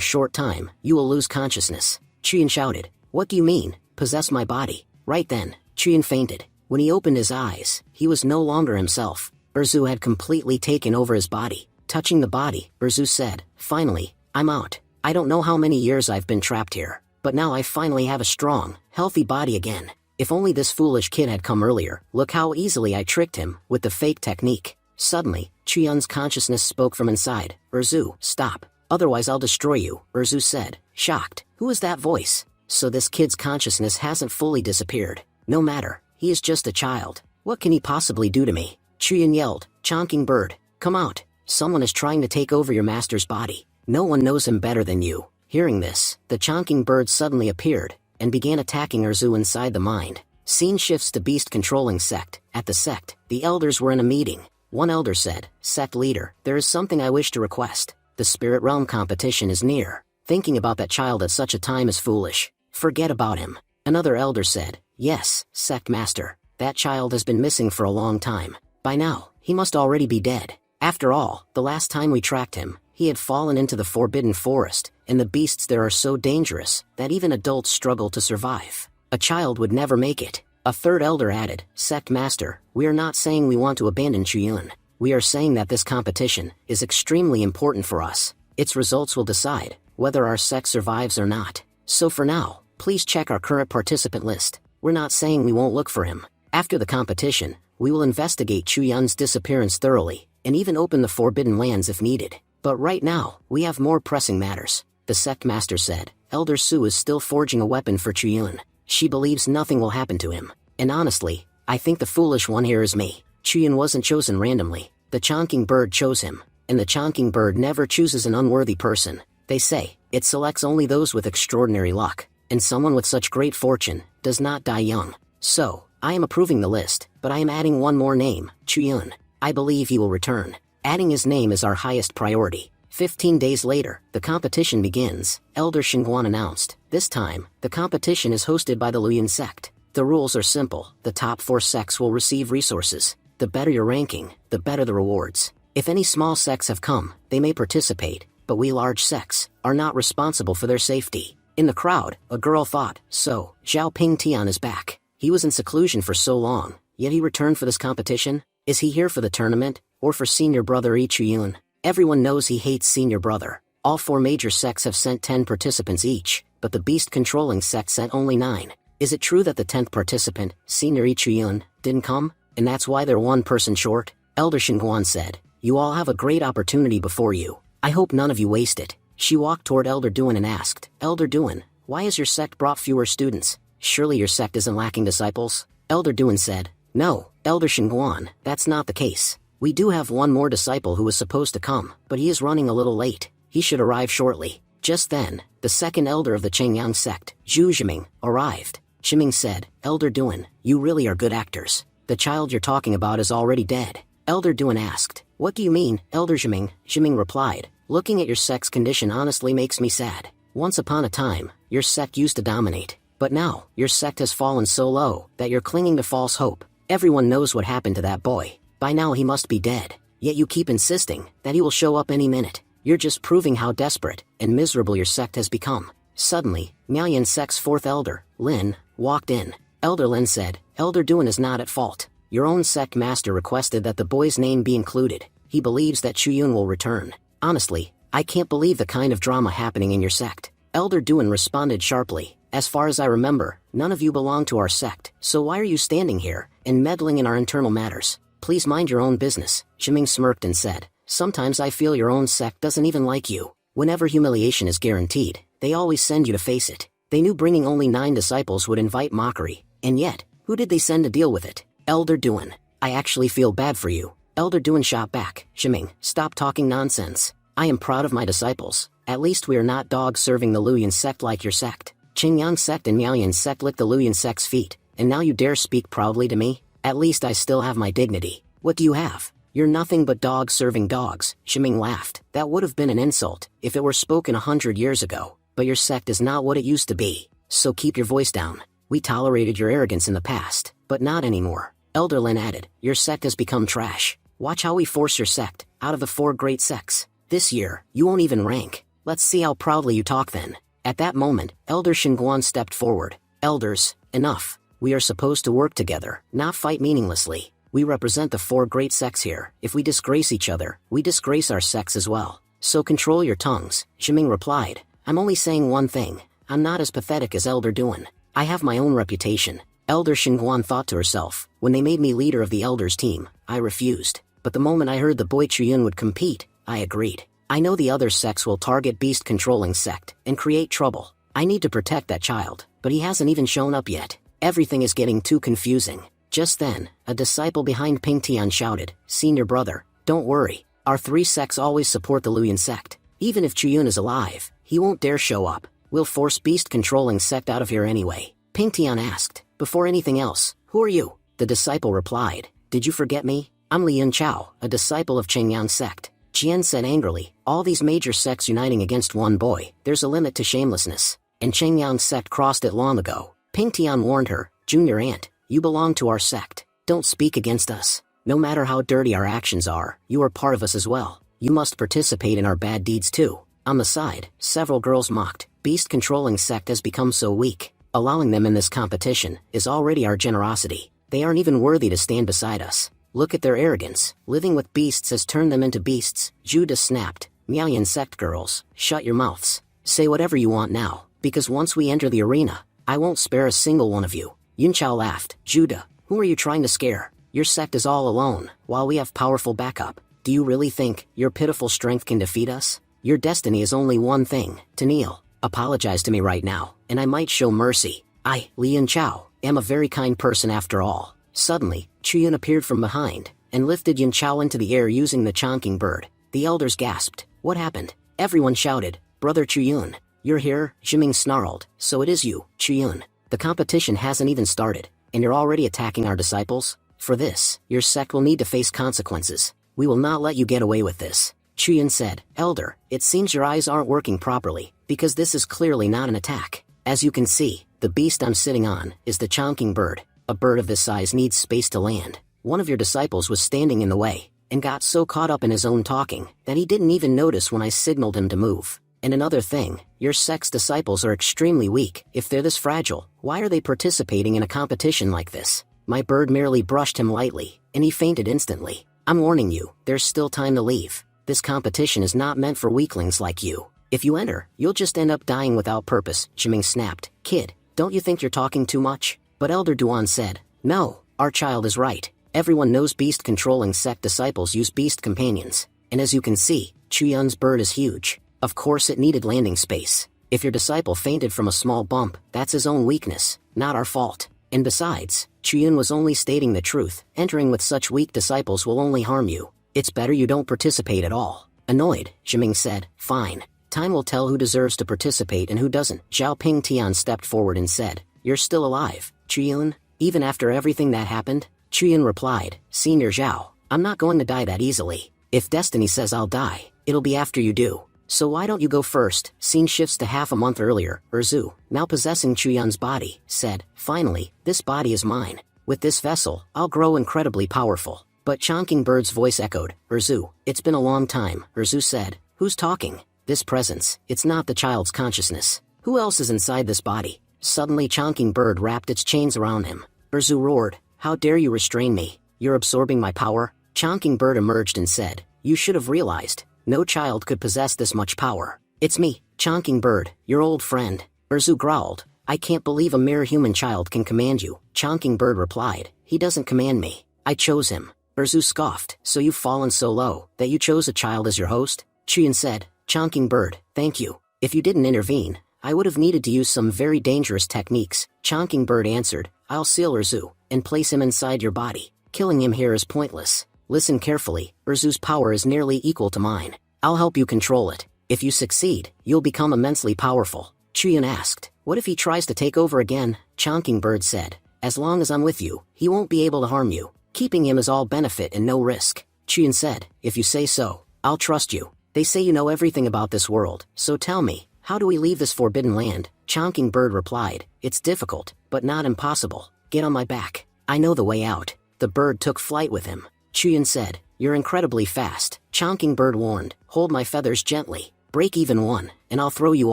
short time, you will lose consciousness." Chuyin shouted, "What do you mean, possess my body?" Right then, Chuyin fainted. When he opened his eyes, he was no longer himself. Erzu had completely taken over his body. Touching the body, Erzu said, "Finally, I'm out. I don't know how many years I've been trapped here, but now I finally have a strong, healthy body again. If only this foolish kid had come earlier. Look how easily I tricked him with the fake technique." Suddenly, Chuyun's consciousness spoke from inside. "Erzu, stop. Otherwise I'll destroy you," Erzu said, shocked. Who is that voice? So this kid's consciousness hasn't fully disappeared. No matter, he is just a child. What can he possibly do to me? Chuyun yelled, "Chonking bird, come out. Someone is trying to take over your master's body. No one knows him better than you." Hearing this, the chonking bird suddenly appeared, and began attacking Erzu inside the mind. Scene shifts to beast-controlling sect. At the sect, the elders were in a meeting. One elder said, "Sect leader, there is something I wish to request. The spirit realm competition is near. Thinking about that child at such a time is foolish. Forget about him." Another elder said, "Yes, sect master. That child has been missing for a long time. By now, he must already be dead. After all, the last time we tracked him, he had fallen into the forbidden forest, and the beasts there are so dangerous that even adults struggle to survive. A child would never make it." A third elder added, "Sect master, we are not saying we want to abandon Chuyun. We are saying that this competition is extremely important for us. Its results will decide whether our sect survives or not. So for now, please check our current participant list. We're not saying we won't look for him. After the competition, we will investigate Chuyun's disappearance thoroughly, and even open the forbidden lands if needed. But right now, we have more pressing matters." The sect master said, "Elder Su is still forging a weapon for Chuyun. She believes nothing will happen to him. And honestly, I think the foolish one here is me. Chuyun wasn't chosen randomly. The chonking bird chose him. And the chonking bird never chooses an unworthy person. They say, it selects only those with extraordinary luck. And someone with such great fortune does not die young. So, I am approving the list, but I am adding one more name, Chuyun. I believe he will return. Adding his name is our highest priority." 15 days later, the competition begins. Elder Xingguan announced, "This time, the competition is hosted by the Luoyuan sect. The rules are simple. The top 4 sects will receive resources. The better your ranking, the better the rewards. If any small sects have come, they may participate, but we large sects are not responsible for their safety." In the crowd, a girl thought, "So, Zhao Ping Tian is back. He was in seclusion for so long, yet he returned for this competition? Is he here for the tournament, or for senior brother Yi Chuyun?" Everyone knows he hates senior brother. All 4 major sects have sent 10 participants each, but the beast-controlling sect sent only 9. Is it true that the 10th participant, senior Yi Chuyun, didn't come, and that's why they're 1 person short? Elder Xingguan said, "You all have a great opportunity before you. I hope none of you waste it." She walked toward Elder Duan and asked, "Elder Duan, why has your sect brought fewer students? Surely your sect isn't lacking disciples?" Elder Duan said, "No, Elder Xingguan, that's not the case. We do have 1 more disciple who was supposed to come, but he is running a little late. He should arrive shortly." Just then, the second elder of the Chengyang sect, Zhu Zhiming, arrived. Zhiming said, "Elder Duan, you really are good actors. The child you're talking about is already dead." Elder Duan asked, "What do you mean, Elder Zhiming?" Zhiming replied, "Looking at your sect's condition honestly makes me sad. Once upon a time, your sect used to dominate. But now, your sect has fallen so low that you're clinging to false hope. Everyone knows what happened to that boy. By now he must be dead. Yet you keep insisting that he will show up any minute. You're just proving how desperate and miserable your sect has become." Suddenly, Miaoyan sect's 4th elder, Lin, walked in. Elder Lin said, "Elder Duan is not at fault. Your own sect master requested that the boy's name be included. He believes that Chuyun will return. Honestly, I can't believe the kind of drama happening in your sect." Elder Duan responded sharply, "As far as I remember, none of you belong to our sect, so why are you standing here and meddling in our internal matters? Please mind your own business." Zhiming smirked and said, "Sometimes I feel your own sect doesn't even like you. Whenever humiliation is guaranteed, they always send you to face it. They knew bringing only 9 disciples would invite mockery, and yet, who did they send to deal with it? Elder Duan, I actually feel bad for you." Elder Duan shot back, "Zhiming, stop talking nonsense. I am proud of my disciples. At least we are not dogs serving the Luoyuan sect like your sect. Qingyang sect and Miaoyan sect licked the Luoyuan sect's feet, and now you dare speak proudly to me? At least I still have my dignity. What do you have? You're nothing but dogs serving dogs." Zhiming laughed. "That would have been an insult if it were spoken 100 years ago, but your sect is not what it used to be. So keep your voice down. We tolerated your arrogance in the past, but not anymore." Elder Lin added, "Your sect has become trash. Watch how we force your sect out of the 4 great sects. This year, you won't even rank. Let's see how proudly you talk then." At that moment, Elder Xingguan stepped forward. "Elders, enough. We are supposed to work together, not fight meaninglessly. We represent the 4 great sects here. If we disgrace each other, we disgrace our sects as well. So control your tongues, Zhiming replied. I'm only saying one thing. I'm not as pathetic as Elder Duan. I have my own reputation. Elder Xinguan thought to herself. When they made me leader of the elders team, I refused. But the moment I heard the boy Chuyun would compete, I agreed. I know the other sects will target beast-controlling sect and create trouble. I need to protect that child, but he hasn't even shown up yet. Everything is getting too confusing. Just then, a disciple behind Ping Tian shouted, Senior brother, don't worry. Our 3 sects always support the Luyan sect. Even if Chuyun is alive, he won't dare show up. We'll force beast-controlling sect out of here anyway. Ping Tian asked. Before anything else, who are you? The disciple replied. Did you forget me? I'm Lian Chao, a disciple of Chengyang sect. Jian said angrily. All these major sects uniting against one boy, there's a limit to shamelessness. And Chengyang sect crossed it long ago. Ping Tian warned her. Junior aunt, you belong to our sect. Don't speak against us. No matter how dirty our actions are, you are part of us as well. You must participate in our bad deeds too. On the side, several girls mocked. Beast-controlling sect has become so weak. Allowing them in this competition is already our generosity. They aren't even worthy to stand beside us. Look at their arrogance. Living with beasts has turned them into beasts. Judah snapped. Miaoyan sect girls, shut your mouths. Say whatever you want now, because once we enter the arena, I won't spare a single one of you. Yun Chao laughed. Judah, who are you trying to scare? Your sect is all alone, while we have powerful backup. Do you really think your pitiful strength can defeat us? Your destiny is only one thing, to kneel. Apologize to me right now, and I might show mercy. I, Lian Chao, am a very kind person after all. Suddenly, Chuyun appeared from behind, and lifted Yun Chao into the air using the chonking bird. The elders gasped. What happened? Everyone shouted. Brother Chuyun, you're here? Zhiming snarled. So it is you, Chuyun. The competition hasn't even started, and you're already attacking our disciples? For this, your sect will need to face consequences. We will not let you get away with this. Chuyun said. Elder, it seems your eyes aren't working properly, because this is clearly not an attack. As you can see, the beast I'm sitting on is the chonking bird. A bird of this size needs space to land. One of your disciples was standing in the way, and got so caught up in his own talking, that he didn't even notice when I signaled him to move. And another thing, your sect's disciples are extremely weak. If they're this fragile, why are they participating in a competition like this? My bird merely brushed him lightly, and he fainted instantly. I'm warning you, there's still time to leave. This competition is not meant for weaklings like you. If you enter, you'll just end up dying without purpose, Zhiming snapped. Kid, don't you think you're talking too much? But Elder Duan said, no, our child is right. Everyone knows beast-controlling sect disciples use beast companions. And as you can see, Chuyun's bird is huge. Of course it needed landing space. If your disciple fainted from a small bump, that's his own weakness, not our fault. And besides, Chuyun was only stating the truth. Entering with such weak disciples will only harm you. It's better you don't participate at all. Annoyed, Zhiming said, fine. Time will tell who deserves to participate and who doesn't. Zhao Ping Tian stepped forward and said, you're still alive, Chuyun? Even after everything that happened? Chuyun replied, Senior Zhao, I'm not going to die that easily. If destiny says I'll die, it'll be after you do. So why don't you go first? Scene shifts to half a month earlier. Erzu, now possessing Chuyun's body, said, finally, this body is mine. With this vessel, I'll grow incredibly powerful. But Chonking Bird's voice echoed, Erzu, it's been a long time. Erzu said, who's talking? This presence, it's not the child's consciousness. Who else is inside this body? Suddenly Chonking Bird wrapped its chains around him. Erzu roared, how dare you restrain me? You're absorbing my power? Chonking Bird emerged and said, you should have realized. No child could possess this much power. It's me, Chonking Bird, your old friend. Erzu growled, I can't believe a mere human child can command you. Chonking Bird replied, he doesn't command me. I chose him. Erzu scoffed, so you've fallen so low, that you chose a child as your host? Chuyun said, Chonking Bird, thank you. If you didn't intervene, I would have needed to use some very dangerous techniques. Chonking Bird answered, I'll seal Erzu, and place him inside your body. Killing him here is pointless. Listen carefully, Erzu's power is nearly equal to mine. I'll help you control it. If you succeed, you'll become immensely powerful. Chuyun asked, what if he tries to take over again? Chonking Bird said, as long as I'm with you, he won't be able to harm you. Keeping him is all benefit and no risk. Chuyun said, if you say so, I'll trust you. They say you know everything about this world, so tell me, how do we leave this forbidden land? Chonking Bird replied, it's difficult, but not impossible. Get on my back. I know the way out. The bird took flight with him. Chuyun said, you're incredibly fast. Chonking Bird warned, hold my feathers gently. Break even one, and I'll throw you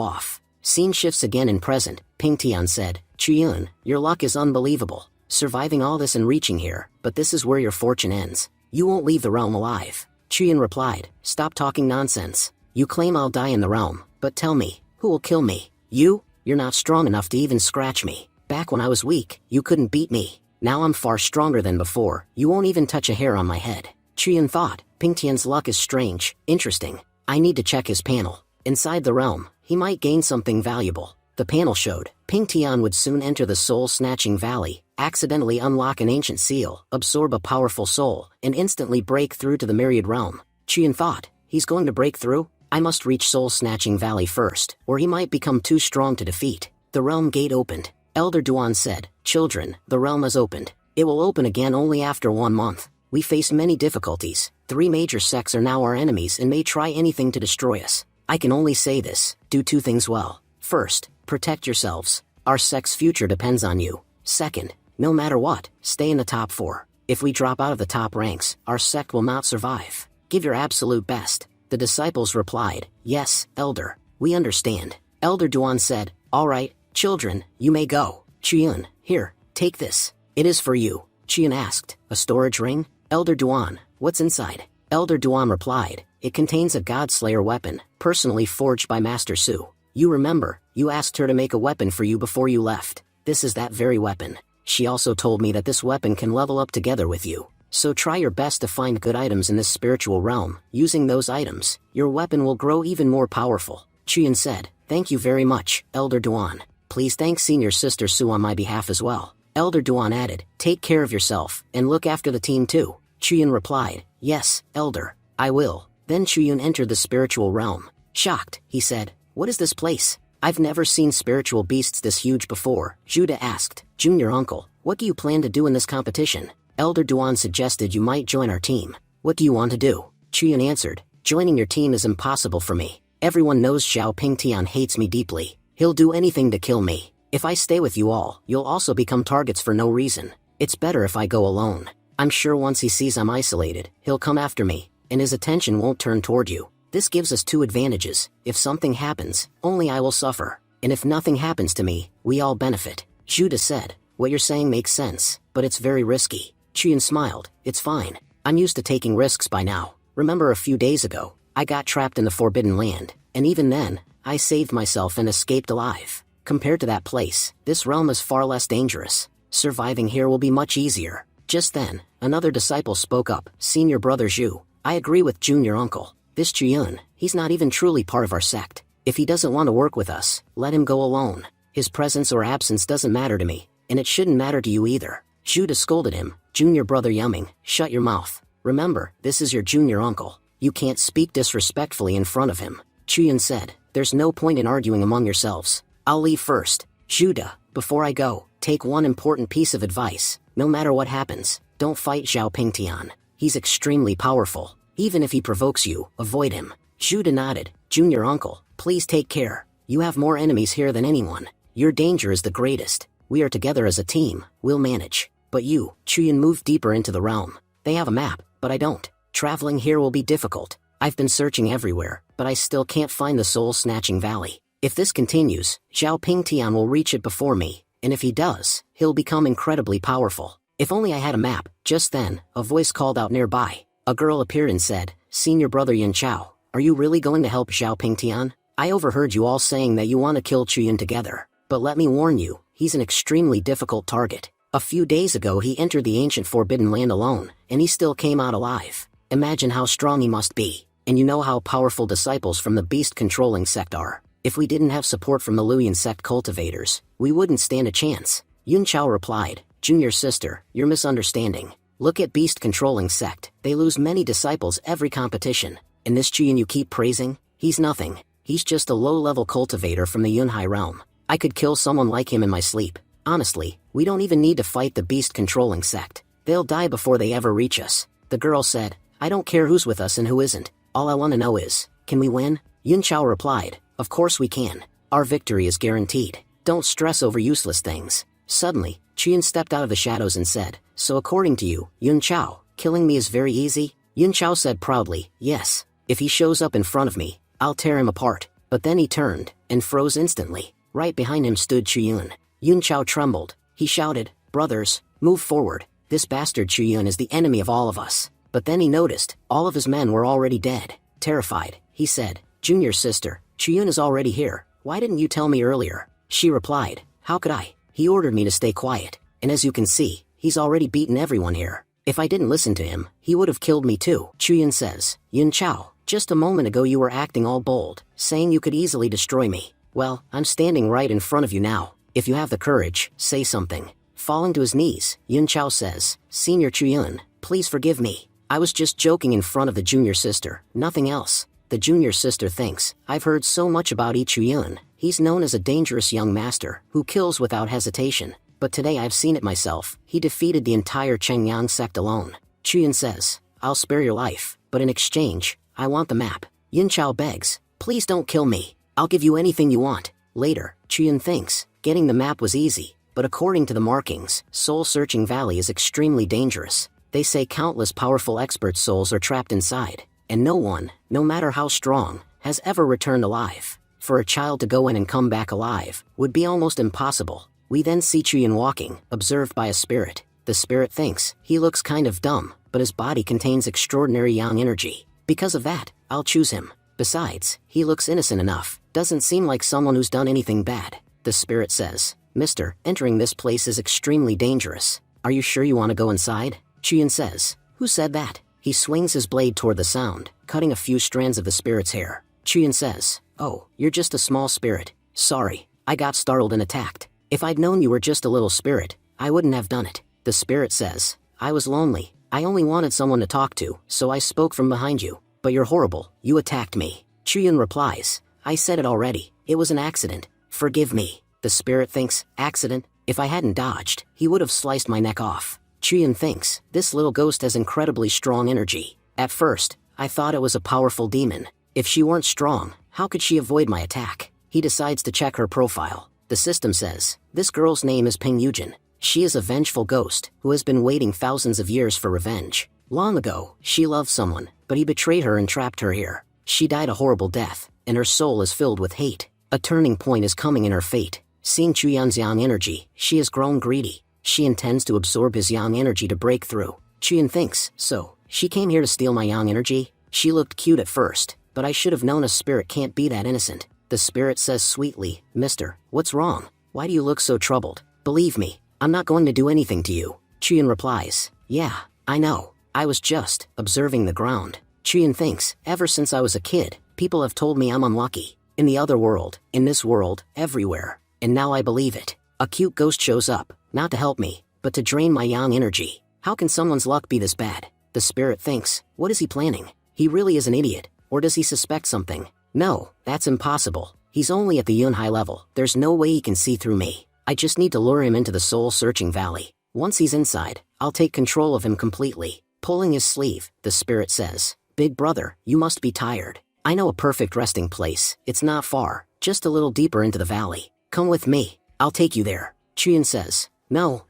off. Scene shifts again in present. Ping Tian said, Chuyun, your luck is unbelievable. surviving all this and reaching here, but this is where your fortune ends. You won't leave the realm alive. Chiyun replied, stop talking nonsense. You claim I'll die in the realm, but tell me, who will kill me? You? You're not strong enough to even scratch me. Back when I was weak, you couldn't beat me. Now I'm far stronger than before, you won't even touch a hair on my head. Chiyun thought, Ping Tian's luck is strange, interesting. I need to check his panel. Inside the realm, he might gain something valuable. The panel showed, Ping Tian would soon enter the soul-snatching valley, accidentally unlock an ancient seal, absorb a powerful soul, and instantly break through to the myriad realm. Chiyun thought, he's going to break through? I must reach soul-snatching valley first, or he might become too strong to defeat. The realm gate opened. Elder Duan said, children, the realm has opened. It will open again only after 1 month. We face many difficulties. 3 major sects are now our enemies and may try anything to destroy us. I can only say this, do 2 things well. First, protect yourselves. Our sect's future depends on you. Second, no matter what, stay in the top 4. If we drop out of the top ranks, our sect will not survive. Give your absolute best. The disciples replied, yes, Elder, we understand. Elder Duan said, all right, children, you may go. Chiyun, here, take this. It is for you. Chiyun asked, a storage ring? Elder Duan, what's inside? Elder Duan replied, it contains a Godslayer weapon, personally forged by Master Su. You remember, you asked her to make a weapon for you before you left. This is that very weapon. She also told me that this weapon can level up together with you. So try your best to find good items in this spiritual realm. Using those items, your weapon will grow even more powerful. Chiyun said, thank you very much, Elder Duan. Please thank Senior Sister Su on my behalf as well. Elder Duan added, take care of yourself, and look after the team too. Chiyun replied, yes, Elder, I will. Then Chiyun entered the spiritual realm. Shocked, he said, what is this place? I've never seen spiritual beasts this huge before. Judah asked, Junior Uncle, what do you plan to do in this competition? Elder Duan suggested you might join our team. What do you want to do? Chiyun answered, joining your team is impossible for me. Everyone knows Xiao Pingtian hates me deeply. He'll do anything to kill me. If I stay with you all, you'll also become targets for no reason. It's better if I go alone. I'm sure once he sees I'm isolated, he'll come after me, and his attention won't turn toward you. This gives us 2 advantages. If something happens, only I will suffer. And if nothing happens to me, we all benefit. Judah said, what you're saying makes sense, but it's very risky. Chiyun smiled, it's fine. I'm used to taking risks by now. Remember a few days ago, I got trapped in the Forbidden Land, and even then, I saved myself and escaped alive. Compared to that place, this realm is far less dangerous. Surviving here will be much easier. Just then, another disciple spoke up, Senior Brother Zhu. I agree with Junior Uncle. This Chiyun, he's not even truly part of our sect. If he doesn't want to work with us, let him go alone. His presence or absence doesn't matter to me, and it shouldn't matter to you either. Judah scolded him, Junior Brother Yumming, shut your mouth. Remember, this is your junior uncle. You can't speak disrespectfully in front of him. Chiyun said, there's no point in arguing among yourselves. I'll leave first. Judah, before I go, take one important piece of advice. No matter what happens, don't fight Xiao Pingtian. He's extremely powerful. Even if he provokes you, avoid him. Judah nodded, Junior Uncle, please take care. You have more enemies here than anyone. Your danger is the greatest. We are together as a team, we'll manage. But you, Chiyun moved deeper into the realm. They have a map, but I don't. Traveling here will be difficult. I've been searching everywhere, but I still can't find the soul-snatching valley. If this continues, Xiao Pingtian will reach it before me, and if he does, he'll become incredibly powerful. If only I had a map. Just then, a voice called out nearby. A girl appeared and said, Senior Brother Yin Chao, are you really going to help Xiao Pingtian? I overheard you all saying that you want to kill Chiyun together. But let me warn you, he's an extremely difficult target. A few days ago he entered the ancient Forbidden Land alone, and he still came out alive. Imagine how strong he must be. And you know how powerful disciples from the beast-controlling sect are. If we didn't have support from the Luyan sect cultivators, we wouldn't stand a chance. Yun Chao replied, Junior sister, you're misunderstanding. Look at beast-controlling sect, they lose many disciples every competition. And this Chiyun you keep praising? He's nothing. He's just a low-level cultivator from the Yunhai realm. I could kill someone like him in my sleep. Honestly, we don't even need to fight the beast-controlling sect. They'll die before they ever reach us. The girl said, I don't care who's with us and who isn't. All I want to know is, can we win? Yun Chao replied, of course we can. Our victory is guaranteed. Don't stress over useless things. Suddenly, Chiyun stepped out of the shadows and said, so according to you, Yun Chao, killing me is very easy? Yun Chao said proudly, yes. If he shows up in front of me, I'll tear him apart. But then he turned, and froze instantly. Right behind him stood Chiyun. Yun Chao trembled. He shouted, brothers, Move forward. This bastard Chuyun is the enemy of all of us. But then he noticed, all of his men were already dead. Terrified, he said, Junior sister, Chuyun is already here. Why didn't you tell me earlier? She replied, how could I? He ordered me to stay quiet. And as you can see, he's already beaten everyone here. If I didn't listen to him, he would have killed me too. Chuyun says, Yun Chao, just a moment ago you were acting all bold, saying you could easily destroy me. Well, I'm standing right in front of you now. If you have the courage, say something. Falling to his knees, Yun Chao says, Senior Chuyun, please forgive me. I was just joking in front of the junior sister, nothing else. The junior sister thinks, I've heard so much about Chuyun. He's known as a dangerous young master, who kills without hesitation. But today I've seen it myself, he defeated the entire Chengyang sect alone. Chuyun says, I'll spare your life, but in exchange, I want the map. Yun Chao begs, please don't kill me. I'll give you anything you want. Later, Chuyun thinks, getting the map was easy, but according to the markings, soul-searching valley is extremely dangerous. They say countless powerful expert souls are trapped inside, and no one, no matter how strong, has ever returned alive. For a child to go in and come back alive, would be almost impossible. We then see Chuyun walking, observed by a spirit. The spirit thinks, he looks kind of dumb, but his body contains extraordinary yang energy. Because of that, I'll choose him. Besides, he looks innocent enough, doesn't seem like someone who's done anything bad. The spirit says, Mister, entering this place is extremely dangerous. Are you sure you want to go inside? Chuyun says, who said that? He swings his blade toward the sound, cutting a few strands of the spirit's hair. Chuyun says, oh, you're just a small spirit. Sorry, I got startled and attacked. If I'd known you were just a little spirit, I wouldn't have done it. The spirit says, I was lonely. I only wanted someone to talk to, so I spoke from behind you. But you're horrible, you attacked me. Chuyun replies, I said it already, it was an accident. Forgive me. The spirit thinks, accident? If I hadn't dodged, he would have sliced my neck off. Chuyun thinks, this little ghost has incredibly strong energy. At first, I thought it was a powerful demon. If she weren't strong, how could she avoid my attack? He decides to check her profile. The system says, this girl's name is Ping Yujin. She is a vengeful ghost, who has been waiting thousands of years for revenge. Long ago, she loved someone, but he betrayed her and trapped her here. She died a horrible death, and her soul is filled with hate. A turning point is coming in her fate. Seeing Chuyun's yang energy, she has grown greedy. She intends to absorb his yang energy to break through. Chuyun thinks, so, she came here to steal my yang energy? She looked cute at first, but I should have known a spirit can't be that innocent. The spirit says sweetly, Mister, what's wrong? Why do you look so troubled? Believe me, I'm not going to do anything to you. Chuyun replies, yeah, I know. I was just observing the ground. Chuyun thinks, ever since I was a kid, people have told me I'm unlucky. In the other world, in this world, everywhere. And now I believe it. A cute ghost shows up, not to help me, but to drain my yang energy. How can someone's luck be this bad? The spirit thinks, what is he planning? He really is an idiot, or does he suspect something? No, that's impossible. He's only at the Yun high level. There's no way he can see through me. I just need to lure him into the soul-searching valley. Once he's inside, I'll take control of him completely. Pulling his sleeve, the spirit says, Big brother, you must be tired. I know a perfect resting place. It's not far, just a little deeper into the valley. Come with me. I'll take you there. Chuyun says, No,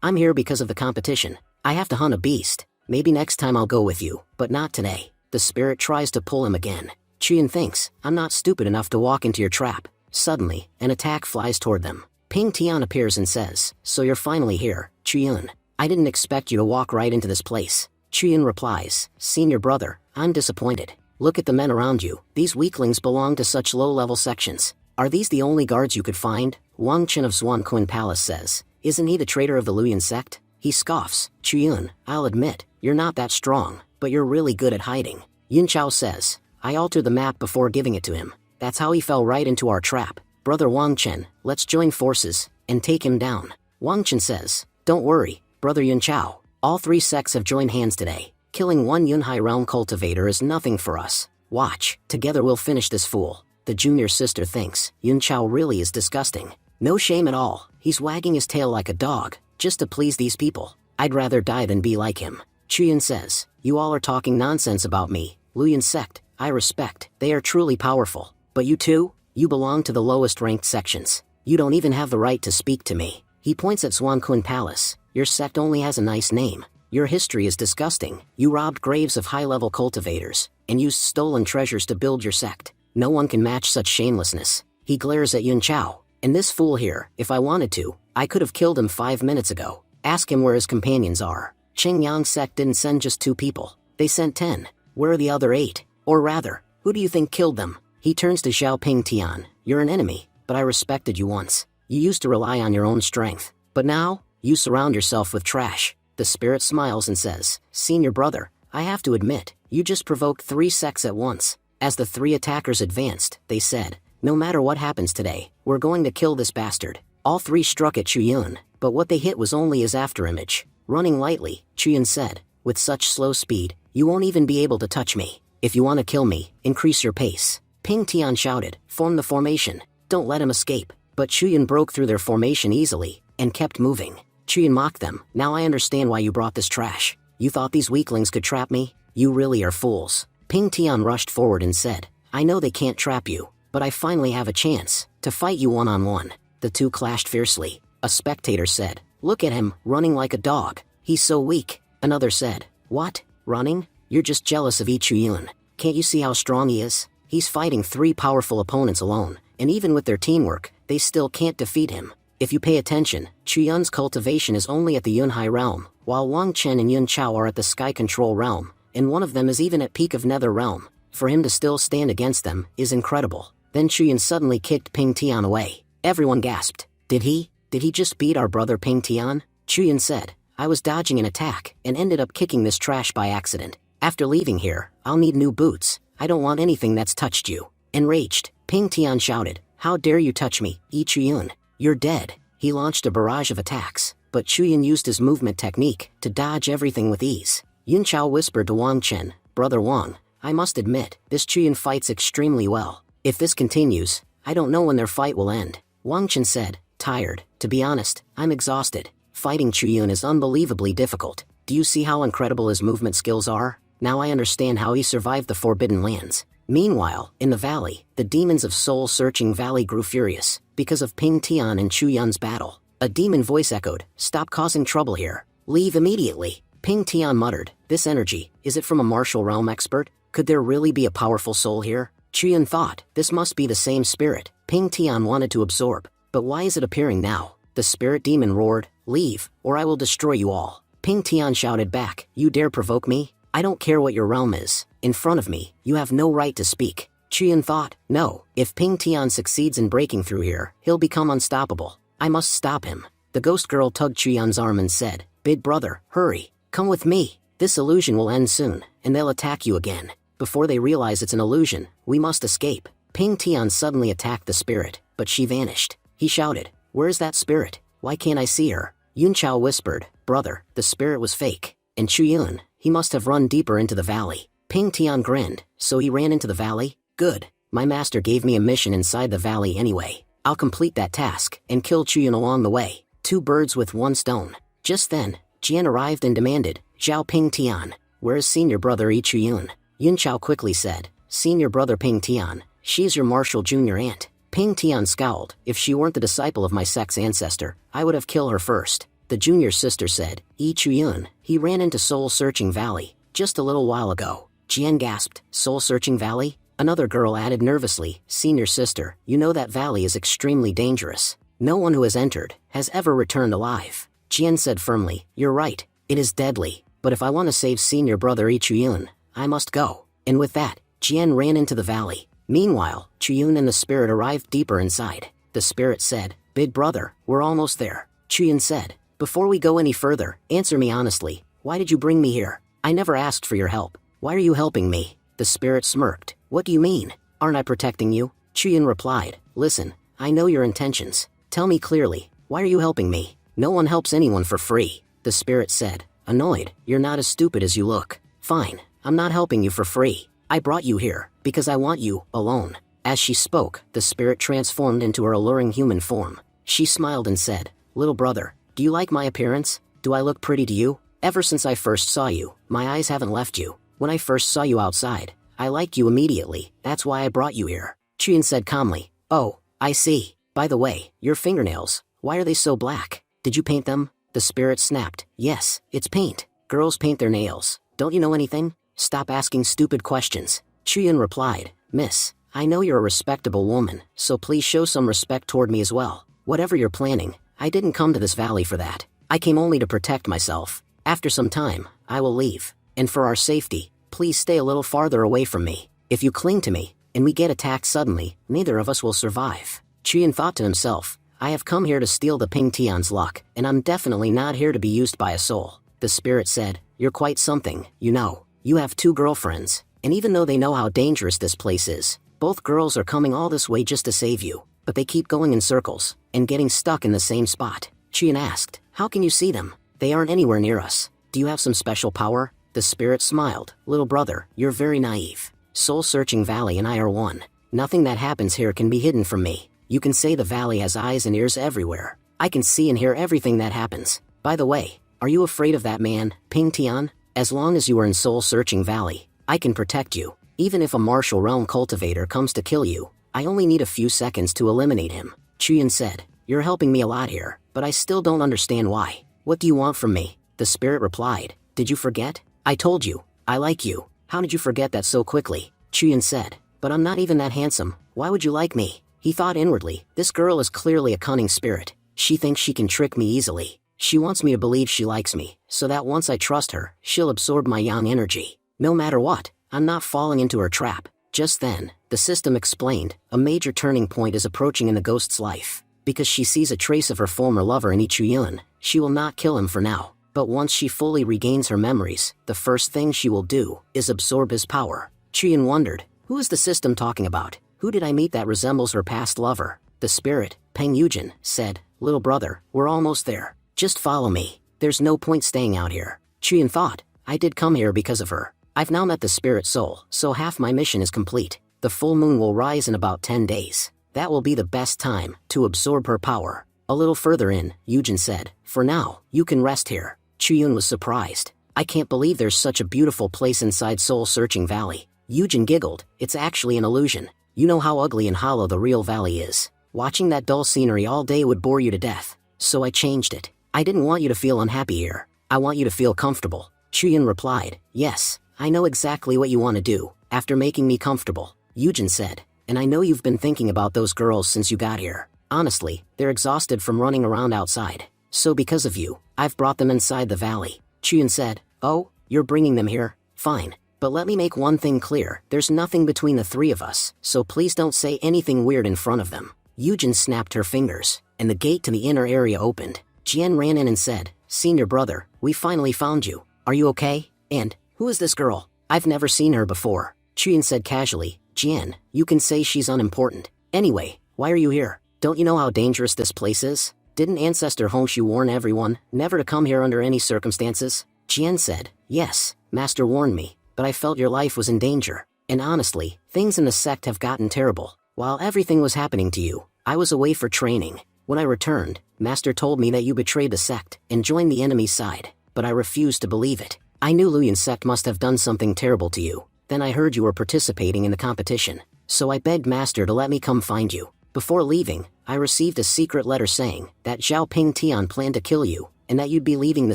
I'm here because of the competition. I have to hunt a beast. Maybe next time I'll go with you, but not today. The spirit tries to pull him again. Chuyun thinks, I'm not stupid enough to walk into your trap. Suddenly, an attack flies toward them. Ping Tian appears and says, So you're finally here, Chuyun. I didn't expect you to walk right into this place. Chuyun replies, Senior brother, I'm disappointed. Look at the men around you. These weaklings belong to such low-level sections. Are these the only guards you could find? Wang Chen of Zhuanquan Palace says, Isn't he the traitor of the Luyan sect? He scoffs, Chuyun, I'll admit, you're not that strong, but you're really good at hiding. Yun Chao says, I altered the map before giving it to him. That's how he fell right into our trap. Brother Wang Chen, let's join forces, and take him down. Wang Chen says, Don't worry, Brother Yun Chao. All three sects have joined hands today. Killing one Yunhai realm cultivator is nothing for us. Watch, together we'll finish this fool. The junior sister thinks, Yun Chao really is disgusting. No shame at all, he's wagging his tail like a dog, just to please these people. I'd rather die than be like him. Chuyun says, You all are talking nonsense about me. Luyan sect, I respect, they are truly powerful. But you too? You belong to the lowest ranked sections. You don't even have the right to speak to me. He points at Zhuanquan Palace. Your sect only has a nice name. Your history is disgusting. You robbed graves of high-level cultivators, and used stolen treasures to build your sect. No one can match such shamelessness. He glares at Yun Chao. And this fool here, if I wanted to, I could have killed him 5 minutes ago. Ask him where his companions are. Qingyang's sect didn't send just 2 people. They sent 10. Where are the other 8? Or rather, who do you think killed them? He turns to Xiao Ping Tian. You're an enemy, but I respected you once. You used to rely on your own strength. But now, you surround yourself with trash. The spirit smiles and says, Senior brother, I have to admit, you just provoked 3 sects at once. As the 3 attackers advanced, they said, no matter what happens today, we're going to kill this bastard. All 3 struck at Chuyun, but what they hit was only his afterimage. Running lightly, Chuyun said, with such slow speed, you won't even be able to touch me. If you want to kill me, increase your pace. Ping Tian shouted, form the formation. Don't let him escape. But Chuyun broke through their formation easily, and kept moving. Chuyun mocked them. Now I understand why you brought this trash. You thought these weaklings could trap me? You really are fools. Ping Tian rushed forward and said, I know they can't trap you, but I finally have a chance to fight you one-on-one. The 2 clashed fiercely. A spectator said, look at him, running like a dog. He's so weak. Another said, what? Running? You're just jealous of Chuyun. Can't you see how strong he is? He's fighting 3 powerful opponents alone, and even with their teamwork, they still can't defeat him. If you pay attention, Chuyun's cultivation is only at the Yunhai realm, while Wang Chen and Yun Chao are at the Sky Control realm, and one of them is even at peak of Nether realm. For him to still stand against them is incredible. Then Chuyun suddenly kicked Ping Tian away. Everyone gasped. Did he just beat our brother Ping Tian? Chuyun said, I was dodging an attack, and ended up kicking this trash by accident. After leaving here, I'll need new boots. I don't want anything that's touched you. Enraged, Ping Tian shouted, how dare you touch me, Chuyun? You're dead. He launched a barrage of attacks, but Chuyun used his movement technique to dodge everything with ease. Yun Chao whispered to Wang Chen, Brother Wang, I must admit, this Chuyun fights extremely well. If this continues, I don't know when their fight will end. Wang Chen said, tired. To be honest, I'm exhausted. Fighting Chuyun is unbelievably difficult. Do you see how incredible his movement skills are? Now I understand how he survived the Forbidden Lands. Meanwhile, in the valley, the demons of Soul-Searching Valley grew furious because of Ping Tian and Chuyun's battle. A demon voice echoed, stop causing trouble here. Leave immediately. Ping Tian muttered, this energy, is it from a martial realm expert? Could there really be a powerful soul here? Chuyun thought, this must be the same spirit Ping Tian wanted to absorb. But why is it appearing now? The spirit demon roared, leave, or I will destroy you all. Ping Tian shouted back, you dare provoke me? I don't care what your realm is. In front of me, you have no right to speak. Chuyun thought, no, if Ping Tian succeeds in breaking through here, he'll become unstoppable. I must stop him. The ghost girl tugged Chuyun's arm and said, big brother, hurry, come with me. This illusion will end soon, and they'll attack you again. Before they realize it's an illusion, we must escape. Ping Tian suddenly attacked the spirit, but she vanished. He shouted, where's that spirit? Why can't I see her? Yun Chao whispered, brother, the spirit was fake. And Chuyun, he must have run deeper into the valley. Ping Tian grinned, so he ran into the valley? Good. My master gave me a mission inside the valley anyway. I'll complete that task, and kill Chuyun along the way. 2 birds with 1 stone. Just then, Jian arrived and demanded, Zhao Ping Tian, where is senior brother Chuyun? Yun Chao quickly said, senior brother Ping Tian, she's your martial junior aunt. Ping Tian scowled, if she weren't the disciple of my sect's ancestor, I would have killed her first. The junior sister said, Chuyun, he ran into Soul-Searching Valley, just a little while ago. Jian gasped, Soul-Searching Valley? Another girl added nervously, senior sister, you know that valley is extremely dangerous. No one who has entered has ever returned alive. Jian said firmly, you're right, it is deadly, but if I want to save senior brother Chuyun, I must go. And with that, Jian ran into the valley. Meanwhile, Chuyun and the spirit arrived deeper inside. The spirit said, big brother, we're almost there. Chuyun said, before we go any further, answer me honestly, why did you bring me here? I never asked for your help. Why are you helping me? The spirit smirked. What do you mean? Aren't I protecting you? Chuyun replied, listen, I know your intentions. Tell me clearly, why are you helping me? No one helps anyone for free. The spirit said, annoyed, you're not as stupid as you look. Fine, I'm not helping you for free. I brought you here, because I want you, alone. As she spoke, the spirit transformed into her alluring human form. She smiled and said, little brother, do you like my appearance? Do I look pretty to you? Ever since I first saw you, my eyes haven't left you. When I first saw you outside, I liked you immediately, that's why I brought you here. Chuyun said calmly, oh, I see. By the way, your fingernails, why are they so black? Did you paint them? The spirit snapped, yes, it's paint. Girls paint their nails. Don't you know anything? Stop asking stupid questions. Chuyun replied, miss, I know you're a respectable woman, so please show some respect toward me as well. Whatever you're planning, I didn't come to this valley for that. I came only to protect myself. After some time, I will leave. And for our safety, please stay a little farther away from me. If you cling to me, and we get attacked suddenly, neither of us will survive. Qian thought to himself, I have come here to steal the Ping Tian's luck, and I'm definitely not here to be used by a soul. The spirit said, you're quite something, you know. You have 2 girlfriends, and even though they know how dangerous this place is, both girls are coming all this way just to save you, but they keep going in circles, and getting stuck in the same spot. Qian asked, how can you see them? They aren't anywhere near us. Do you have some special power? The spirit smiled, little brother, you're very naive. Soul-searching valley and I are one. Nothing that happens here can be hidden from me. You can say the valley has eyes and ears everywhere. I can see and hear everything that happens. By the way, are you afraid of that man, Ping Tian? As long as you are in Soul-searching valley, I can protect you. Even if a martial realm cultivator comes to kill you, I only need a few seconds to eliminate him. Qian said, you're helping me a lot here, but I still don't understand why. What do you want from me? The spirit replied, did you forget? I told you, I like you. How did you forget that so quickly? Qian said, but I'm not even that handsome. Why would you like me? He thought inwardly, this girl is clearly a cunning spirit. She thinks she can trick me easily. She wants me to believe she likes me, so that once I trust her, she'll absorb my yang energy. No matter what, I'm not falling into her trap. Just then, the system explained, a major turning point is approaching in the ghost's life. Because she sees a trace of her former lover in Ichuyun, she will not kill him for now. But once she fully regains her memories, the first thing she will do is absorb his power. Qian wondered, who is the system talking about? Who did I meet that resembles her past lover? The spirit, Peng Yujin, said, little brother, we're almost there. Just follow me. There's no point staying out here. Qian thought, I did come here because of her. I've now met the spirit soul, so half my mission is complete. The full moon will rise in about 10 days. That will be the best time to absorb her power. A little further in, Yujin said, for now, you can rest here. Qian was surprised. I can't believe there's such a beautiful place inside Soul-searching Valley. Yujin giggled, it's actually an illusion. You know how ugly and hollow the real valley is. Watching that dull scenery all day would bore you to death. So I changed it. I didn't want you to feel unhappy here. I want you to feel comfortable. Qian replied, yes, I know exactly what you want to do, after making me comfortable. Yujin said, and I know you've been thinking about those girls since you got here. Honestly, they're exhausted from running around outside. So because of you, I've brought them inside the valley. Qian said, oh, you're bringing them here? Fine. But let me make one thing clear, there's nothing between the 3 of us, so please don't say anything weird in front of them. Yujin snapped her fingers, and the gate to the inner area opened. Jian ran in and said, senior brother, we finally found you. Are you okay? And, who is this girl? I've never seen her before. Qian said casually, Jian, you can say she's unimportant. Anyway, why are you here? Don't you know how dangerous this place is? Didn't Ancestor Honshu warn everyone, never to come here under any circumstances? Jian said, yes, Master warned me, but I felt your life was in danger. And honestly, things in the sect have gotten terrible. While everything was happening to you, I was away for training. When I returned, Master told me that you betrayed the sect and joined the enemy's side, but I refused to believe it. I knew Luyan's sect must have done something terrible to you. Then I heard you were participating in the competition, so I begged Master to let me come find you. Before leaving, I received a secret letter saying that Zhao Ping Tian planned to kill you, and that you'd be leaving the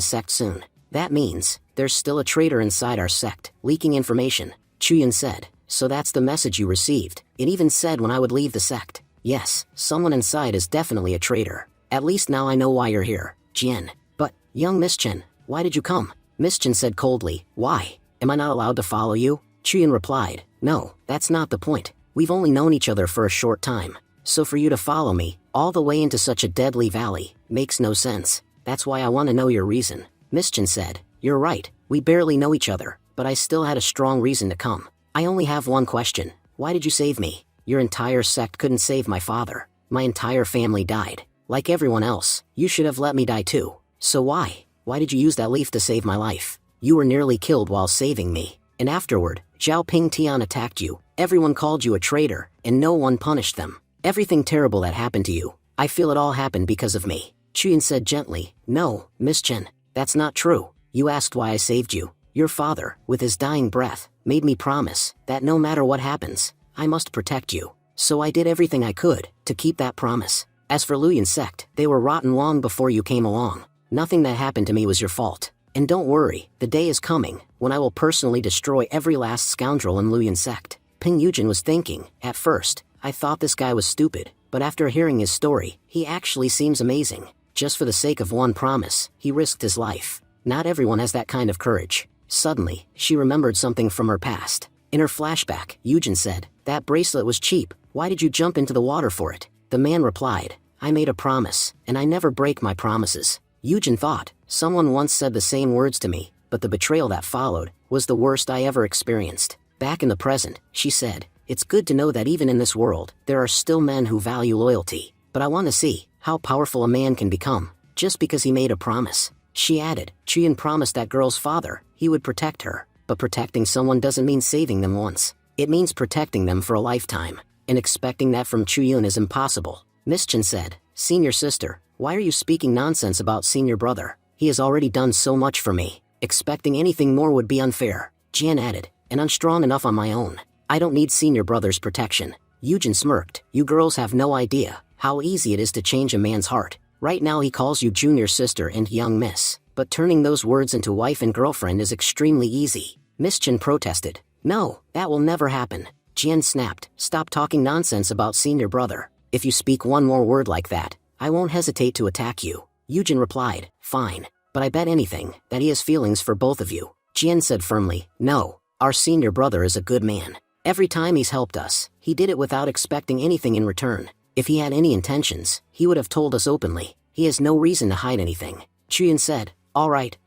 sect soon. That means, there's still a traitor inside our sect, leaking information. Chuyan said, so that's the message you received. It even said when I would leave the sect. Yes, someone inside is definitely a traitor. At least now I know why you're here, Jian. But, young Miss Chen, why did you come? Miss Chen said coldly, why? Am I not allowed to follow you? Chuyan replied, no, that's not the point. We've only known each other for a short time. So for you to follow me, all the way into such a deadly valley, makes no sense. That's why I want to know your reason. Miss Chen said, you're right, we barely know each other, but I still had a strong reason to come. I only have one question. Why did you save me? Your entire sect couldn't save my father. My entire family died. Like everyone else, you should have let me die too. So why? Why did you use that leaf to save my life? You were nearly killed while saving me. And afterward, Zhao Ping Tian attacked you. Everyone called you a traitor, and no one punished them. Everything terrible that happened to you, I feel it all happened because of me. Chuyan said gently, no, Miss Chen, that's not true. You asked why I saved you. Your father, with his dying breath, made me promise that no matter what happens, I must protect you. So I did everything I could to keep that promise. As for Luyan's sect, they were rotten long before you came along. Nothing that happened to me was your fault. And don't worry, the day is coming when I will personally destroy every last scoundrel in Luyan's sect. Ping Yujin was thinking, at first, I thought this guy was stupid, but after hearing his story, he actually seems amazing. Just for the sake of one promise, he risked his life. Not everyone has that kind of courage. Suddenly, she remembered something from her past. In her flashback, Yujin said, "That bracelet was cheap. Why did you jump into the water for it?" The man replied, "I made a promise, and I never break my promises." Yujin thought, someone once said the same words to me, but the betrayal that followed was the worst I ever experienced. Back in the present, she said, "It's good to know that even in this world, there are still men who value loyalty. But I want to see how powerful a man can become, just because he made a promise." She added, Chiyun promised that girl's father he would protect her. But protecting someone doesn't mean saving them once. It means protecting them for a lifetime. And expecting that from Chiyun is impossible. Miss Chen said, "Senior sister, why are you speaking nonsense about senior brother? He has already done so much for me. Expecting anything more would be unfair." Jian added, "And I'm strong enough on my own. I don't need senior brother's protection." Yujin smirked, "You girls have no idea how easy it is to change a man's heart. Right now he calls you junior sister and young miss, but turning those words into wife and girlfriend is extremely easy." Miss Chen protested, "No, that will never happen." Jian snapped, "Stop talking nonsense about senior brother. If you speak one more word like that, I won't hesitate to attack you." Yujin replied, "Fine, but I bet anything that he has feelings for both of you." Jian said firmly, "No, our senior brother is a good man. Every time he's helped us, he did it without expecting anything in return. If he had any intentions, he would have told us openly. He has no reason to hide anything." Chuyin said, all right,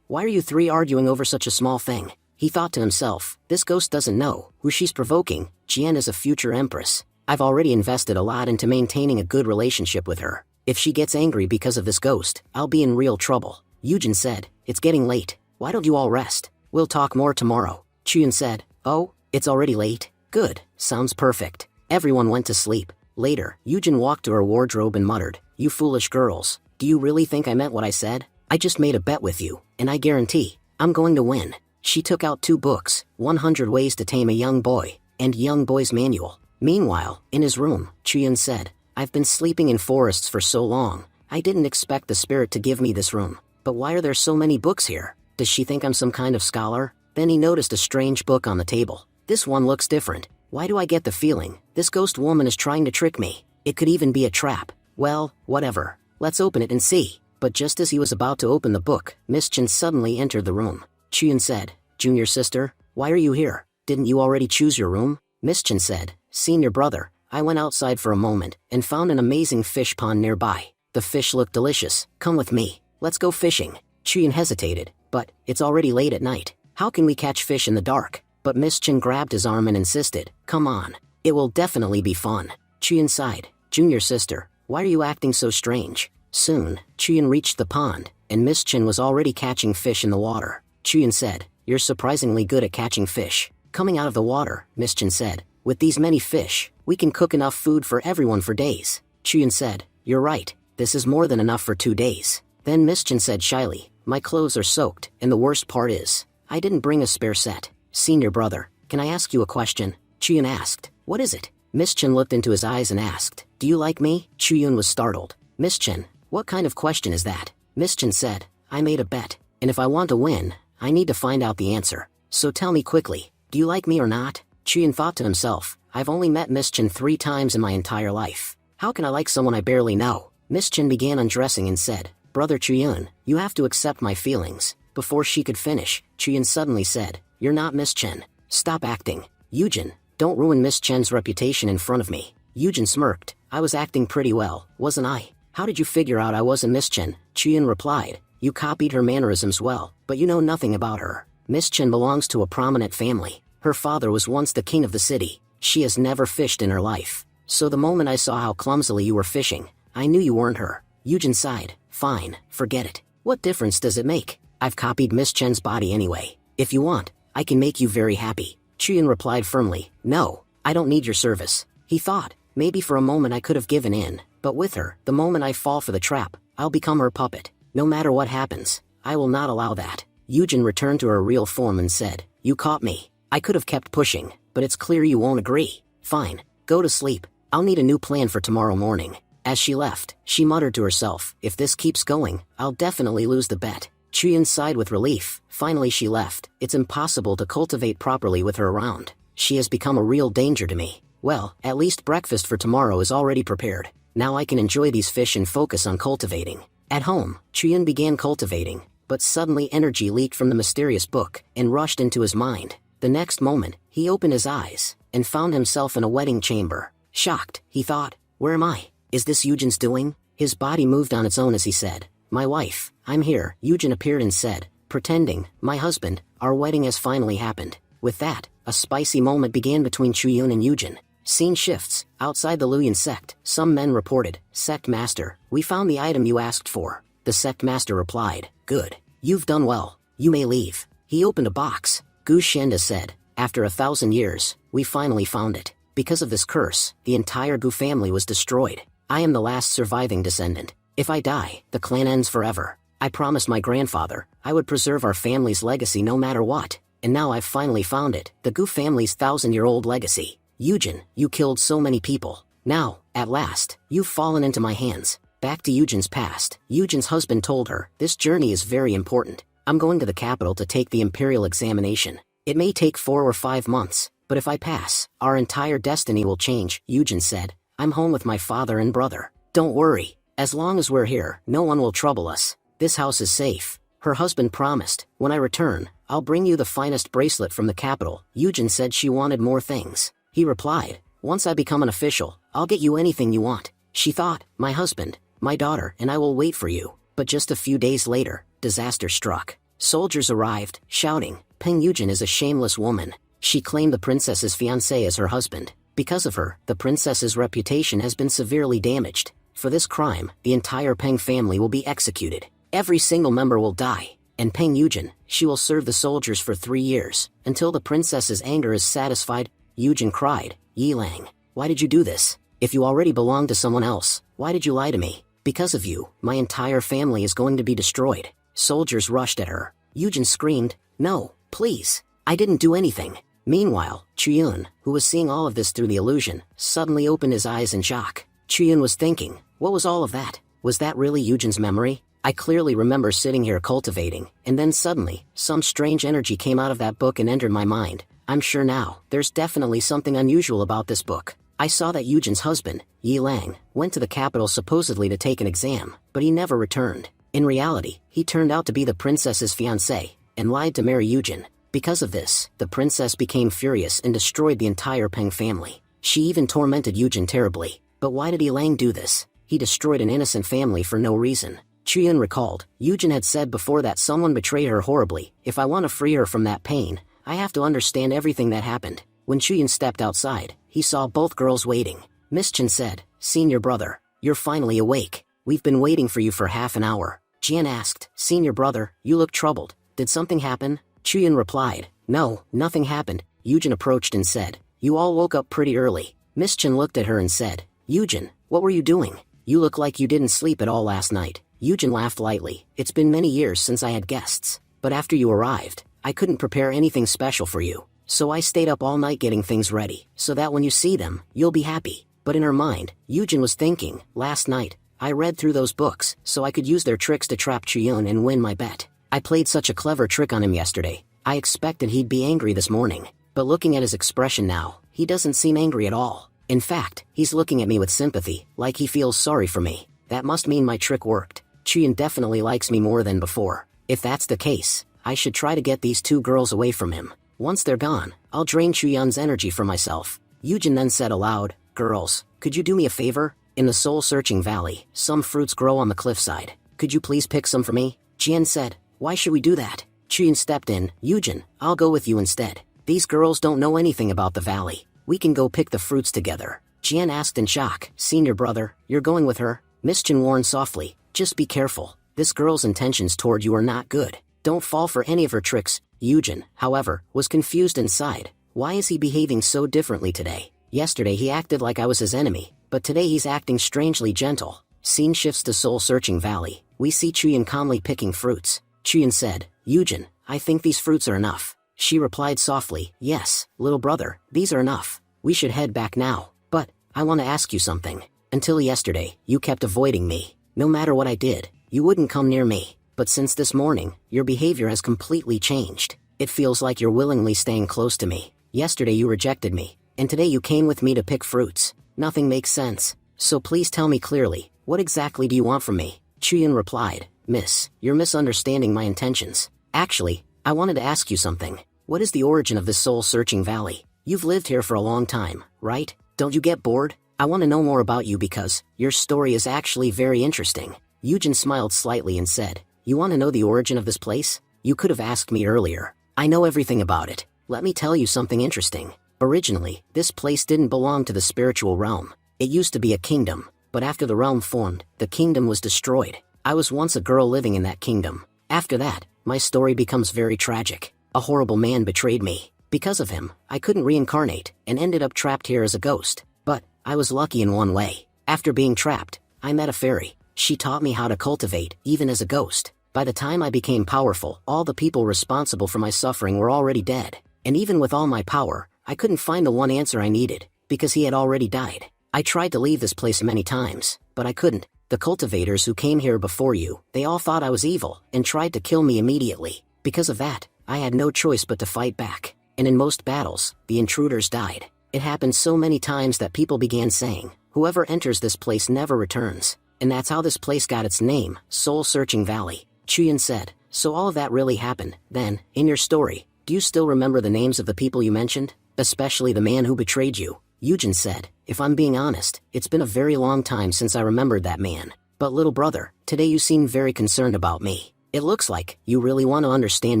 why are you three arguing over such a small thing?" He thought to himself, this ghost doesn't know who she's provoking. Jian is a future empress. I've already invested a lot into maintaining a good relationship with her. If she gets angry because of this ghost, I'll be in real trouble. Yujin said, "It's getting late. Why don't you all rest? We'll talk more tomorrow." Chuyin said, "Oh, it's already late? Good, sounds perfect." Everyone went to sleep. Later, Yujin walked to her wardrobe and muttered, "You foolish girls, do you really think I meant what I said? I just made a bet with you, and I guarantee I'm going to win." She took out 2 books, 100 Ways to Tame a Young Boy, and Young Boy's Manual. Meanwhile, in his room, Chuyin said, "I've been sleeping in forests for so long, I didn't expect the spirit to give me this room. But why are there so many books here? Does she think I'm some kind of scholar?" Then he noticed a strange book on the table. "This one looks different. Why do I get the feeling this ghost woman is trying to trick me? It could even be a trap. Well, whatever. Let's open it and see." But just as he was about to open the book, Miss Chen suddenly entered the room. Chuyin said, "Junior sister, why are you here? Didn't you already choose your room?" Miss Chen said, "Senior brother, I went outside for a moment and found an amazing fish pond nearby. The fish looked delicious. Come with me. Let's go fishing." Chuyin hesitated, "But it's already late at night. How can we catch fish in the dark?" But Miss Chen grabbed his arm and insisted, "Come on. It will definitely be fun." Chuyin sighed, "Junior sister, why are you acting so strange?" Soon, Chuyin reached the pond, and Miss Chen was already catching fish in the water. Chuyin said, "You're surprisingly good at catching fish." Coming out of the water, Miss Chen said, "With these many fish, we can cook enough food for everyone for days." Chuyin said, "You're right, this is more than enough for 2 days." Then Miss Chen said shyly, "My clothes are soaked, and the worst part is, I didn't bring a spare set." "Senior brother, can I ask you a question?" Chuyin asked. "What is it?" Miss Chen looked into his eyes and asked, "Do you like me?" Chuyun was startled. "Miss Chen, what kind of question is that?" Miss Chen said, "I made a bet, and if I want to win, I need to find out the answer. So tell me quickly, do you like me or not?" Chuyun thought to himself, "I've only met Miss Chen 3 times in my entire life. How can I like someone I barely know?" Miss Chen began undressing and said, "Brother Chuyun, you have to accept my feelings." Before she could finish, Chuyun suddenly said, "You're not Miss Chen. Stop acting. Yujin, don't ruin Miss Chen's reputation in front of me." Yujin smirked, "I was acting pretty well, wasn't I? How did you figure out I wasn't Miss Chen?" Chuyun replied, "You copied her mannerisms well, but you know nothing about her. Miss Chen belongs to a prominent family. Her father was once the king of the city. She has never fished in her life. So the moment I saw how clumsily you were fishing, I knew you weren't her." Yujin sighed, "Fine, forget it. What difference does it make? I've copied Miss Chen's body anyway. If you want, I can make you very happy." Chuyun replied firmly, "No, I don't need your service." He thought, maybe for a moment I could have given in, but with her, the moment I fall for the trap, I'll become her puppet. No matter what happens, I will not allow that. Yujin returned to her real form and said, "You caught me. I could have kept pushing, but it's clear you won't agree. Fine, go to sleep. I'll need a new plan for tomorrow morning." As she left, she muttered to herself, "If this keeps going, I'll definitely lose the bet." Chuyun sighed with relief. Finally she left. It's impossible to cultivate properly with her around. She has become a real danger to me. Well, at least breakfast for tomorrow is already prepared. Now I can enjoy these fish and focus on cultivating. At home, Chuyun began cultivating, but suddenly energy leaked from the mysterious book and rushed into his mind. The next moment, he opened his eyes and found himself in a wedding chamber. Shocked, he thought, where am I? Is this Yujin's doing? His body moved on its own as he said, my wife, I'm here. Yujin appeared and said, pretending, my husband, our wedding has finally happened. With that, a spicy moment began between Chuyun and Yujin. Scene shifts. Outside the Luyan sect, some men reported, Sect Master, we found the item you asked for. The Sect Master replied, good. You've done well. You may leave. He opened a box. Gu Shenda said, after 1,000 years, we finally found it. Because of this curse, the entire Gu family was destroyed. I am the last surviving descendant. If I die, the clan ends forever. I promised my grandfather I would preserve our family's legacy no matter what, and now I've finally found it, the Gu family's 1,000-year-old legacy. Yujin, you killed so many people. Now, at last, you've fallen into my hands. Back to Yujin's past, Yujin's husband told her, this journey is very important. I'm going to the capital to take the imperial examination. It may take 4 or 5 months, but if I pass, our entire destiny will change. Yujin said, I'm home with my father and brother. Don't worry. As long as we're here, no one will trouble us. This house is safe. Her husband promised, when I return, I'll bring you the finest bracelet from the capital. Yujin said she wanted more things. He replied, once I become an official, I'll get you anything you want. She thought, my husband, my daughter, and I will wait for you. But just a few days later, disaster struck. Soldiers arrived, shouting, Peng Yujin is a shameless woman. She claimed the princess's fiancé as her husband. Because of her, the princess's reputation has been severely damaged. For this crime, the entire Peng family will be executed. Every single member will die. And Peng Yujin, she will serve the soldiers for 3 years, until the princess's anger is satisfied. Yujin cried, Yilang, why did you do this? If you already belonged to someone else, why did you lie to me? Because of you, my entire family is going to be destroyed. Soldiers rushed at her. Yujin screamed, no, please, I didn't do anything. Meanwhile, Chuyun, who was seeing all of this through the illusion, suddenly opened his eyes in shock. Chuyun was thinking, what was all of that? Was that really Yujin's memory? I clearly remember sitting here cultivating, and then suddenly, some strange energy came out of that book and entered my mind. I'm sure now, there's definitely something unusual about this book. I saw that Yujin's husband, Yi Lang, went to the capital supposedly to take an exam, but he never returned. In reality, he turned out to be the princess's fiancé, and lied to marry Yujin. Because of this, the princess became furious and destroyed the entire Peng family. She even tormented Yujin terribly. But why did Yi Lang do this? He destroyed an innocent family for no reason. Chuyun recalled, Yujin had said before that someone betrayed her horribly. If I want to free her from that pain, I have to understand everything that happened. When Chuyun stepped outside, he saw both girls waiting. Miss Chen said, Senior brother, you're finally awake. We've been waiting for you for half an hour. Jian asked, Senior brother, you look troubled. Did something happen? Chuyun replied, no, nothing happened. Yujin approached and said, you all woke up pretty early. Miss Chen looked at her and said, Yujin, what were you doing? You look like you didn't sleep at all last night. Yujin laughed lightly. It's been many years since I had guests. But after you arrived, I couldn't prepare anything special for you. So I stayed up all night getting things ready, so that when you see them, you'll be happy. But in her mind, Yujin was thinking, last night, I read through those books, so I could use their tricks to trap Chuyun and win my bet. I played such a clever trick on him yesterday. I expected he'd be angry this morning. But looking at his expression now, he doesn't seem angry at all. In fact, he's looking at me with sympathy, like he feels sorry for me. That must mean my trick worked. Chuyun definitely likes me more than before. If that's the case, I should try to get these 2 girls away from him. Once they're gone, I'll drain Chuyun's energy for myself. Yujin then said aloud, girls, could you do me a favor? In the soul-searching valley, some fruits grow on the cliffside. Could you please pick some for me? Jian said, why should we do that? Chuyun stepped in, Yujin, I'll go with you instead. These girls don't know anything about the valley. We can go pick the fruits together. Jian asked in shock, Senior brother, you're going with her? Miss Chen warned softly, just be careful. This girl's intentions toward you are not good. Don't fall for any of her tricks. Yujin, however, was confused inside. Why is he behaving so differently today? Yesterday he acted like I was his enemy, but today he's acting strangely gentle. Scene shifts to soul-searching valley. We see Chuyun calmly picking fruits. Chuyun said, Yujin, I think these fruits are enough. She replied softly, yes, little brother, these are enough. We should head back now. But, I want to ask you something. Until yesterday, you kept avoiding me. No matter what I did, you wouldn't come near me. But since this morning, your behavior has completely changed. It feels like you're willingly staying close to me. Yesterday you rejected me, and today you came with me to pick fruits. Nothing makes sense. So please tell me clearly, what exactly do you want from me? Chuyin replied, Miss, you're misunderstanding my intentions. Actually, I wanted to ask you something. What is the origin of this soul-searching valley? You've lived here for a long time, right? Don't you get bored? I want to know more about you because your story is actually very interesting. Yujin smiled slightly and said, You want to know the origin of this place? You could have asked me earlier. I know everything about it. Let me tell you something interesting. Originally, this place didn't belong to the spiritual realm. It used to be a kingdom, but after the realm formed, the kingdom was destroyed. I was once a girl living in that kingdom. After that, my story becomes very tragic. A horrible man betrayed me. Because of him, I couldn't reincarnate and ended up trapped here as a ghost. But I was lucky in one way. After being trapped, I met a fairy. She taught me how to cultivate, even as a ghost. By the time I became powerful, all the people responsible for my suffering were already dead. And even with all my power, I couldn't find the one answer I needed, because he had already died. I tried to leave this place many times, but I couldn't. The cultivators who came here before you, they all thought I was evil, and tried to kill me immediately. Because of that, I had no choice but to fight back. And in most battles, the intruders died. It happened so many times that people began saying, whoever enters this place never returns. And that's how this place got its name, Soul Searching Valley. Chuyin said, so all of that really happened. Then, in your story, do you still remember the names of the people you mentioned? Especially the man who betrayed you? Yujin said, if I'm being honest, it's been a very long time since I remembered that man. But little brother, today you seem very concerned about me. It looks like you really want to understand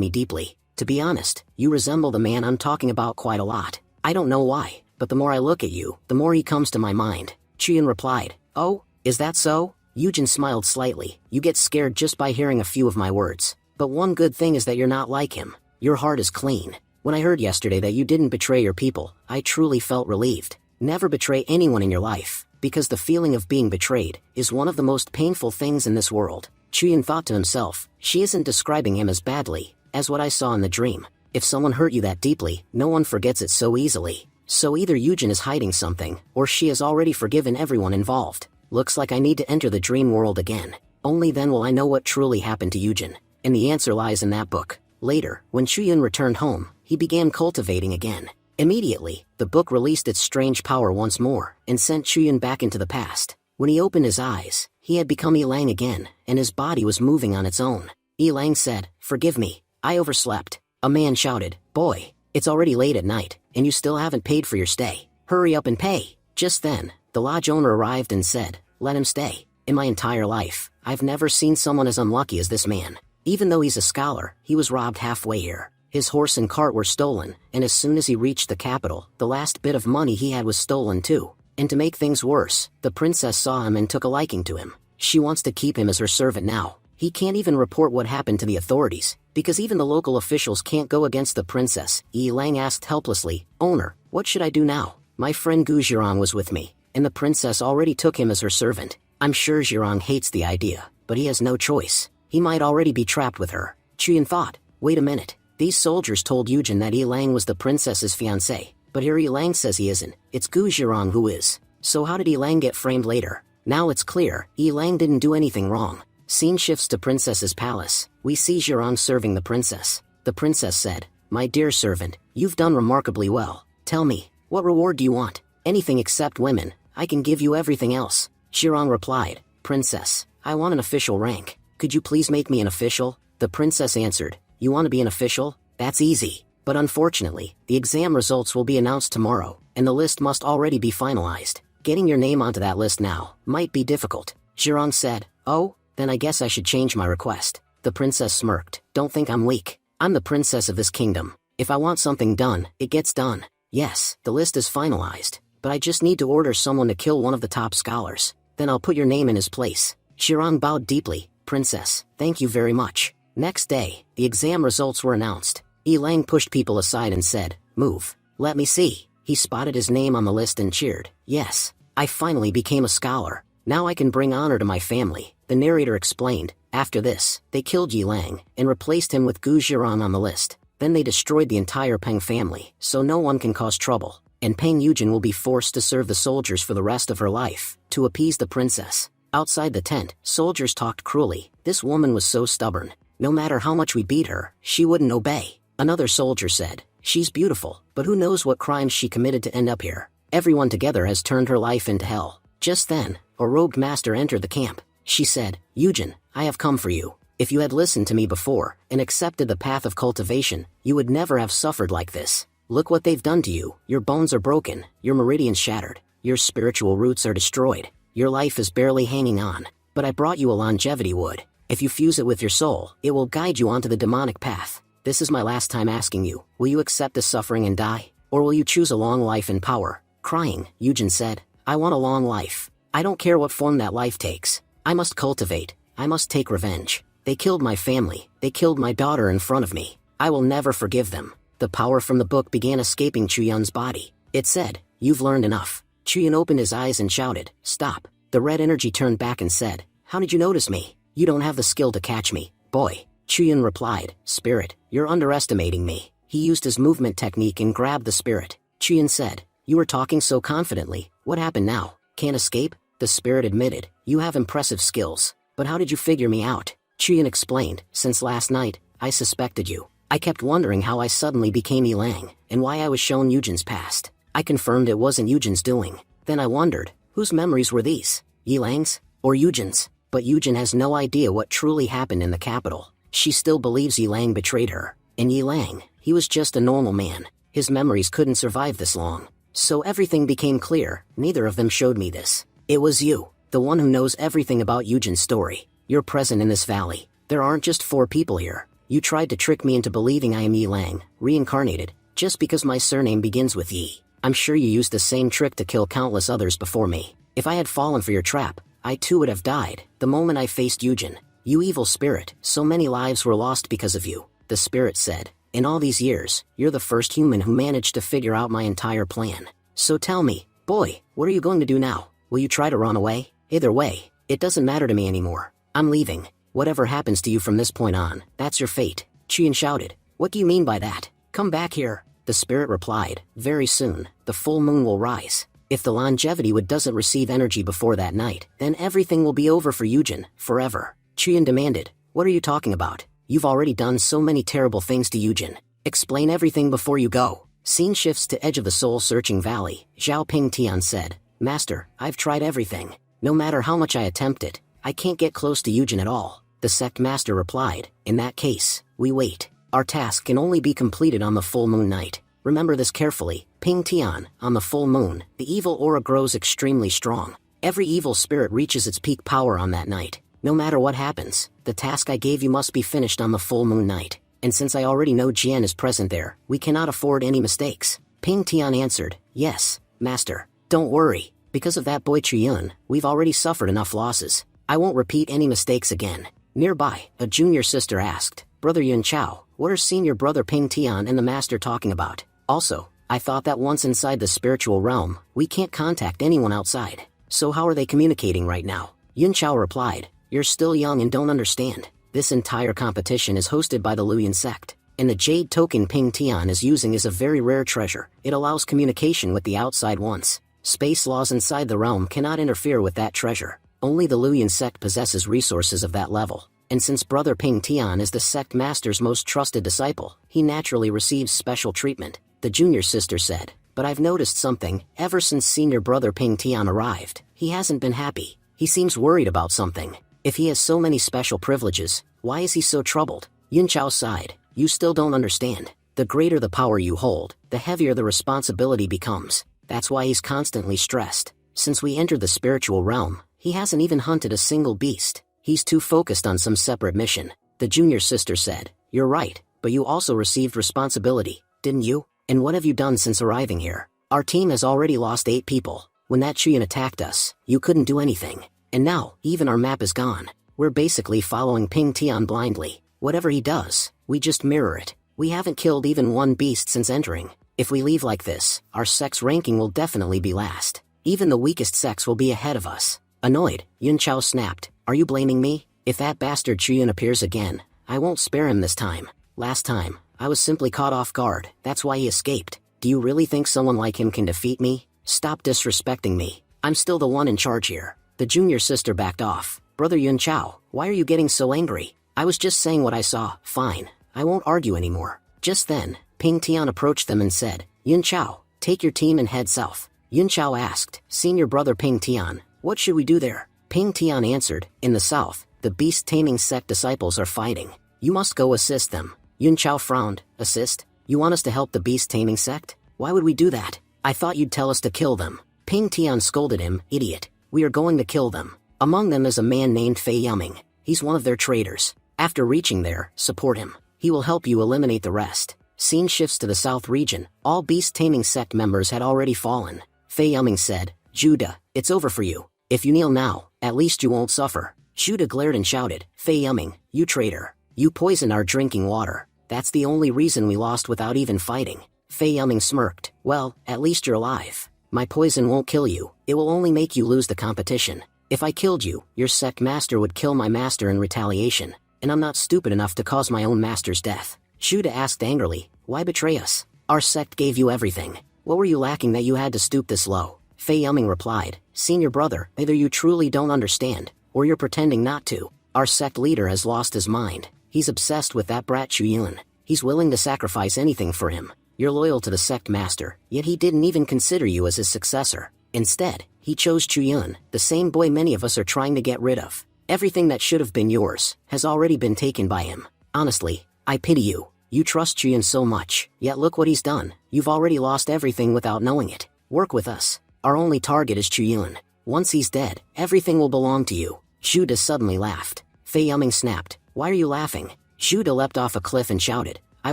me deeply. To be honest, you resemble the man I'm talking about quite a lot. I don't know why, but the more I look at you, the more he comes to my mind. Chuyin replied, oh, is that so? Yujin smiled slightly. You get scared just by hearing a few of my words. But one good thing is that you're not like him. Your heart is clean. When I heard yesterday that you didn't betray your people, I truly felt relieved. Never betray anyone in your life, because the feeling of being betrayed is one of the most painful things in this world. Chuyin thought to himself, she isn't describing him as badly, as what I saw in the dream. If someone hurt you that deeply, no one forgets it so easily. So either Yujin is hiding something, or she has already forgiven everyone involved. Looks like I need to enter the dream world again. Only then will I know what truly happened to Yujin. And the answer lies in that book. Later, when Chuyin returned home, he began cultivating again. Immediately, the book released its strange power once more, and sent Chuyin back into the past. When he opened his eyes, he had become Yilang again, and his body was moving on its own. Yilang said, forgive me, I overslept. A man shouted, boy, it's already late at night, and you still haven't paid for your stay. Hurry up and pay. Just then, the lodge owner arrived and said, let him stay. In my entire life, I've never seen someone as unlucky as this man. Even though he's a scholar, he was robbed halfway here. His horse and cart were stolen, and as soon as he reached the capital, the last bit of money he had was stolen too. And to make things worse, the princess saw him and took a liking to him. She wants to keep him as her servant now. He can't even report what happened to the authorities, because even the local officials can't go against the princess. Yilang asked helplessly, owner, what should I do now? My friend Gu Zhirong was with me, and the princess already took him as her servant. I'm sure Zhirong hates the idea, but he has no choice. He might already be trapped with her. Chuyin thought, wait a minute. These soldiers told Yujin that Yilang was the princess's fiancé, but here Yilang says he isn't. It's Gu Zhirong who is. So how did Yilang get framed later? Now it's clear, Yilang didn't do anything wrong. Scene shifts to princess's palace. We see Zhirong serving the princess. The princess said, my dear servant, you've done remarkably well. Tell me, what reward do you want? Anything except women. I can give you everything else. Zhirong replied, princess, I want an official rank. Could you please make me an official? The princess answered, you want to be an official? That's easy. But unfortunately, the exam results will be announced tomorrow, and the list must already be finalized. Getting your name onto that list now might be difficult. Zhirong said, oh, then I guess I should change my request. The princess smirked, don't think I'm weak. I'm the princess of this kingdom. If I want something done, it gets done. Yes, the list is finalized, but I just need to order someone to kill one of the top scholars. Then I'll put your name in his place. Zhirong bowed deeply. Princess, thank you very much. Next day, the exam results were announced. Yilang pushed people aside and said, move. Let me see. He spotted his name on the list and cheered. Yes, I finally became a scholar. Now I can bring honor to my family. The narrator explained. After this, they killed Yilang and replaced him with Gu Zhirong on the list. Then they destroyed the entire Peng family, so no one can cause trouble. And Peng Yujin will be forced to serve the soldiers for the rest of her life, to appease the princess. Outside the tent, soldiers talked cruelly. This woman was so stubborn. No matter how much we beat her, she wouldn't obey. Another soldier said, she's beautiful, but who knows what crimes she committed to end up here. Everyone together has turned her life into hell. Just then, a robed master entered the camp. She said, Eugen, I have come for you. If you had listened to me before, and accepted the path of cultivation, you would never have suffered like this. Look what they've done to you. Your bones are broken, your meridians shattered, your spiritual roots are destroyed, your life is barely hanging on. But I brought you a longevity wood. If you fuse it with your soul, it will guide you onto the demonic path. This is my last time asking you, will you accept the suffering and die? Or will you choose a long life and power? Crying, Eugen said, I want a long life. I don't care what form that life takes. I must cultivate. I must take revenge. They killed my family. They killed my daughter in front of me. I will never forgive them. The power from the book began escaping Chuyun's body. It said, you've learned enough. Chuyun opened his eyes and shouted, stop. The red energy turned back and said, how did you notice me? You don't have the skill to catch me, boy. Chuyun replied, spirit, you're underestimating me. He used his movement technique and grabbed the spirit. Chuyun said, you were talking so confidently, what happened now? Can't escape? The spirit admitted, you have impressive skills. But how did you figure me out? Chuyun explained, since last night, I suspected you. I kept wondering how I suddenly became Yilang, and why I was shown Eugen's past. I confirmed it wasn't Eugen's doing. Then I wondered, whose memories were these? Yilang's? Or Eugen's? But Eugen has no idea what truly happened in the capital. She still believes Yilang betrayed her. And Yilang, he was just a normal man. His memories couldn't survive this long. So everything became clear. Neither of them showed me this. It was you, the one who knows everything about Eugen's story. You're present in this valley. There aren't just 4 people here. You tried to trick me into believing I am Yilang, reincarnated, just because my surname begins with Yi. I'm sure you used the same trick to kill countless others before me. If I had fallen for your trap, I too would have died, the moment I faced Eugen. You evil spirit, so many lives were lost because of you, the spirit said. In all these years, you're the first human who managed to figure out my entire plan. So tell me, boy, what are you going to do now? Will you try to run away? Either way, it doesn't matter to me anymore. I'm leaving. Whatever happens to you from this point on, that's your fate. Chuyun shouted. What do you mean by that? Come back here. The spirit replied, very soon, the full moon will rise. If the longevity wood doesn't receive energy before that night, then everything will be over for Eugen, forever. Chuyun demanded, what are you talking about? You've already done so many terrible things to Eugen. Explain everything before you go. Scene shifts to Edge of the Soul-Searching Valley. Zhao Ping Tian said, Master, I've tried everything. No matter how much I attempt it, I can't get close to Eugen at all. The sect master replied, in that case, we wait. Our task can only be completed on the full moon night. Remember this carefully, Ping Tian, on the full moon, the evil aura grows extremely strong. Every evil spirit reaches its peak power on that night. No matter what happens, the task I gave you must be finished on the full moon night. And since I already know Jian is present there, we cannot afford any mistakes. Ping Tian answered, yes, master. Don't worry, because of that boy Chuyun, we've already suffered enough losses. I won't repeat any mistakes again. Nearby, a junior sister asked, Brother Yun Chao, what are senior brother Ping Tian and the master talking about? Also, I thought that once inside the spiritual realm, we can't contact anyone outside. So how are they communicating right now? Yun Chao replied, you're still young and don't understand. This entire competition is hosted by the Luyan sect, and the jade token Ping Tian is using is a very rare treasure. It allows communication with the outside once. Space laws inside the realm cannot interfere with that treasure. Only the Luyan sect possesses resources of that level. And since Brother Ping Tian is the sect master's most trusted disciple, he naturally receives special treatment, the junior sister said. But I've noticed something. Ever since senior brother Ping Tian arrived, he hasn't been happy. He seems worried about something. If he has so many special privileges, why is he so troubled? Yun Chao sighed. You still don't understand. The greater the power you hold, the heavier the responsibility becomes. That's why he's constantly stressed. Since we entered the spiritual realm, he hasn't even hunted a single beast. He's too focused on some separate mission. The junior sister said, you're right, but you also received responsibility, didn't you? And what have you done since arriving here? Our team has already lost 8 people. When that Chuyun attacked us, you couldn't do anything. And now, even our map is gone. We're basically following Ping Tian blindly. Whatever he does, we just mirror it. We haven't killed even one beast since entering. If we leave like this, our sex ranking will definitely be last. Even the weakest sex will be ahead of us. Annoyed, Yun Chao snapped, are you blaming me? If that bastard Chuyun appears again, I won't spare him this time. Last time, I was simply caught off guard, that's why he escaped. Do you really think someone like him can defeat me? Stop disrespecting me. I'm still the one in charge here. The junior sister backed off. Brother Yun Chao, why are you getting so angry? I was just saying what I saw. Fine, I won't argue anymore. Just then, Ping Tian approached them and said, Yun Chao, take your team and head south. Yun Chao asked, Senior brother Ping Tian, What should we do there? Ping Tian answered, in the south, the beast-taming sect disciples are fighting. You must go assist them. Yun Chao frowned. Assist? You want us to help the beast-taming sect? Why would we do that? I thought you'd tell us to kill them. Ping Tian scolded him, idiot. We are going to kill them. Among them is a man named Fei Yuming. He's one of their traitors. After reaching there, support him. He will help you eliminate the rest. Scene shifts to the south region. All beast-taming sect members had already fallen. Fei Yuming said, Judah, it's over for you. If you kneel now, at least you won't suffer. Judah glared and shouted, Fei Yuming, you traitor. You poisoned our drinking water. That's the only reason we lost without even fighting. Fei Yuming smirked. Well, at least you're alive. My poison won't kill you, it will only make you lose the competition. If I killed you, your sect master would kill my master in retaliation, and I'm not stupid enough to cause my own master's death. Judah asked angrily, why betray us? Our sect gave you everything. What were you lacking that you had to stoop this low? Fei Yuming replied, Senior brother, either you truly don't understand, or you're pretending not to. Our sect leader has lost his mind. He's obsessed with that brat Chuyun. He's willing to sacrifice anything for him. You're loyal to the sect master, yet he didn't even consider you as his successor. Instead, he chose Chuyun, the same boy many of us are trying to get rid of. Everything that should have been yours has already been taken by him. Honestly, I pity you. You trust Chuyun so much, yet look what he's done. You've already lost everything without knowing it. Work with us. Our only target is Chuyun. Once he's dead, everything will belong to you. Judah suddenly laughed. Fei Yuming snapped, why are you laughing? Judah leapt off a cliff and shouted, I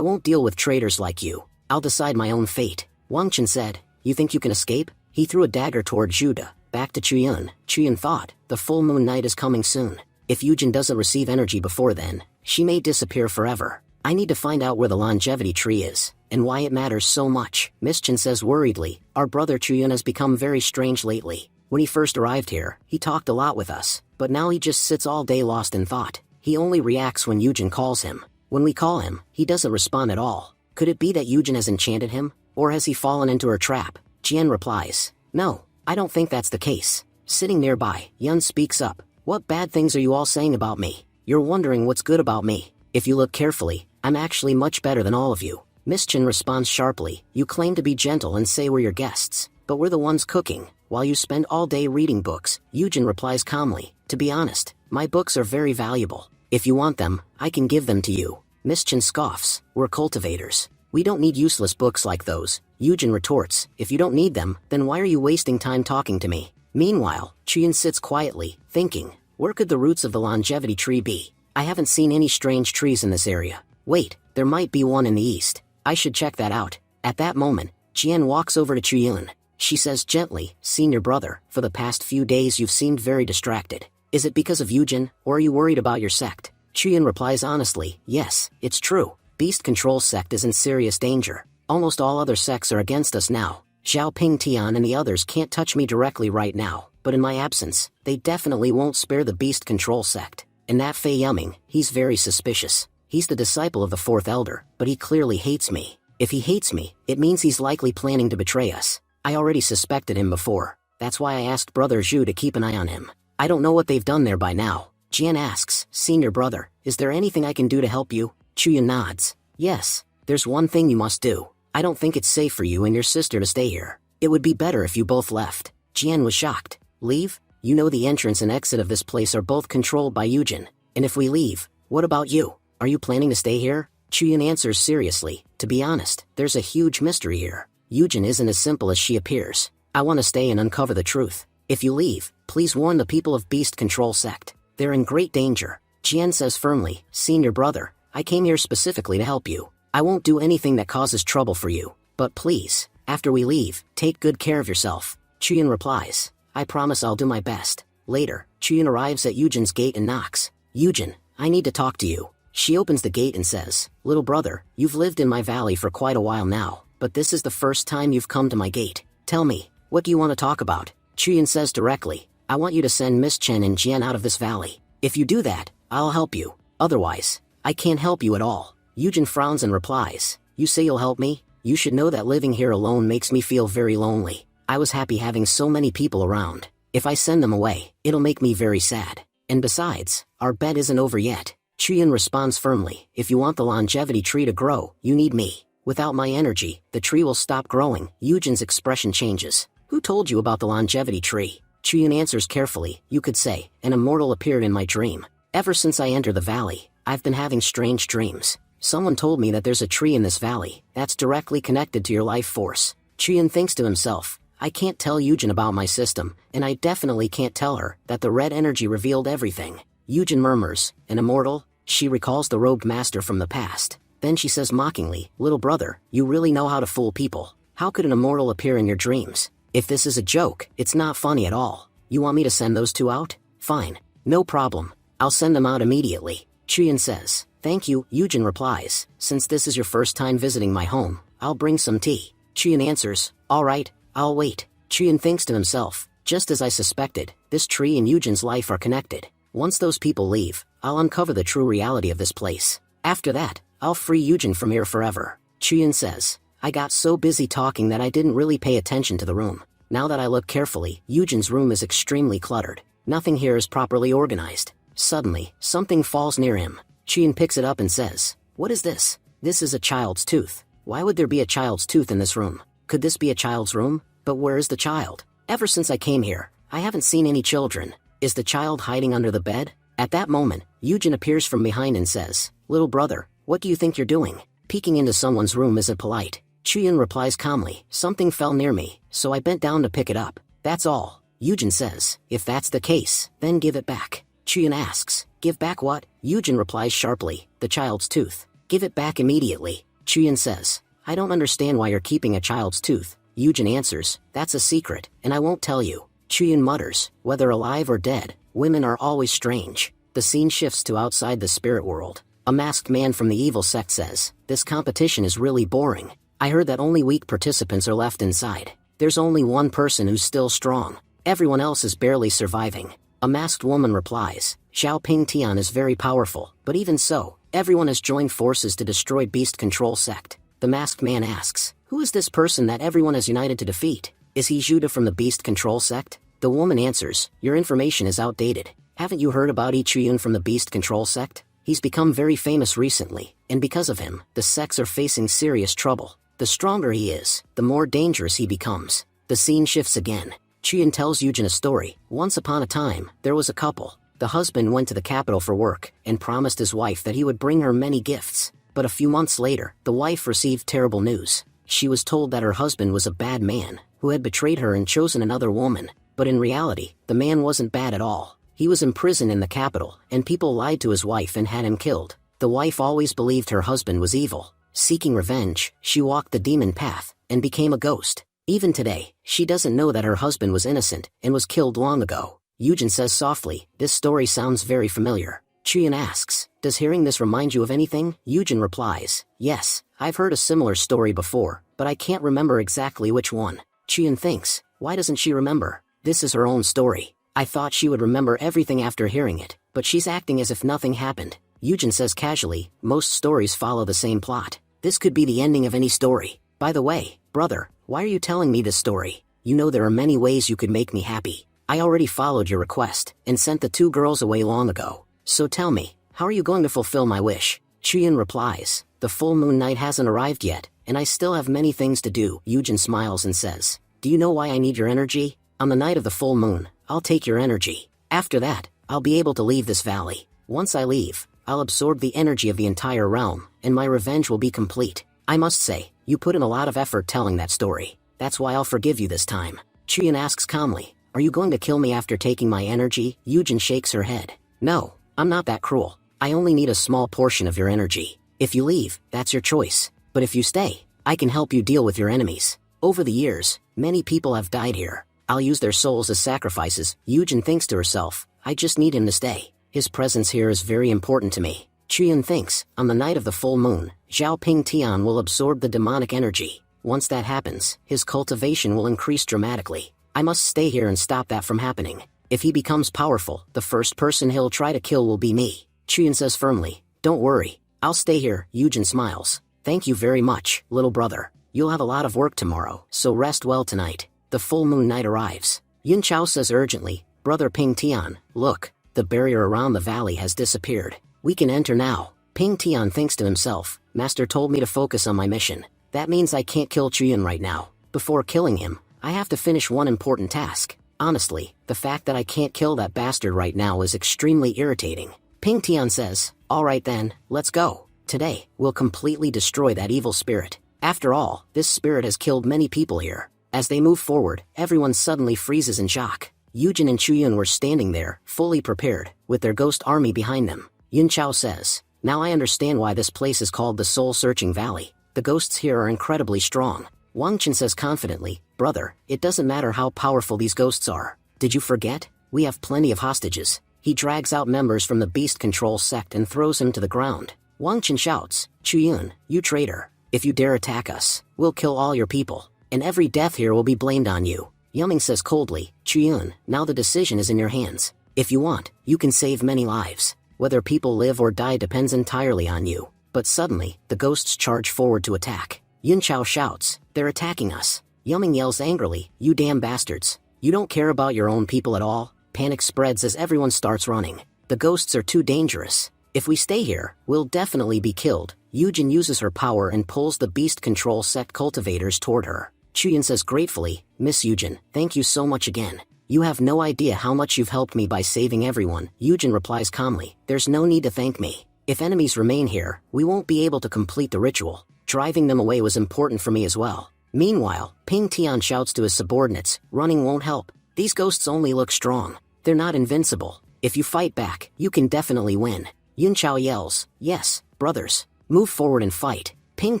won't deal with traitors like you. I'll decide my own fate. Wang Chen said, you think you can escape? He threw a dagger toward Judah. Back to Chuyun. Chuyun thought, the full moon night is coming soon. If Yujin doesn't receive energy before then, she may disappear forever. I need to find out where the longevity tree is, and why it matters so much. Miss Chen says worriedly, our brother Chuyun has become very strange lately. When he first arrived here, he talked a lot with us, but now he just sits all day lost in thought. He only reacts when Yujin calls him. When we call him, he doesn't respond at all. Could it be that Yujin has enchanted him? Or has he fallen into her trap? Jian replies, no, I don't think that's the case. Sitting nearby, Yun speaks up, what bad things are you all saying about me? You're wondering what's good about me. If you look carefully, I'm actually much better than all of you. Miss Chen responds sharply, you claim to be gentle and say we're your guests, but we're the ones cooking, while you spend all day reading books. Yujin replies calmly, to be honest, my books are very valuable. If you want them, I can give them to you. Miss Chen scoffs, we're cultivators. We don't need useless books like those. Yujin retorts, if you don't need them, then why are you wasting time talking to me? Meanwhile, Chuyun sits quietly, thinking, where could the roots of the longevity tree be? I haven't seen any strange trees in this area. Wait, there might be one in the east. I should check that out. At that moment, Jian walks over to Chuyun. She says gently, senior brother, for the past few days you've seemed very distracted. Is it because of Yujin, or are you worried about your sect? Chuyun replies honestly, yes, it's true. Beast Control sect is in serious danger. Almost all other sects are against us now. Zhao Ping Tian and the others can't touch me directly right now, but in my absence, they definitely won't spare the Beast Control sect. And that Fei Yuming, he's very suspicious. He's the disciple of the fourth elder, but he clearly hates me. If he hates me, it means he's likely planning to betray us. I already suspected him before. That's why I asked Brother Zhu to keep an eye on him. I don't know what they've done there by now. Jian asks, senior brother, is there anything I can do to help you? Chuyun nods. Yes, there's one thing you must do. I don't think it's safe for you and your sister to stay here. It would be better if you both left. Jian was shocked. Leave? You know the entrance and exit of this place are both controlled by Yujin. And if we leave, what about you? Are you planning to stay here? Chuyun answers seriously, to be honest, there's a huge mystery here. Yujin isn't as simple as she appears. I want to stay and uncover the truth. If you leave, please warn the people of Beast Control sect. They're in great danger. Jian says firmly, senior brother, I came here specifically to help you. I won't do anything that causes trouble for you. But please, after we leave, take good care of yourself. Chuyun replies, I promise I'll do my best. Later, Chuyun arrives at Yujin's gate and knocks. Yujin, I need to talk to you. She opens the gate and says, little brother, you've lived in my valley for quite a while now, but this is the first time you've come to my gate. Tell me, what do you want to talk about? Chuyun says directly, I want you to send Miss Chen and Jian out of this valley. If you do that, I'll help you. Otherwise, I can't help you at all. Yujin frowns and replies, you say you'll help me? You should know that living here alone makes me feel very lonely. I was happy having so many people around. If I send them away, it'll make me very sad. And besides, our bet isn't over yet. Chuyun responds firmly, if you want the longevity tree to grow, you need me. Without my energy, the tree will stop growing. Yujin's expression changes. Who told you about the longevity tree? Chiyun answers carefully, you could say, an immortal appeared in my dream. Ever since I entered the valley, I've been having strange dreams. Someone told me that there's a tree in this valley that's directly connected to your life force. Chiyun thinks to himself, I can't tell Yujin about my system, and I definitely can't tell her that the red energy revealed everything. Yujin murmurs, an immortal? She recalls the robed master from the past. Then she says mockingly, little brother, you really know how to fool people. How could an immortal appear in your dreams? If this is a joke, it's not funny at all. You want me to send those two out? Fine. No problem. I'll send them out immediately. Chiyun says, thank you. Yujin replies, since this is your first time visiting my home, I'll bring some tea. Chiyun answers, alright, I'll wait. Chiyun thinks to himself, just as I suspected, this tree and Yujin's life are connected. Once those people leave, I'll uncover the true reality of this place. After that, I'll free Yujin from here forever. Chiyun says, I got so busy talking that I didn't really pay attention to the room. Now that I look carefully, Yujin's room is extremely cluttered. Nothing here is properly organized. Suddenly, something falls near him. Chiyun picks it up and says, what is this? This is a child's tooth. Why would there be a child's tooth in this room? Could this be a child's room? But where is the child? Ever since I came here, I haven't seen any children. Is the child hiding under the bed? At that moment, Yujin appears from behind and says, little brother, what do you think you're doing? Peeking into someone's room isn't polite. Chiyun replies calmly, something fell near me, so I bent down to pick it up. That's all. Yujin says, if that's the case, then give it back. Chiyun asks, give back what? Yujin replies sharply, the child's tooth. Give it back immediately. Chiyun says, I don't understand why you're keeping a child's tooth. Yujin answers, that's a secret, and I won't tell you. Chiyun mutters, whether alive or dead, women are always strange. The scene shifts to outside the spirit world. A masked man from the evil sect says, this competition is really boring. I heard that only weak participants are left inside. There's only one person who's still strong. Everyone else is barely surviving. A masked woman replies, Xiao Ping Tian is very powerful, but even so, everyone has joined forces to destroy Beast Control Sect. The masked man asks, who is this person that everyone has united to defeat? Is he Judah from the Beast Control Sect? The woman answers, your information is outdated. Haven't you heard about Chiyun from the Beast Control Sect? He's become very famous recently, and because of him, the sects are facing serious trouble. The stronger he is, the more dangerous he becomes. The scene shifts again. Chiyun tells Yujin a story. Once upon a time, there was a couple. The husband went to the capital for work, and promised his wife that he would bring her many gifts. But a few months later, the wife received terrible news. She was told that her husband was a bad man, who had betrayed her and chosen another woman. But in reality, the man wasn't bad at all. He was imprisoned in the capital, and people lied to his wife and had him killed. The wife always believed her husband was evil. Seeking revenge, she walked the demon path, and became a ghost. Even today, she doesn't know that her husband was innocent, and was killed long ago. Yujin says softly, this story sounds very familiar. Chiyun asks, does hearing this remind you of anything? Yujin replies, yes, I've heard a similar story before, but I can't remember exactly which one. Chiyun thinks, why doesn't she remember? This is her own story. I thought she would remember everything after hearing it, but she's acting as if nothing happened. Yujin says casually, most stories follow the same plot. This could be the ending of any story. By the way, brother, why are you telling me this story? You know there are many ways you could make me happy. I already followed your request, and sent the two girls away long ago. So tell me, how are you going to fulfill my wish? Chiyun replies, the full moon night hasn't arrived yet, and I still have many things to do. Yujin smiles and says, do you know why I need your energy? On the night of the full moon, I'll take your energy. After that, I'll be able to leave this valley. Once I leave, I'll absorb the energy of the entire realm, and my revenge will be complete. I must say, you put in a lot of effort telling that story. That's why I'll forgive you this time. Chiyun asks calmly, are you going to kill me after taking my energy? Yujin shakes her head. No, I'm not that cruel. I only need a small portion of your energy. If you leave, that's your choice. But if you stay, I can help you deal with your enemies. Over the years, many people have died here. I'll use their souls as sacrifices. Yujin thinks to herself, I just need him to stay. His presence here is very important to me. Chiyun thinks, on the night of the full moon, Xiao Ping Tian will absorb the demonic energy. Once that happens, his cultivation will increase dramatically. I must stay here and stop that from happening. If he becomes powerful, the first person he'll try to kill will be me. Chiyun says firmly, don't worry, I'll stay here. Yujin smiles. Thank you very much, little brother. You'll have a lot of work tomorrow, so rest well tonight. The full moon night arrives. Yin Chao says urgently, brother Ping Tian, look, the barrier around the valley has disappeared. We can enter now. Ping Tian thinks to himself, Master told me to focus on my mission. That means I can't kill Chiyun right now. Before killing him, I have to finish one important task. Honestly, the fact that I can't kill that bastard right now is extremely irritating. Ping Tian says, alright then, let's go. Today, we'll completely destroy that evil spirit. After all, this spirit has killed many people here. As they move forward, everyone suddenly freezes in shock. Yujin and Chuyun were standing there, fully prepared, with their ghost army behind them. Yun Chao says, now I understand why this place is called the Soul-Searching Valley. The ghosts here are incredibly strong. Wang Chen says confidently, brother, it doesn't matter how powerful these ghosts are. Did you forget? We have plenty of hostages. He drags out members from the beast control sect and throws him to the ground. Wang Chen shouts, Chuyun, you traitor. If you dare attack us, we'll kill all your people, and every death here will be blamed on you. Yuming says coldly, Chuyun, now the decision is in your hands. If you want, you can save many lives. Whether people live or die depends entirely on you. But suddenly, the ghosts charge forward to attack. Yun Chao shouts, they're attacking us. Yuming yells angrily, you damn bastards. You don't care about your own people at all? Panic spreads as everyone starts running. The ghosts are too dangerous. If we stay here, we'll definitely be killed. Yujin uses her power and pulls the beast control sect cultivators toward her. Chuyun says gratefully, Miss Yujin, thank you so much again. You have no idea how much you've helped me by saving everyone. Yujin replies calmly, there's no need to thank me. If enemies remain here, we won't be able to complete the ritual. Driving them away was important for me as well. Meanwhile, Ping Tian shouts to his subordinates, running won't help. These ghosts only look strong. They're not invincible. If you fight back, you can definitely win. Yun Chao yells, yes, brothers. Move forward and fight. Ping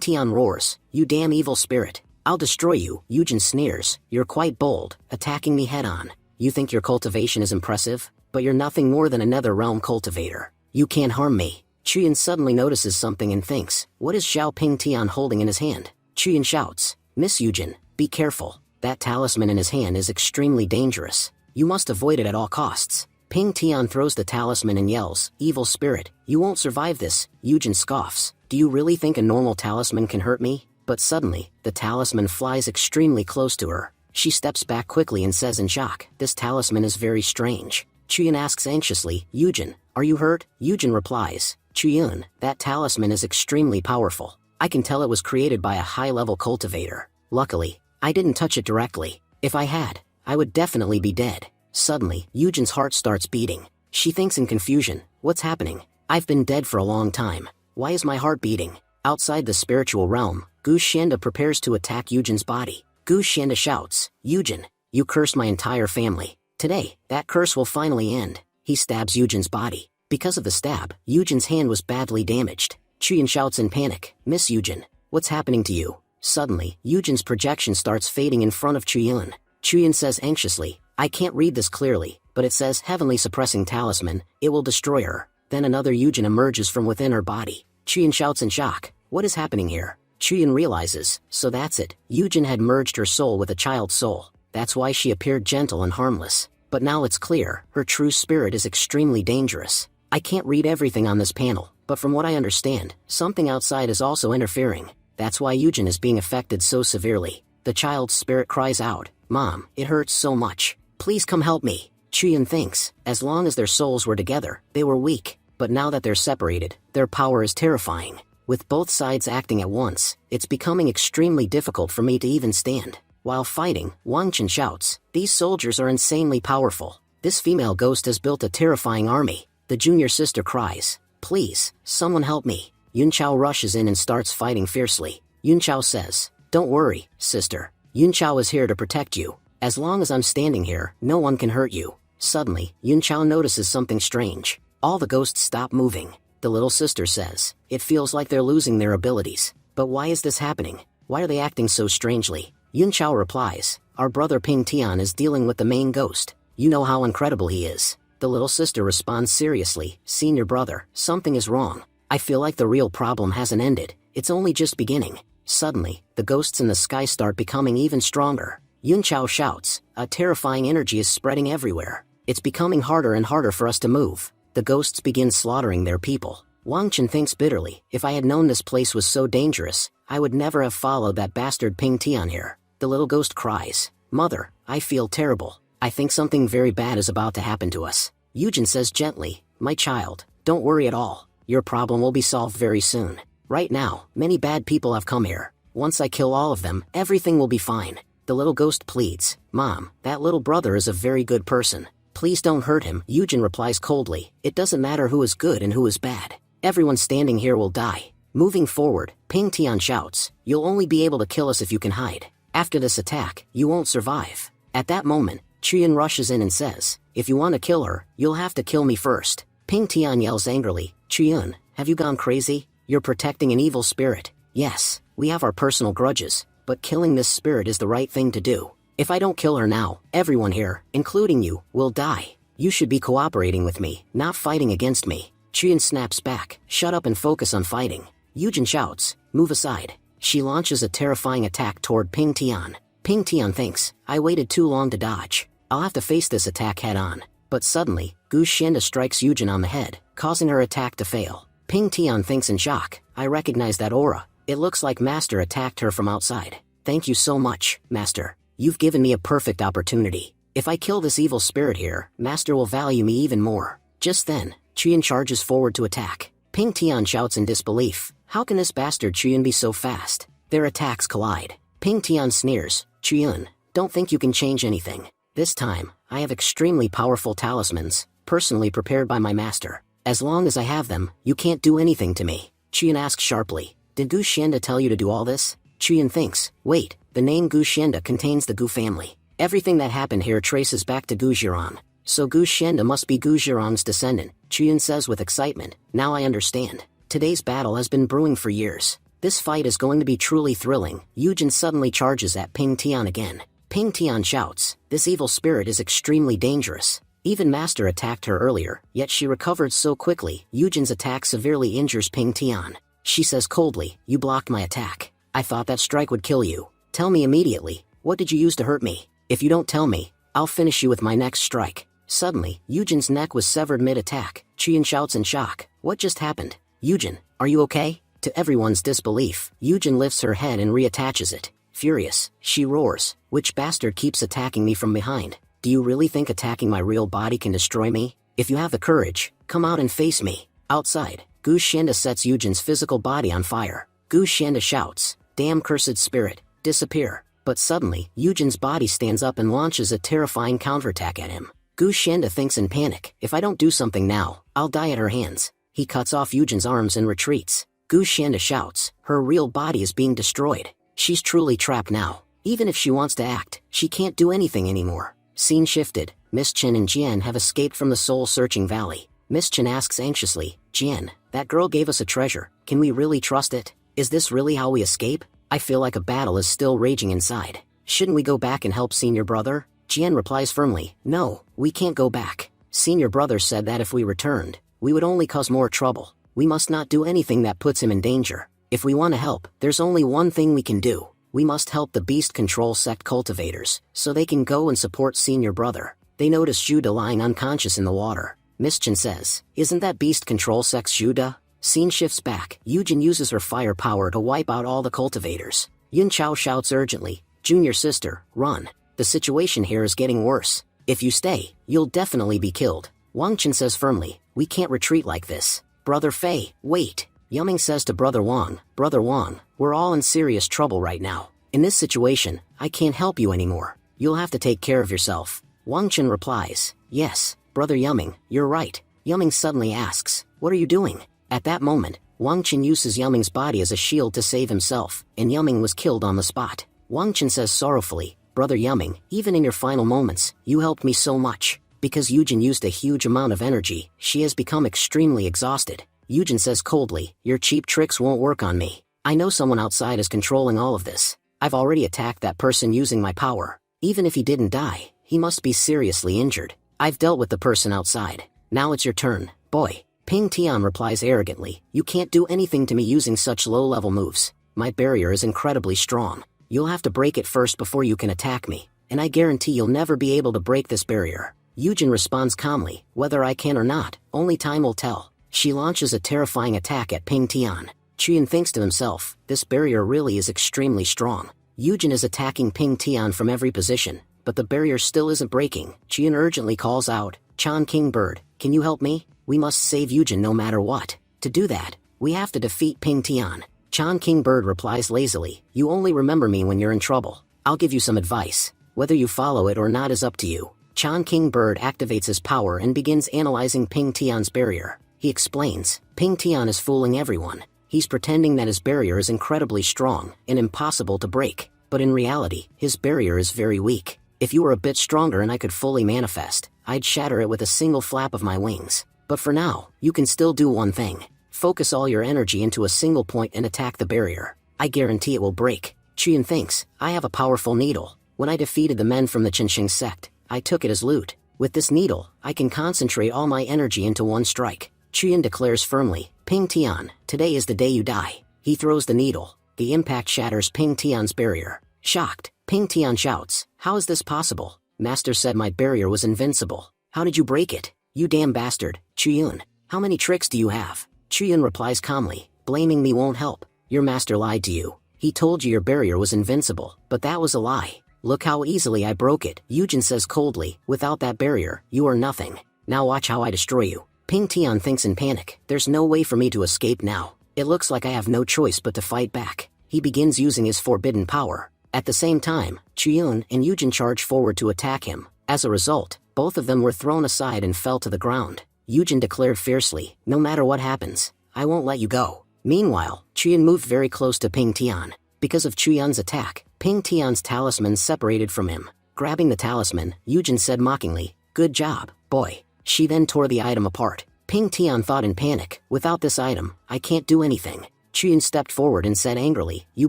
Tian roars, you damn evil spirit. I'll destroy you. Yujin sneers, you're quite bold, attacking me head-on. You think your cultivation is impressive? But you're nothing more than a nether-realm cultivator. You can't harm me. Chuyun suddenly notices something and thinks, what is Xiao Ping Tian holding in his hand? Chuyun shouts, Miss Yujin, be careful. That talisman in his hand is extremely dangerous. You must avoid it at all costs. Ping Tian throws the talisman and yells, evil spirit, you won't survive this. Yujin scoffs, do you really think a normal talisman can hurt me? But suddenly, the talisman flies extremely close to her. She steps back quickly and says in shock, this talisman is very strange. Chuyun asks anxiously, Yujin, are you hurt? Yujin replies, Chuyun, that talisman is extremely powerful. I can tell it was created by a high-level cultivator. Luckily, I didn't touch it directly. If I had, I would definitely be dead. Suddenly, Yujin's heart starts beating. She thinks in confusion, what's happening? I've been dead for a long time. Why is my heart beating? Outside the spiritual realm, Gu Xianda prepares to attack Yujin's body. Gu Xianda shouts, Yujin, you cursed my entire family. Today, that curse will finally end. He stabs Yujin's body. Because of the stab, Yujin's hand was badly damaged. Chuyun shouts in panic, Miss Yujin, what's happening to you? Suddenly, Yujin's projection starts fading in front of Chuyun. Chuyun says anxiously, I can't read this clearly, but it says heavenly suppressing talisman, it will destroy her. Then another Yujin emerges from within her body. Chuyun shouts in shock, what is happening here? Chuyun realizes, so that's it, Yujin had merged her soul with a child's soul. That's why she appeared gentle and harmless. But now it's clear, her true spirit is extremely dangerous. I can't read everything on this panel, but from what I understand, something outside is also interfering. That's why Yujin is being affected so severely. The child's spirit cries out, Mom, it hurts so much. Please come help me. Chuyun thinks, as long as their souls were together, they were weak. But now that they're separated, their power is terrifying. With both sides acting at once, it's becoming extremely difficult for me to even stand. While fighting, Wang Chen shouts, these soldiers are insanely powerful. This female ghost has built a terrifying army. The junior sister cries, please, someone help me. Yun Chao rushes in and starts fighting fiercely. Yun Chao says, don't worry, sister. Yun Chao is here to protect you. As long as I'm standing here, no one can hurt you. Suddenly, Yun Chao notices something strange. All the ghosts stop moving. The little sister says, it feels like they're losing their abilities. But why is this happening? Why are they acting so strangely? Yun Chao replies, our brother Ping Tian is dealing with the main ghost. You know how incredible he is. The little sister responds seriously, senior brother, something is wrong. I feel like the real problem hasn't ended. It's only just beginning. Suddenly, the ghosts in the sky start becoming even stronger. Yun Chao shouts, a terrifying energy is spreading everywhere. It's becoming harder and harder for us to move. The ghosts begin slaughtering their people. Wang Chen thinks bitterly, if I had known this place was so dangerous, I would never have followed that bastard Ping Tian here. The little ghost cries, Mother, I feel terrible. I think something very bad is about to happen to us. Yujin says gently, my child, don't worry at all. Your problem will be solved very soon. Right now, many bad people have come here. Once I kill all of them, everything will be fine. The little ghost pleads, "Mom, that little brother is a very good person. Please don't hurt him." Yujin replies coldly, "It doesn't matter who is good and who is bad. Everyone standing here will die." Moving forward, Ping Tian shouts, "You'll only be able to kill us if you can hide. After this attack, you won't survive." At that moment, Chiyun rushes in and says, "If you want to kill her, you'll have to kill me first." Ping Tian yells angrily, "Chiyun, have you gone crazy? You're protecting an evil spirit. Yes, we have our personal grudges, but killing this spirit is the right thing to do. If I don't kill her now, everyone here, including you, will die. You should be cooperating with me, not fighting against me." Chiyun snaps back, "Shut up and focus on fighting." Yujin shouts, "Move aside." She launches a terrifying attack toward Ping Tian. Ping Tian thinks, "I waited too long to dodge. I'll have to face this attack head on." But suddenly, Gu Xianda strikes Yujin on the head, causing her attack to fail. Ping Tian thinks in shock, "I recognize that aura. It looks like Master attacked her from outside. Thank you so much, Master. You've given me a perfect opportunity. If I kill this evil spirit here, Master will value me even more." Just then, Chiyun charges forward to attack. Ping Tian shouts in disbelief, "How can this bastard Chiyun be so fast?" Their attacks collide. Ping Tian sneers, "Chiyun, don't think you can change anything. This time, I have extremely powerful talismans, personally prepared by my master. As long as I have them, you can't do anything to me." Chiyun asks sharply, "Did Gu Xianda tell you to do all this?" Chiyun thinks, "Wait, the name Gu Xianda contains the Gu family. Everything that happened here traces back to Gu Jiran. So Gu Xianda must be Gu Jiran's descendant." Chiyun says with excitement, "Now I understand. Today's battle has been brewing for years. This fight is going to be truly thrilling." Yujin suddenly charges at Ping Tian again. Ping Tian shouts, "This evil spirit is extremely dangerous. Even Master attacked her earlier, yet she recovered so quickly." Yujin's attack severely injures Ping Tian. She says coldly, "You blocked my attack. I thought that strike would kill you. Tell me immediately, what did you use to hurt me? If you don't tell me, I'll finish you with my next strike." Suddenly, Yujin's neck was severed mid-attack. Chiyun shouts in shock, "What just happened? Yujin, are you okay?" To everyone's disbelief, Yujin lifts her head and reattaches it. Furious, she roars, "Which bastard keeps attacking me from behind? Do you really think attacking my real body can destroy me? If you have the courage, come out and face me." Outside, Gu Xianda sets Yujin's physical body on fire. Gu Xianda shouts, "Damn cursed spirit, disappear." But suddenly, Yujin's body stands up and launches a terrifying counterattack at him. Gu Xianda thinks in panic, "If I don't do something now, I'll die at her hands." He cuts off Yujin's arms and retreats. Gu Xianda shouts, "Her real body is being destroyed. She's truly trapped now. Even if she wants to act, she can't do anything anymore." Scene shifted. Miss Chen and Jian have escaped from the soul-searching valley. Miss Chen asks anxiously, "Jian, that girl gave us a treasure. Can we really trust it? Is this really how we escape? I feel like a battle is still raging inside. Shouldn't we go back and help senior brother?" Jian replies firmly, "No, we can't go back. Senior brother said that if we returned, we would only cause more trouble. We must not do anything that puts him in danger. If we want to help, there's only one thing we can do. We must help the beast control sect cultivators, so they can go and support senior brother." They notice Judah lying unconscious in the water. Miss Chen says, "Isn't that beast control sect's Judah?" Scene shifts back. Yujin uses her fire power to wipe out all the cultivators. Yun Chao shouts urgently, "Junior sister, run. The situation here is getting worse. If you stay, you'll definitely be killed." Wang Chen says firmly, "We can't retreat like this. Brother Fei, wait." Yuming says to Brother Wang, "Brother Wang, we're all in serious trouble right now. In this situation, I can't help you anymore. You'll have to take care of yourself." Wang Chen replies, "Yes, Brother Yuming, you're right." Yuming suddenly asks, "What are you doing?" At that moment, Wang Chen uses Yuming's body as a shield to save himself, and Yuming was killed on the spot. Wang Chen says sorrowfully, "Brother Yuming, even in your final moments, you helped me so much. Because Yujin used a huge amount of energy, she has become extremely exhausted." Yujin says coldly, "Your cheap tricks won't work on me. I know someone outside is controlling all of this. I've already attacked that person using my power. Even if he didn't die, he must be seriously injured. I've dealt with the person outside. Now it's your turn, boy." Ping Tian replies arrogantly, "You can't do anything to me using such low-level moves. My barrier is incredibly strong. You'll have to break it first before you can attack me, and I guarantee you'll never be able to break this barrier." Yujin responds calmly, "Whether I can or not, only time will tell." She launches a terrifying attack at Ping Tian. Chiyun thinks to himself, "This barrier really is extremely strong." Yujin is attacking Ping Tian from every position, but the barrier still isn't breaking. Chiyun urgently calls out, "Chan King Bird, can you help me? We must save Yujin no matter what. To do that, we have to defeat Ping Tian." Chan King Bird replies lazily, "You only remember me when you're in trouble. I'll give you some advice. Whether you follow it or not is up to you. Chan King Bird activates his power and begins analyzing Ping Tian's barrier. He explains, Ping Tian is fooling everyone. He's pretending that his barrier is incredibly strong and impossible to break. But in reality, his barrier is very weak. If you were a bit stronger and I could fully manifest, I'd shatter it with a single flap of my wings. But for now, you can still do one thing. Focus all your energy into a single point and attack the barrier. I guarantee it will break. Qian thinks, I have a powerful needle. When I defeated the men from the Qinsheng sect, I took it as loot. With this needle, I can concentrate all my energy into one strike. Qian declares firmly, Ping Tian, today is the day you die. He throws the needle. The impact shatters Ping Tian's barrier. Shocked, Ping Tian shouts, how is this possible? Master said my barrier was invincible. How did you break it? You damn bastard, Qian. How many tricks do you have? Qian replies calmly, blaming me won't help. Your master lied to you. He told you your barrier was invincible, but that was a lie. Look how easily I broke it. Yujin says coldly, without that barrier, you are nothing. Now watch how I destroy you. Ping Tian thinks in panic, there's no way for me to escape now. It looks like I have no choice but to fight back. He begins using his forbidden power. At the same time, Qian and Yujin charge forward to attack him. As a result, both of them were thrown aside and fell to the ground. Yujin declared fiercely, no matter what happens, I won't let you go. Meanwhile, Qian moved very close to Ping Tian. Because of Qian's attack, Ping Tian's talisman separated from him. Grabbing the talisman, Yujin said mockingly, good job, boy. She then tore the item apart. Ping Tian thought in panic, without this item, I can't do anything. Qian stepped forward and said angrily, you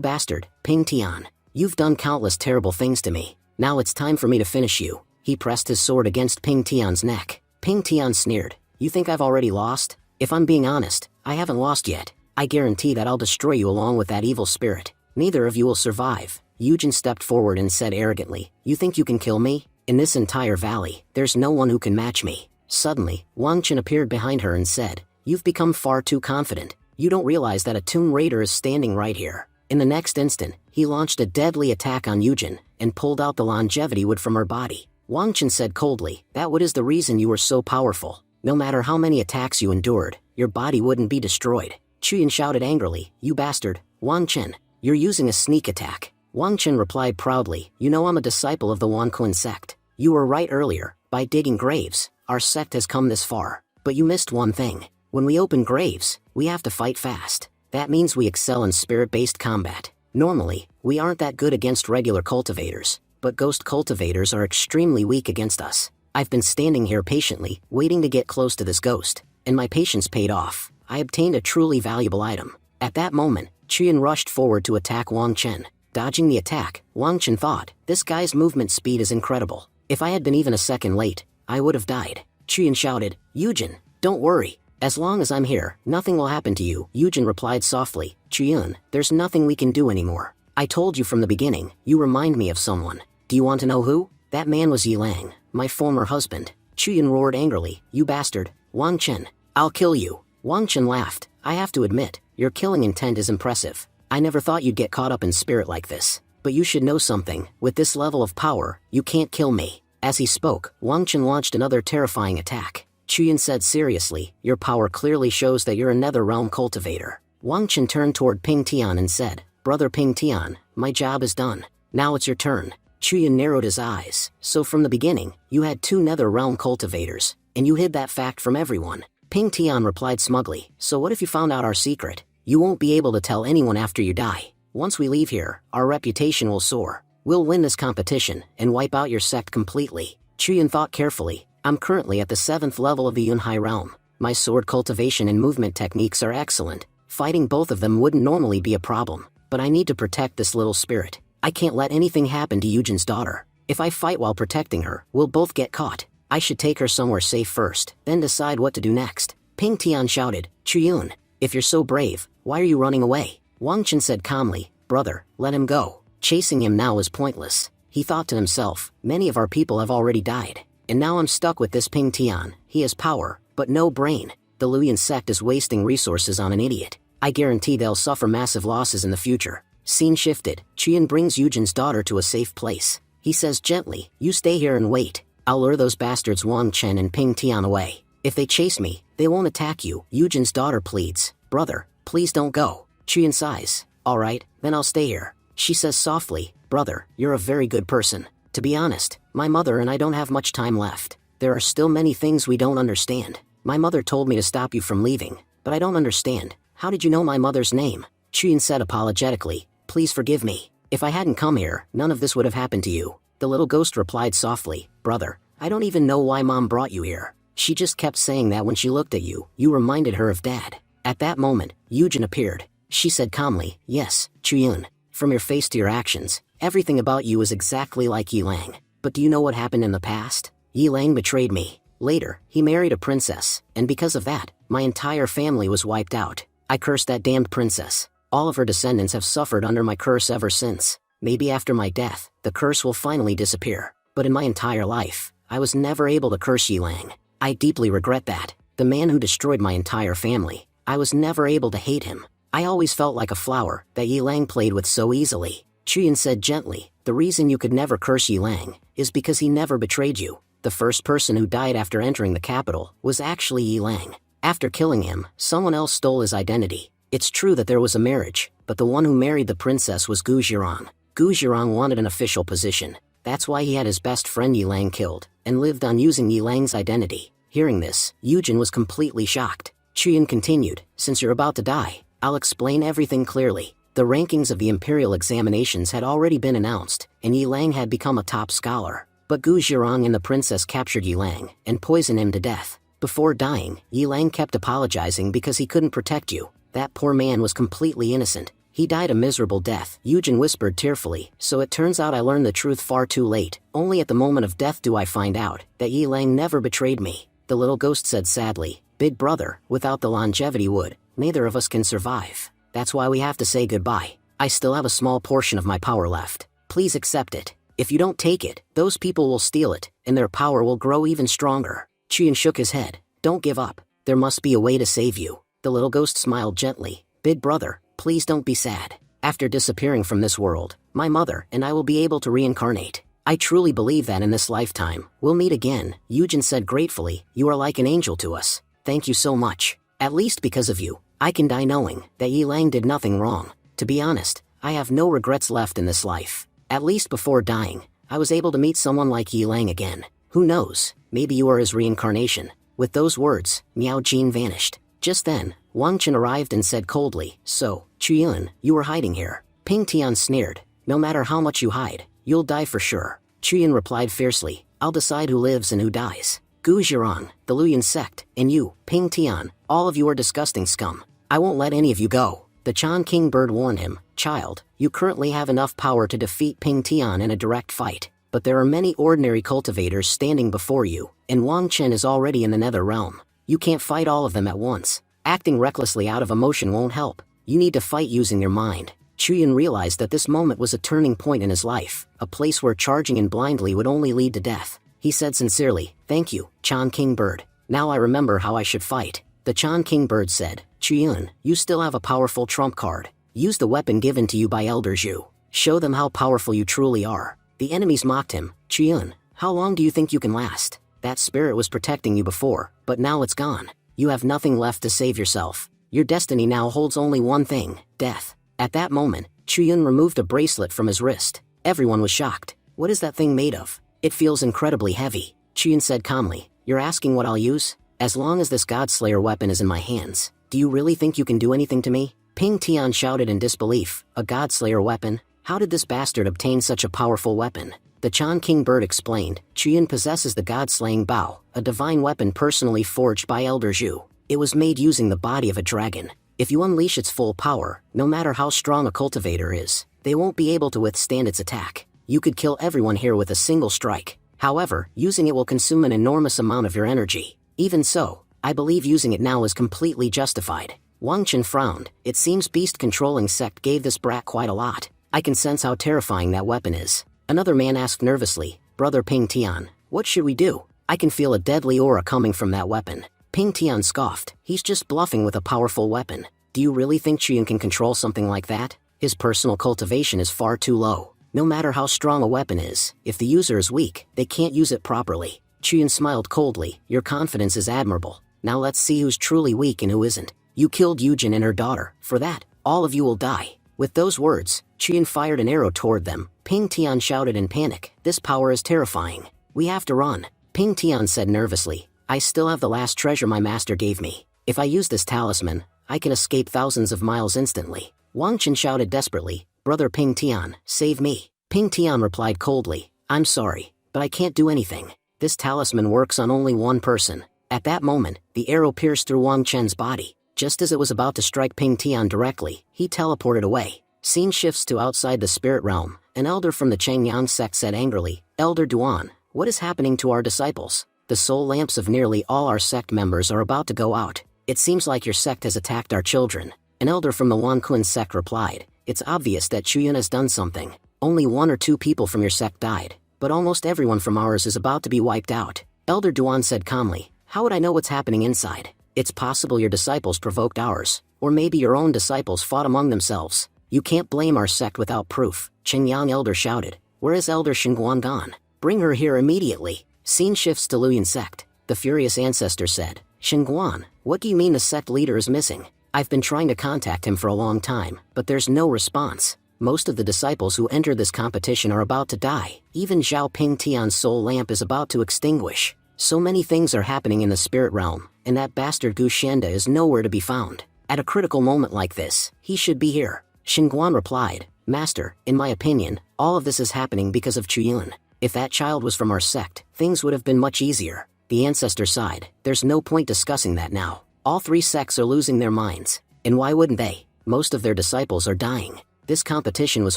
bastard, Ping Tian. You've done countless terrible things to me. Now it's time for me to finish you. He pressed his sword against Ping Tian's neck. Ping Tian sneered, you think I've already lost? If I'm being honest, I haven't lost yet. I guarantee that I'll destroy you along with that evil spirit. Neither of you will survive. Yujin stepped forward and said arrogantly, you think you can kill me? In this entire valley, there's no one who can match me. Suddenly, Wang Chen appeared behind her and said, you've become far too confident. You don't realize that a Tomb Raider is standing right here. In the next instant, he launched a deadly attack on Yujin, and pulled out the longevity wood from her body. Wang Chen said coldly, that wood is the reason you were so powerful. No matter how many attacks you endured, your body wouldn't be destroyed. Qian shouted angrily, you bastard, Wang Chen, you're using a sneak attack. Wang Chen replied proudly, you know I'm a disciple of the Wanquan sect. You were right earlier, by digging graves, our sect has come this far. But you missed one thing. When we open graves, we have to fight fast. That means we excel in spirit-based combat. Normally, we aren't that good against regular cultivators, but ghost cultivators are extremely weak against us. I've been standing here patiently, waiting to get close to this ghost, and my patience paid off. I obtained a truly valuable item. At that moment, Qian rushed forward to attack Wang Chen. Dodging the attack, Wang Chen thought, this guy's movement speed is incredible. If I had been even a second late, I would have died. Qian shouted, Yujin, don't worry. As long as I'm here, nothing will happen to you. Yujin replied softly, Qian, there's nothing we can do anymore. I told you from the beginning, you remind me of someone. Do you want to know who? That man was Yilang, my former husband. Qian roared angrily, you bastard, Wang Chen, I'll kill you. Wang Chen laughed, I have to admit, your killing intent is impressive. I never thought you'd get caught up in spirit like this. But you should know something, with this level of power, you can't kill me. As he spoke, Wang Chen launched another terrifying attack. Qian said seriously, your power clearly shows that you're a nether-realm cultivator. Wang Chen turned toward Ping Tian and said, brother Ping Tian, my job is done. Now it's your turn. Qian narrowed his eyes, so from the beginning, you had 2 nether-realm cultivators, and you hid that fact from everyone. Ping Tian replied smugly, so what if you found out our secret? You won't be able to tell anyone after you die. Once we leave here, our reputation will soar. We'll win this competition, and wipe out your sect completely. Qian thought carefully, I'm currently at the 7th level of the Yunhai realm. My sword cultivation and movement techniques are excellent. Fighting both of them wouldn't normally be a problem, but I need to protect this little spirit. I can't let anything happen to Yujin's daughter. If I fight while protecting her, we'll both get caught. I should take her somewhere safe first, then decide what to do next. Ping Tian shouted, Qian, if you're so brave, why are you running away? Wang Chen said calmly, brother, let him go. Chasing him now is pointless. He thought to himself, many of our people have already died. And now I'm stuck with this Ping Tian. He has power, but no brain. The Luyan sect is wasting resources on an idiot. I guarantee they'll suffer massive losses in the future. Scene shifted. Qian brings Yujin's daughter to a safe place. He says gently, you stay here and wait. I'll lure those bastards Wang Chen and Ping Tian away. If they chase me, they won't attack you. Yujin's daughter pleads, brother, please don't go. Qian sighs, alright, then I'll stay here. She says softly, Brother, you're a very good person. To be honest, my mother and I don't have much time left. There are still many things we don't understand. My mother told me to stop you from leaving, but I don't understand. How did you know my mother's name? Chuyin said apologetically. Please forgive me. If I hadn't come here, none of this would have happened to you. The little ghost replied softly. Brother, I don't even know why Mom brought you here. She just kept saying that when she looked at you, you reminded her of Dad. At that moment, Yujin appeared. She said calmly, yes, Chuyun. From your face to your actions, everything about you is exactly like Yi Lang. But do you know what happened in the past? Yi Lang betrayed me. Later, he married a princess, and because of that, my entire family was wiped out. I cursed that damned princess. All of her descendants have suffered under my curse ever since. Maybe after my death, the curse will finally disappear. But in my entire life, I was never able to curse Yi Lang. I deeply regret that. The man who destroyed my entire family, I was never able to hate him. I always felt like a flower that Yi Lang played with so easily. Chuyin said gently, the reason you could never curse Yi Lang is because he never betrayed you. The first person who died after entering the capital was actually Yi Lang. After killing him, someone else stole his identity. It's true that there was a marriage, but the one who married the princess was Gu Zhirong. Gu Zhirong wanted an official position. That's why he had his best friend Yi Lang killed, and lived on using Yi Lang's identity. Hearing this, Yujin was completely shocked. Chuyin continued, since you're about to die, I'll explain everything clearly. The rankings of the imperial examinations had already been announced, and Yi Lang had become a top scholar. But Gu Zhirong and the princess captured Yi Lang and poisoned him to death. Before dying, Yi Lang kept apologizing because he couldn't protect you. That poor man was completely innocent. He died a miserable death, Yujin whispered tearfully. So it turns out I learned the truth far too late. Only at the moment of death do I find out that Yi Lang never betrayed me. The little ghost said sadly, Big brother, without the longevity wood, neither of us can survive. That's why we have to say goodbye. I still have a small portion of my power left. Please accept it. If you don't take it, those people will steal it, and their power will grow even stronger. Chuyin shook his head. Don't give up. There must be a way to save you. The little ghost smiled gently. Big brother, please don't be sad. After disappearing from this world, my mother and I will be able to reincarnate. I truly believe that in this lifetime, we'll meet again. Yujin said gratefully, you are like an angel to us. Thank you so much. At least because of you, I can die knowing that Yi Lang did nothing wrong. To be honest, I have no regrets left in this life. At least before dying, I was able to meet someone like Yi Lang again. Who knows, maybe you are his reincarnation. With those words, Miao Jin vanished. Just then, Wang Chen arrived and said coldly, so, Chuyun, you were hiding here. Ping Tian sneered, no matter how much you hide, you'll die for sure. Chuyun replied fiercely, I'll decide who lives and who dies. Gu Zhirong, the Luyan sect, and you, Ping Tian, all of you are disgusting scum. I won't let any of you go. The Chan King Bird warned him, child, you currently have enough power to defeat Ping Tian in a direct fight. But there are many ordinary cultivators standing before you, and Wang Chen is already in the nether realm. You can't fight all of them at once. Acting recklessly out of emotion won't help. You need to fight using your mind. Chuyun realized that this moment was a turning point in his life, a place where charging in blindly would only lead to death. He said sincerely, thank you, Chan King Bird. Now I remember how I should fight. The Chan King Bird said, Chuyun, you still have a powerful trump card. Use the weapon given to you by Elder Zhu. Show them how powerful you truly are. The enemies mocked him. Chuyun, how long do you think you can last? That spirit was protecting you before, but now it's gone. You have nothing left to save yourself. Your destiny now holds only one thing, death. At that moment, Chuyun removed a bracelet from his wrist. Everyone was shocked. What is that thing made of? It feels incredibly heavy. Chuyun said calmly, you're asking what I'll use? As long as this Godslayer weapon is in my hands, do you really think you can do anything to me? Ping Tian shouted in disbelief, a Godslayer weapon? How did this bastard obtain such a powerful weapon? The Chan King Bird explained, Chuyun possesses the God-slaying bow, a divine weapon personally forged by Elder Zhu. It was made using the body of a dragon. If you unleash its full power, no matter how strong a cultivator is, they won't be able to withstand its attack. You could kill everyone here with a single strike. However, using it will consume an enormous amount of your energy. Even so, I believe using it now is completely justified. Wang Chen frowned. It seems beast-controlling sect gave this brat quite a lot. I can sense how terrifying that weapon is. Another man asked nervously, Brother Ping Tian, what should we do? I can feel a deadly aura coming from that weapon. Ping Tian scoffed, he's just bluffing with a powerful weapon. Do you really think Chuyun can control something like that? His personal cultivation is far too low. No matter how strong a weapon is, if the user is weak, they can't use it properly. Chuyun smiled coldly, your confidence is admirable. Now let's see who's truly weak and who isn't. You killed Yujin and her daughter. For that, all of you will die. With those words, Chiyun fired an arrow toward them. Ping Tian shouted in panic, "This power is terrifying. We have to run." Ping Tian said nervously, "I still have the last treasure my master gave me. If I use this talisman, I can escape thousands of miles instantly." Wang Chen shouted desperately, "Brother Ping Tian, save me." Ping Tian replied coldly, "I'm sorry, but I can't do anything. This talisman works on only one person." At that moment, the arrow pierced through Wang Chen's body. Just as it was about to strike Ping Tian directly, he teleported away. Scene shifts to outside the spirit realm. An elder from the Changyang sect said angrily, "Elder Duan, what is happening to our disciples? The soul lamps of nearly all our sect members are about to go out. It seems like your sect has attacked our children." An elder from the Wankun sect replied, "It's obvious that Chuyun has done something. Only 1 or 2 people from your sect died, but almost everyone from ours is about to be wiped out." Elder Duan said calmly, "How would I know what's happening inside? It's possible your disciples provoked ours, or maybe your own disciples fought among themselves. You can't blame our sect without proof." Qingyang elder shouted, "Where is Elder Xinguan gone? Bring her here immediately." Scene shifts to Luyan sect. The furious ancestor said, "Xinguan, what do you mean the sect leader is missing? I've been trying to contact him for a long time, but there's no response. Most of the disciples who enter this competition are about to die. Even Zhao Ping Tian's soul lamp is about to extinguish. So many things are happening in the spirit realm, and that bastard Gu Shenda is nowhere to be found. At a critical moment like this, he should be here." Xinguan replied, "Master, in my opinion, all of this is happening because of Chuyun. If that child was from our sect, things would have been much easier." The ancestor sighed, "There's no point discussing that now. All 3 sects are losing their minds. And why wouldn't they? Most of their disciples are dying. This competition was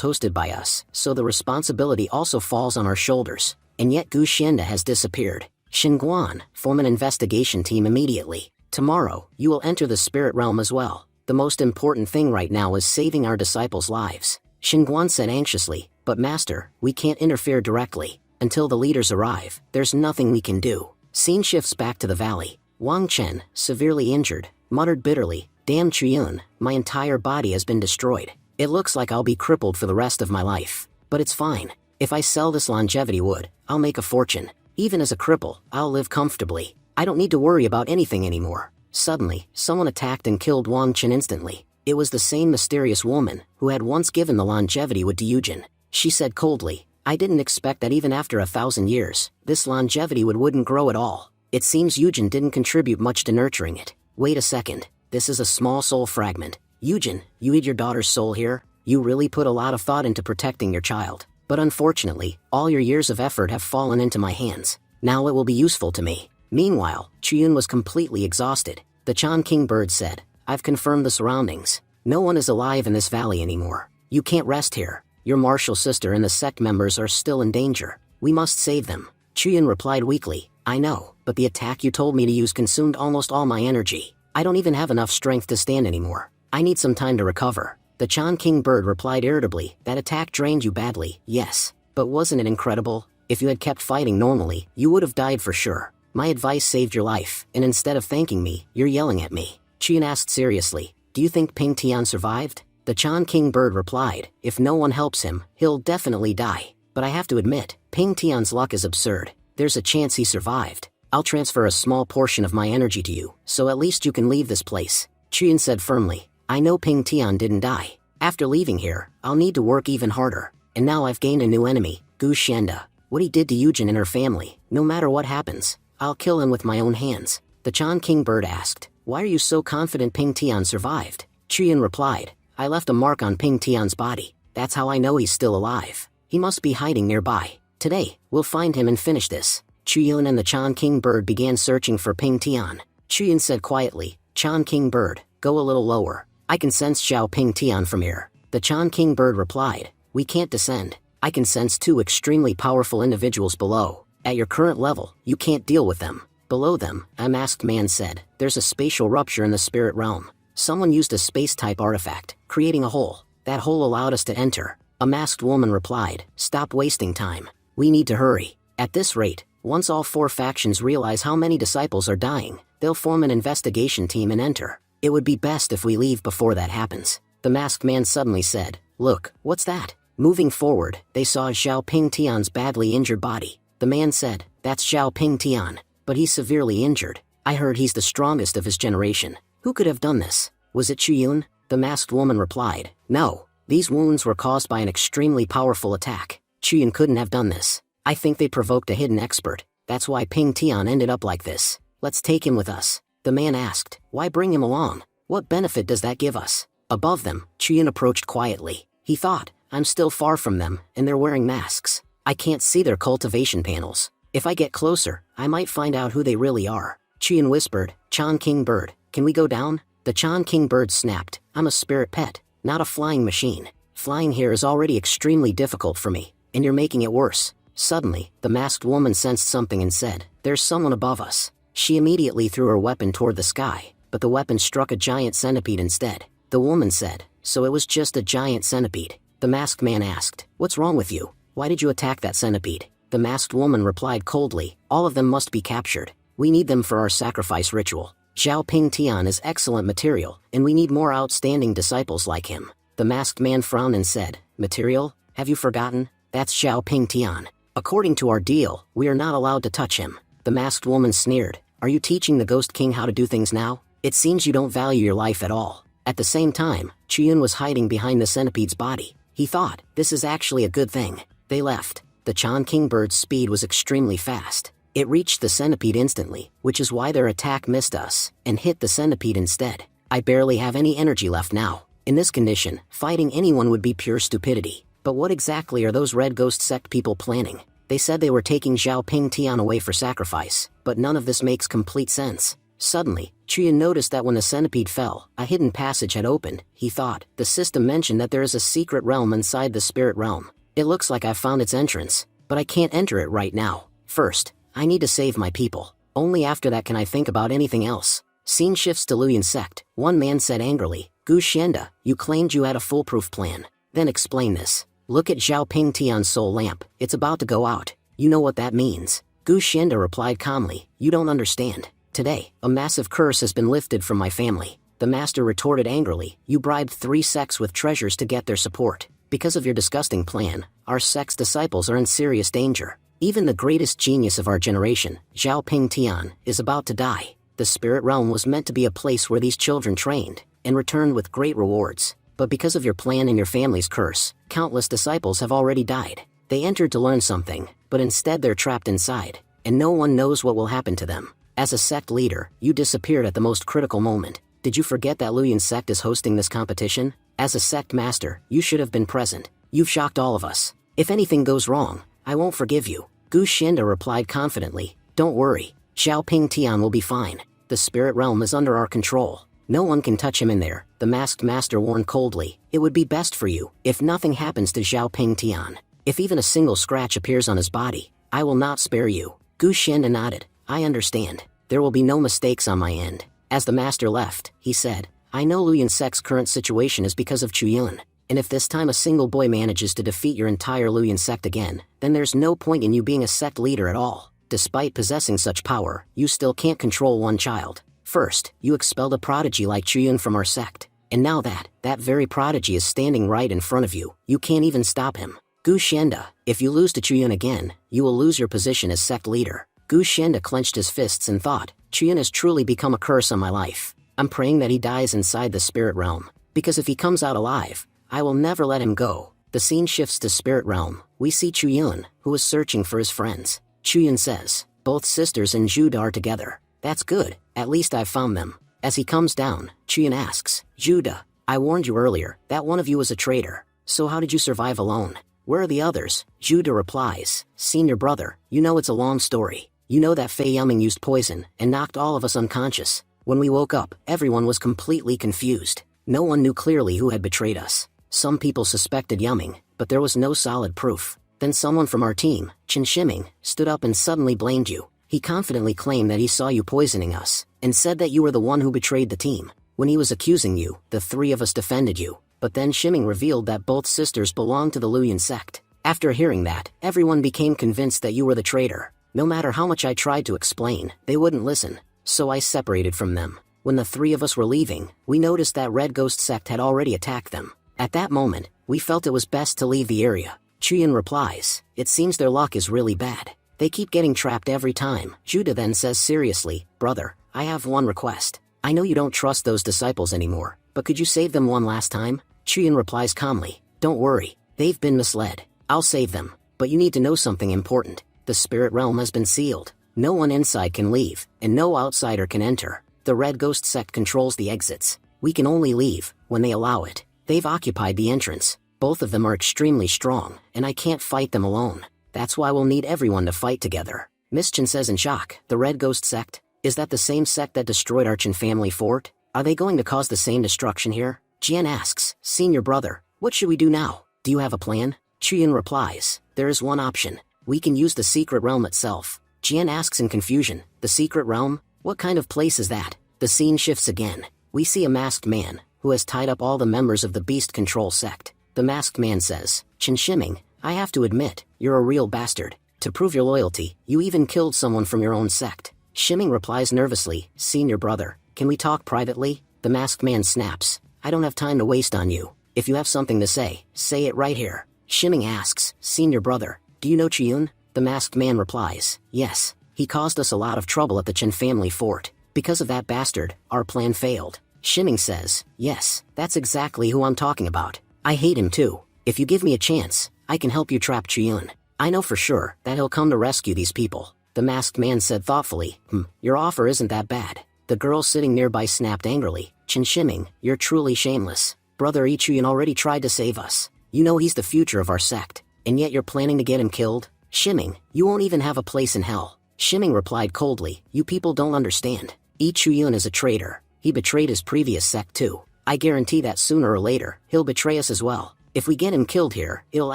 hosted by us, so the responsibility also falls on our shoulders. And yet Gu Shenda has disappeared. Xinguan, form an investigation team immediately. Tomorrow, you will enter the spirit realm as well. The most important thing right now is saving our disciples' lives." Xinguan said anxiously, "But master, we can't interfere directly. Until the leaders arrive, there's nothing we can do." Scene shifts back to the valley. Wang Chen, severely injured, muttered bitterly, "Damn Chuyun, my entire body has been destroyed. It looks like I'll be crippled for the rest of my life. But it's fine. If I sell this longevity wood, I'll make a fortune. Even as a cripple, I'll live comfortably. I don't need to worry about anything anymore." Suddenly, someone attacked and killed Wang Chen instantly. It was the same mysterious woman who had once given the longevity wood to Yujin. She said coldly, "I didn't expect that even after 1,000 years, this longevity wood wouldn't grow at all. It seems Yujin didn't contribute much to nurturing it. Wait a second, this is a small soul fragment. Yujin, you hid your daughter's soul here? You really put a lot of thought into protecting your child. But unfortunately, all your years of effort have fallen into my hands. Now it will be useful to me." Meanwhile, Chuyun was completely exhausted. The Chan King bird said, "I've confirmed the surroundings. No one is alive in this valley anymore. You can't rest here. Your martial sister and the sect members are still in danger. We must save them." Chuyun replied weakly, "I know, but the attack you told me to use consumed almost all my energy. I don't even have enough strength to stand anymore. I need some time to recover." The Chan King bird replied irritably, "That attack drained you badly, yes. But wasn't it incredible? If you had kept fighting normally, you would have died for sure. My advice saved your life, and instead of thanking me, you're yelling at me." Chiyun asked seriously, "Do you think Ping Tian survived?" The Chan King bird replied, "If no one helps him, he'll definitely die. But I have to admit, Ping Tian's luck is absurd. There's a chance he survived. I'll transfer a small portion of my energy to you, so at least you can leave this place." Chiyun said firmly, "I know Ping Tian didn't die. After leaving here, I'll need to work even harder. And now I've gained a new enemy, Gu Shenda. What he did to Yujin and her family, no matter what happens, I'll kill him with my own hands." The Chan King bird asked, "Why are you so confident Ping Tian survived?" Chiyun replied, "I left a mark on Ping Tian's body. That's how I know he's still alive. He must be hiding nearby. Today, we'll find him and finish this." Chuyun and the Chan King bird began searching for Ping Tian. Chuyun said quietly, "Chan King bird, go a little lower. I can sense Xiao Ping Tian from here." The Chan King bird replied, "We can't descend. I can sense 2 extremely powerful individuals below. At your current level, you can't deal with them." Below them, a masked man said, "There's a spatial rupture in the spirit realm. Someone used a space-type artifact, creating a hole. That hole allowed us to enter." A masked woman replied, "Stop wasting time. We need to hurry. At this rate, once all 4 factions realize how many disciples are dying, they'll form an investigation team and enter. It would be best if we leave before that happens." The masked man suddenly said, "Look, what's that?" Moving forward, they saw Xiao Ping Tian's badly injured body. The man said, "That's Xiao Ping Tian, but he's severely injured. I heard he's the strongest of his generation. Who could have done this? Was it Chuyun?" The masked woman replied, "No, These wounds were caused by an extremely powerful attack. Chuyin couldn't have done this. I think they provoked a hidden expert. That's why Ping Tian ended up like this. Let's take him with us. The man asked. Why bring him along? What benefit does that give us? Above them, Chuyin approached quietly. He thought, I'm still far from them, and they're wearing masks. I can't see their cultivation panels. If I get closer, I might find out who they really are. Chuyin whispered, Chan King Bird, can we go down? The Chan King Bird snapped, I'm a spirit pet, not a flying machine. Flying here is already extremely difficult for me, and you're making it worse. Suddenly, the masked woman sensed something and said, there's someone above us. She immediately threw her weapon toward the sky, but the weapon struck a giant centipede instead. The woman said, so it was just a giant centipede. The masked man asked, what's wrong with you? Why did you attack that centipede? The masked woman replied coldly, all of them must be captured. We need them for our sacrifice ritual. Zhao Ping Tian is excellent material, and we need more outstanding disciples like him. The masked man frowned and said, material? Have you forgotten? That's Zhao Ping Tian. According to our deal, we are not allowed to touch him. The masked woman sneered, are you teaching the Ghost King how to do things now? It seems you don't value your life at all. At the same time, Chuyin was hiding behind the centipede's body. He thought, this is actually a good thing. They left. The Chan King Bird's speed was extremely fast. It reached the centipede instantly, which is why their attack missed us, and hit the centipede instead. I barely have any energy left now. In this condition, fighting anyone would be pure stupidity. But what exactly are those Red Ghost sect people planning? They said they were taking Zhao Ping Tian away for sacrifice, but none of this makes complete sense. Suddenly, Chuyin noticed that when the centipede fell, a hidden passage had opened. He thought, the system mentioned that there is a secret realm inside the spirit realm. It looks like I've found its entrance, but I can't enter it right now. First, I need to save my people. Only after that can I think about anything else. Scene shifts to Luyan sect. One man said angrily, Gu Xianda, you claimed you had a foolproof plan. Then explain this. Look at Zhao Ping Tian's soul lamp. It's about to go out. You know what that means. Gu Xianda replied calmly, you don't understand. Today, a massive curse has been lifted from my family. The master retorted angrily, you bribed 3 sects with treasures to get their support. Because of your disgusting plan, our sect's disciples are in serious danger. Even the greatest genius of our generation, Zhao Ping Tian, is about to die. The spirit realm was meant to be a place where these children trained, and returned with great rewards. But because of your plan and your family's curse, countless disciples have already died. They entered to learn something, but instead they're trapped inside, and no one knows what will happen to them. As a sect leader, you disappeared at the most critical moment. Did you forget that Luyan sect is hosting this competition? As a sect master, you should have been present. You've shocked all of us. If anything goes wrong, I won't forgive you. Gu Xianda replied confidently, don't worry, Zhao Ping Tian will be fine. The spirit realm is under our control. No one can touch him in there, the masked master warned coldly. It would be best for you if nothing happens to Zhao Ping Tian. If even a single scratch appears on his body, I will not spare you. Gu Xianda nodded. I understand. There will be no mistakes on my end. As the master left, he said, I know Luyan sect's current situation is because of Chuyin, and if this time a single boy manages to defeat your entire Luyan sect again, then there's no point in you being a sect leader at all. Despite possessing such power, you still can't control one child. First, you expelled a prodigy like Chuyin from our sect, and now that very prodigy is standing right in front of you, you can't even stop him. Gu Xianda, if you lose to Chuyin again, you will lose your position as sect leader. Gu Xianda clenched his fists and thought, Chuyin has truly become a curse on my life. I'm praying that he dies inside the spirit realm, because if he comes out alive, I will never let him go. The scene shifts to spirit realm. We see Chuyin, who is searching for his friends. Chuyin says, both sisters and Jude are together. That's good, at least I've found them. As he comes down, Chuyin asks, Judah, I warned you earlier that one of you was a traitor, so how did you survive alone? Where are the others? Judah replies, senior brother, you know it's a long story. You know that Fei Yumming used poison and knocked all of us unconscious. When we woke up, everyone was completely confused. No one knew clearly who had betrayed us. Some people suspected Yumming, but there was no solid proof. Then someone from our team, Chen Shiming, stood up and suddenly blamed you. He confidently claimed that he saw you poisoning us, and said that you were the one who betrayed the team. When he was accusing you, the 3 of us defended you. But then Shiming revealed that both sisters belonged to the Luyan sect. After hearing that, everyone became convinced that you were the traitor. No matter how much I tried to explain, they wouldn't listen. So I separated from them. When the 3 of us were leaving, we noticed that Red Ghost sect had already attacked them. At that moment, we felt it was best to leave the area. Chuyin replies, it seems their luck is really bad. They keep getting trapped every time. Judah then says seriously, brother, I have one request. I know you don't trust those disciples anymore, but could you save them one last time? Chuyun replies calmly, don't worry, they've been misled. I'll save them. But you need to know something important. The spirit realm has been sealed. No one inside can leave, and no outsider can enter. The Red Ghost sect controls the exits. We can only leave when they allow it. They've occupied the entrance. Both of them are extremely strong, and I can't fight them alone. That's why we'll need everyone to fight together. Miss Chen says in shock, the Red Ghost sect? Is that the same sect that destroyed our Chen family fort? Are they going to cause the same destruction here? Jian asks, senior brother, what should we do now? Do you have a plan? Chuyun replies, there is one option. We can use the secret realm itself. Jian asks in confusion, the secret realm? What kind of place is that? The scene shifts again. We see a masked man, who has tied up all the members of the beast control sect. The masked man says, Chen Shiming, I have to admit, you're a real bastard. To prove your loyalty, you even killed someone from your own sect. Shiming replies nervously, senior brother, can we talk privately? The masked man snaps, I don't have time to waste on you. If you have something to say it right here. Shiming asks, senior brother, do you know Chuyun? The masked man replies, yes, he caused us a lot of trouble at the Chen family fort. Because of that bastard, our plan failed. Shiming says, yes, that's exactly who I'm talking about. I hate him too. If you give me a chance, I can help you trap Chuyun. I know for sure that he'll come to rescue these people. The masked man said thoughtfully, your offer isn't that bad. The girl sitting nearby snapped angrily, Chen Shiming, you're truly shameless. Brother Chuyun already tried to save us. You know he's the future of our sect, and yet you're planning to get him killed? Shiming, you won't even have a place in hell. Shiming replied coldly, you people don't understand. Chuyun is a traitor. He betrayed his previous sect too. I guarantee that sooner or later, he'll betray us as well. If we get him killed here, it'll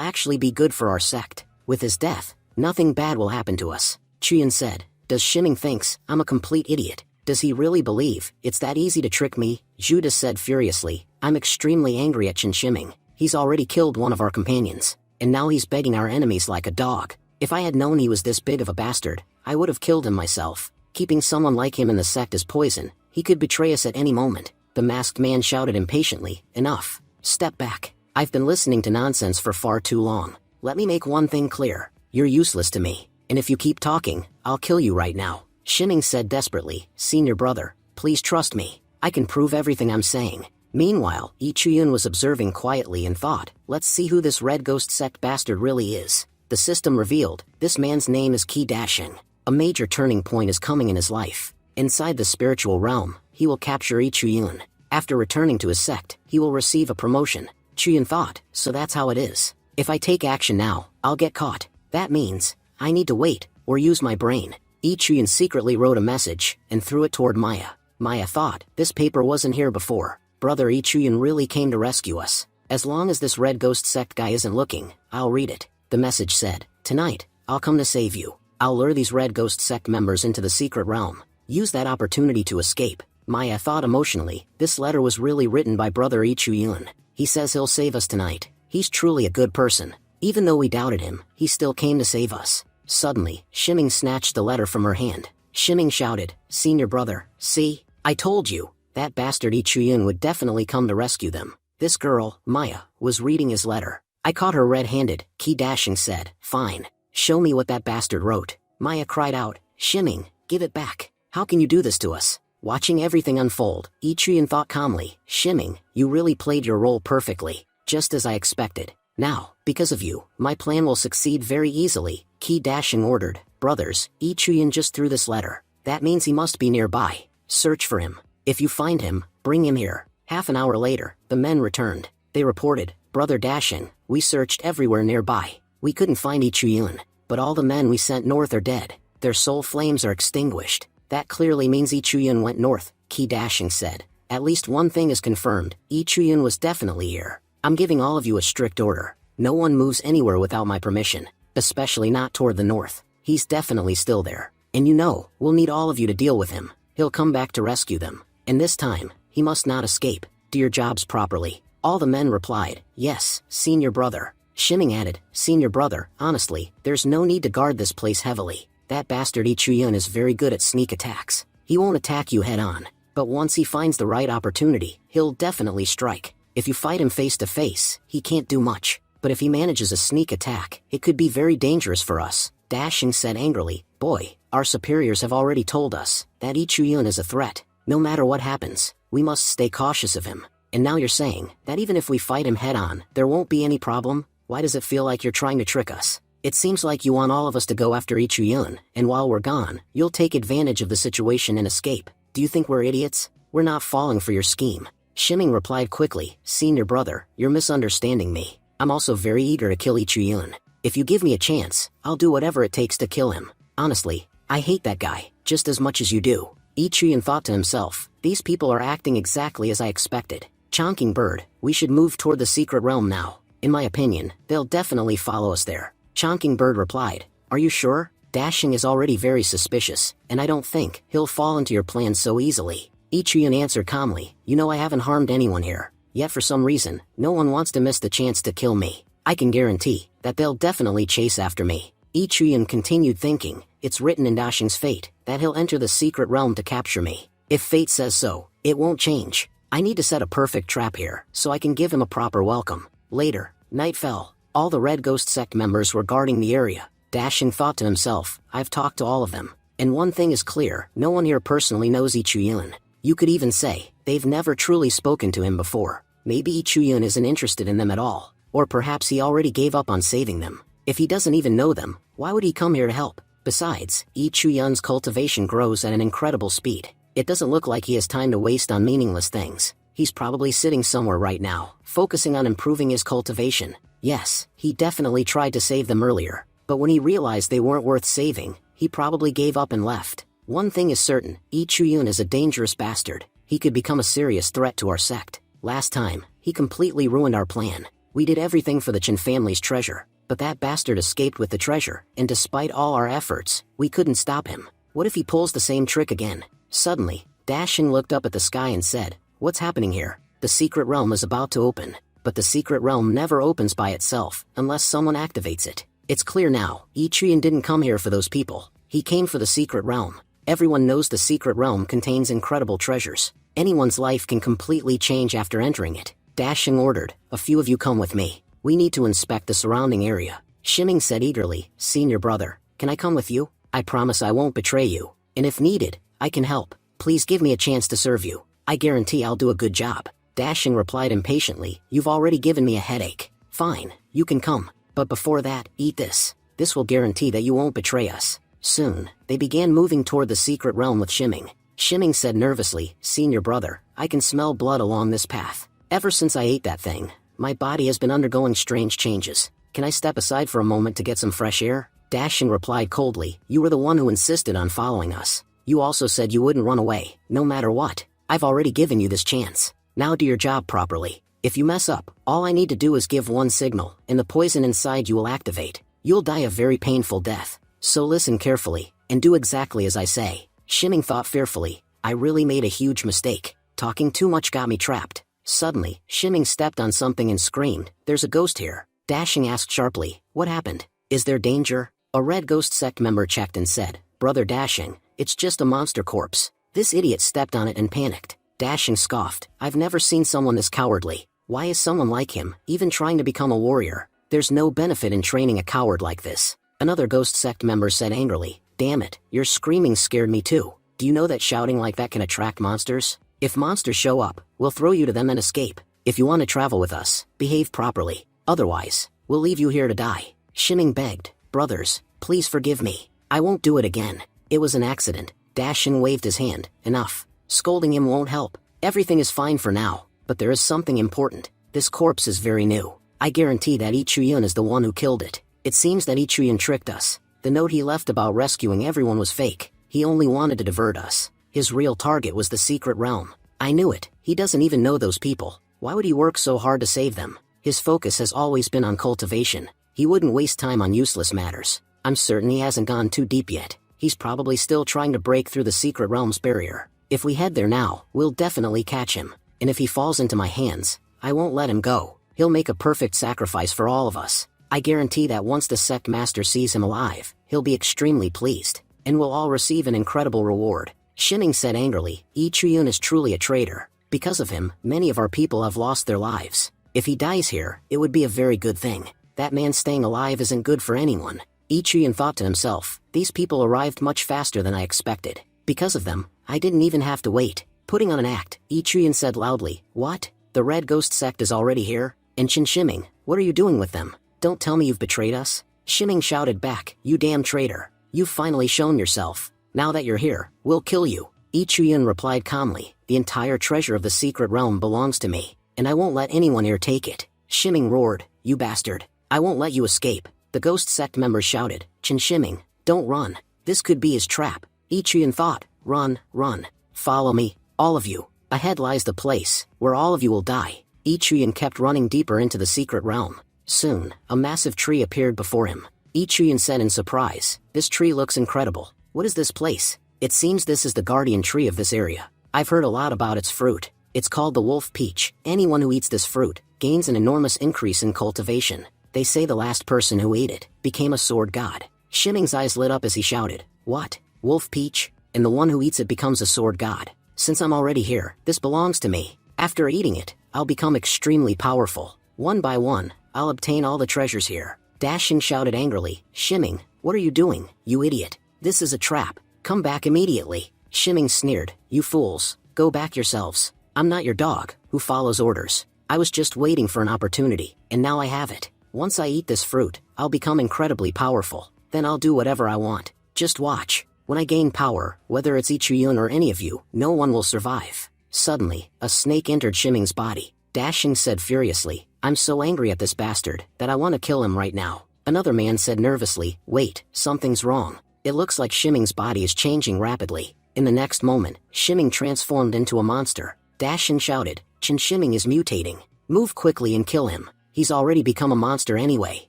actually be good for our sect. With his death, nothing bad will happen to us. Chuyun said, does Shiming thinks I'm a complete idiot? Does he really believe it's that easy to trick me? Judas said furiously, I'm extremely angry at Chen Shiming. He's already killed one of our companions, and now he's begging our enemies like a dog. If I had known he was this big of a bastard, I would have killed him myself. Keeping someone like him in the sect is poison. He could betray us at any moment. The masked man shouted impatiently, enough. Step back. I've been listening to nonsense for far too long. Let me make one thing clear. You're useless to me. And if you keep talking, I'll kill you right now. Shiming said desperately, senior brother, please trust me. I can prove everything I'm saying. Meanwhile, Chuyun was observing quietly and thought, let's see who this Red Ghost sect bastard really is. The system revealed, this man's name is Qi Dashing. A major turning point is coming in his life. Inside the spiritual realm, he will capture Chuyun. After returning to his sect, he will receive a promotion. Chuyun thought, so that's how it is. If I take action now, I'll get caught. That means, I need to wait, or use my brain. Chuyun secretly wrote a message, and threw it toward Maya. Maya thought, this paper wasn't here before. Brother Chuyun really came to rescue us. As long as this Red Ghost sect guy isn't looking, I'll read it. The message said, tonight, I'll come to save you. I'll lure these Red Ghost sect members into the secret realm. Use that opportunity to escape. Maya thought emotionally, this letter was really written by Brother Chuyun. He says he'll save us tonight. He's truly a good person. Even though we doubted him, he still came to save us. Suddenly, Shiming snatched the letter from her hand. Shiming shouted, senior brother, see? I told you. That bastard Chuyun would definitely come to rescue them. This girl, Maya, was reading his letter. I caught her red-handed, Qi Dashing said, fine. Show me what that bastard wrote. Maya cried out, Shiming, give it back. How can you do this to us? Watching everything unfold, Chuyun thought calmly, Shiming, you really played your role perfectly, just as I expected. Now, because of you, my plan will succeed very easily, Qi Dashing ordered. Brothers, Chuyun just threw this letter. That means he must be nearby. Search for him. If you find him, bring him here. Half an hour later, the men returned. They reported, Brother Dashing, we searched everywhere nearby. We couldn't find Chuyun, but all the men we sent north are dead. Their soul flames are extinguished. That clearly means Chuyun went north, Qi Dashing said. At least one thing is confirmed, Chuyun was definitely here. I'm giving all of you a strict order. No one moves anywhere without my permission, especially not toward the north. He's definitely still there. And you know, we'll need all of you to deal with him. He'll come back to rescue them. And this time, he must not escape. Do your jobs properly. All the men replied, yes, senior brother. Shiming added, senior brother, honestly, there's no need to guard this place heavily. That bastard Chuyun is very good at sneak attacks. He won't attack you head on. But once he finds the right opportunity, he'll definitely strike. If you fight him face to face, he can't do much. But if he manages a sneak attack, it could be very dangerous for us. Dashing said angrily, boy, our superiors have already told us that Chuyun is a threat. No matter what happens, we must stay cautious of him. And now you're saying that even if we fight him head-on, there won't be any problem? Why does it feel like you're trying to trick us? It seems like you want all of us to go after Ichuyun, and while we're gone, you'll take advantage of the situation and escape. Do you think we're idiots? We're not falling for your scheme. Shimming replied quickly, "Senior brother, you're misunderstanding me. I'm also very eager to kill Ichuyun. If you give me a chance, I'll do whatever it takes to kill him. Honestly, I hate that guy, just as much as you do." Ichuyun thought to himself, "These people are acting exactly as I expected. Chonking bird, we should move toward the secret realm now. In my opinion, they'll definitely follow us there." Chonking bird replied, "Are you sure? Dashing is already very suspicious, and I don't think he'll fall into your plans so easily." Ichuyun answered calmly, "You know I haven't harmed anyone here, yet for some reason, no one wants to miss the chance to kill me. I can guarantee that they'll definitely chase after me." Ichuyun continued thinking, "It's written in Dashing's fate that he'll enter the secret realm to capture me. If fate says so, it won't change. I need to set a perfect trap here, so I can give him a proper welcome." Later, night fell. All the Red Ghost sect members were guarding the area. Dashing thought to himself, "I've talked to all of them, and one thing is clear, no one here personally knows Ichuyun. You could even say, they've never truly spoken to him before. Maybe Ichuyun isn't interested in them at all, or perhaps he already gave up on saving them. If he doesn't even know them, why would he come here to help? Besides, Ichuyun's cultivation grows at an incredible speed. It doesn't look like he has time to waste on meaningless things. He's probably sitting somewhere right now, focusing on improving his cultivation. Yes, he definitely tried to save them earlier, but when he realized they weren't worth saving, he probably gave up and left. One thing is certain, Ichuyun is a dangerous bastard. He could become a serious threat to our sect. Last time, he completely ruined our plan. We did everything for the Chen family's treasure, but that bastard escaped with the treasure, and despite all our efforts, we couldn't stop him. What if he pulls the same trick again?" Suddenly, Dashing looked up at the sky and said, "What's happening here? The secret realm is about to open. But the secret realm never opens by itself, unless someone activates it. It's clear now, Ichuyun didn't come here for those people. He came for the secret realm. Everyone knows the secret realm contains incredible treasures. Anyone's life can completely change after entering it." Dashing ordered, "A few of you come with me. We need to inspect the surrounding area." Shimming said eagerly, "Senior brother, can I come with you? I promise I won't betray you. And if needed, I can help. Please give me a chance to serve you. I guarantee I'll do a good job." Dashing replied impatiently, "You've already given me a headache. Fine, you can come. But before that, eat this. This will guarantee that you won't betray us." Soon, they began moving toward the secret realm with Shimming. Shimming said nervously, "Senior brother, I can smell blood along this path. Ever since I ate that thing, my body has been undergoing strange changes. Can I step aside for a moment to get some fresh air?" Dashing replied coldly, "You were the one who insisted on following us. You also said you wouldn't run away, no matter what. I've already given you this chance. Now do your job properly. If you mess up, all I need to do is give one signal, and the poison inside you will activate. You'll die a very painful death. So listen carefully, and do exactly as I say." Shimming thought fearfully, "I really made a huge mistake. Talking too much got me trapped." Suddenly, Shimming stepped on something and screamed, "There's a ghost here." Dashing asked sharply, "What happened? Is there danger?" A Red Ghost sect member checked and said, "Brother Dashing, it's just a monster corpse. This idiot stepped on it and panicked." Dashing scoffed, "I've never seen someone this cowardly. Why is someone like him even trying to become a warrior? There's no benefit in training a coward like this." Another Ghost sect member said angrily, "Damn it, your screaming scared me too. Do you know that shouting like that can attract monsters? If monsters show up, we'll throw you to them and escape. If you want to travel with us, behave properly. Otherwise, we'll leave you here to die." Shimming begged, "Brothers, please forgive me. I won't do it again. It was an accident." Dashing waved his hand, "Enough. Scolding him won't help. Everything is fine for now, but there is something important. This corpse is very new. I guarantee that Ichuyun is the one who killed it. It seems that Ichuyun tricked us. The note he left about rescuing everyone was fake. He only wanted to divert us. His real target was the secret realm. I knew it. He doesn't even know those people. Why would he work so hard to save them? His focus has always been on cultivation. He wouldn't waste time on useless matters. I'm certain he hasn't gone too deep yet. He's probably still trying to break through the secret realm's barrier. If we head there now, we'll definitely catch him. And if he falls into my hands, I won't let him go. He'll make a perfect sacrifice for all of us. I guarantee that once the sect master sees him alive, he'll be extremely pleased, and we'll all receive an incredible reward." Shimming said angrily, "Ichuyun is truly a traitor. Because of him, many of our people have lost their lives. If he dies here, it would be a very good thing. That man staying alive isn't good for anyone." Ichuyun thought to himself, "These people arrived much faster than I expected. Because of them, I didn't even have to wait." Putting on an act, Ichuyun said loudly, "What? The Red Ghost sect is already here? And Shimming, what are you doing with them? Don't tell me you've betrayed us? Shimming shouted back, you damn traitor. You've finally shown yourself. Now that you're here, we'll kill you. Ichuyun replied calmly, the entire treasure of the secret realm belongs to me, and I won't let anyone here take it. Shimming roared, you bastard. I won't let you escape. The ghost sect members shouted, Shimming, don't run. This could be his trap. Ichuyun thought, run, run. Follow me, all of you. Ahead lies the place, where all of you will die. Ichuyun kept running deeper into the secret realm. Soon, a massive tree appeared before him. Ichuyun said in surprise, this tree looks incredible. What is this place? It seems this is the guardian tree of this area. I've heard a lot about its fruit. It's called the wolf peach. Anyone who eats this fruit gains an enormous increase in cultivation. They say the last person who ate it became a sword god. Shimming's eyes lit up as he shouted, what? Wolf peach? And the one who eats it becomes a sword god. Since I'm already here, this belongs to me. After eating it, I'll become extremely powerful. One by one, I'll obtain all the treasures here. Dashing shouted angrily, Shimming, what are you doing, you idiot? This is a trap. Come back immediately. Shimming sneered, you fools, go back yourselves. I'm not your dog, who follows orders. I was just waiting for an opportunity, and now I have it. Once I eat this fruit, I'll become incredibly powerful. Then I'll do whatever I want. Just watch. When I gain power, whether it's Ichuyun or any of you, no one will survive. Suddenly, a snake entered Shimming's body. Dashing said furiously, I'm so angry at this bastard that I want to kill him right now. Another man said nervously, wait, something's wrong. It looks like Shimming's body is changing rapidly. In the next moment, Shimming transformed into a monster. Dashing shouted, Shimming is mutating. Move quickly and kill him. He's already become a monster anyway.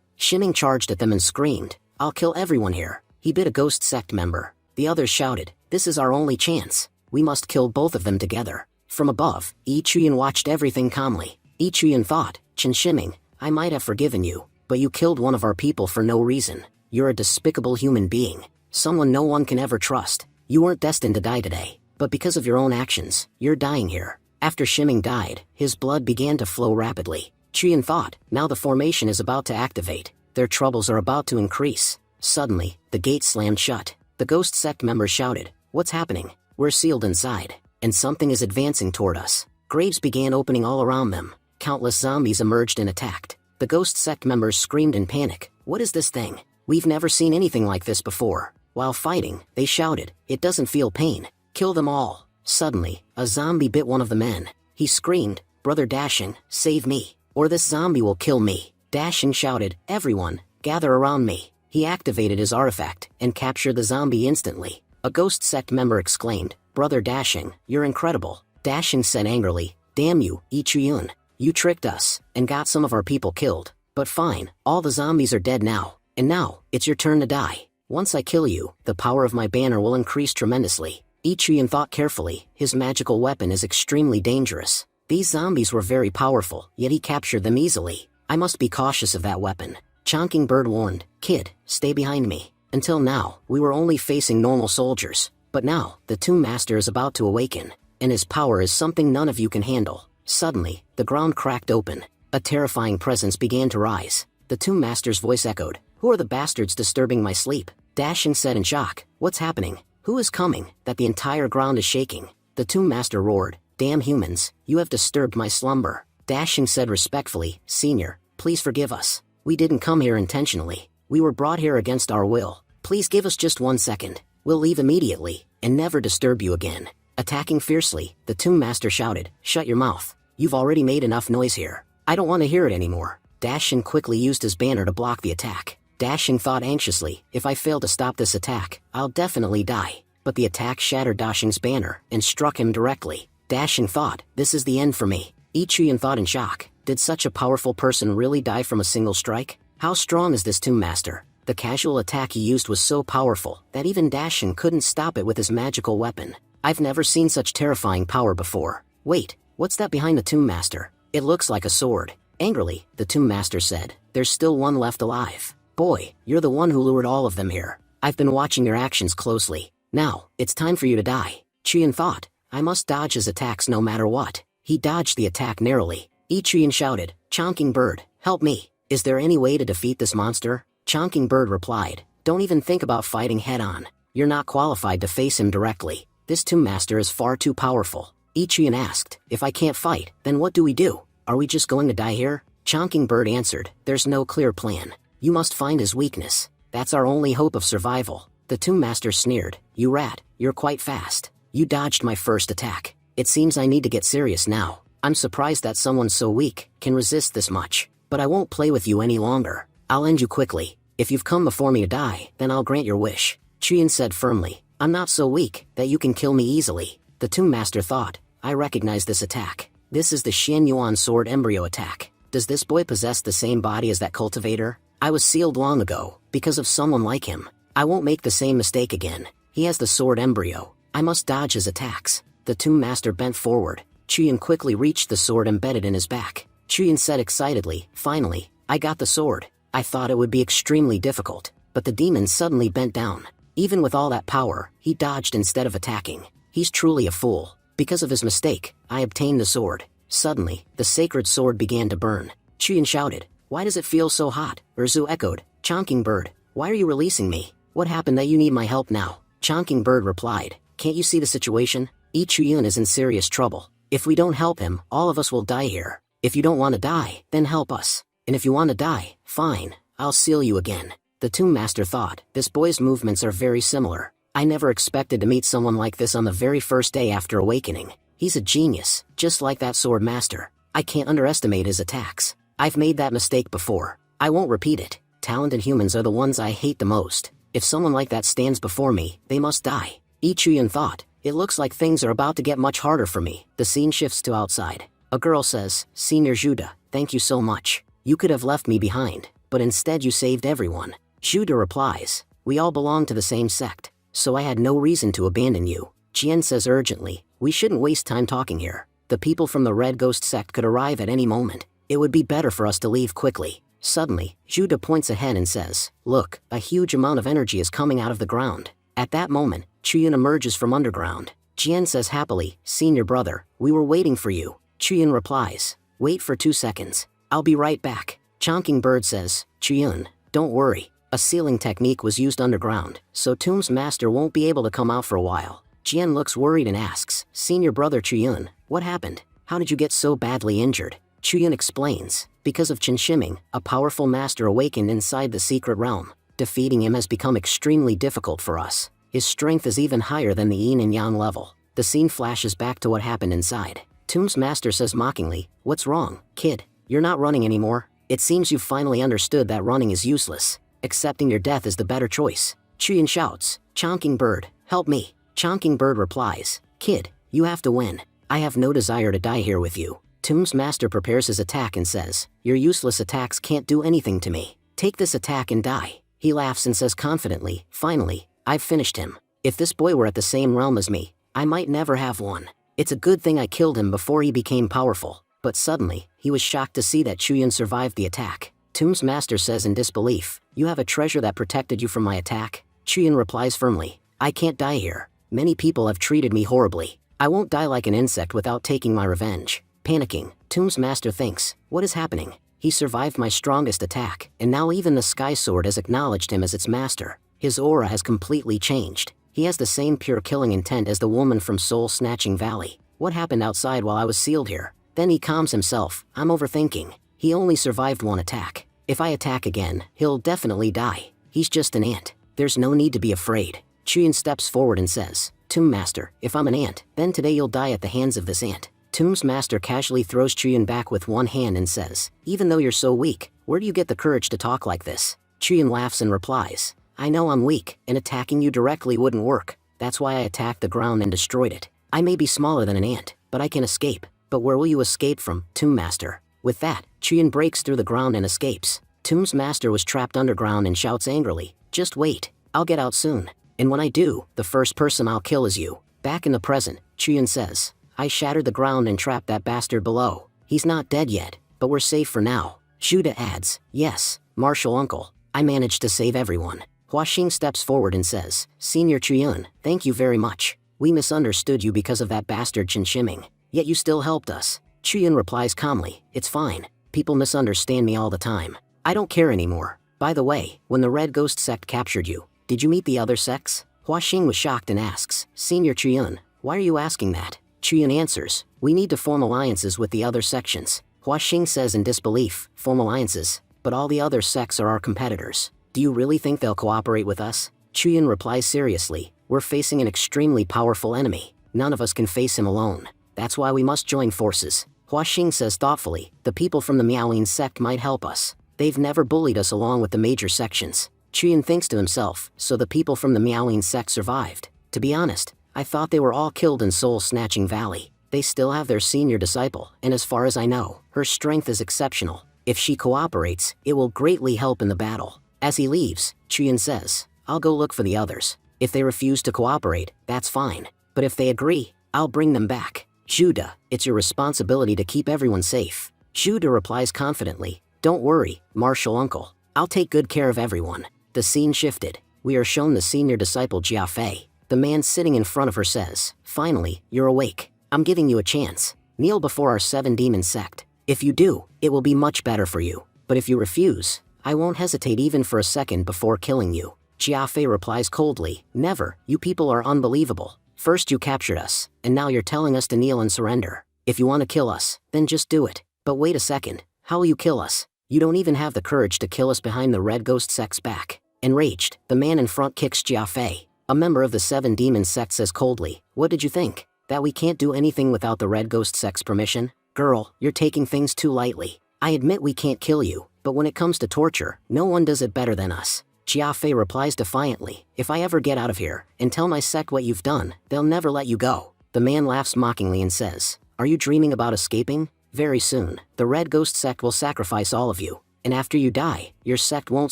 Shimming charged at them and screamed, I'll kill everyone here. He bit a ghost sect member. The others shouted, this is our only chance. We must kill both of them together. From above, Ichuyun watched everything calmly. Ichuyun thought, Shimming, I might have forgiven you, but you killed one of our people for no reason. You're a despicable human being. Someone no one can ever trust. You weren't destined to die today, but because of your own actions, you're dying here. After Shimming died, his blood began to flow rapidly. Chuyun thought, now the formation is about to activate. Their troubles are about to increase. Suddenly, the gate slammed shut. The ghost sect members shouted, what's happening? We're sealed inside, and something is advancing toward us. Graves began opening all around them. Countless zombies emerged and attacked. The ghost sect members screamed in panic, what is this thing? We've never seen anything like this before. While fighting, they shouted, it doesn't feel pain. Kill them all. Suddenly, a zombie bit one of the men. He screamed, Brother Dashing, save me, or this zombie will kill me. Dashing shouted, everyone, gather around me. He activated his artifact and captured the zombie instantly. A ghost sect member exclaimed, Brother Dashing, you're incredible. Dashing said angrily, damn you, Ichuyun. You tricked us, and got some of our people killed. But fine, all the zombies are dead now, and now, it's your turn to die. Once I kill you, the power of my banner will increase tremendously. Ichuyun thought carefully, his magical weapon is extremely dangerous. These zombies were very powerful, yet he captured them easily. I must be cautious of that weapon. Chonking Bird warned, kid, stay behind me. Until now, we were only facing normal soldiers. But now, the Tomb Master is about to awaken, and his power is something none of you can handle. Suddenly, the ground cracked open. A terrifying presence began to rise. The Tomb Master's voice echoed, who are the bastards disturbing my sleep? Dashing said in shock, what's happening? Who is coming? That the entire ground is shaking. The Tomb Master roared, damn humans, you have disturbed my slumber. Dashing said respectfully, Senior, please forgive us. We didn't come here intentionally. We were brought here against our will. Please give us just 1 second. We'll leave immediately, and never disturb you again. Attacking fiercely, the Tomb Master shouted, shut your mouth. You've already made enough noise here. I don't want to hear it anymore. Dashing quickly used his banner to block the attack. Dashing thought anxiously, if I fail to stop this attack, I'll definitely die. But the attack shattered Dashing's banner and struck him directly. Dashing thought, this is the end for me. Ichuyun thought in shock, did such a powerful person really die from a single strike? How strong is this Tomb Master? The casual attack he used was so powerful that even Dashing couldn't stop it with his magical weapon. I've never seen such terrifying power before. Wait, what's that behind the Tomb Master? It looks like a sword. Angrily, the Tomb Master said, there's still one left alive. Boy, you're the one who lured all of them here. I've been watching your actions closely. Now, it's time for you to die. Chuyun thought, I must dodge his attacks no matter what. He dodged the attack narrowly. Ichuyun shouted, Chonking Bird, help me. Is there any way to defeat this monster? Chonking Bird replied, don't even think about fighting head-on. You're not qualified to face him directly. This Tomb Master is far too powerful. Ichian asked. If I can't fight, then what do we do? Are we just going to die here? Chonkingbird answered, there's no clear plan. You must find his weakness. That's our only hope of survival. The Tomb Master sneered. You rat, you're quite fast. You dodged my first attack. It seems I need to get serious now. I'm surprised that someone so weak can resist this much. But I won't play with you any longer. I'll end you quickly. If you've come before me to die, then I'll grant your wish. Chian said firmly. I'm not so weak that you can kill me easily. The Tomb Master thought. I recognize this attack. This is the Xian Yuan sword embryo attack. Does this boy possess the same body as that cultivator? I was sealed long ago, because of someone like him. I won't make the same mistake again. He has the sword embryo. I must dodge his attacks. The Tomb Master bent forward. Chian quickly reached the sword embedded in his back. Chian said excitedly, finally, I got the sword. I thought it would be extremely difficult, but the demon suddenly bent down. Even with all that power, he dodged instead of attacking. He's truly a fool. Because of his mistake, I obtained the sword. Suddenly, the sacred sword began to burn. Chian shouted, why does it feel so hot? Urzu echoed, Chonkingbird, why are you releasing me? What happened that you need my help now? Chonkingbird replied, can't you see the situation? Ichiyun is in serious trouble. If we don't help him, all of us will die here. If you don't want to die, then help us. And if you want to die, fine, I'll seal you again. The Tomb Master thought, this boy's movements are very similar. I never expected to meet someone like this on the very first day after awakening. He's a genius, just like that sword master. I can't underestimate his attacks. I've made that mistake before. I won't repeat it. Talented humans are the ones I hate the most. If someone like that stands before me, they must die. Ichiyun thought, it looks like things are about to get much harder for me. The scene shifts to outside. A girl says, Senior Judah, thank you so much. You could have left me behind, but instead you saved everyone. Judah replies, we all belong to the same sect, so I had no reason to abandon you. Jian says urgently, we shouldn't waste time talking here. The people from the Red Ghost sect could arrive at any moment. It would be better for us to leave quickly. Suddenly, Judah points ahead and says, look, a huge amount of energy is coming out of the ground. At that moment, Chian emerges from underground. Jian says happily, Senior brother, we were waiting for you. Chian replies, wait for 2 seconds. I'll be right back. Chonkingbird says, Chian, don't worry. A sealing technique was used underground, so Tomb's master won't be able to come out for a while. Jian looks worried and asks, Senior brother Chian, what happened? How did you get so badly injured? Chian explains, because of Chinshiming, a powerful master awakened inside the secret realm. Defeating him has become extremely difficult for us. His strength is even higher than the yin and yang level. The scene flashes back to what happened inside. Tomb's master says mockingly, what's wrong, kid? You're not running anymore. It seems you've finally understood that running is useless. Accepting your death is the better choice. Chian shouts, Chonkingbird, help me. Chonkingbird replies, kid, you have to win. I have no desire to die here with you. Tomb's master prepares his attack and says, your useless attacks can't do anything to me. Take this attack and die. He laughs and says confidently, finally, I've finished him. If this boy were at the same realm as me, I might never have won. It's a good thing I killed him before he became powerful. But suddenly, he was shocked to see that Chuyan survived the attack. Tomb's master says in disbelief, you have a treasure that protected you from my attack? Chuyan replies firmly, I can't die here. Many people have treated me horribly. I won't die like an insect without taking my revenge. Panicking, Tomb's master thinks, what is happening? He survived my strongest attack, and now even the Sky Sword has acknowledged him as its master. His aura has completely changed. He has the same pure killing intent as the woman from Soul Snatching Valley. What happened outside while I was sealed here? Then he calms himself, I'm overthinking. He only survived one attack. If I attack again, he'll definitely die. He's just an ant. There's no need to be afraid. Chuyan steps forward and says, Tomb Master, if I'm an ant, then today you'll die at the hands of this ant. Tomb's master casually throws Chuyan back with one hand and says, even though you're so weak, where do you get the courage to talk like this? Chuyan laughs and replies, I know I'm weak, and attacking you directly wouldn't work. That's why I attacked the ground and destroyed it. I may be smaller than an ant, but I can escape. But where will you escape from, Tomb Master? With that, Chuyan breaks through the ground and escapes. Tomb's master was trapped underground and shouts angrily, just wait, I'll get out soon. And when I do, the first person I'll kill is you. Back in the present, Chuyan says, I shattered the ground and trapped that bastard below. He's not dead yet, but we're safe for now. Judah adds, yes, Martial Uncle, I managed to save everyone. Huaxing steps forward and says, Senior Chuyan, thank you very much. We misunderstood you because of that bastard Chinshiming, yet you still helped us. Chuyan replies calmly, it's fine. People misunderstand me all the time. I don't care anymore. By the way, when the Red Ghost sect captured you, did you meet the other sects? Huaxing was shocked and asks, Senior Chuyan, why are you asking that? Chuyan answers, we need to form alliances with the other sections. Hua Xing says in disbelief, form alliances? But all the other sects are our competitors. Do you really think they'll cooperate with us? Chuyan replies seriously, we're facing an extremely powerful enemy. None of us can face him alone. That's why we must join forces. Hua Xing says thoughtfully, the people from the Miaoyin sect might help us. They've never bullied us along with the major sections. Chuyan thinks to himself, so the people from the Miaoyin sect survived. To be honest, I thought they were all killed in Soul-Snatching Valley. They still have their senior disciple, and as far as I know, her strength is exceptional. If she cooperates, it will greatly help in the battle. As he leaves, Chuyan says, I'll go look for the others. If they refuse to cooperate, that's fine. But if they agree, I'll bring them back. Judah, it's your responsibility to keep everyone safe. Judah replies confidently, don't worry, Martial Uncle. I'll take good care of everyone. The scene shifted. We are shown the senior disciple Jiafei. The man sitting in front of her says, finally, you're awake. I'm giving you a chance. Kneel before our 7-demon sect. If you do, it will be much better for you. But if you refuse, I won't hesitate even for a second before killing you. Jiafei replies coldly, never, you people are unbelievable. First you captured us, and now you're telling us to kneel and surrender. If you want to kill us, then just do it. But wait a second, how will you kill us? You don't even have the courage to kill us behind the Red Ghost sect's back. Enraged, the man in front kicks Jiafei. A member of the 7-demon sect says coldly, what did you think? That we can't do anything without the Red Ghost sect's permission? Girl, you're taking things too lightly. I admit we can't kill you, but when it comes to torture, no one does it better than us. Jiafei replies defiantly, if I ever get out of here and tell my sect what you've done, they'll never let you go. The man laughs mockingly and says, are you dreaming about escaping? Very soon, the Red Ghost sect will sacrifice all of you, and after you die, your sect won't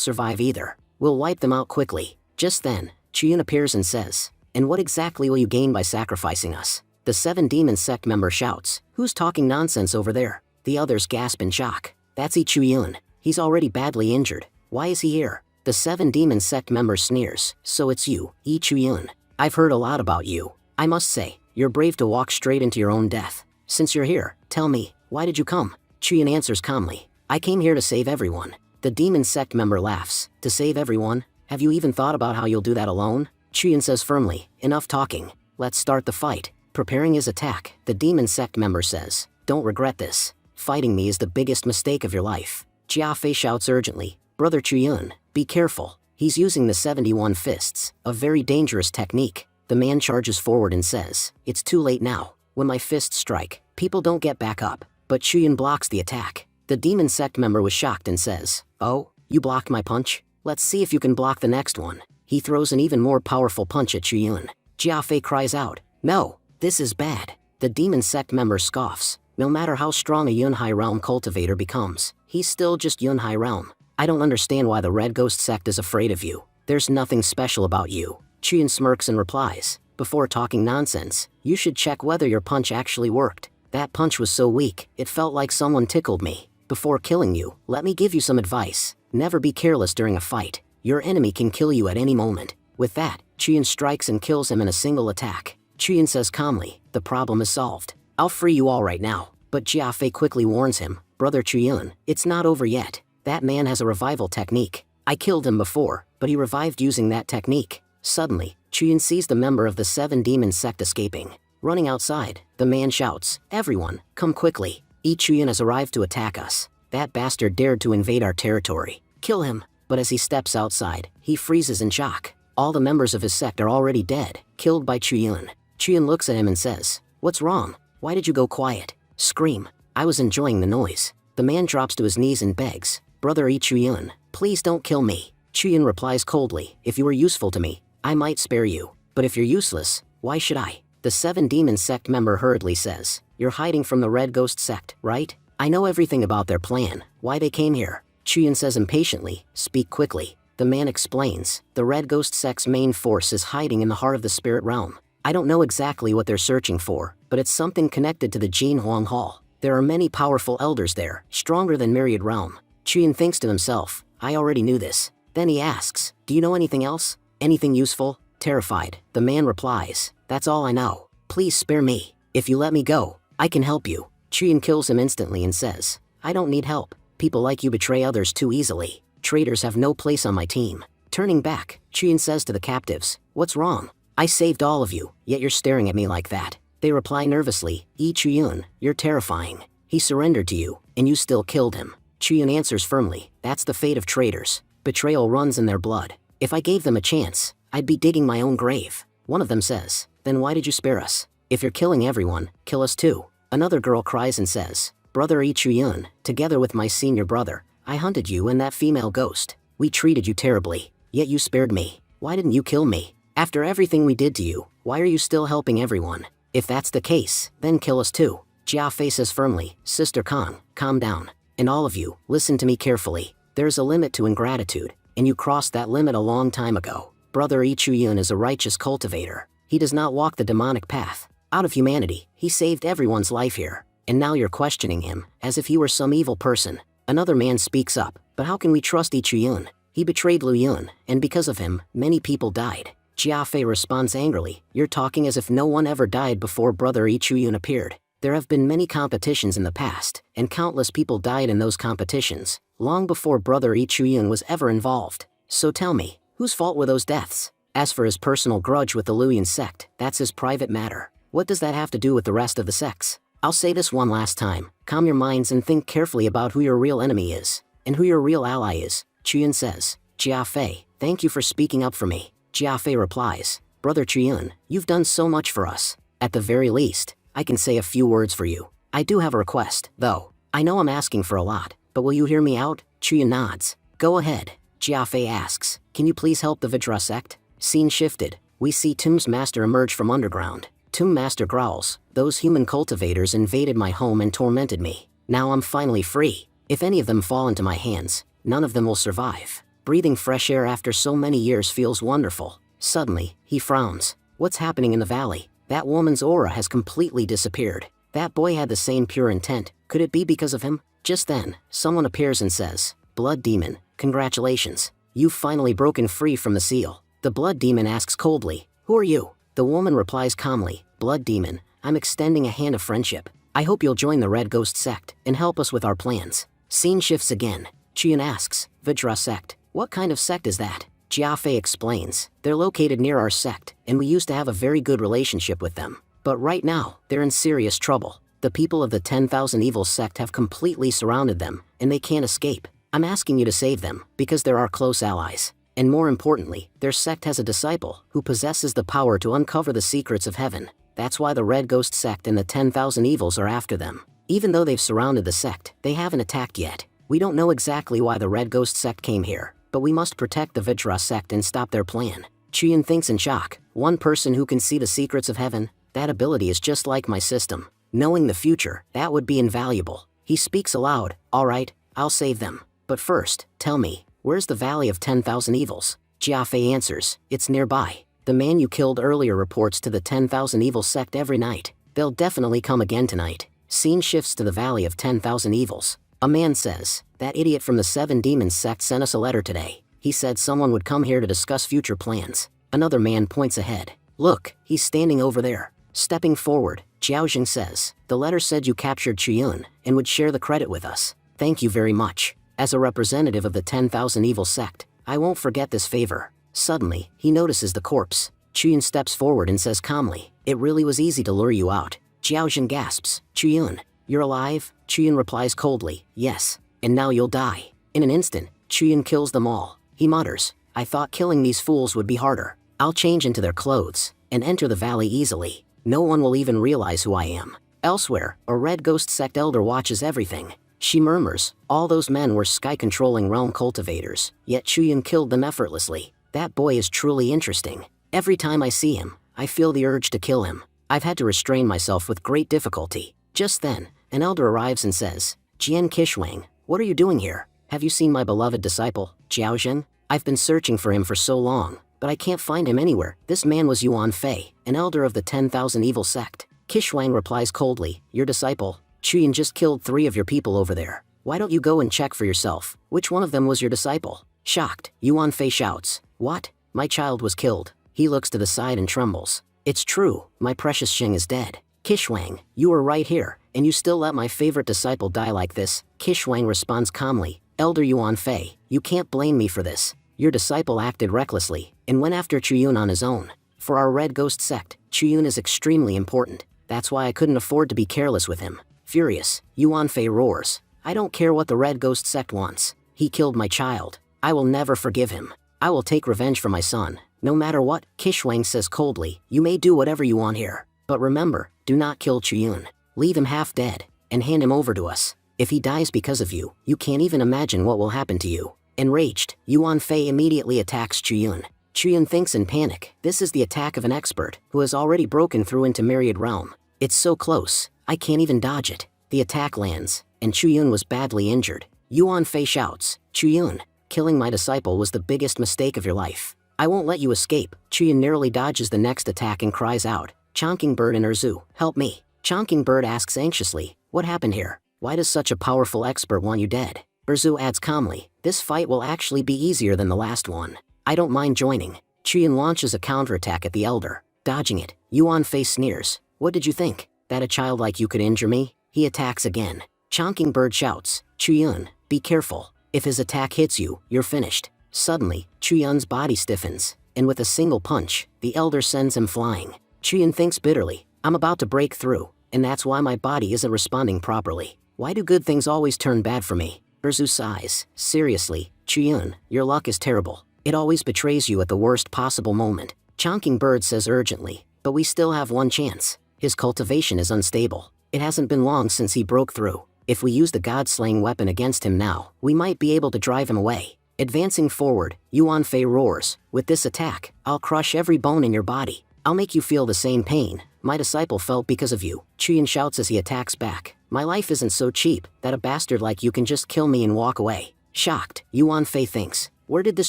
survive either. We'll wipe them out quickly. Just then, Chuyan appears and says, and what exactly will you gain by sacrificing us? The 7-demon sect member shouts, who's talking nonsense over there? The others gasp in shock. That's Chuyan. He's already badly injured. Why is he here? The 7-demon sect member sneers, so it's you, Chuyan. I've heard a lot about you. I must say, you're brave to walk straight into your own death. Since you're here, tell me, why did you come? Chuyan answers calmly, I came here to save everyone. The demon sect member laughs, to save everyone? Have you even thought about how you'll do that alone? Chuyan says firmly, enough talking. Let's start the fight. Preparing his attack, the demon sect member says, don't regret this. Fighting me is the biggest mistake of your life. Jiafei shouts urgently, Brother Chuyan, be careful. He's using the 71 fists, a very dangerous technique. The man charges forward and says, it's too late now. When my fists strike, people don't get back up. But Chuyan blocks the attack. The demon sect member was shocked and says, oh, you blocked my punch? Let's see if you can block the next one. He throws an even more powerful punch at Chuyan. Jiafei cries out, no, this is bad. The demon sect member scoffs. No matter how strong a Yunhai realm cultivator becomes, he's still just Yunhai realm. I don't understand why the Red Ghost sect is afraid of you. There's nothing special about you. Chuyan smirks and replies, before talking nonsense, you should check whether your punch actually worked. That punch was so weak, it felt like someone tickled me. Before killing you, let me give you some advice. Never be careless during a fight. Your enemy can kill you at any moment. With that, Chuyan strikes and kills him in a single attack. Chuyan says calmly, the problem is solved. I'll free you all right now. But Jiafei quickly warns him, Brother Chuyan, it's not over yet. That man has a revival technique. I killed him before, but he revived using that technique. Suddenly, Chuyan sees the member of the 7-demon sect escaping. Running outside, the man shouts, everyone, come quickly. Chuyan has arrived to attack us. That bastard dared to invade our territory. Kill him. But as he steps outside, he freezes in shock. All the members of his sect are already dead, killed by Chuyan. Chuyan looks at him and says, what's wrong? Why did you go quiet? Scream. I was enjoying the noise. The man drops to his knees and begs, Brother Chuyan, please don't kill me. Chuyan replies coldly, if you were useful to me, I might spare you. But if you're useless, why should I? The 7-demon sect member hurriedly says, you're hiding from the Red Ghost sect, right? I know everything about their plan, why they came here. Chuyan says impatiently, speak quickly. The man explains, the Red Ghost sect's main force is hiding in the heart of the spirit realm. I don't know exactly what they're searching for, but it's something connected to the Jin Huang Hall. There are many powerful elders there, stronger than Myriad Realm. Chuyan thinks to himself, I already knew this. Then he asks, do you know anything else? Anything useful? Terrified, the man replies, that's all I know. Please spare me. If you let me go, I can help you. Chuyan kills him instantly and says, I don't need help. People like you betray others too easily. Traitors have no place on my team. Turning back, Chuyan says to the captives, what's wrong? I saved all of you, yet you're staring at me like that. They reply nervously, Chuyun, you're terrifying. He surrendered to you, and you still killed him. Chuyun answers firmly, that's the fate of traitors. Betrayal runs in their blood. If I gave them a chance, I'd be digging my own grave. One of them says, then why did you spare us? If you're killing everyone, kill us too. Another girl cries and says, Brother Chuyun, together with my senior brother, I hunted you and that female ghost. We treated you terribly, yet you spared me. Why didn't you kill me? After everything we did to you, why are you still helping everyone? If that's the case, then kill us too. Jiafei says firmly, Sister Kong, calm down. And all of you, listen to me carefully. There's a limit to ingratitude, and you crossed that limit a long time ago. Brother Chuyun is a righteous cultivator. He does not walk the demonic path. Out of humanity, he saved everyone's life here. And now you're questioning him, as if he were some evil person. Another man speaks up, but how can we trust Chuyun? He betrayed Lu Yun, and because of him, many people died. Jiafei responds angrily, you're talking as if no one ever died before Brother Chuyun appeared. There have been many competitions in the past, and countless people died in those competitions, long before Brother Chuyun was ever involved. So tell me, whose fault were those deaths? As for his personal grudge with the Luyan sect, that's his private matter. What does that have to do with the rest of the sects? I'll say this one last time, calm your minds and think carefully about who your real enemy is, and who your real ally is. Chuyun says, Jiafei, thank you for speaking up for me. Jiafei replies, Brother Chuyun, you've done so much for us. At the very least, I can say a few words for you. I do have a request, though. I know I'm asking for a lot, but will you hear me out? Chuyun nods. Go ahead. Jiafei asks, can you please help the Vajra sect? Scene shifted. We see Tom's master emerge from underground. Tomb master growls, those human cultivators invaded my home and tormented me. Now I'm finally free. If any of them fall into my hands, none of them will survive. Breathing fresh air after so many years feels wonderful. Suddenly, he frowns. What's happening in the valley? That woman's aura has completely disappeared. That boy had the same pure intent. Could it be because of him? Just then, someone appears and says, Blood Demon, congratulations. You've finally broken free from the seal. The Blood Demon asks coldly, who are you? The woman replies calmly, Blood Demon, I'm extending a hand of friendship. I hope you'll join the Red Ghost sect and help us with our plans. Scene shifts again. Chuyun asks, Vajra sect, what kind of sect is that? Jiafei explains, they're located near our sect, and we used to have a very good relationship with them. But right now, they're in serious trouble. The people of the 10,000 Evil sect have completely surrounded them, and they can't escape. I'm asking you to save them, because they're our close allies. And more importantly, their sect has a disciple who possesses the power to uncover the secrets of heaven. That's why the Red Ghost sect and the 10,000 Evils are after them. Even though they've surrounded the sect, they haven't attacked yet. We don't know exactly why the Red Ghost sect came here, but we must protect the Vajra sect and stop their plan. Chuyun thinks in shock. One person who can see the secrets of heaven? That ability is just like my system. Knowing the future, that would be invaluable. He speaks aloud, alright, I'll save them. But first, tell me, where's the Valley of 10,000 Evils? Jiafei answers, it's nearby. The man you killed earlier reports to the 10,000 Evil sect every night. They'll definitely come again tonight. Scene shifts to the Valley of 10,000 Evils. A man says, that idiot from the 7 Demons sect sent us a letter today. He said someone would come here to discuss future plans. Another man points ahead. Look, he's standing over there. Stepping forward, Jiaojing says, the letter said you captured Chuyun and would share the credit with us. Thank you very much. As a representative of the 10,000 Evil sect, I won't forget this favor. Suddenly, he notices the corpse. Chuyun steps forward and says calmly, it really was easy to lure you out. Jiaojing gasps, Chuyun, you're alive? Chuyun replies coldly, yes, and now you'll die. In an instant, Chuyun kills them all. He mutters, I thought killing these fools would be harder. I'll change into their clothes and enter the valley easily. No one will even realize who I am. Elsewhere, a Red Ghost sect elder watches everything. She murmurs, all those men were sky-controlling realm cultivators, yet Chuyun killed them effortlessly. That boy is truly interesting. Every time I see him, I feel the urge to kill him. I've had to restrain myself with great difficulty. Just then, an elder arrives and says, Jian Qishuang, what are you doing here? Have you seen my beloved disciple, Jiaozhen? I've been searching for him for so long, but I can't find him anywhere. This man was Yuan Fei, an elder of the 10,000 Evil sect. Qishuang replies coldly, your disciple? Chuyun just killed 3 of your people over there. Why don't you go and check for yourself? Which one of them was your disciple? Shocked, Yuan Fei shouts, what? My child was killed. He looks to the side and trembles. It's true, my precious Xing is dead. Qishuang, you were right here, and you still let my favorite disciple die like this. Qishuang responds calmly, Elder Yuan Fei, you can't blame me for this. Your disciple acted recklessly, and went after Chuyun on his own. For our Red Ghost sect, Chuyun is extremely important. That's why I couldn't afford to be careless with him. Furious, Yuan Fei roars. I don't care what the Red Ghost sect wants. He killed my child. I will never forgive him. I will take revenge for my son. No matter what, Kishwang says coldly, you may do whatever you want here. But remember, do not kill Chuyun. Leave him half dead, and hand him over to us. If he dies because of you, you can't even imagine what will happen to you. Enraged, Yuan Fei immediately attacks Chuyun. Chuyun thinks in panic, this is the attack of an expert, who has already broken through into Myriad Realm. It's so close, I can't even dodge it. The attack lands, and Chuyun was badly injured. Yuan Fei shouts, Chuyun, killing my disciple was the biggest mistake of your life. I won't let you escape. Chuyun narrowly dodges the next attack and cries out, Chongqing Bird and Erzu, help me. Chongqing Bird asks anxiously, what happened here? Why does such a powerful expert want you dead? Erzu adds calmly, this fight will actually be easier than the last one. I don't mind joining. Chuyun launches a counterattack at the elder. Dodging it, Yuan Fei sneers, what did you think? That a child like you could injure me? He attacks again. Chongqing Bird shouts, Chuyun, be careful. If his attack hits you, you're finished. Suddenly, Chuyun's body stiffens, and with a single punch, the elder sends him flying. Chuyun thinks bitterly, I'm about to break through, and that's why my body isn't responding properly. Why do good things always turn bad for me? Erzu sighs, seriously, Chuyun, your luck is terrible. It always betrays you at the worst possible moment. Chongqing Bird says urgently, but we still have one chance. His cultivation is unstable. It hasn't been long since he broke through. If we use the god-slaying weapon against him now, we might be able to drive him away. Advancing forward, Yuan Fei roars, with this attack, I'll crush every bone in your body. I'll make you feel the same pain my disciple felt because of you. Chuyun shouts as he attacks back. My life isn't so cheap that a bastard like you can just kill me and walk away. Shocked, Yuan Fei thinks, where did this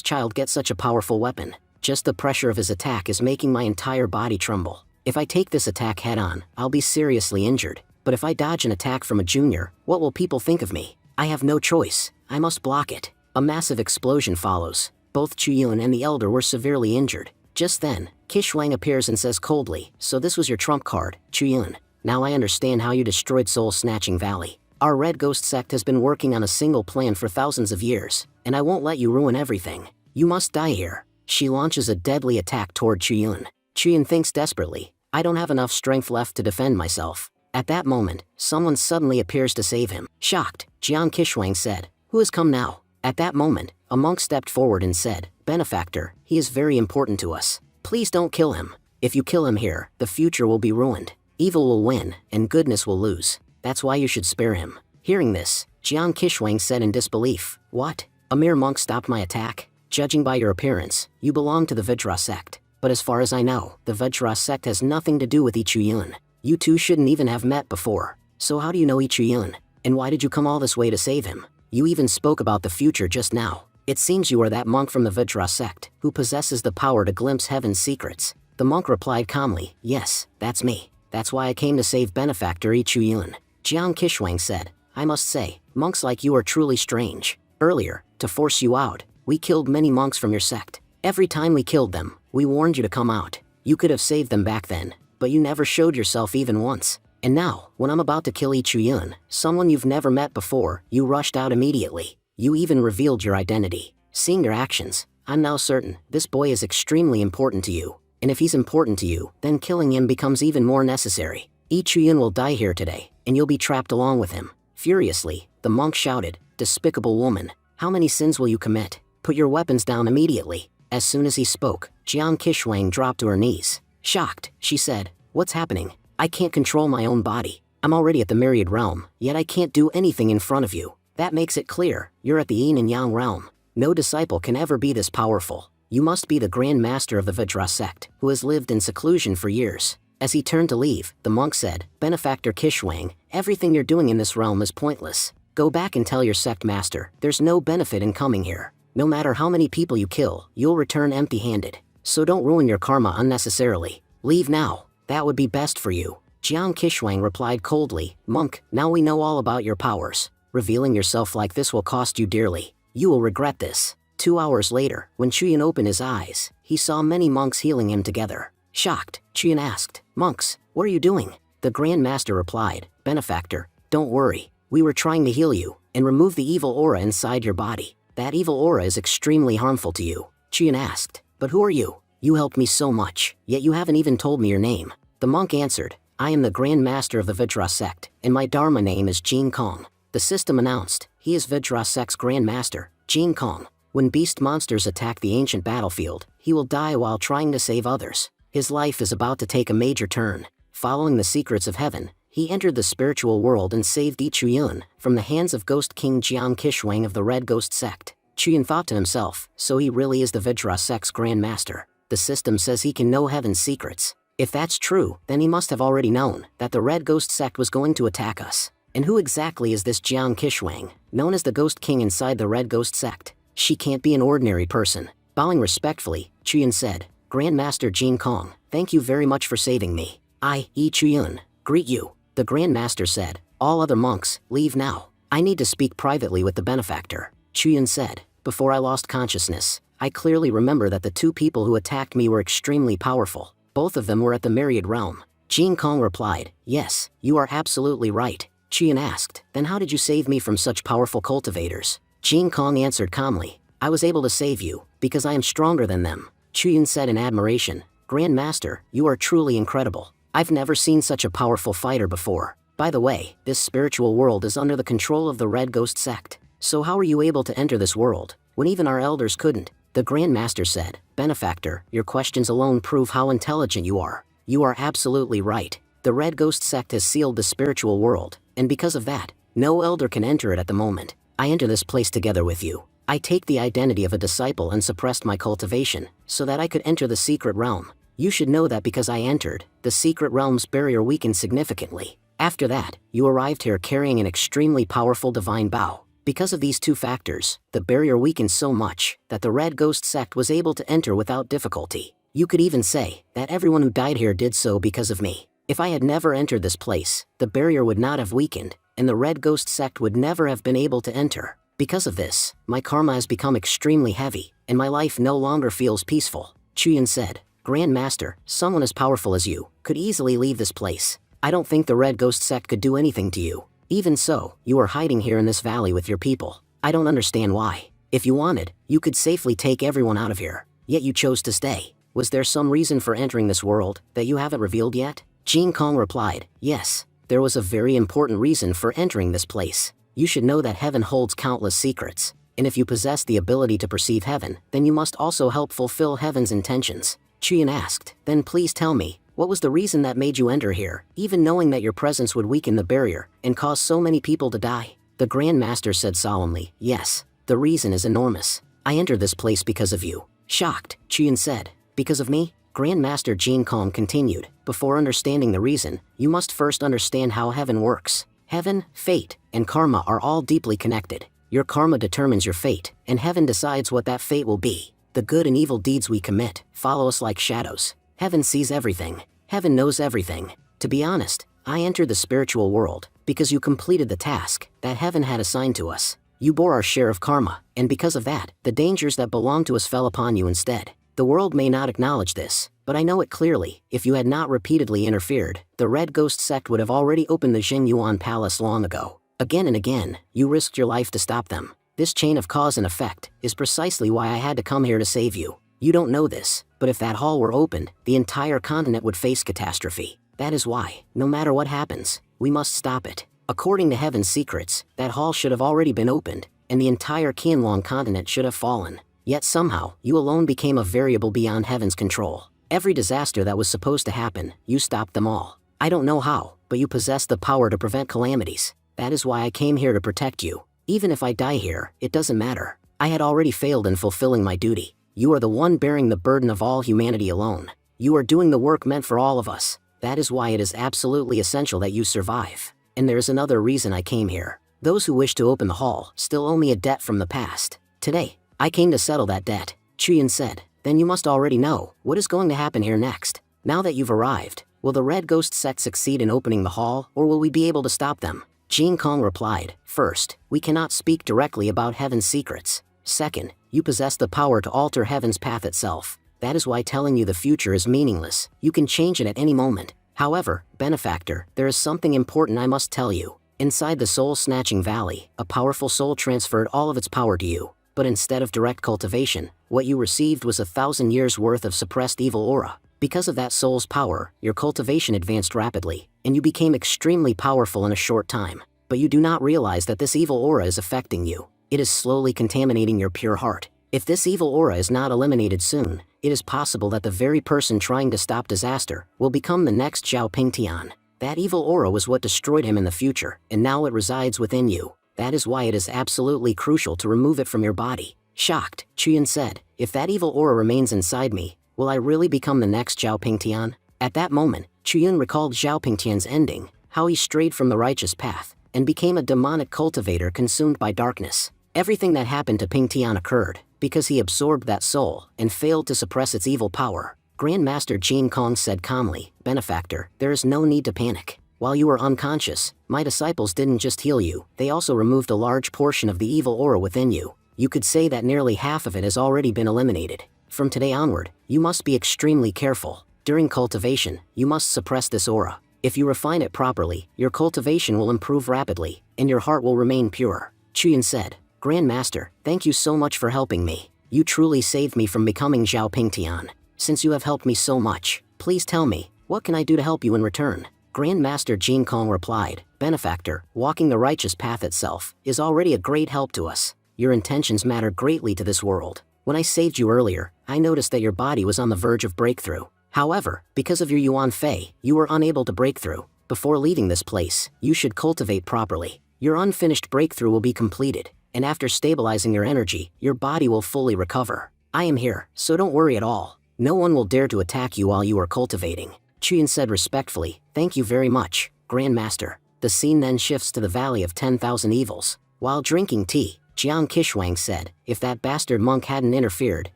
child get such a powerful weapon? Just the pressure of his attack is making my entire body tremble. If I take this attack head on, I'll be seriously injured. But if I dodge an attack from a junior, what will people think of me? I have no choice. I must block it. A massive explosion follows. Both Chuyun and the elder were severely injured. Just then, Kishwang appears and says coldly, so this was your trump card, Chuyun. Now I understand how you destroyed Soul Snatching Valley. Our Red Ghost sect has been working on a single plan for thousands of years, and I won't let you ruin everything. You must die here. She launches a deadly attack toward Chuyun. Chuyun thinks desperately, I don't have enough strength left to defend myself. At that moment, someone suddenly appears to save him. Shocked, Jiang Kishwang said, who has come now? At that moment, a monk stepped forward and said, Benefactor, he is very important to us. Please don't kill him. If you kill him here, the future will be ruined. Evil will win, and goodness will lose. That's why you should spare him. Hearing this, Jiang Kishwang said in disbelief, what? A mere monk stopped my attack? Judging by your appearance, you belong to the Vajra sect. But as far as I know, the Vajra sect has nothing to do with Ichuyun. You two shouldn't even have met before. So how do you know Ichuyun? And why did you come all this way to save him? You even spoke about the future just now. It seems you are that monk from the Vajra sect, who possesses the power to glimpse heaven's secrets. The monk replied calmly, yes, that's me. That's why I came to save Benefactor Ichuyun. Jiang Kishwang said, I must say, monks like you are truly strange. Earlier, to force you out, we killed many monks from your sect. Every time we killed them, we warned you to come out. You could have saved them back then, but you never showed yourself even once. And now, when I'm about to kill Ichuyun, someone you've never met before, you rushed out immediately. You even revealed your identity. Seeing your actions, I'm now certain this boy is extremely important to you. And if he's important to you, then killing him becomes even more necessary. Ichuyun will die here today, and you'll be trapped along with him. Furiously, the monk shouted, despicable woman, how many sins will you commit? Put your weapons down immediately. As soon as he spoke, Jiang Kishwang dropped to her knees. Shocked, she said, what's happening? I can't control my own body. I'm already at the Myriad Realm, yet I can't do anything in front of you. That makes it clear, you're at the Yin and Yang realm. No disciple can ever be this powerful. You must be the Grand Master of the Vajra sect, who has lived in seclusion for years. As he turned to leave, the monk said, Benefactor Kishwang, everything you're doing in this realm is pointless. Go back and tell your sect master, there's no benefit in coming here. No matter how many people you kill, you'll return empty-handed. So don't ruin your karma unnecessarily. Leave now. That would be best for you. Jiang Kishwang replied coldly, Monk, now we know all about your powers. Revealing yourself like this will cost you dearly. You will regret this. 2 hours later, when Chuyun opened his eyes, he saw many monks healing him together. Shocked, Chuyun asked, Monks, what are you doing? The Grand Master replied, Benefactor, don't worry. We were trying to heal you, and remove the evil aura inside your body. That evil aura is extremely harmful to you. Chuyun asked, but who are you? You helped me so much, yet you haven't even told me your name. The monk answered, I am the Grand Master of the Vidra sect, and my Dharma name is Jin Kong. The system announced, he is Vidra sect's Grand Master, Jin Kong. When beast monsters attack the ancient battlefield, he will die while trying to save others. His life is about to take a major turn. Following the secrets of heaven, he entered the spiritual world and saved Yi Chuyun from the hands of Ghost King Jiang Kishwang of the Red Ghost sect. Chuyun thought to himself, so he really is the Vidra sect's Grand Master. The system says he can know heaven's secrets. If that's true, then he must have already known that the Red Ghost sect was going to attack us. And who exactly is this Jiang Kishwang, known as the Ghost King inside the Red Ghost sect? She can't be an ordinary person. Bowing respectfully, Chuyun said, Grand Master Jin Kong, thank you very much for saving me. I, Yi Chuyun, greet you. The Grand Master said, all other monks, leave now. I need to speak privately with the benefactor. Chuyun said, before I lost consciousness, I clearly remember that the two people who attacked me were extremely powerful. Both of them were at the Myriad Realm. Jin Kong replied, yes, you are absolutely right. Chuyun asked, then how did you save me from such powerful cultivators? Jin Kong answered calmly, I was able to save you, because I am stronger than them. Chuyun said in admiration, Grand Master, you are truly incredible. I've never seen such a powerful fighter before. By the way, this spiritual world is under the control of the Red Ghost sect. So how are you able to enter this world, when even our elders couldn't? The Grand Master said, Benefactor, your questions alone prove how intelligent you are. You are absolutely right. The Red Ghost sect has sealed the spiritual world, and because of that, no elder can enter it at the moment. I enter this place together with you. I take the identity of a disciple and suppressed my cultivation, so that I could enter the secret realm. You should know that because I entered, the secret realm's barrier weakened significantly. After that, you arrived here carrying an extremely powerful divine bow. Because of these two factors, the barrier weakened so much that the Red Ghost sect was able to enter without difficulty. You could even say that everyone who died here did so because of me. If I had never entered this place, the barrier would not have weakened, and the Red Ghost sect would never have been able to enter. Because of this, my karma has become extremely heavy, and my life no longer feels peaceful. Chuyun said, Grand Master, someone as powerful as you could easily leave this place. I don't think the Red Ghost sect could do anything to you. Even so, you are hiding here in this valley with your people. I don't understand why. If you wanted, you could safely take everyone out of here, yet you chose to stay. Was there some reason for entering this world that you haven't revealed yet? Jin Kong replied, yes, there was a very important reason for entering this place. You should know that heaven holds countless secrets, and if you possess the ability to perceive heaven, then you must also help fulfill heaven's intentions. Chuyun asked, then please tell me, what was the reason that made you enter here, even knowing that your presence would weaken the barrier and cause so many people to die? The Grand Master said solemnly, yes, the reason is enormous. I entered this place because of you. Shocked, Chuyun said, because of me? Grand Master Jin Kong continued, before understanding the reason, you must first understand how heaven works. Heaven, fate, and karma are all deeply connected. Your karma determines your fate, and heaven decides what that fate will be. The good and evil deeds we commit follow us like shadows. Heaven sees everything. Heaven knows everything. To be honest, I entered the spiritual world because you completed the task that heaven had assigned to us. You bore our share of karma, and because of that, the dangers that belonged to us fell upon you instead. The world may not acknowledge this, but I know it clearly. If you had not repeatedly interfered, the Red Ghost sect would have already opened the Xingyuan Palace long ago. Again and again, you risked your life to stop them. This chain of cause and effect is precisely why I had to come here to save you. You don't know this, but if that hall were opened, the entire continent would face catastrophe. That is why, no matter what happens, we must stop it. According to heaven's secrets, that hall should have already been opened, and the entire Qianlong continent should have fallen. Yet somehow, you alone became a variable beyond heaven's control. Every disaster that was supposed to happen, you stopped them all. I don't know how, but you possess the power to prevent calamities. That is why I came here to protect you. Even if I die here, it doesn't matter. I had already failed in fulfilling my duty. You are the one bearing the burden of all humanity alone. You are doing the work meant for all of us. That is why it is absolutely essential that you survive. And there is another reason I came here. Those who wish to open the hall still owe me a debt from the past. Today, I came to settle that debt. Chuyun said, then you must already know what is going to happen here next. Now that you've arrived, will the Red Ghost sect succeed in opening the hall, or will we be able to stop them? Jin Kong replied, first, we cannot speak directly about heaven's secrets. Second, you possess the power to alter heaven's path itself. That is why telling you the future is meaningless. You can change it at any moment. However, Benefactor, there is something important I must tell you. Inside the soul-snatching valley, a powerful soul transferred all of its power to you. But instead of direct cultivation, what you received was 1,000 years worth of suppressed evil aura. Because of that soul's power, your cultivation advanced rapidly, and you became extremely powerful in a short time. But you do not realize that this evil aura is affecting you. It is slowly contaminating your pure heart. If this evil aura is not eliminated soon, it is possible that the very person trying to stop disaster will become the next Zhao Pingtian. That evil aura was what destroyed him in the future, and now it resides within you. That is why it is absolutely crucial to remove it from your body. Shocked, Chuyun said, if that evil aura remains inside me, will I really become the next Zhao Pingtian? At that moment, Chuyun recalled Zhao Pingtian's ending, how he strayed from the righteous path, and became a demonic cultivator consumed by darkness. Everything that happened to Pingtian occurred because he absorbed that soul and failed to suppress its evil power. Grandmaster Jin Kong said calmly, Benefactor, there is no need to panic. While you were unconscious, my disciples didn't just heal you, they also removed a large portion of the evil aura within you. You could say that nearly half of it has already been eliminated. From today onward, you must be extremely careful. During cultivation, you must suppress this aura. If you refine it properly, your cultivation will improve rapidly, and your heart will remain pure. Chuyun said, Grandmaster, thank you so much for helping me. You truly saved me from becoming Zhao Pingtian. Since you have helped me so much, please tell me, what can I do to help you in return? Grandmaster Jin Kong replied, Benefactor, walking the righteous path itself is already a great help to us. Your intentions matter greatly to this world. When I saved you earlier, I noticed that your body was on the verge of breakthrough. However, because of your Yuan Fei, you were unable to break through. Before leaving this place, you should cultivate properly. Your unfinished breakthrough will be completed, and after stabilizing your energy, your body will fully recover. I am here, so don't worry at all. No one will dare to attack you while you are cultivating. Chuyun said respectfully, Thank you very much, Grandmaster. The scene then shifts to the Valley of 10,000 Evils. While drinking tea, Jiang Qishuang said, if that bastard monk hadn't interfered,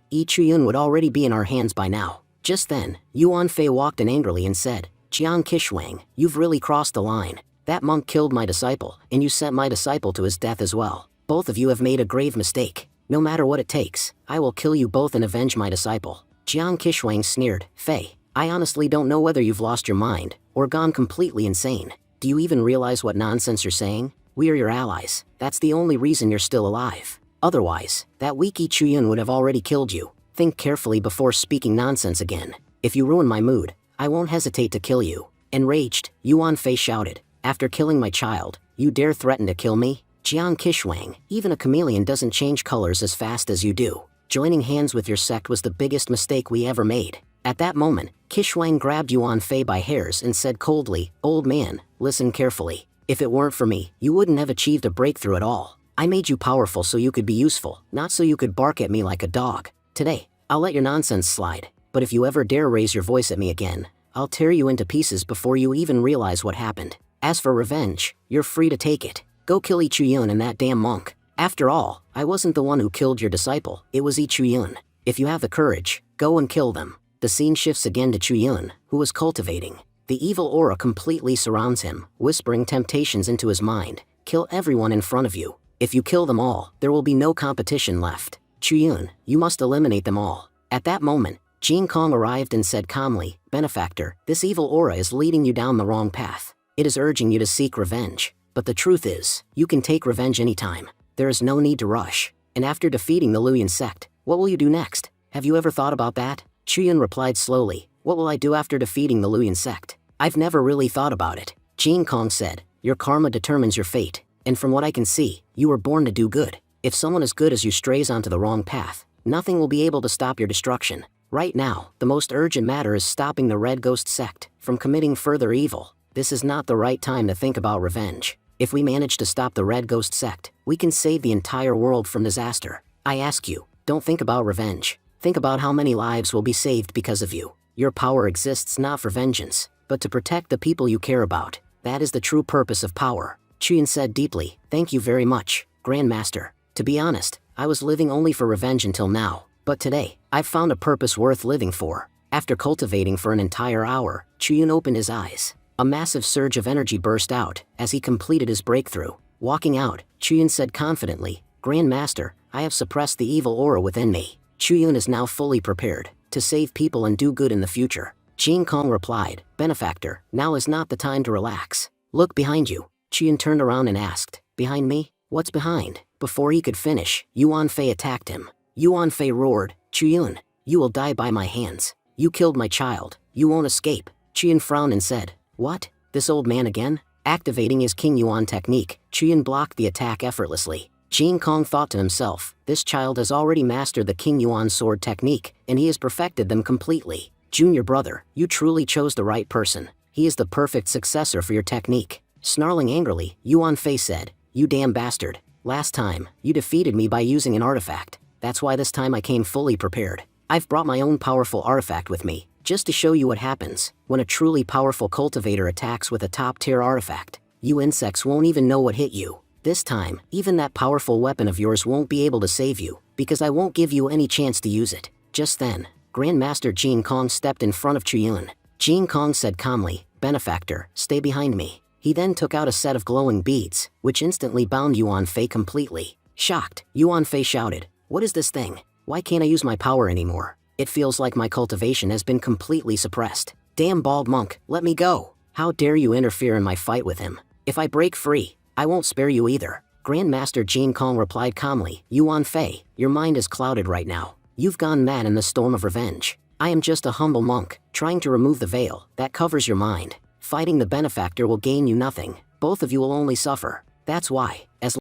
Yi Chuyun would already be in our hands by now. Just then, Yuan Fei walked in angrily and said, Jiang Qishuang, you've really crossed the line. That monk killed my disciple, and you sent my disciple to his death as well. Both of you have made a grave mistake. No matter what it takes, I will kill you both and avenge my disciple. Jiang Qishuang sneered, Fei, I honestly don't know whether you've lost your mind, or gone completely insane. Do you even realize what nonsense you're saying? We are your allies. That's the only reason you're still alive. Otherwise, that weak Yi Chuyun would have already killed you. Think carefully before speaking nonsense again. If you ruin my mood, I won't hesitate to kill you. Enraged, Yuan Fei shouted, After killing my child, you dare threaten to kill me? Jiang Qishuang, even a chameleon doesn't change colors as fast as you do. Joining hands with your sect was the biggest mistake we ever made. At that moment, Qishuang grabbed Yuan Fei by hairs and said coldly, Old man, listen carefully. If it weren't for me, you wouldn't have achieved a breakthrough at all. I made you powerful so you could be useful, not so you could bark at me like a dog. Today, I'll let your nonsense slide, but if you ever dare raise your voice at me again, I'll tear you into pieces before you even realize what happened. As for revenge, you're free to take it. Go kill Yi Chuyun and that damn monk. After all, I wasn't the one who killed your disciple, it was Yi Chuyun. If you have the courage, go and kill them. The scene shifts again to Chuyun, who was cultivating. The evil aura completely surrounds him, whispering temptations into his mind. Kill everyone in front of you. If you kill them all, there will be no competition left. Chuyun, you must eliminate them all. At that moment, Jin Kong arrived and said calmly, Benefactor, this evil aura is leading you down the wrong path. It is urging you to seek revenge. But the truth is, you can take revenge anytime. There is no need to rush. And after defeating the Luyan sect, what will you do next? Have you ever thought about that? Chuyun replied slowly, What will I do after defeating the Luyan sect? I've never really thought about it. Jin Kong said, Your karma determines your fate, and from what I can see, you were born to do good. If someone as good as you strays onto the wrong path, nothing will be able to stop your destruction. Right now, the most urgent matter is stopping the Red Ghost sect from committing further evil. This is not the right time to think about revenge. If we manage to stop the Red Ghost sect, we can save the entire world from disaster. I ask you, don't think about revenge. Think about how many lives will be saved because of you. Your power exists not for vengeance, but to protect the people you care about. That is the true purpose of power. Chuyun said deeply, Thank you very much, Grandmaster. To be honest, I was living only for revenge until now, but today, I've found a purpose worth living for. After cultivating for an entire hour, Chuyun opened his eyes. A massive surge of energy burst out as he completed his breakthrough. Walking out, Chuyun said confidently, Grandmaster, I have suppressed the evil aura within me. Chuyun is now fully prepared to save people and do good in the future. Jin Kong replied, Benefactor, now is not the time to relax. Look behind you. Chuyun turned around and asked, Behind me? What's behind? Before he could finish, Yuan Fei attacked him. Yuan Fei roared, Chuyun, you will die by my hands. You killed my child. You won't escape. Qian frowned and said, "What? This old man again?" Activating his King Yuan technique, Qian blocked the attack effortlessly. Jin Kong thought to himself, this child has already mastered the King Yuan sword technique, and he has perfected them completely. Junior brother, you truly chose the right person. He is the perfect successor for your technique. Snarling angrily, Yuan Fei said, "You damn bastard. Last time, you defeated me by using an artifact. That's why this time I came fully prepared. I've brought my own powerful artifact with me, just to show you what happens when a truly powerful cultivator attacks with a top-tier artifact. You insects won't even know what hit you. This time, even that powerful weapon of yours won't be able to save you, because I won't give you any chance to use it." Just then, Grandmaster Jin Kong stepped in front of Chiyun. Jin Kong said calmly, "Benefactor, stay behind me." He then took out a set of glowing beads, which instantly bound Yuan Fei completely. Shocked, Yuan Fei shouted, "What is this thing? Why can't I use my power anymore? It feels like my cultivation has been completely suppressed. Damn bald monk, let me go. How dare you interfere in my fight with him? If I break free, I won't spare you either." Grandmaster Jin Kong replied calmly, "Yuan Fei, your mind is clouded right now. You've gone mad in the storm of revenge. I am just a humble monk, trying to remove the veil that covers your mind. Fighting the benefactor will gain you nothing. Both of you will only suffer. That's why, as